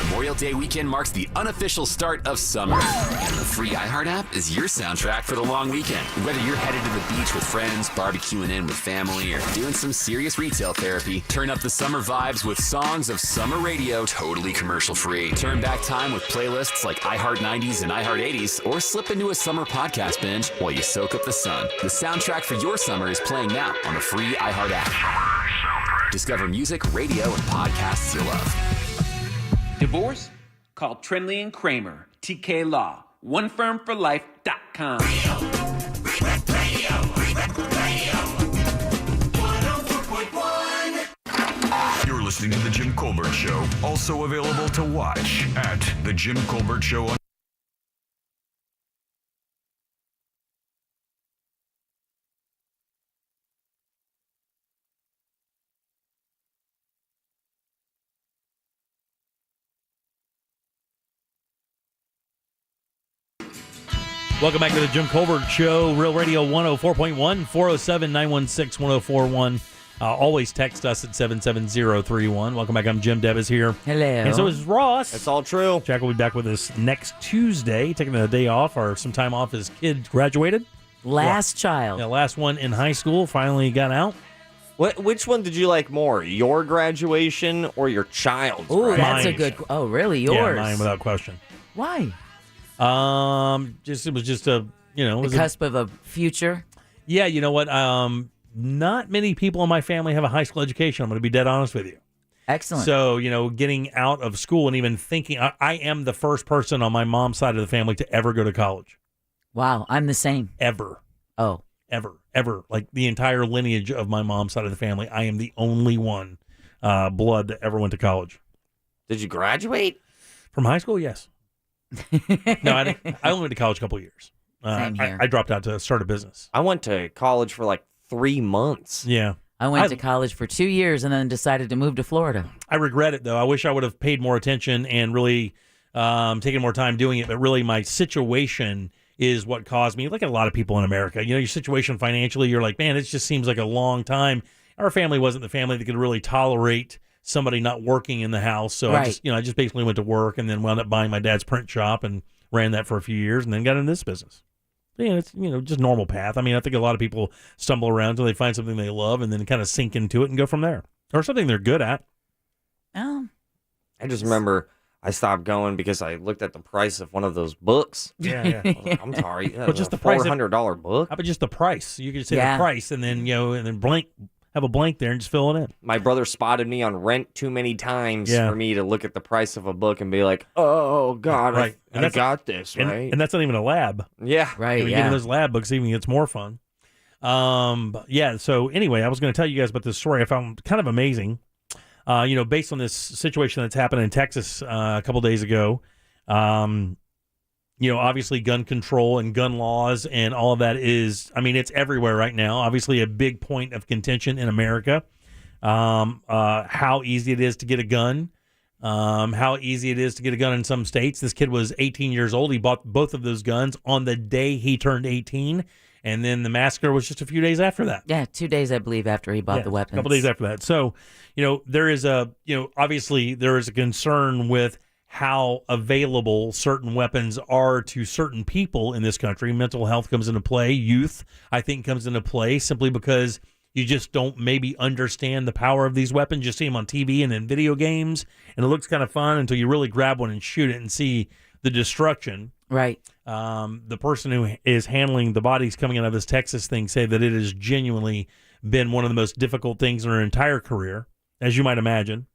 Speaker 23: Memorial Day weekend marks the unofficial start of summer. And the free iHeart app is your soundtrack for the long weekend. Whether you're headed to the beach with friends, barbecuing in with family, or doing some serious retail therapy, turn up the summer vibes with songs of summer radio, totally commercial free. Turn back time with playlists like iHeart 90s and iHeart 80s, or slip into a summer podcast binge while you soak up the sun. The soundtrack for your summer is playing now on the free iHeart app. Discover music, radio, and podcasts you love.
Speaker 24: Divorce? Call Trinley and Kramer, TK Law, onefirmforlife.com.
Speaker 4: listening to The Jim Colbert Show, also available to watch at The Jim Colbert Show on
Speaker 2: Welcome back to the Jim Colbert Show, Real Radio 104.1, 407-916-1041. Always text us at 77031. Welcome back. I'm Jim. Deb is here.
Speaker 6: Hello.
Speaker 2: And so is Ross.
Speaker 3: It's all true.
Speaker 2: Jack will be back with us next Tuesday, taking a day off or some time off. His kid graduated.
Speaker 6: Last child.
Speaker 2: Yeah, last one in high school. Finally got out.
Speaker 3: Which one did you like more, your graduation or your child's?
Speaker 6: Oh, that's a
Speaker 2: Mine.
Speaker 6: good. Oh, really? Yours?
Speaker 2: Yeah, mine without question.
Speaker 6: Why?
Speaker 2: It was just a, it was
Speaker 6: the cusp of a future.
Speaker 2: Yeah, you know what? Not many people in my family have a high school education. I'm going to be dead honest with you.
Speaker 6: Excellent.
Speaker 2: So, getting out of school and even thinking, I am the first person on my mom's side of the family to ever go to college.
Speaker 6: Wow, I'm the same.
Speaker 2: Ever.
Speaker 6: Oh.
Speaker 2: Ever. Like the entire lineage of my mom's side of the family, I am the only one blood that ever went to college.
Speaker 3: Did you graduate?
Speaker 2: From high school, yes. No, I only went to college a couple of years.
Speaker 6: Same here.
Speaker 2: I dropped out to start a business.
Speaker 3: I went to college for like 3 months.
Speaker 2: Yeah.
Speaker 6: I went to college for 2 years and then decided to move to Florida.
Speaker 2: I regret it, though. I wish I would have paid more attention and really taken more time doing it. But really, my situation is what caused me, like a lot of people in America, your situation financially, you're like, man, it just seems like a long time. Our family wasn't the family that could really tolerate somebody not working in the house. So
Speaker 6: right.
Speaker 2: I just basically went to work and then wound up buying my dad's print shop and ran that for a few years and then got into this business. Yeah, it's, just normal path. I mean, I think a lot of people stumble around until they find something they love and then kind of sink into it and go from there. Or something they're good at.
Speaker 6: Oh.
Speaker 3: I just remember I stopped going because I looked at the price of one of those books.
Speaker 2: Yeah.
Speaker 3: I'm sorry.
Speaker 2: But just the price.
Speaker 3: $400 book.
Speaker 2: How about just the price? You could say the price and then, and then have a blank there and just fill it in.
Speaker 3: My brother spotted me on Rent too many times for me to look at the price of a book and be like, oh, God,
Speaker 2: right.
Speaker 3: I got this, right?
Speaker 2: And that's not even a lab.
Speaker 3: Yeah.
Speaker 6: Right,
Speaker 2: Getting those lab books even gets more fun. So anyway, I was going to tell you guys about this story I found kind of amazing. Based on this situation that's happened in Texas a couple days ago, obviously gun control and gun laws and all of that is, it's everywhere right now. Obviously a big point of contention in America. How easy it is to get a gun, how easy it is to get a gun in some states. This kid was 18 years old. He bought both of those guns on the day he turned 18. And then the massacre was just a few days after that.
Speaker 6: Yeah, 2 days, I believe, after he bought the weapons.
Speaker 2: A couple days after that. So, there is obviously there is a concern with how available certain weapons are to certain people in this country. Mental health comes into play. Youth, I think, comes into play simply because you just don't maybe understand the power of these weapons. You see them on TV and in video games, and it looks kind of fun until you really grab one and shoot it and see the destruction.
Speaker 6: Right.
Speaker 2: The person who is handling the bodies coming out of this Texas thing say that it has genuinely been one of the most difficult things in her entire career, as you might imagine.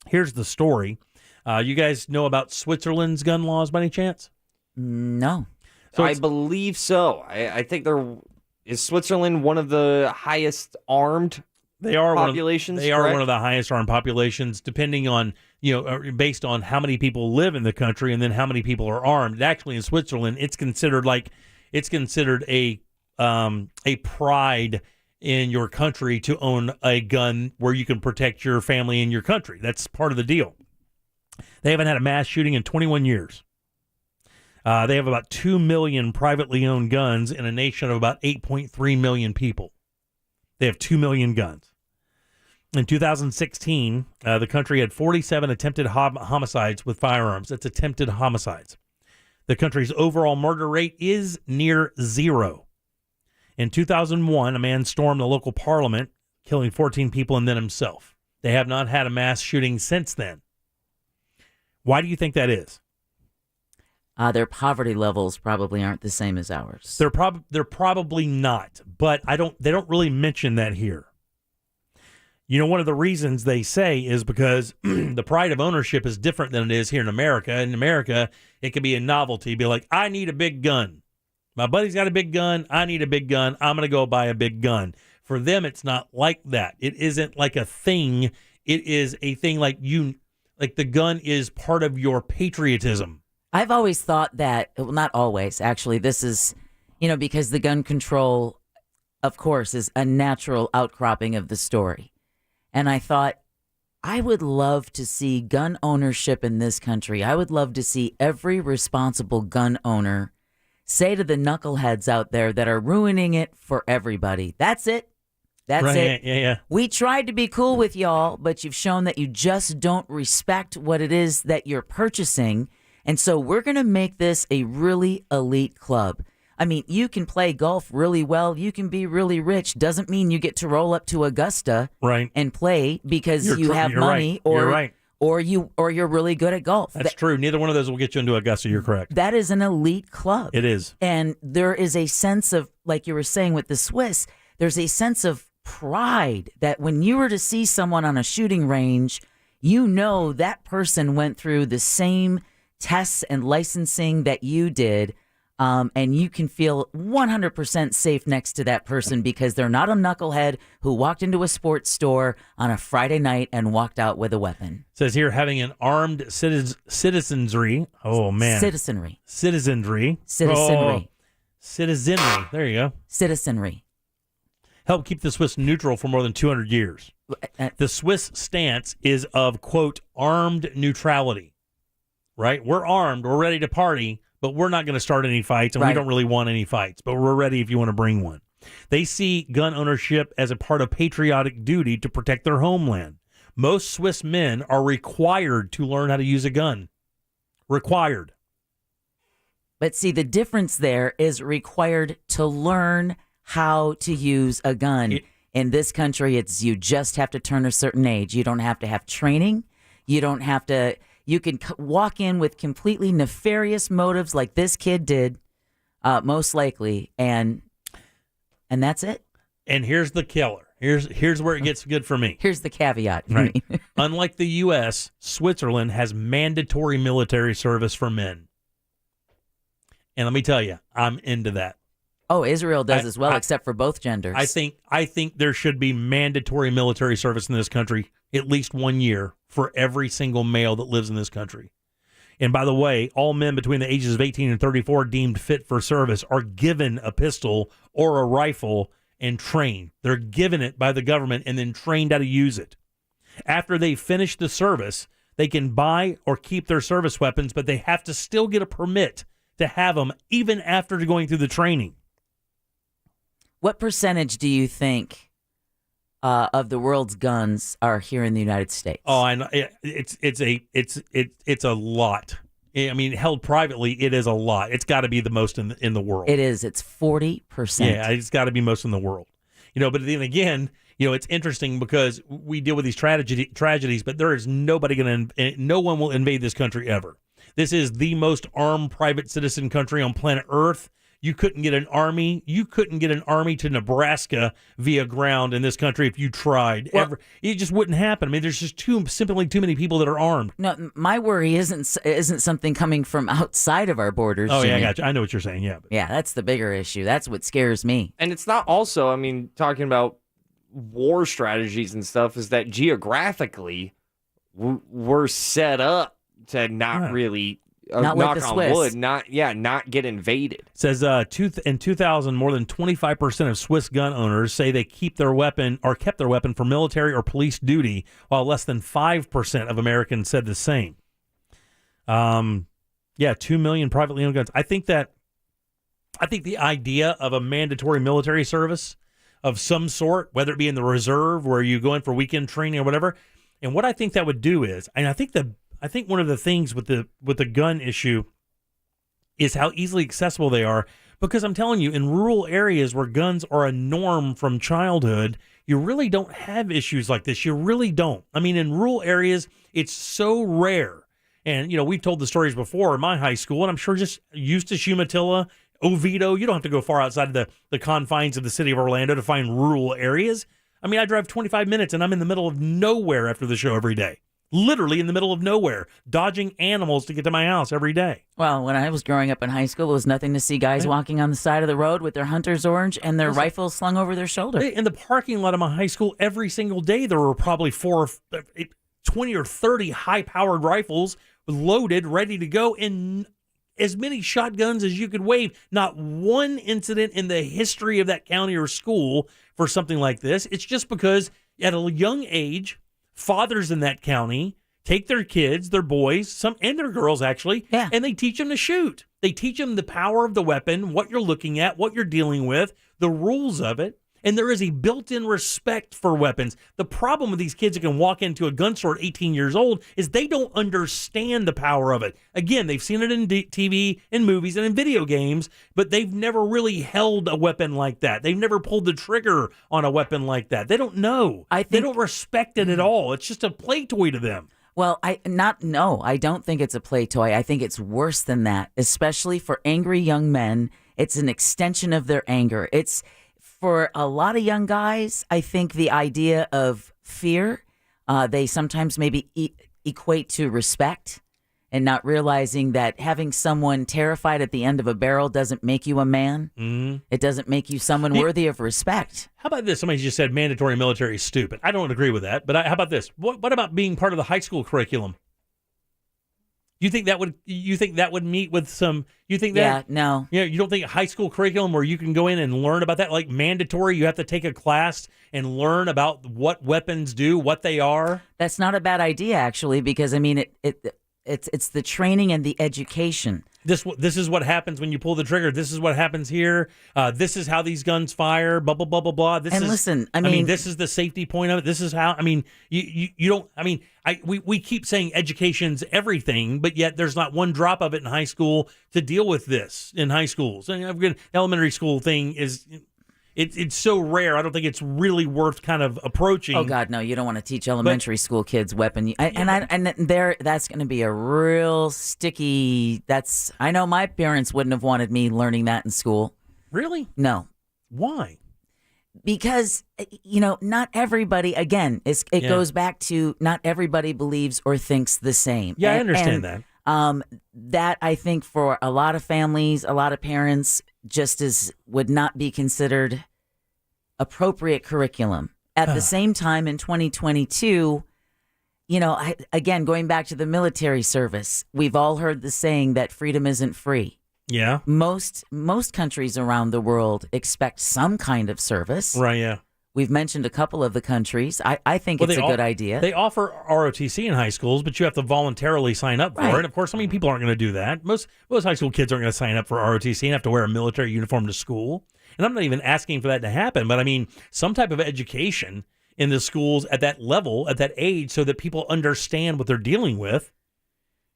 Speaker 2: Here's the story. You guys know about Switzerland's gun laws by any chance?
Speaker 6: No.
Speaker 3: So I believe so. I think is Switzerland one of the highest armed populations?
Speaker 2: They are one of the highest armed populations, depending on, based on how many people live in the country and then how many people are armed. Actually, in Switzerland, it's considered a pride in your country to own a gun where you can protect your family and your country. That's part of the deal. They haven't had a mass shooting in 21 years. They have about 2 million privately owned guns in a nation of about 8.3 million people. They have 2 million guns. In 2016, the country had 47 attempted homicides with firearms. That's attempted homicides. The country's overall murder rate is near zero. In 2001, a man stormed the local parliament, killing 14 people and then himself. They have not had a mass shooting since then. Why do you think that is?
Speaker 6: Their poverty levels probably aren't the same as ours.
Speaker 2: They're probably not, but they don't really mention that here. One of the reasons they say is because the pride of ownership is different than it is here in America. In America, it can be a novelty. Be like, I need a big gun. My buddy's got a big gun. I need a big gun. I'm going to go buy a big gun. For them, it's not like that. It isn't like a thing it is a thing like the gun is part of your patriotism.
Speaker 6: I've always thought that, well, not always, actually. This is, because the gun control, of course, is a natural outcropping of the story. And I thought, I would love to see gun ownership in this country. I would love to see every responsible gun owner say to the knuckleheads out there that are ruining it for everybody, that's it. That's
Speaker 2: right,
Speaker 6: it.
Speaker 2: Yeah.
Speaker 6: We tried to be cool with y'all, but you've shown that you just don't respect what it is that you're purchasing. And so we're going to make this a really elite club. I mean, you can play golf really well. You can be really rich. Doesn't mean you get to roll up to Augusta and play because you have money or you're really good at golf.
Speaker 2: That's true. Neither one of those will get you into Augusta. You're correct.
Speaker 6: That is an elite club.
Speaker 2: It is.
Speaker 6: And there is a sense of, like you were saying with the Swiss, there's a sense of pride that when you were to see someone on a shooting range, that person went through the same tests and licensing that you did. And you can feel 100% safe next to that person because they're not a knucklehead who walked into a sports store on a Friday night and walked out with a weapon.
Speaker 2: It says here, having an armed citizenry. Oh, man.
Speaker 6: Citizenry.
Speaker 2: Oh, citizenry. There you go.
Speaker 6: Citizenry.
Speaker 2: Help keep the Swiss neutral for more than 200 years. The Swiss stance is of, quote, armed neutrality. Right? We're armed. We're ready to party. But we're not going to start any fights, and we don't really want any fights. But we're ready if you want to bring one. They see gun ownership as a part of patriotic duty to protect their homeland. Most Swiss men are required to learn how to use a gun. Required.
Speaker 6: But see, the difference there is required to learn how to use a gun. In this country, it's you just have to turn a certain age. You don't have to have training. You don't have to... You can walk in with completely nefarious motives like this kid did, most likely, and that's it.
Speaker 2: And here's the killer. Here's where it gets good for me.
Speaker 6: Here's the caveat for
Speaker 2: right.
Speaker 6: me.
Speaker 2: Unlike the U.S., Switzerland has mandatory military service for men. And let me tell you, I'm into that.
Speaker 6: Oh, Israel does as well, except for both genders.
Speaker 2: I think there should be mandatory military service in this country at least 1 year for every single male that lives in this country. And by the way, all men between the ages of 18 and 34 deemed fit for service are given a pistol or a rifle and trained. They're given it by the government and then trained how to use it. After they finish the service, they can buy or keep their service weapons, but they have to still get a permit to have them even after going through the training.
Speaker 6: What percentage do you think of the world's guns are here in the United States?
Speaker 2: Oh, I know. It's a lot. I mean, held privately, it is a lot. It's got to be the most in the world.
Speaker 6: It is. It's 40%.
Speaker 2: Yeah, it's got to be most in the world. But then again, it's interesting because we deal with these tragedies, but there is no one will invade this country ever. This is the most armed private citizen country on planet Earth. You couldn't get an army. You couldn't get an army to Nebraska via ground in this country if you tried.
Speaker 6: Well,
Speaker 2: it just wouldn't happen. I mean, there's just simply too many people that are armed.
Speaker 6: No, my worry isn't something coming from outside of our borders.
Speaker 2: Oh,
Speaker 6: Jimmy.
Speaker 2: yeah, I got you. I know what you're saying. Yeah,
Speaker 6: yeah, that's the bigger issue. That's what scares me.
Speaker 3: And it's not also, I mean, talking about war strategies and stuff, is that geographically we're set up to not really.
Speaker 6: Not
Speaker 3: knock
Speaker 6: with the
Speaker 3: on
Speaker 6: Swiss.
Speaker 3: wood, not get invaded.
Speaker 2: It says in 2000, more than 25% of Swiss gun owners say they kept their weapon for military or police duty, while less than 5% of Americans said the same. 2 million privately owned guns. I think the idea of a mandatory military service of some sort, whether it be in the reserve where you go in for weekend training or whatever, and what I think that would do is, and I think one of the things with the gun issue is how easily accessible they are. Because I'm telling you, in rural areas where guns are a norm from childhood, you really don't have issues like this. You really don't. I mean, in rural areas, it's so rare. And, we've told the stories before in my high school, and I'm sure just Eustis, Umatilla, Oviedo, you don't have to go far outside of the confines of the city of Orlando to find rural areas. I mean, I drive 25 minutes, and I'm in the middle of nowhere after the show every day. literally in the middle of nowhere, dodging animals to get to my house every day.
Speaker 6: Well, when I was growing up in high school, it was nothing to see guys walking on the side of the road with their hunter's orange and their rifles slung over their shoulder.
Speaker 2: In the parking lot of my high school, every single day, there were probably 20 or 30 high-powered rifles loaded, ready to go, and as many shotguns as you could wave. Not one incident in the history of that county or school for something like this. It's just because at a young age, fathers in that county take their kids, their boys, and their girls actually, and they teach them to shoot. They teach them the power of the weapon, what you're looking at, what you're dealing with, the rules of it. And there is a built-in respect for weapons. The problem with these kids that can walk into a gun store at 18 years old is they don't understand the power of it. Again, they've seen it in TV, in movies, and in video games, but they've never really held a weapon like that. They've never pulled the trigger on a weapon like that. They don't know. They don't respect it at all. It's just a play toy to them.
Speaker 6: Well, I don't think it's a play toy. I think it's worse than that, especially for angry young men. It's an extension of their anger. It's for a lot of young guys, I think the idea of fear, they sometimes maybe equate to respect, and not realizing that having someone terrified at the end of a barrel doesn't make you a man. Mm-hmm. It doesn't make you someone worthy of respect.
Speaker 2: How about this? Somebody just said mandatory military is stupid. I don't agree with that, but how about this? What about being part of the high school curriculum? You think that would meet with some? You think that?
Speaker 6: Yeah, no.
Speaker 2: Yeah, you don't think a high school curriculum where you can go in and learn about that, like mandatory? You have to take a class and learn about what weapons do, what they are.
Speaker 6: That's not a bad idea, actually, because I mean it's the training and the education.
Speaker 2: This is what happens when you pull the trigger. This is what happens here. This is how these guns fire. Blah blah blah blah blah.
Speaker 6: Listen,
Speaker 2: I mean, this is the safety point of it. This is how. I mean, you don't. I mean, we keep saying education's everything, but yet there's not one drop of it in high school to deal with this in high schools. And the elementary school thing is. It's so rare. I don't think it's really worth kind of approaching.
Speaker 6: Oh God, no! You don't want to teach elementary school kids weapon. That's going to be a real sticky. I know my parents wouldn't have wanted me learning that in school.
Speaker 2: Really?
Speaker 6: No.
Speaker 2: Why?
Speaker 6: Because not everybody. Again, it goes back to not everybody believes or thinks the same.
Speaker 2: Yeah, I understand that.
Speaker 6: That I think for a lot of families, a lot of parents, would not be considered appropriate curriculum. At the same time, in 2022, again, going back to the military service, we've all heard the saying that freedom isn't free.
Speaker 2: Yeah.
Speaker 6: Most countries around the world expect some kind of service.
Speaker 2: Right, yeah.
Speaker 6: We've mentioned a couple of the countries. I think it's a good idea.
Speaker 2: They offer ROTC in high schools, but you have to voluntarily sign up for it. And of course, people aren't going to do that. Most high school kids aren't going to sign up for ROTC and have to wear a military uniform to school. And I'm not even asking for that to happen, but I mean, some type of education in the schools at that level, at that age, so that people understand what they're dealing with.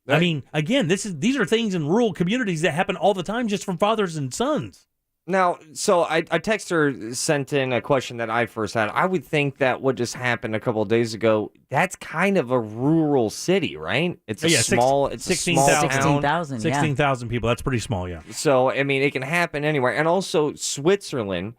Speaker 2: Right. I mean, again, these are things in rural communities that happen all the time just from fathers and sons.
Speaker 3: Now, so a texter sent in a question that I first had. I would think that what just happened a couple of days ago, that's kind of a rural city, right? It's a small, it's
Speaker 6: 16,000.
Speaker 2: 16,000 people. That's pretty small, yeah.
Speaker 3: So, I mean, it can happen anywhere. And also Switzerland,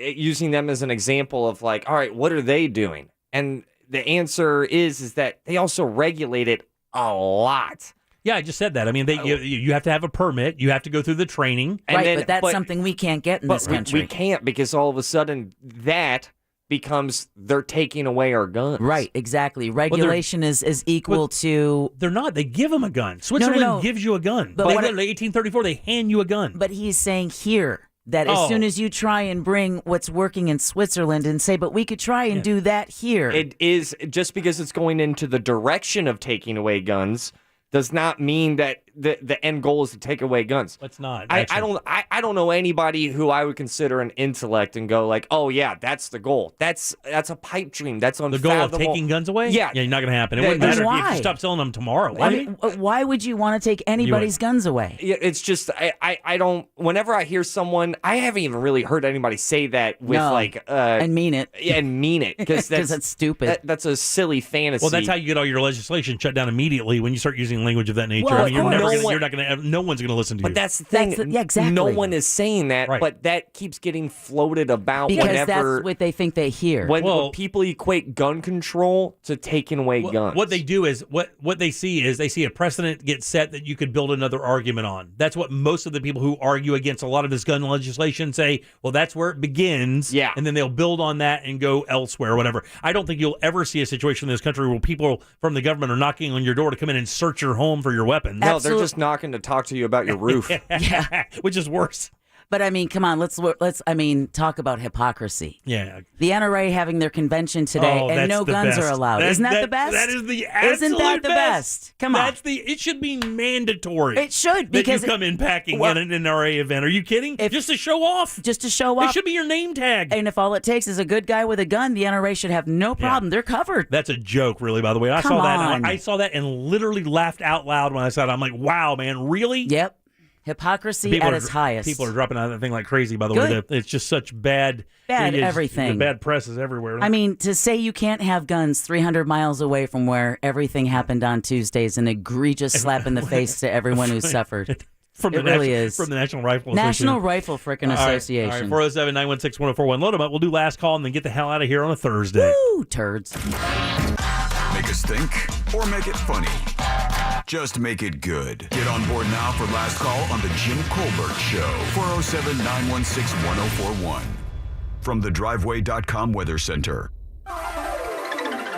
Speaker 3: using them as an example of like, all right, what are they doing? And the answer is that they also regulate it a lot.
Speaker 2: Yeah, I just said that. I mean, you have to have a permit. You have to go through the training.
Speaker 6: But that's something we can't get in this country.
Speaker 3: We can't, because all of a sudden that becomes they're taking away our guns.
Speaker 6: Right, exactly. Regulation is equal to...
Speaker 2: They're not. They give them a gun. Switzerland gives you a gun. But 1834, they hand you a gun.
Speaker 6: But he's saying here that as soon as you try and bring what's working in Switzerland and say, but we could try and do that here.
Speaker 3: It is, just because it's going into the direction of taking away guns does not mean that the end goal is to take away guns.
Speaker 2: Let's not.
Speaker 3: I don't know anybody who I would consider an intellect and go like, oh yeah, that's the goal. That's a pipe dream. That's unfathomable.
Speaker 2: The goal of taking guns away?
Speaker 3: Yeah.
Speaker 2: Yeah, not going to happen. It wouldn't matter if you stop selling them tomorrow.
Speaker 6: I mean, why would you want to take anybody's guns away?
Speaker 3: Yeah, it's just I don't. Whenever I hear someone, I haven't even really heard anybody say that with
Speaker 6: and mean it.
Speaker 3: Yeah, and mean it, because
Speaker 6: that's stupid.
Speaker 3: That's a silly fantasy.
Speaker 2: Well, that's how you get all your legislation shut down immediately when you start using language of that nature.
Speaker 6: Well,
Speaker 2: I mean, you're never no one's gonna listen to you.
Speaker 3: But that's the thing.
Speaker 6: Exactly.
Speaker 3: No one is saying that,
Speaker 2: Right.
Speaker 3: but that keeps getting floated about
Speaker 6: because
Speaker 3: whenever
Speaker 6: that's what they think they hear.
Speaker 3: when people equate gun control to taking away guns.
Speaker 2: What they do is what they see is they see a precedent get set that you could build another argument on. That's what most of the people who argue against a lot of this gun legislation say. Well, that's where it begins.
Speaker 3: Yeah.
Speaker 2: And then they'll build on that and go elsewhere or whatever. I don't think you'll ever see a situation in this country where people from the government are knocking on your door to come in and search your home for your weapons.
Speaker 3: No, they're just knocking to talk to you about your roof.
Speaker 6: Yeah.
Speaker 2: Which is worse.
Speaker 6: But I mean, come on, let's talk about hypocrisy.
Speaker 2: Yeah.
Speaker 6: The NRA having their convention today and no guns are allowed. Isn't that the best?
Speaker 2: That is the absolute
Speaker 6: Isn't that the best? Come on.
Speaker 2: It should be mandatory.
Speaker 6: It should, because
Speaker 2: that you come in packing at an NRA event. Are you kidding? Just to show off.
Speaker 6: Just to show off.
Speaker 2: It should be your name tag.
Speaker 6: And if all it takes is a good guy with a gun, the NRA should have no problem. They're covered.
Speaker 2: That's a joke, really, by the way. I saw that and literally laughed out loud when I saw it. I'm like, wow, man, really?
Speaker 6: Yep. Hypocrisy at its highest.
Speaker 2: People are dropping out of that thing like crazy, by the way. It's just such bad
Speaker 6: everything.
Speaker 2: The bad press is everywhere.
Speaker 6: I mean, to say you can't have guns 300 miles away from where everything happened on Tuesday is an egregious slap in the face to everyone who's suffered. From the
Speaker 2: National Rifle Association.
Speaker 6: National Rifle frickin' Association.
Speaker 2: All right, 407-916-1041. Load them up. We'll do last call and then get the hell out of here on a Thursday.
Speaker 6: Woo, turds.
Speaker 4: Make us think or make it funny. Just make it good. Get on board now for last call on the Jim Colbert Show. 407-916-1041. From the Driveway.com Weather Center.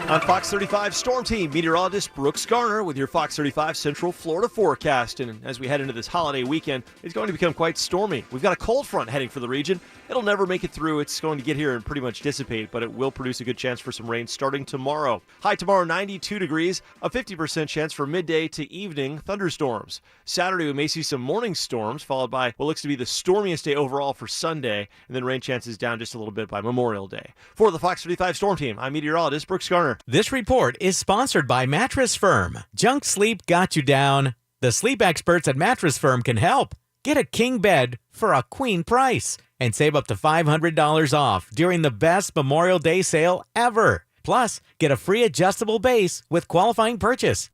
Speaker 8: On Fox 35 Storm Team, meteorologist Brooks Garner with your Fox 35 Central Florida forecast. And as we head into this holiday weekend, it's going to become quite stormy. We've got a cold front heading for the region. It'll never make it through. It's going to get here and pretty much dissipate, but it will produce a good chance for some rain starting tomorrow. High tomorrow, 92 degrees, a 50% chance for midday to evening thunderstorms. Saturday, we may see some morning storms, followed by what looks to be the stormiest day overall for Sunday, and then rain chances down just a little bit by Memorial Day. For the Fox 35 Storm Team, I'm meteorologist Brooks Garner.
Speaker 5: This report is sponsored by Mattress Firm. Junk sleep got you down. The sleep experts at Mattress Firm can help. Get a king bed for a queen price and save up to $500 off during the best Memorial Day sale ever. Plus, get a free adjustable base with qualifying purchase.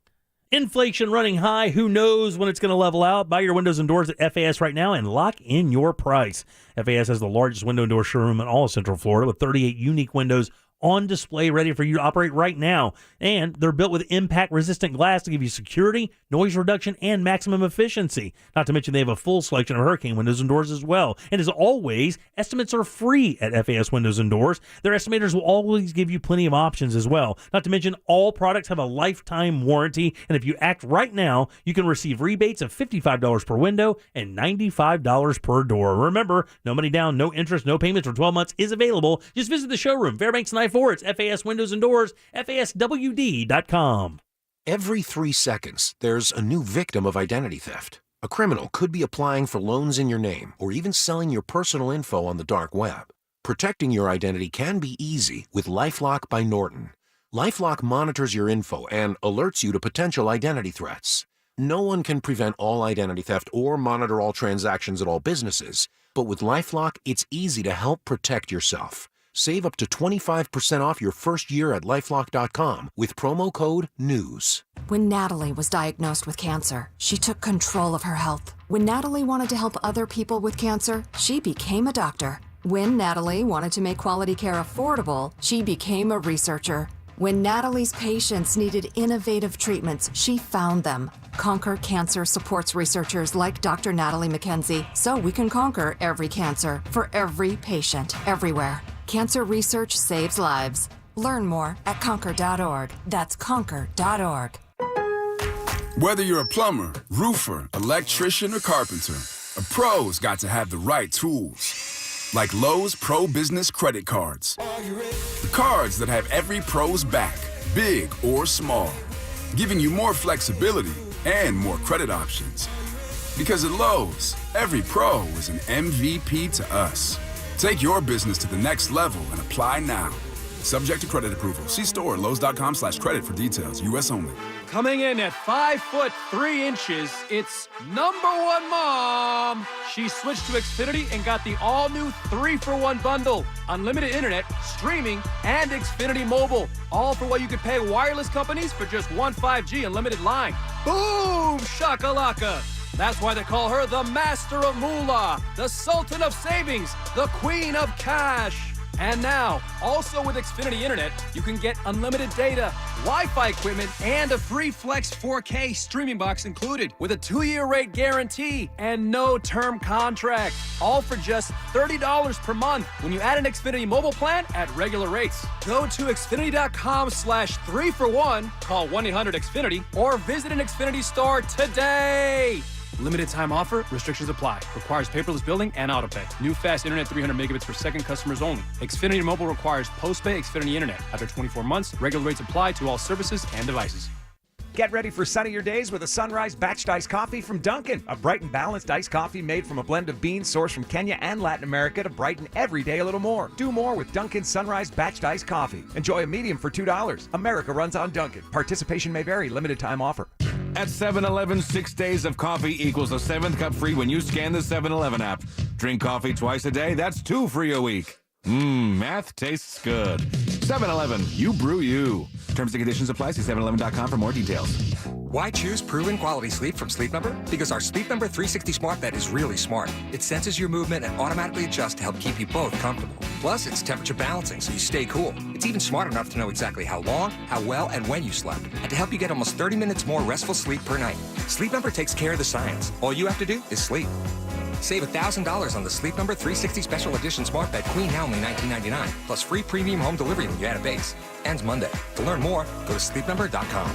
Speaker 2: Inflation running high. Who knows when it's going to level out? Buy your windows and doors at FAS right now and lock in your price. FAS has the largest window and door showroom in all of Central Florida with 38 unique windows on display ready for you to operate right now. And they're built with impact-resistant glass to give you security, noise reduction, and maximum efficiency. Not to mention they have a full selection of hurricane windows and doors as well. And as always, estimates are free at FAS Windows and Doors. Their estimators will always give you plenty of options as well. Not to mention all products have a lifetime warranty. And if you act right now, you can receive rebates of $55 per window and $95 per door. Remember, no money down, no interest, no payments for 12 months is available. Just visit the showroom, Fairbanks and I-4. It's FAS Windows and Doors, FASWD.com.
Speaker 10: Every 3 seconds, there's a new victim of identity theft. A criminal could be applying for loans in your name or even selling your personal info on the dark web. Protecting your identity can be easy with LifeLock by Norton. LifeLock monitors your info and alerts you to potential identity threats. No one can prevent all identity theft or monitor all transactions at all businesses, but with LifeLock, it's easy to help protect yourself. Save up to 25% off your first year at LifeLock.com with promo code NEWS.
Speaker 12: When Natalie was diagnosed with cancer, she took control of her health. When Natalie wanted to help other people with cancer, she became a doctor. When Natalie wanted to make quality care affordable, she became a researcher. When Natalie's patients needed innovative treatments, she found them. Conquer Cancer supports researchers like Dr. Natalie McKenzie, so we can conquer every cancer for every patient, everywhere. Cancer research saves lives. Learn more at conquer.org. That's conquer.org.
Speaker 13: Whether you're a plumber, roofer, electrician, or carpenter, a pro's got to have the right tools. Like Lowe's Pro Business Credit Cards. The cards that have every pro's back, big or small, giving you more flexibility and more credit options. Because at Lowe's, every pro is an MVP to us. Take your business to the next level and apply now. Subject to credit approval. See store at Lowe's.com/credit for details. U.S. only.
Speaker 14: Coming in at 5'3", it's #1 mom. She switched to Xfinity and got the all-new 3-for-1 bundle. Unlimited internet, streaming, and Xfinity Mobile. All for what you could pay wireless companies for just one 5G unlimited line. Boom! Boom shakalaka. That's why they call her the Master of Moolah, the Sultan of Savings, the Queen of Cash. And now, also with Xfinity Internet, you can get unlimited data, Wi-Fi equipment, and a free Flex 4K streaming box included with a 2-year rate guarantee and no term contract. All for just $30 per month when you add an Xfinity mobile plan at regular rates. Go to Xfinity.com/3for1, call 1-800-XFINITY, or visit an Xfinity store today. Limited time offer. Restrictions apply. Requires paperless billing and autopay. New fast internet 300 megabits per second customers only. Xfinity Mobile requires post-pay Xfinity Internet. After 24 months, regular rates apply to all services and devices.
Speaker 1: Get ready for sunnier days with a Sunrise Batched Iced Coffee from Dunkin'. A bright and balanced iced coffee made from a blend of beans sourced from Kenya and Latin America to brighten every day a little more. Do more with Dunkin' Sunrise Batched Iced Coffee. Enjoy a medium for $2. America runs on Dunkin'. Participation may vary. Limited time offer.
Speaker 7: At 7-Eleven, 6 days of coffee equals a 7th cup free when you scan the 7-Eleven app. Drink coffee twice a day, that's 2 free a week. Math tastes good. 7-Eleven, you brew you. Terms and conditions apply. See 7-Eleven.com for more details.
Speaker 9: Why choose proven quality sleep from Sleep Number? Because our Sleep Number 360 smart bed is really smart. It senses your movement and automatically adjusts to help keep you both comfortable. Plus, it's temperature balancing so you stay cool. It's even smart enough to know exactly how long, how well, and when you slept, and to help you get almost 30 minutes more restful sleep per night. Sleep Number takes care of the science. All you have to do is sleep. Save $1,000 on the Sleep Number 360 Special Edition Smart Bed Queen now only $19.99, plus free premium home delivery when you add a base. Ends Monday. To learn more, go to sleepnumber.com.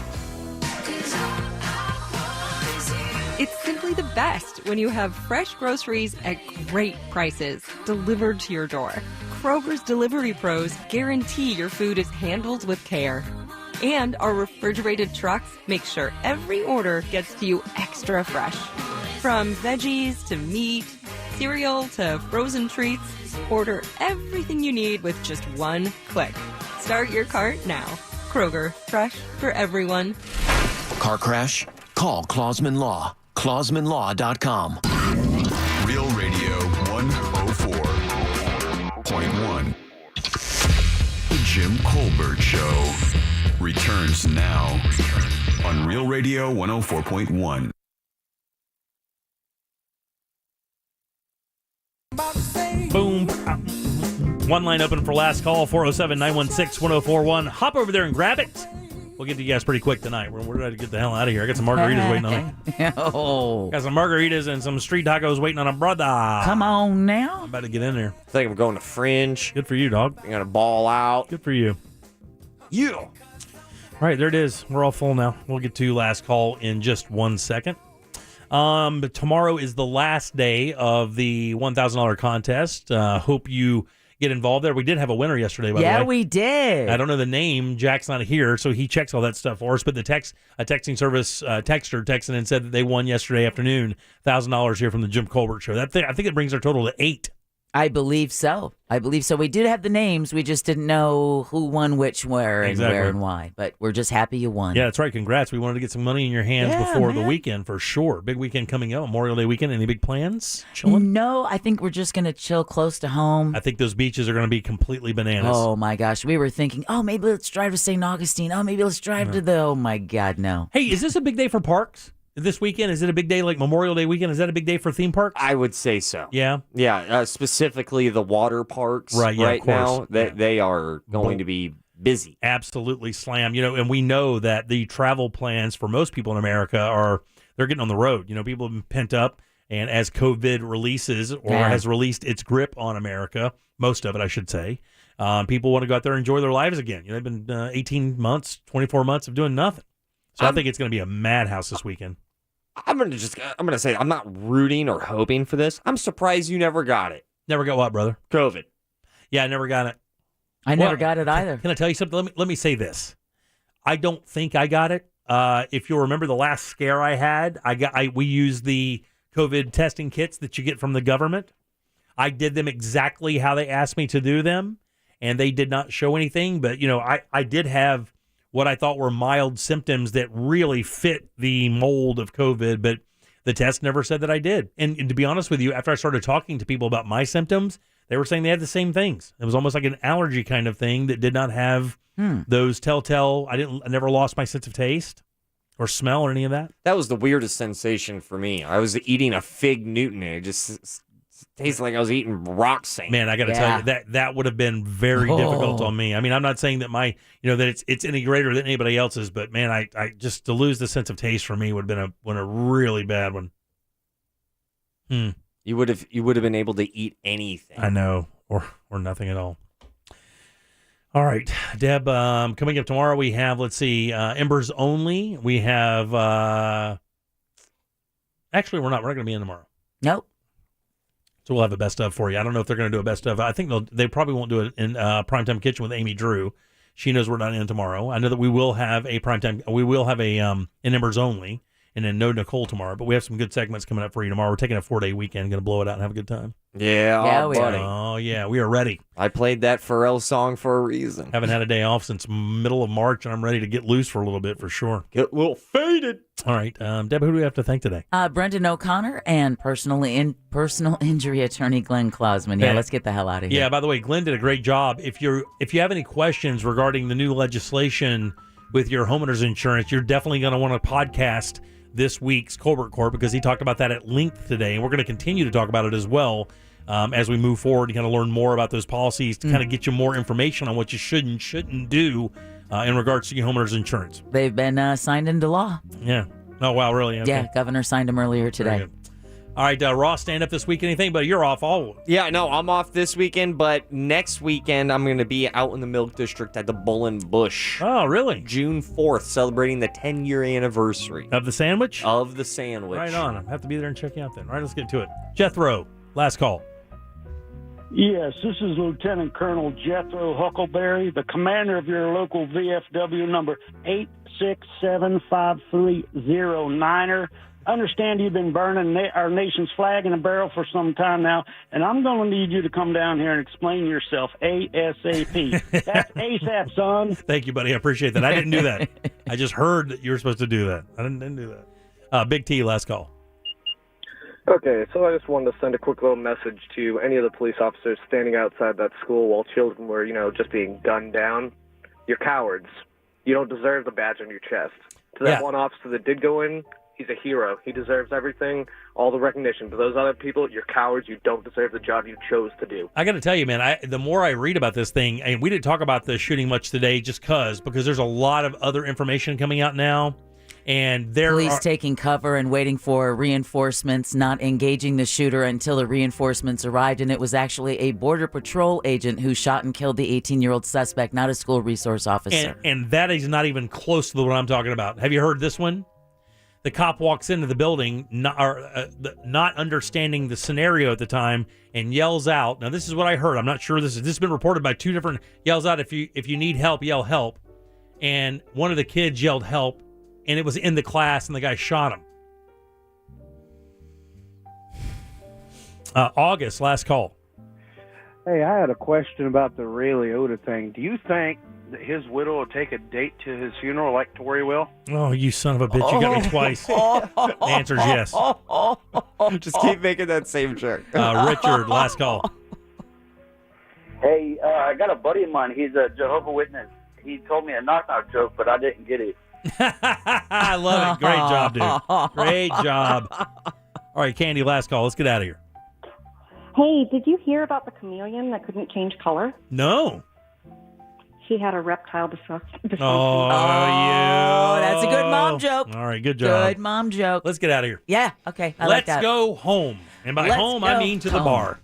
Speaker 11: It's simply the best when you have fresh groceries at great prices delivered to your door. Kroger's delivery pros guarantee your food is handled with care. And our refrigerated trucks make sure every order gets to you extra fresh. From veggies to meat, cereal to frozen treats, order everything you need with just one click. Start your cart now. Kroger, fresh for everyone.
Speaker 10: Car crash? Call Clausman Law. ClausmanLaw.com.
Speaker 4: Real Radio 104.1. The Jim Colbert Show returns now on Real Radio 104.1.
Speaker 2: Boom. One line open for last call, 407-916-1041. Hop over there and grab it. We'll get to you guys pretty quick tonight. We're ready to get the hell out of here. I got some margaritas waiting on me.
Speaker 6: Oh.
Speaker 2: Got some margaritas and some street tacos waiting on a brother.
Speaker 6: Come on now.
Speaker 2: I'm about to get in there.
Speaker 3: I think I'm going to Fringe.
Speaker 2: Good for you, dog.
Speaker 3: I'm going to ball out.
Speaker 2: Good for you.
Speaker 3: Yeah.
Speaker 2: All right, there it is. We're all full now. We'll get to last call in just 1 second. But tomorrow is the last day of the $1,000 contest. Hope you get involved there. We did have a winner yesterday, by the way.
Speaker 6: Yeah, we did.
Speaker 2: I don't know the name. Jack's not here, so he checks all that stuff for us. But the texting service texter texted and said that they won yesterday afternoon, $1,000 here from the Jim Colbert Show. I think it brings our total to 8.
Speaker 6: I believe so. We did have the names. We just didn't know who won which, where, and where and why. But we're just happy you won.
Speaker 2: Yeah, that's right. Congrats. We wanted to get some money in your hands before the weekend for sure. Big weekend coming up. Memorial Day weekend. Any big plans? Chilling?
Speaker 6: No, I think we're just going to chill close to home.
Speaker 2: I think those beaches are going to be completely bananas.
Speaker 6: Oh, my gosh. We were thinking, maybe let's drive to St. Augustine. Maybe let's drive to oh, my God, no.
Speaker 2: Hey, is this a big day for parks? This weekend, is it a big day like Memorial Day weekend? Is that a big day for theme parks?
Speaker 3: I would say so.
Speaker 2: Yeah?
Speaker 3: Yeah, specifically the water parks
Speaker 2: right
Speaker 3: now. They are going to be busy.
Speaker 2: Absolutely slam. And we know that the travel plans for most people in America they're getting on the road. People have been pent up, and as COVID releases or has released its grip on America, most of it, I should say, people want to go out there and enjoy their lives again. They've been 18 months, 24 months of doing nothing. So I think it's going to be a madhouse this weekend.
Speaker 3: I'm going to say I'm not rooting or hoping for this. I'm surprised you never got it.
Speaker 2: Never got what, brother?
Speaker 3: COVID.
Speaker 2: Yeah, I never got it.
Speaker 6: I never got it either.
Speaker 2: Can I tell you something? Let me say this. I don't think I got it. If you'll remember the last scare I had, we used the COVID testing kits that you get from the government. I did them exactly how they asked me to do them, and they did not show anything. But, I did have what I thought were mild symptoms that really fit the mold of COVID, but the test never said that I did. And to be honest with you, after I started talking to people about my symptoms, they were saying they had the same things. It was almost like an allergy kind of thing that did not have those telltale. I never lost my sense of taste or smell or any of that?
Speaker 3: That was the weirdest sensation for me. I was eating a fig Newton, and it just tasted like I was eating rock sand.
Speaker 2: Man, I got to tell you, that would have been very difficult on me. I mean, I'm not saying that that it's any greater than anybody else's, but man, I just to lose the sense of taste for me would have been a really bad one.
Speaker 3: You would have been able to eat anything.
Speaker 2: I know, or nothing at all. All right, Deb, coming up tomorrow, we have, let's see, Embers Only. We have, actually, we're not going to be in tomorrow.
Speaker 6: Nope.
Speaker 2: So we'll have a best of for you. I don't know if they're going to do a best of. I think they probably won't do it in Primetime Kitchen with Amy Drew. She knows we're not in tomorrow. I know that we will have an Embers Only, and then no Nicole tomorrow. But we have some good segments coming up for you tomorrow. We're taking a 4-day weekend, going to blow it out and have a good time.
Speaker 3: Yeah,
Speaker 6: we
Speaker 3: buddy.
Speaker 2: Oh, yeah, we are ready.
Speaker 3: I played that Pharrell song for a reason.
Speaker 2: Haven't had a day off since middle of March, and I'm ready to get loose for a little bit for sure.
Speaker 3: Get a little faded.
Speaker 2: All right, Deb, who do we have to thank today?
Speaker 6: Brendan O'Connor and personal injury attorney Glenn Klausman. Yeah, let's get the hell out of here.
Speaker 2: Yeah, by the way, Glenn did a great job. If you have any questions regarding the new legislation with your homeowner's insurance, you're definitely going to want to podcast this week's Colbert Court because he talked about that at length today, and we're going to continue to talk about it as well as we move forward and kind of learn more about those policies to kind of get you more information on what you should and shouldn't do in regards to your homeowner's insurance.
Speaker 6: They've been signed into law.
Speaker 2: Yeah. Oh, wow, really? Okay.
Speaker 6: Yeah, governor signed them earlier today.
Speaker 2: All right, Ross, stand up this week, anything, but you're off all.
Speaker 3: Yeah, no, I'm off this weekend, but next weekend I'm going to be out in the Milk District at the Bull and Bush.
Speaker 2: Oh, really?
Speaker 3: June 4th, celebrating the 10-year anniversary.
Speaker 2: Of the sandwich?
Speaker 3: Of the sandwich.
Speaker 2: Right on. I have to be there and check you out then. All right, let's get to it. Jethro, last call.
Speaker 15: Yes, this is Lieutenant Colonel Jethro Huckleberry, the commander of your local VFW number 8675309er. I understand you've been burning our nation's flag in a barrel for some time now, and I'm going to need you to come down here and explain yourself ASAP. That's ASAP, son.
Speaker 2: Thank you, buddy. I appreciate that. I didn't do that. I just heard that you were supposed to do that. I didn't do that. Big T, last call.
Speaker 16: Okay, so I just wanted to send a quick little message to any of the police officers standing outside that school while children were, just being gunned down. You're cowards. You don't deserve the badge on your chest. To that one officer that did go in, he's a hero. He deserves everything, all the recognition. But those other people, you're cowards. You don't deserve the job you chose to do.
Speaker 2: I got to tell you, man, the more I read about this thing, and we didn't talk about the shooting much today just because there's a lot of other information coming out now. And
Speaker 6: police taking cover and waiting for reinforcements, not engaging the shooter until the reinforcements arrived. And it was actually a Border Patrol agent who shot and killed the 18-year-old suspect, not a school resource officer.
Speaker 2: And that is not even close to what I'm talking about. Have you heard this one? The cop walks into the building, not understanding the scenario at the time, and yells out. Now, this is what I heard. I'm not sure this has been reported by two different. Yells out, if you need help, yell help. And one of the kids yelled help, and it was in the class, and the guy shot him. August, last call.
Speaker 17: Hey, I had a question about the Ray Liotta thing. Do you think that his widow will take a date to his funeral like Tori will?
Speaker 2: Oh, you son of a bitch. You got me twice. The answer's yes.
Speaker 3: Just keep making that same joke.
Speaker 2: Richard, last call.
Speaker 18: Hey, I got a buddy of mine. He's a Jehovah's Witness. He told me a knock-knock joke, but I didn't get it.
Speaker 2: I love it. Great job, dude. Great job. All right, Candy, last call. Let's get out of here.
Speaker 25: Hey, did you hear about the chameleon that couldn't change color?
Speaker 2: No.
Speaker 25: He had a reptile dysfunction.
Speaker 2: Oh,
Speaker 6: that's a good mom joke.
Speaker 2: All right, good job.
Speaker 6: Good mom joke.
Speaker 2: Let's get out of here.
Speaker 6: Yeah, okay. I like that.
Speaker 2: Let's go home. And by home, I mean to the bar.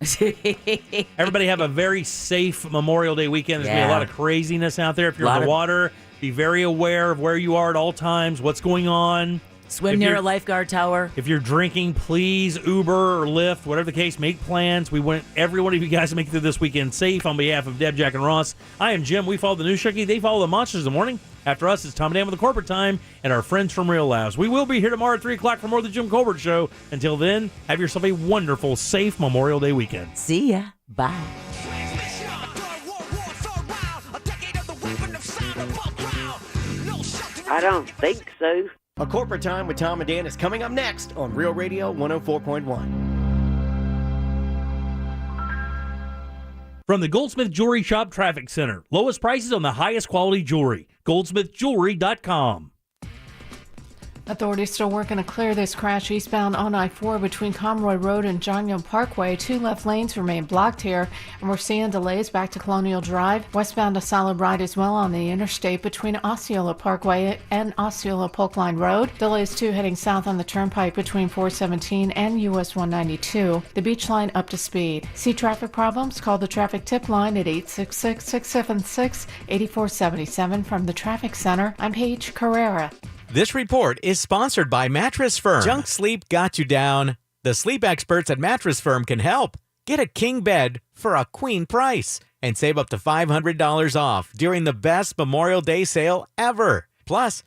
Speaker 2: Everybody have a very safe Memorial Day weekend. There's going to be a lot of craziness out there. If you're in the water, be very aware of where you are at all times, what's going on.
Speaker 6: Swim near a lifeguard tower.
Speaker 2: If you're drinking, please Uber or Lyft, whatever the case, make plans. We want every one of you guys to make it through this weekend safe. On behalf of Deb, Jack, and Ross, I am Jim. We follow the news Shucky. They follow the monsters in the morning. After us, it's Tom and Dan with the Corporate Time and our friends from Real Labs. We will be here tomorrow at 3 o'clock for more of the Jim Colbert Show. Until then, have yourself a wonderful, safe Memorial Day weekend.
Speaker 6: See ya. Bye.
Speaker 26: I don't think so.
Speaker 27: A Corporate Time with Tom and Dan is coming up next on Real Radio 104.1.
Speaker 2: From the Goldsmith Jewelry Shop Traffic Center. Lowest prices on the highest quality jewelry. GoldsmithJewelry.com.
Speaker 8: Authorities still working to clear this crash eastbound on I-4 between Conroy Road and John Young Parkway. 2 left lanes remain blocked here, and we're seeing delays back to Colonial Drive. Westbound a solid ride as well on the interstate between Osceola Parkway and Osceola Polk Line Road. Delays too heading south on the turnpike between 417 and US 192. The beach line up to speed. See traffic problems? Call the traffic tip line at 866-676-8477 from the Traffic Center. I'm Paige Carrera.
Speaker 5: This report is sponsored by Mattress Firm. Junk sleep got you down. The sleep experts at Mattress Firm can help. Get a king bed for a queen price and save up to $500 off during the best Memorial Day sale ever. Plus,